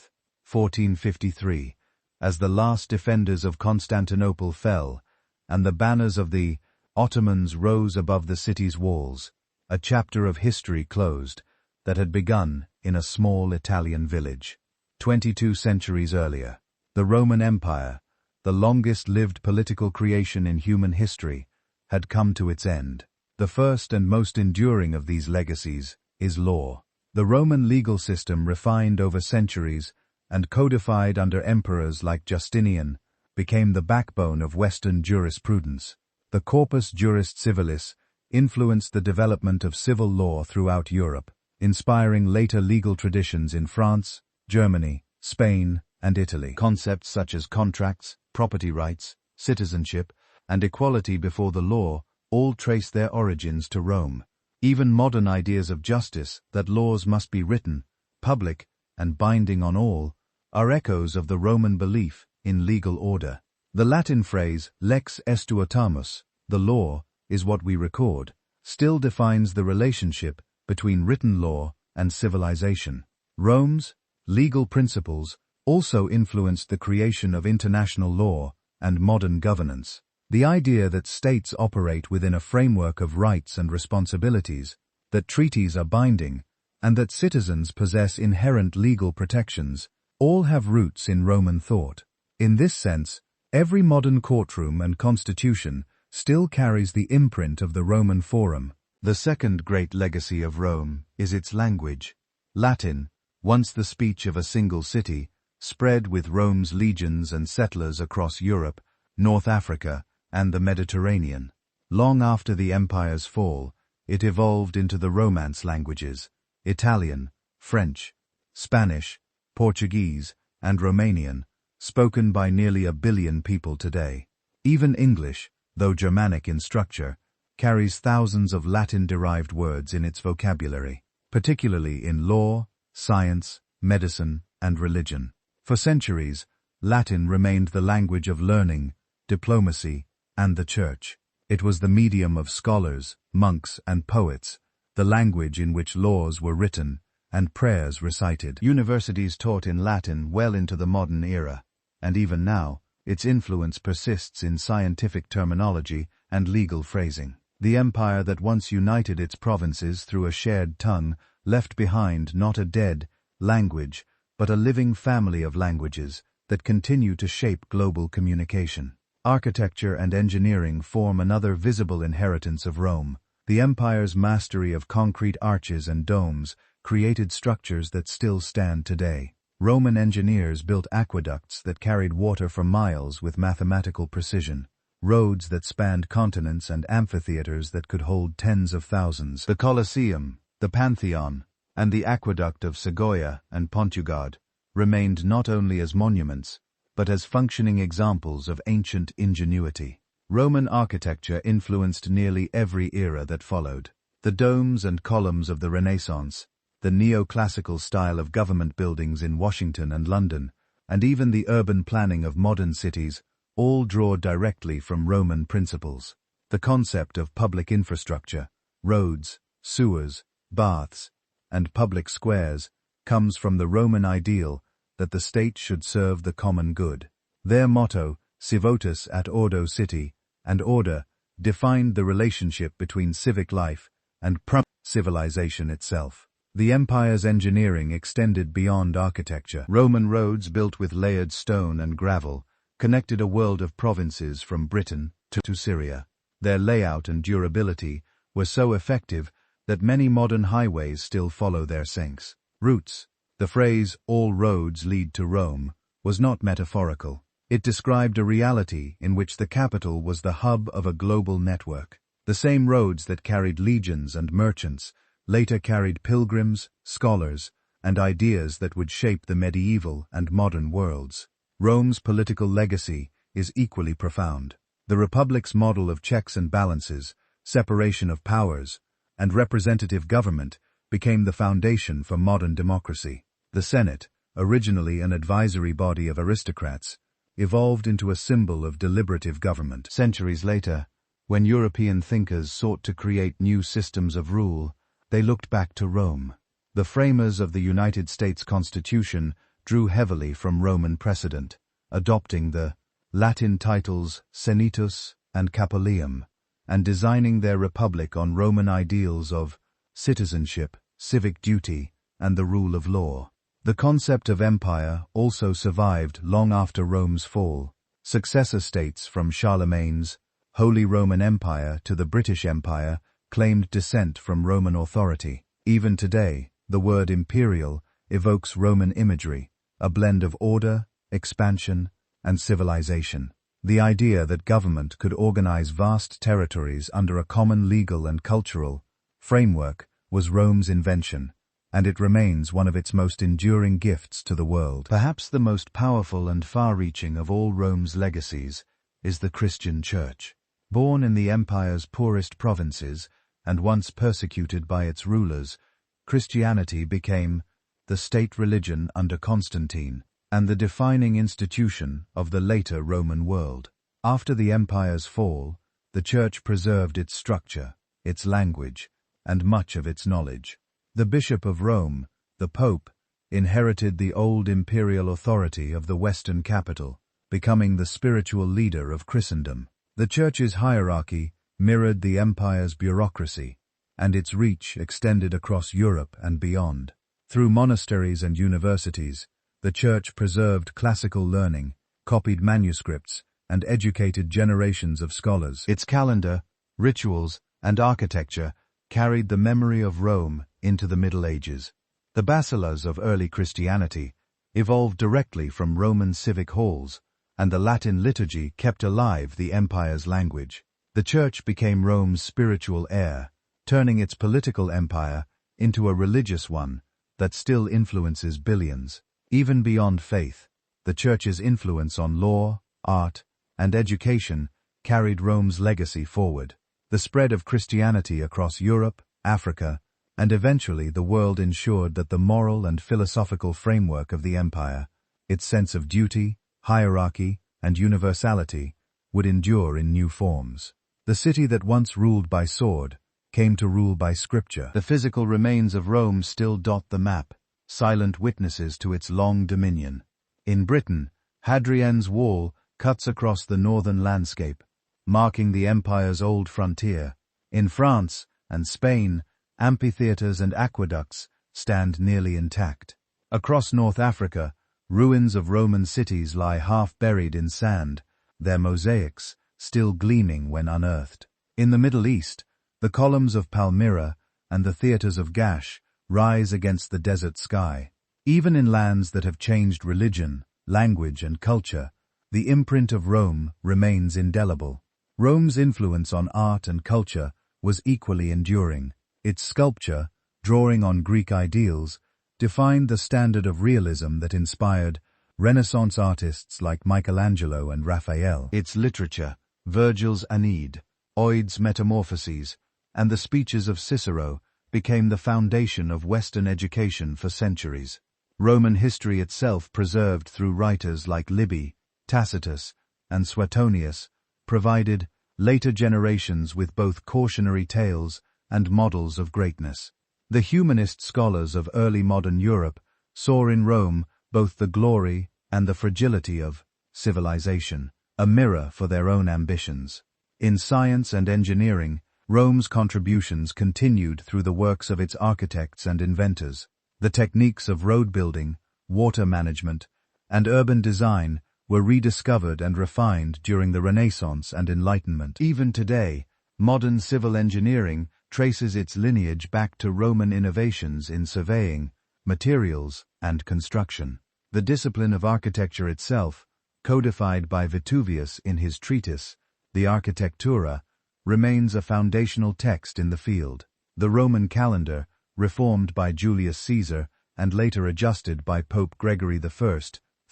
1453, as the last defenders of Constantinople fell, and the banners of the Ottomans rose above the city's walls, a chapter of history closed that had begun in a small Italian village. 22 centuries earlier, the Roman Empire, the longest-lived political creation in human history, had come to its end. The first and most enduring of these legacies is law. The Roman legal system, refined over centuries and codified under emperors like Justinian, became the backbone of Western jurisprudence. The Corpus Juris Civilis influenced the development of civil law throughout Europe, inspiring later legal traditions in France, Germany, Spain, and Italy. Concepts such as contracts, property rights, citizenship, and equality before the law all trace their origins to Rome. Even modern ideas of justice, that laws must be written, public, and binding on all, are echoes of the Roman belief in legal order. The Latin phrase lex estuatamus, the law, is what we record, still defines the relationship between written law and civilization. Rome's legal principles also influenced the creation of international law and modern governance. The idea that states operate within a framework of rights and responsibilities, that treaties are binding, and that citizens possess inherent legal protections, all have roots in Roman thought. In this sense, every modern courtroom and constitution still carries the imprint of the Roman Forum. The second great legacy of Rome is its language. Latin, once the speech of a single city, spread with Rome's legions and settlers across Europe, North Africa, and the Mediterranean. Long after the empire's fall, it evolved into the Romance languages: Italian, French, Spanish, Portuguese, and Romanian, spoken by nearly 1 billion people today. Even English, though Germanic in structure, carries thousands of Latin-derived words in its vocabulary, particularly in law, science, medicine, and religion. For centuries, Latin remained the language of learning, diplomacy, and the church. It was the medium of scholars, monks, and poets, the language in which laws were written and prayers recited. Universities taught in Latin well into the modern era, and even now, its influence persists in scientific terminology and legal phrasing. The empire that once united its provinces through a shared tongue left behind not a dead language, but a living family of languages that continue to shape global communication. Architecture and engineering form another visible inheritance of Rome. The empire's mastery of concrete arches and domes created structures that still stand today. Roman engineers built aqueducts that carried water for miles with mathematical precision, roads that spanned continents, and amphitheaters that could hold tens of thousands. The Colosseum, the Pantheon, and the Aqueduct of Segoia and Pontugad remained not only as monuments, but as functioning examples of ancient ingenuity. Roman architecture influenced nearly every era that followed. The domes and columns of the Renaissance, the neoclassical style of government buildings in Washington and London, and even the urban planning of modern cities, all draw directly from Roman principles. The concept of public infrastructure, roads, sewers, baths, and public squares, comes from the Roman ideal that the state should serve the common good. Their motto, Civotus ad ordo citi, and order, defined the relationship between civic life and civilization itself. The empire's engineering extended beyond architecture. Roman roads built with layered stone and gravel connected a world of provinces from Britain to Syria. Their layout and durability were so effective that many modern highways still follow their sinks. Routes. The phrase, "all roads lead to Rome," was not metaphorical. It described a reality in which the capital was the hub of a global network. The same roads that carried legions and merchants later carried pilgrims, scholars, and ideas that would shape the medieval and modern worlds. Rome's political legacy is equally profound. The Republic's model of checks and balances, separation of powers, and representative government became the foundation for modern democracy. The Senate, originally an advisory body of aristocrats, evolved into a symbol of deliberative government. Centuries later, when European thinkers sought to create new systems of rule, they looked back to Rome. The framers of the United States Constitution drew heavily from Roman precedent, adopting the Latin titles Senatus and Capitolium, and designing their republic on Roman ideals of citizenship, civic duty, and the rule of law. The concept of empire also survived long after Rome's fall. Successor states from Charlemagne's Holy Roman Empire to the British Empire claimed descent from Roman authority. Even today, the word imperial evokes Roman imagery, a blend of order, expansion, and civilization. The idea that government could organize vast territories under a common legal and cultural framework was Rome's invention, and it remains one of its most enduring gifts to the world. Perhaps the most powerful and far-reaching of all Rome's legacies is the Christian Church. Born in the empire's poorest provinces and once persecuted by its rulers, Christianity became the state religion under Constantine and the defining institution of the later Roman world. After the empire's fall, the Church preserved its structure, its language, and much of its knowledge. The Bishop of Rome, the Pope, inherited the old imperial authority of the Western capital, becoming the spiritual leader of Christendom. The Church's hierarchy mirrored the empire's bureaucracy, and its reach extended across Europe and beyond. Through monasteries and universities, the Church preserved classical learning, copied manuscripts, and educated generations of scholars. Its calendar, rituals, and architecture carried the memory of Rome into the Middle Ages. The basilicas of early Christianity evolved directly from Roman civic halls, and the Latin liturgy kept alive the empire's language. The Church became Rome's spiritual heir, turning its political empire into a religious one that still influences billions. Even beyond faith, the Church's influence on law, art, and education carried Rome's legacy forward. The spread of Christianity across Europe, Africa, and eventually the world ensured that the moral and philosophical framework of the empire, its sense of duty, hierarchy, and universality, would endure in new forms. The city that once ruled by sword came to rule by scripture. The physical remains of Rome still dot the map, silent witnesses to its long dominion. In Britain, Hadrian's Wall cuts across the northern landscape, marking the empire's old frontier. In France and Spain, amphitheaters and aqueducts stand nearly intact. Across North Africa, ruins of Roman cities lie half buried in sand, their mosaics still gleaming when unearthed. In the Middle East, the columns of Palmyra and the theaters of Gash rise against the desert sky. Even in lands that have changed religion, language, and culture, the imprint of Rome remains indelible. Rome's influence on art and culture was equally enduring. Its sculpture, drawing on Greek ideals, defined the standard of realism that inspired Renaissance artists like Michelangelo and Raphael. Its literature, Virgil's Aeneid, Ovid's Metamorphoses, and the speeches of Cicero became the foundation of Western education for centuries. Roman history itself, preserved through writers like Livy, Tacitus, and Suetonius, provided later generations with both cautionary tales and models of greatness. The humanist scholars of early modern Europe saw in Rome both the glory and the fragility of civilization, a mirror for their own ambitions. In science and engineering, Rome's contributions continued through the works of its architects and inventors. The techniques of road building, water management, and urban design were rediscovered and refined during the Renaissance and Enlightenment. Even today, modern civil engineering traces its lineage back to Roman innovations in surveying, materials, and construction. The discipline of architecture itself, codified by Vitruvius in his treatise, the Architectura, remains a foundational text in the field. The Roman calendar, reformed by Julius Caesar and later adjusted by Pope Gregory I,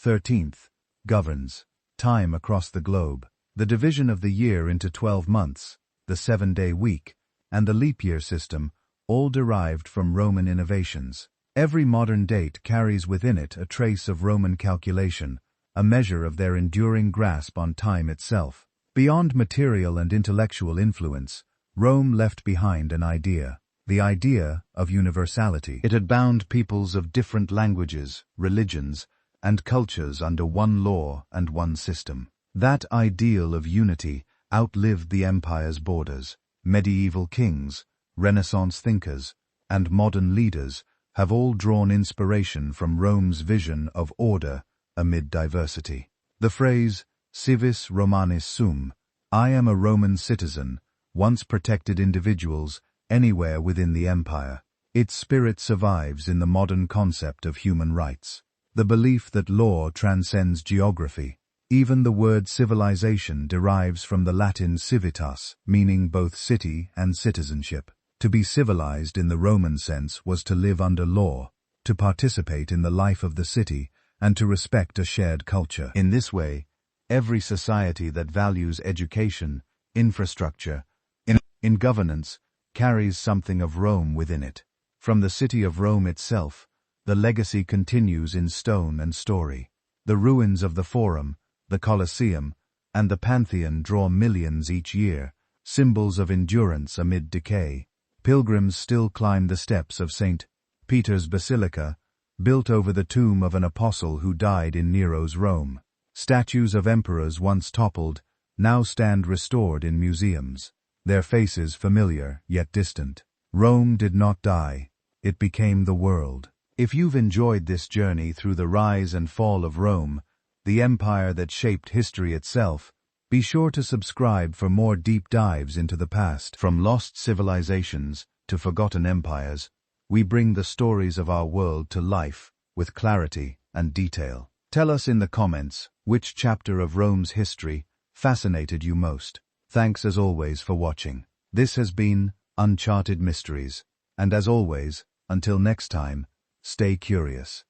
13th, governs time across the globe. The division of the year into 12 months, the 7-day week, and the leap year system all derived from Roman innovations. Every modern date carries within it a trace of Roman calculation, a measure of their enduring grasp on time itself. Beyond material and intellectual influence, Rome left behind an idea, the idea of universality. It had bound peoples of different languages, religions, and cultures under one law and one system. That ideal of unity outlived the empire's borders. Medieval kings, Renaissance thinkers, and modern leaders have all drawn inspiration from Rome's vision of order amid diversity. The phrase, civis Romanis sum, I am a Roman citizen, once protected individuals anywhere within the empire. Its spirit survives in the modern concept of human rights. The belief that law transcends geography. Even the word civilization derives from the Latin civitas, meaning both city and citizenship. To be civilized in the Roman sense was to live under law, to participate in the life of the city, and to respect a shared culture. In this way, every society that values education, infrastructure, in governance, carries something of Rome within it. From the city of Rome itself, the legacy continues in stone and story. The ruins of the Forum, the Colosseum, and the Pantheon draw millions each year, symbols of endurance amid decay. Pilgrims still climb the steps of St. Peter's Basilica, built over the tomb of an apostle who died in Nero's Rome. Statues of emperors once toppled now stand restored in museums, their faces familiar yet distant. Rome did not die, it became the world. If you've enjoyed this journey through the rise and fall of Rome, the empire that shaped history itself, be sure to subscribe for more deep dives into the past. From lost civilizations to forgotten empires, we bring the stories of our world to life with clarity and detail. Tell us in the comments which chapter of Rome's history fascinated you most. Thanks as always for watching. This has been Uncharted Mysteries, and as always, until next time, stay curious.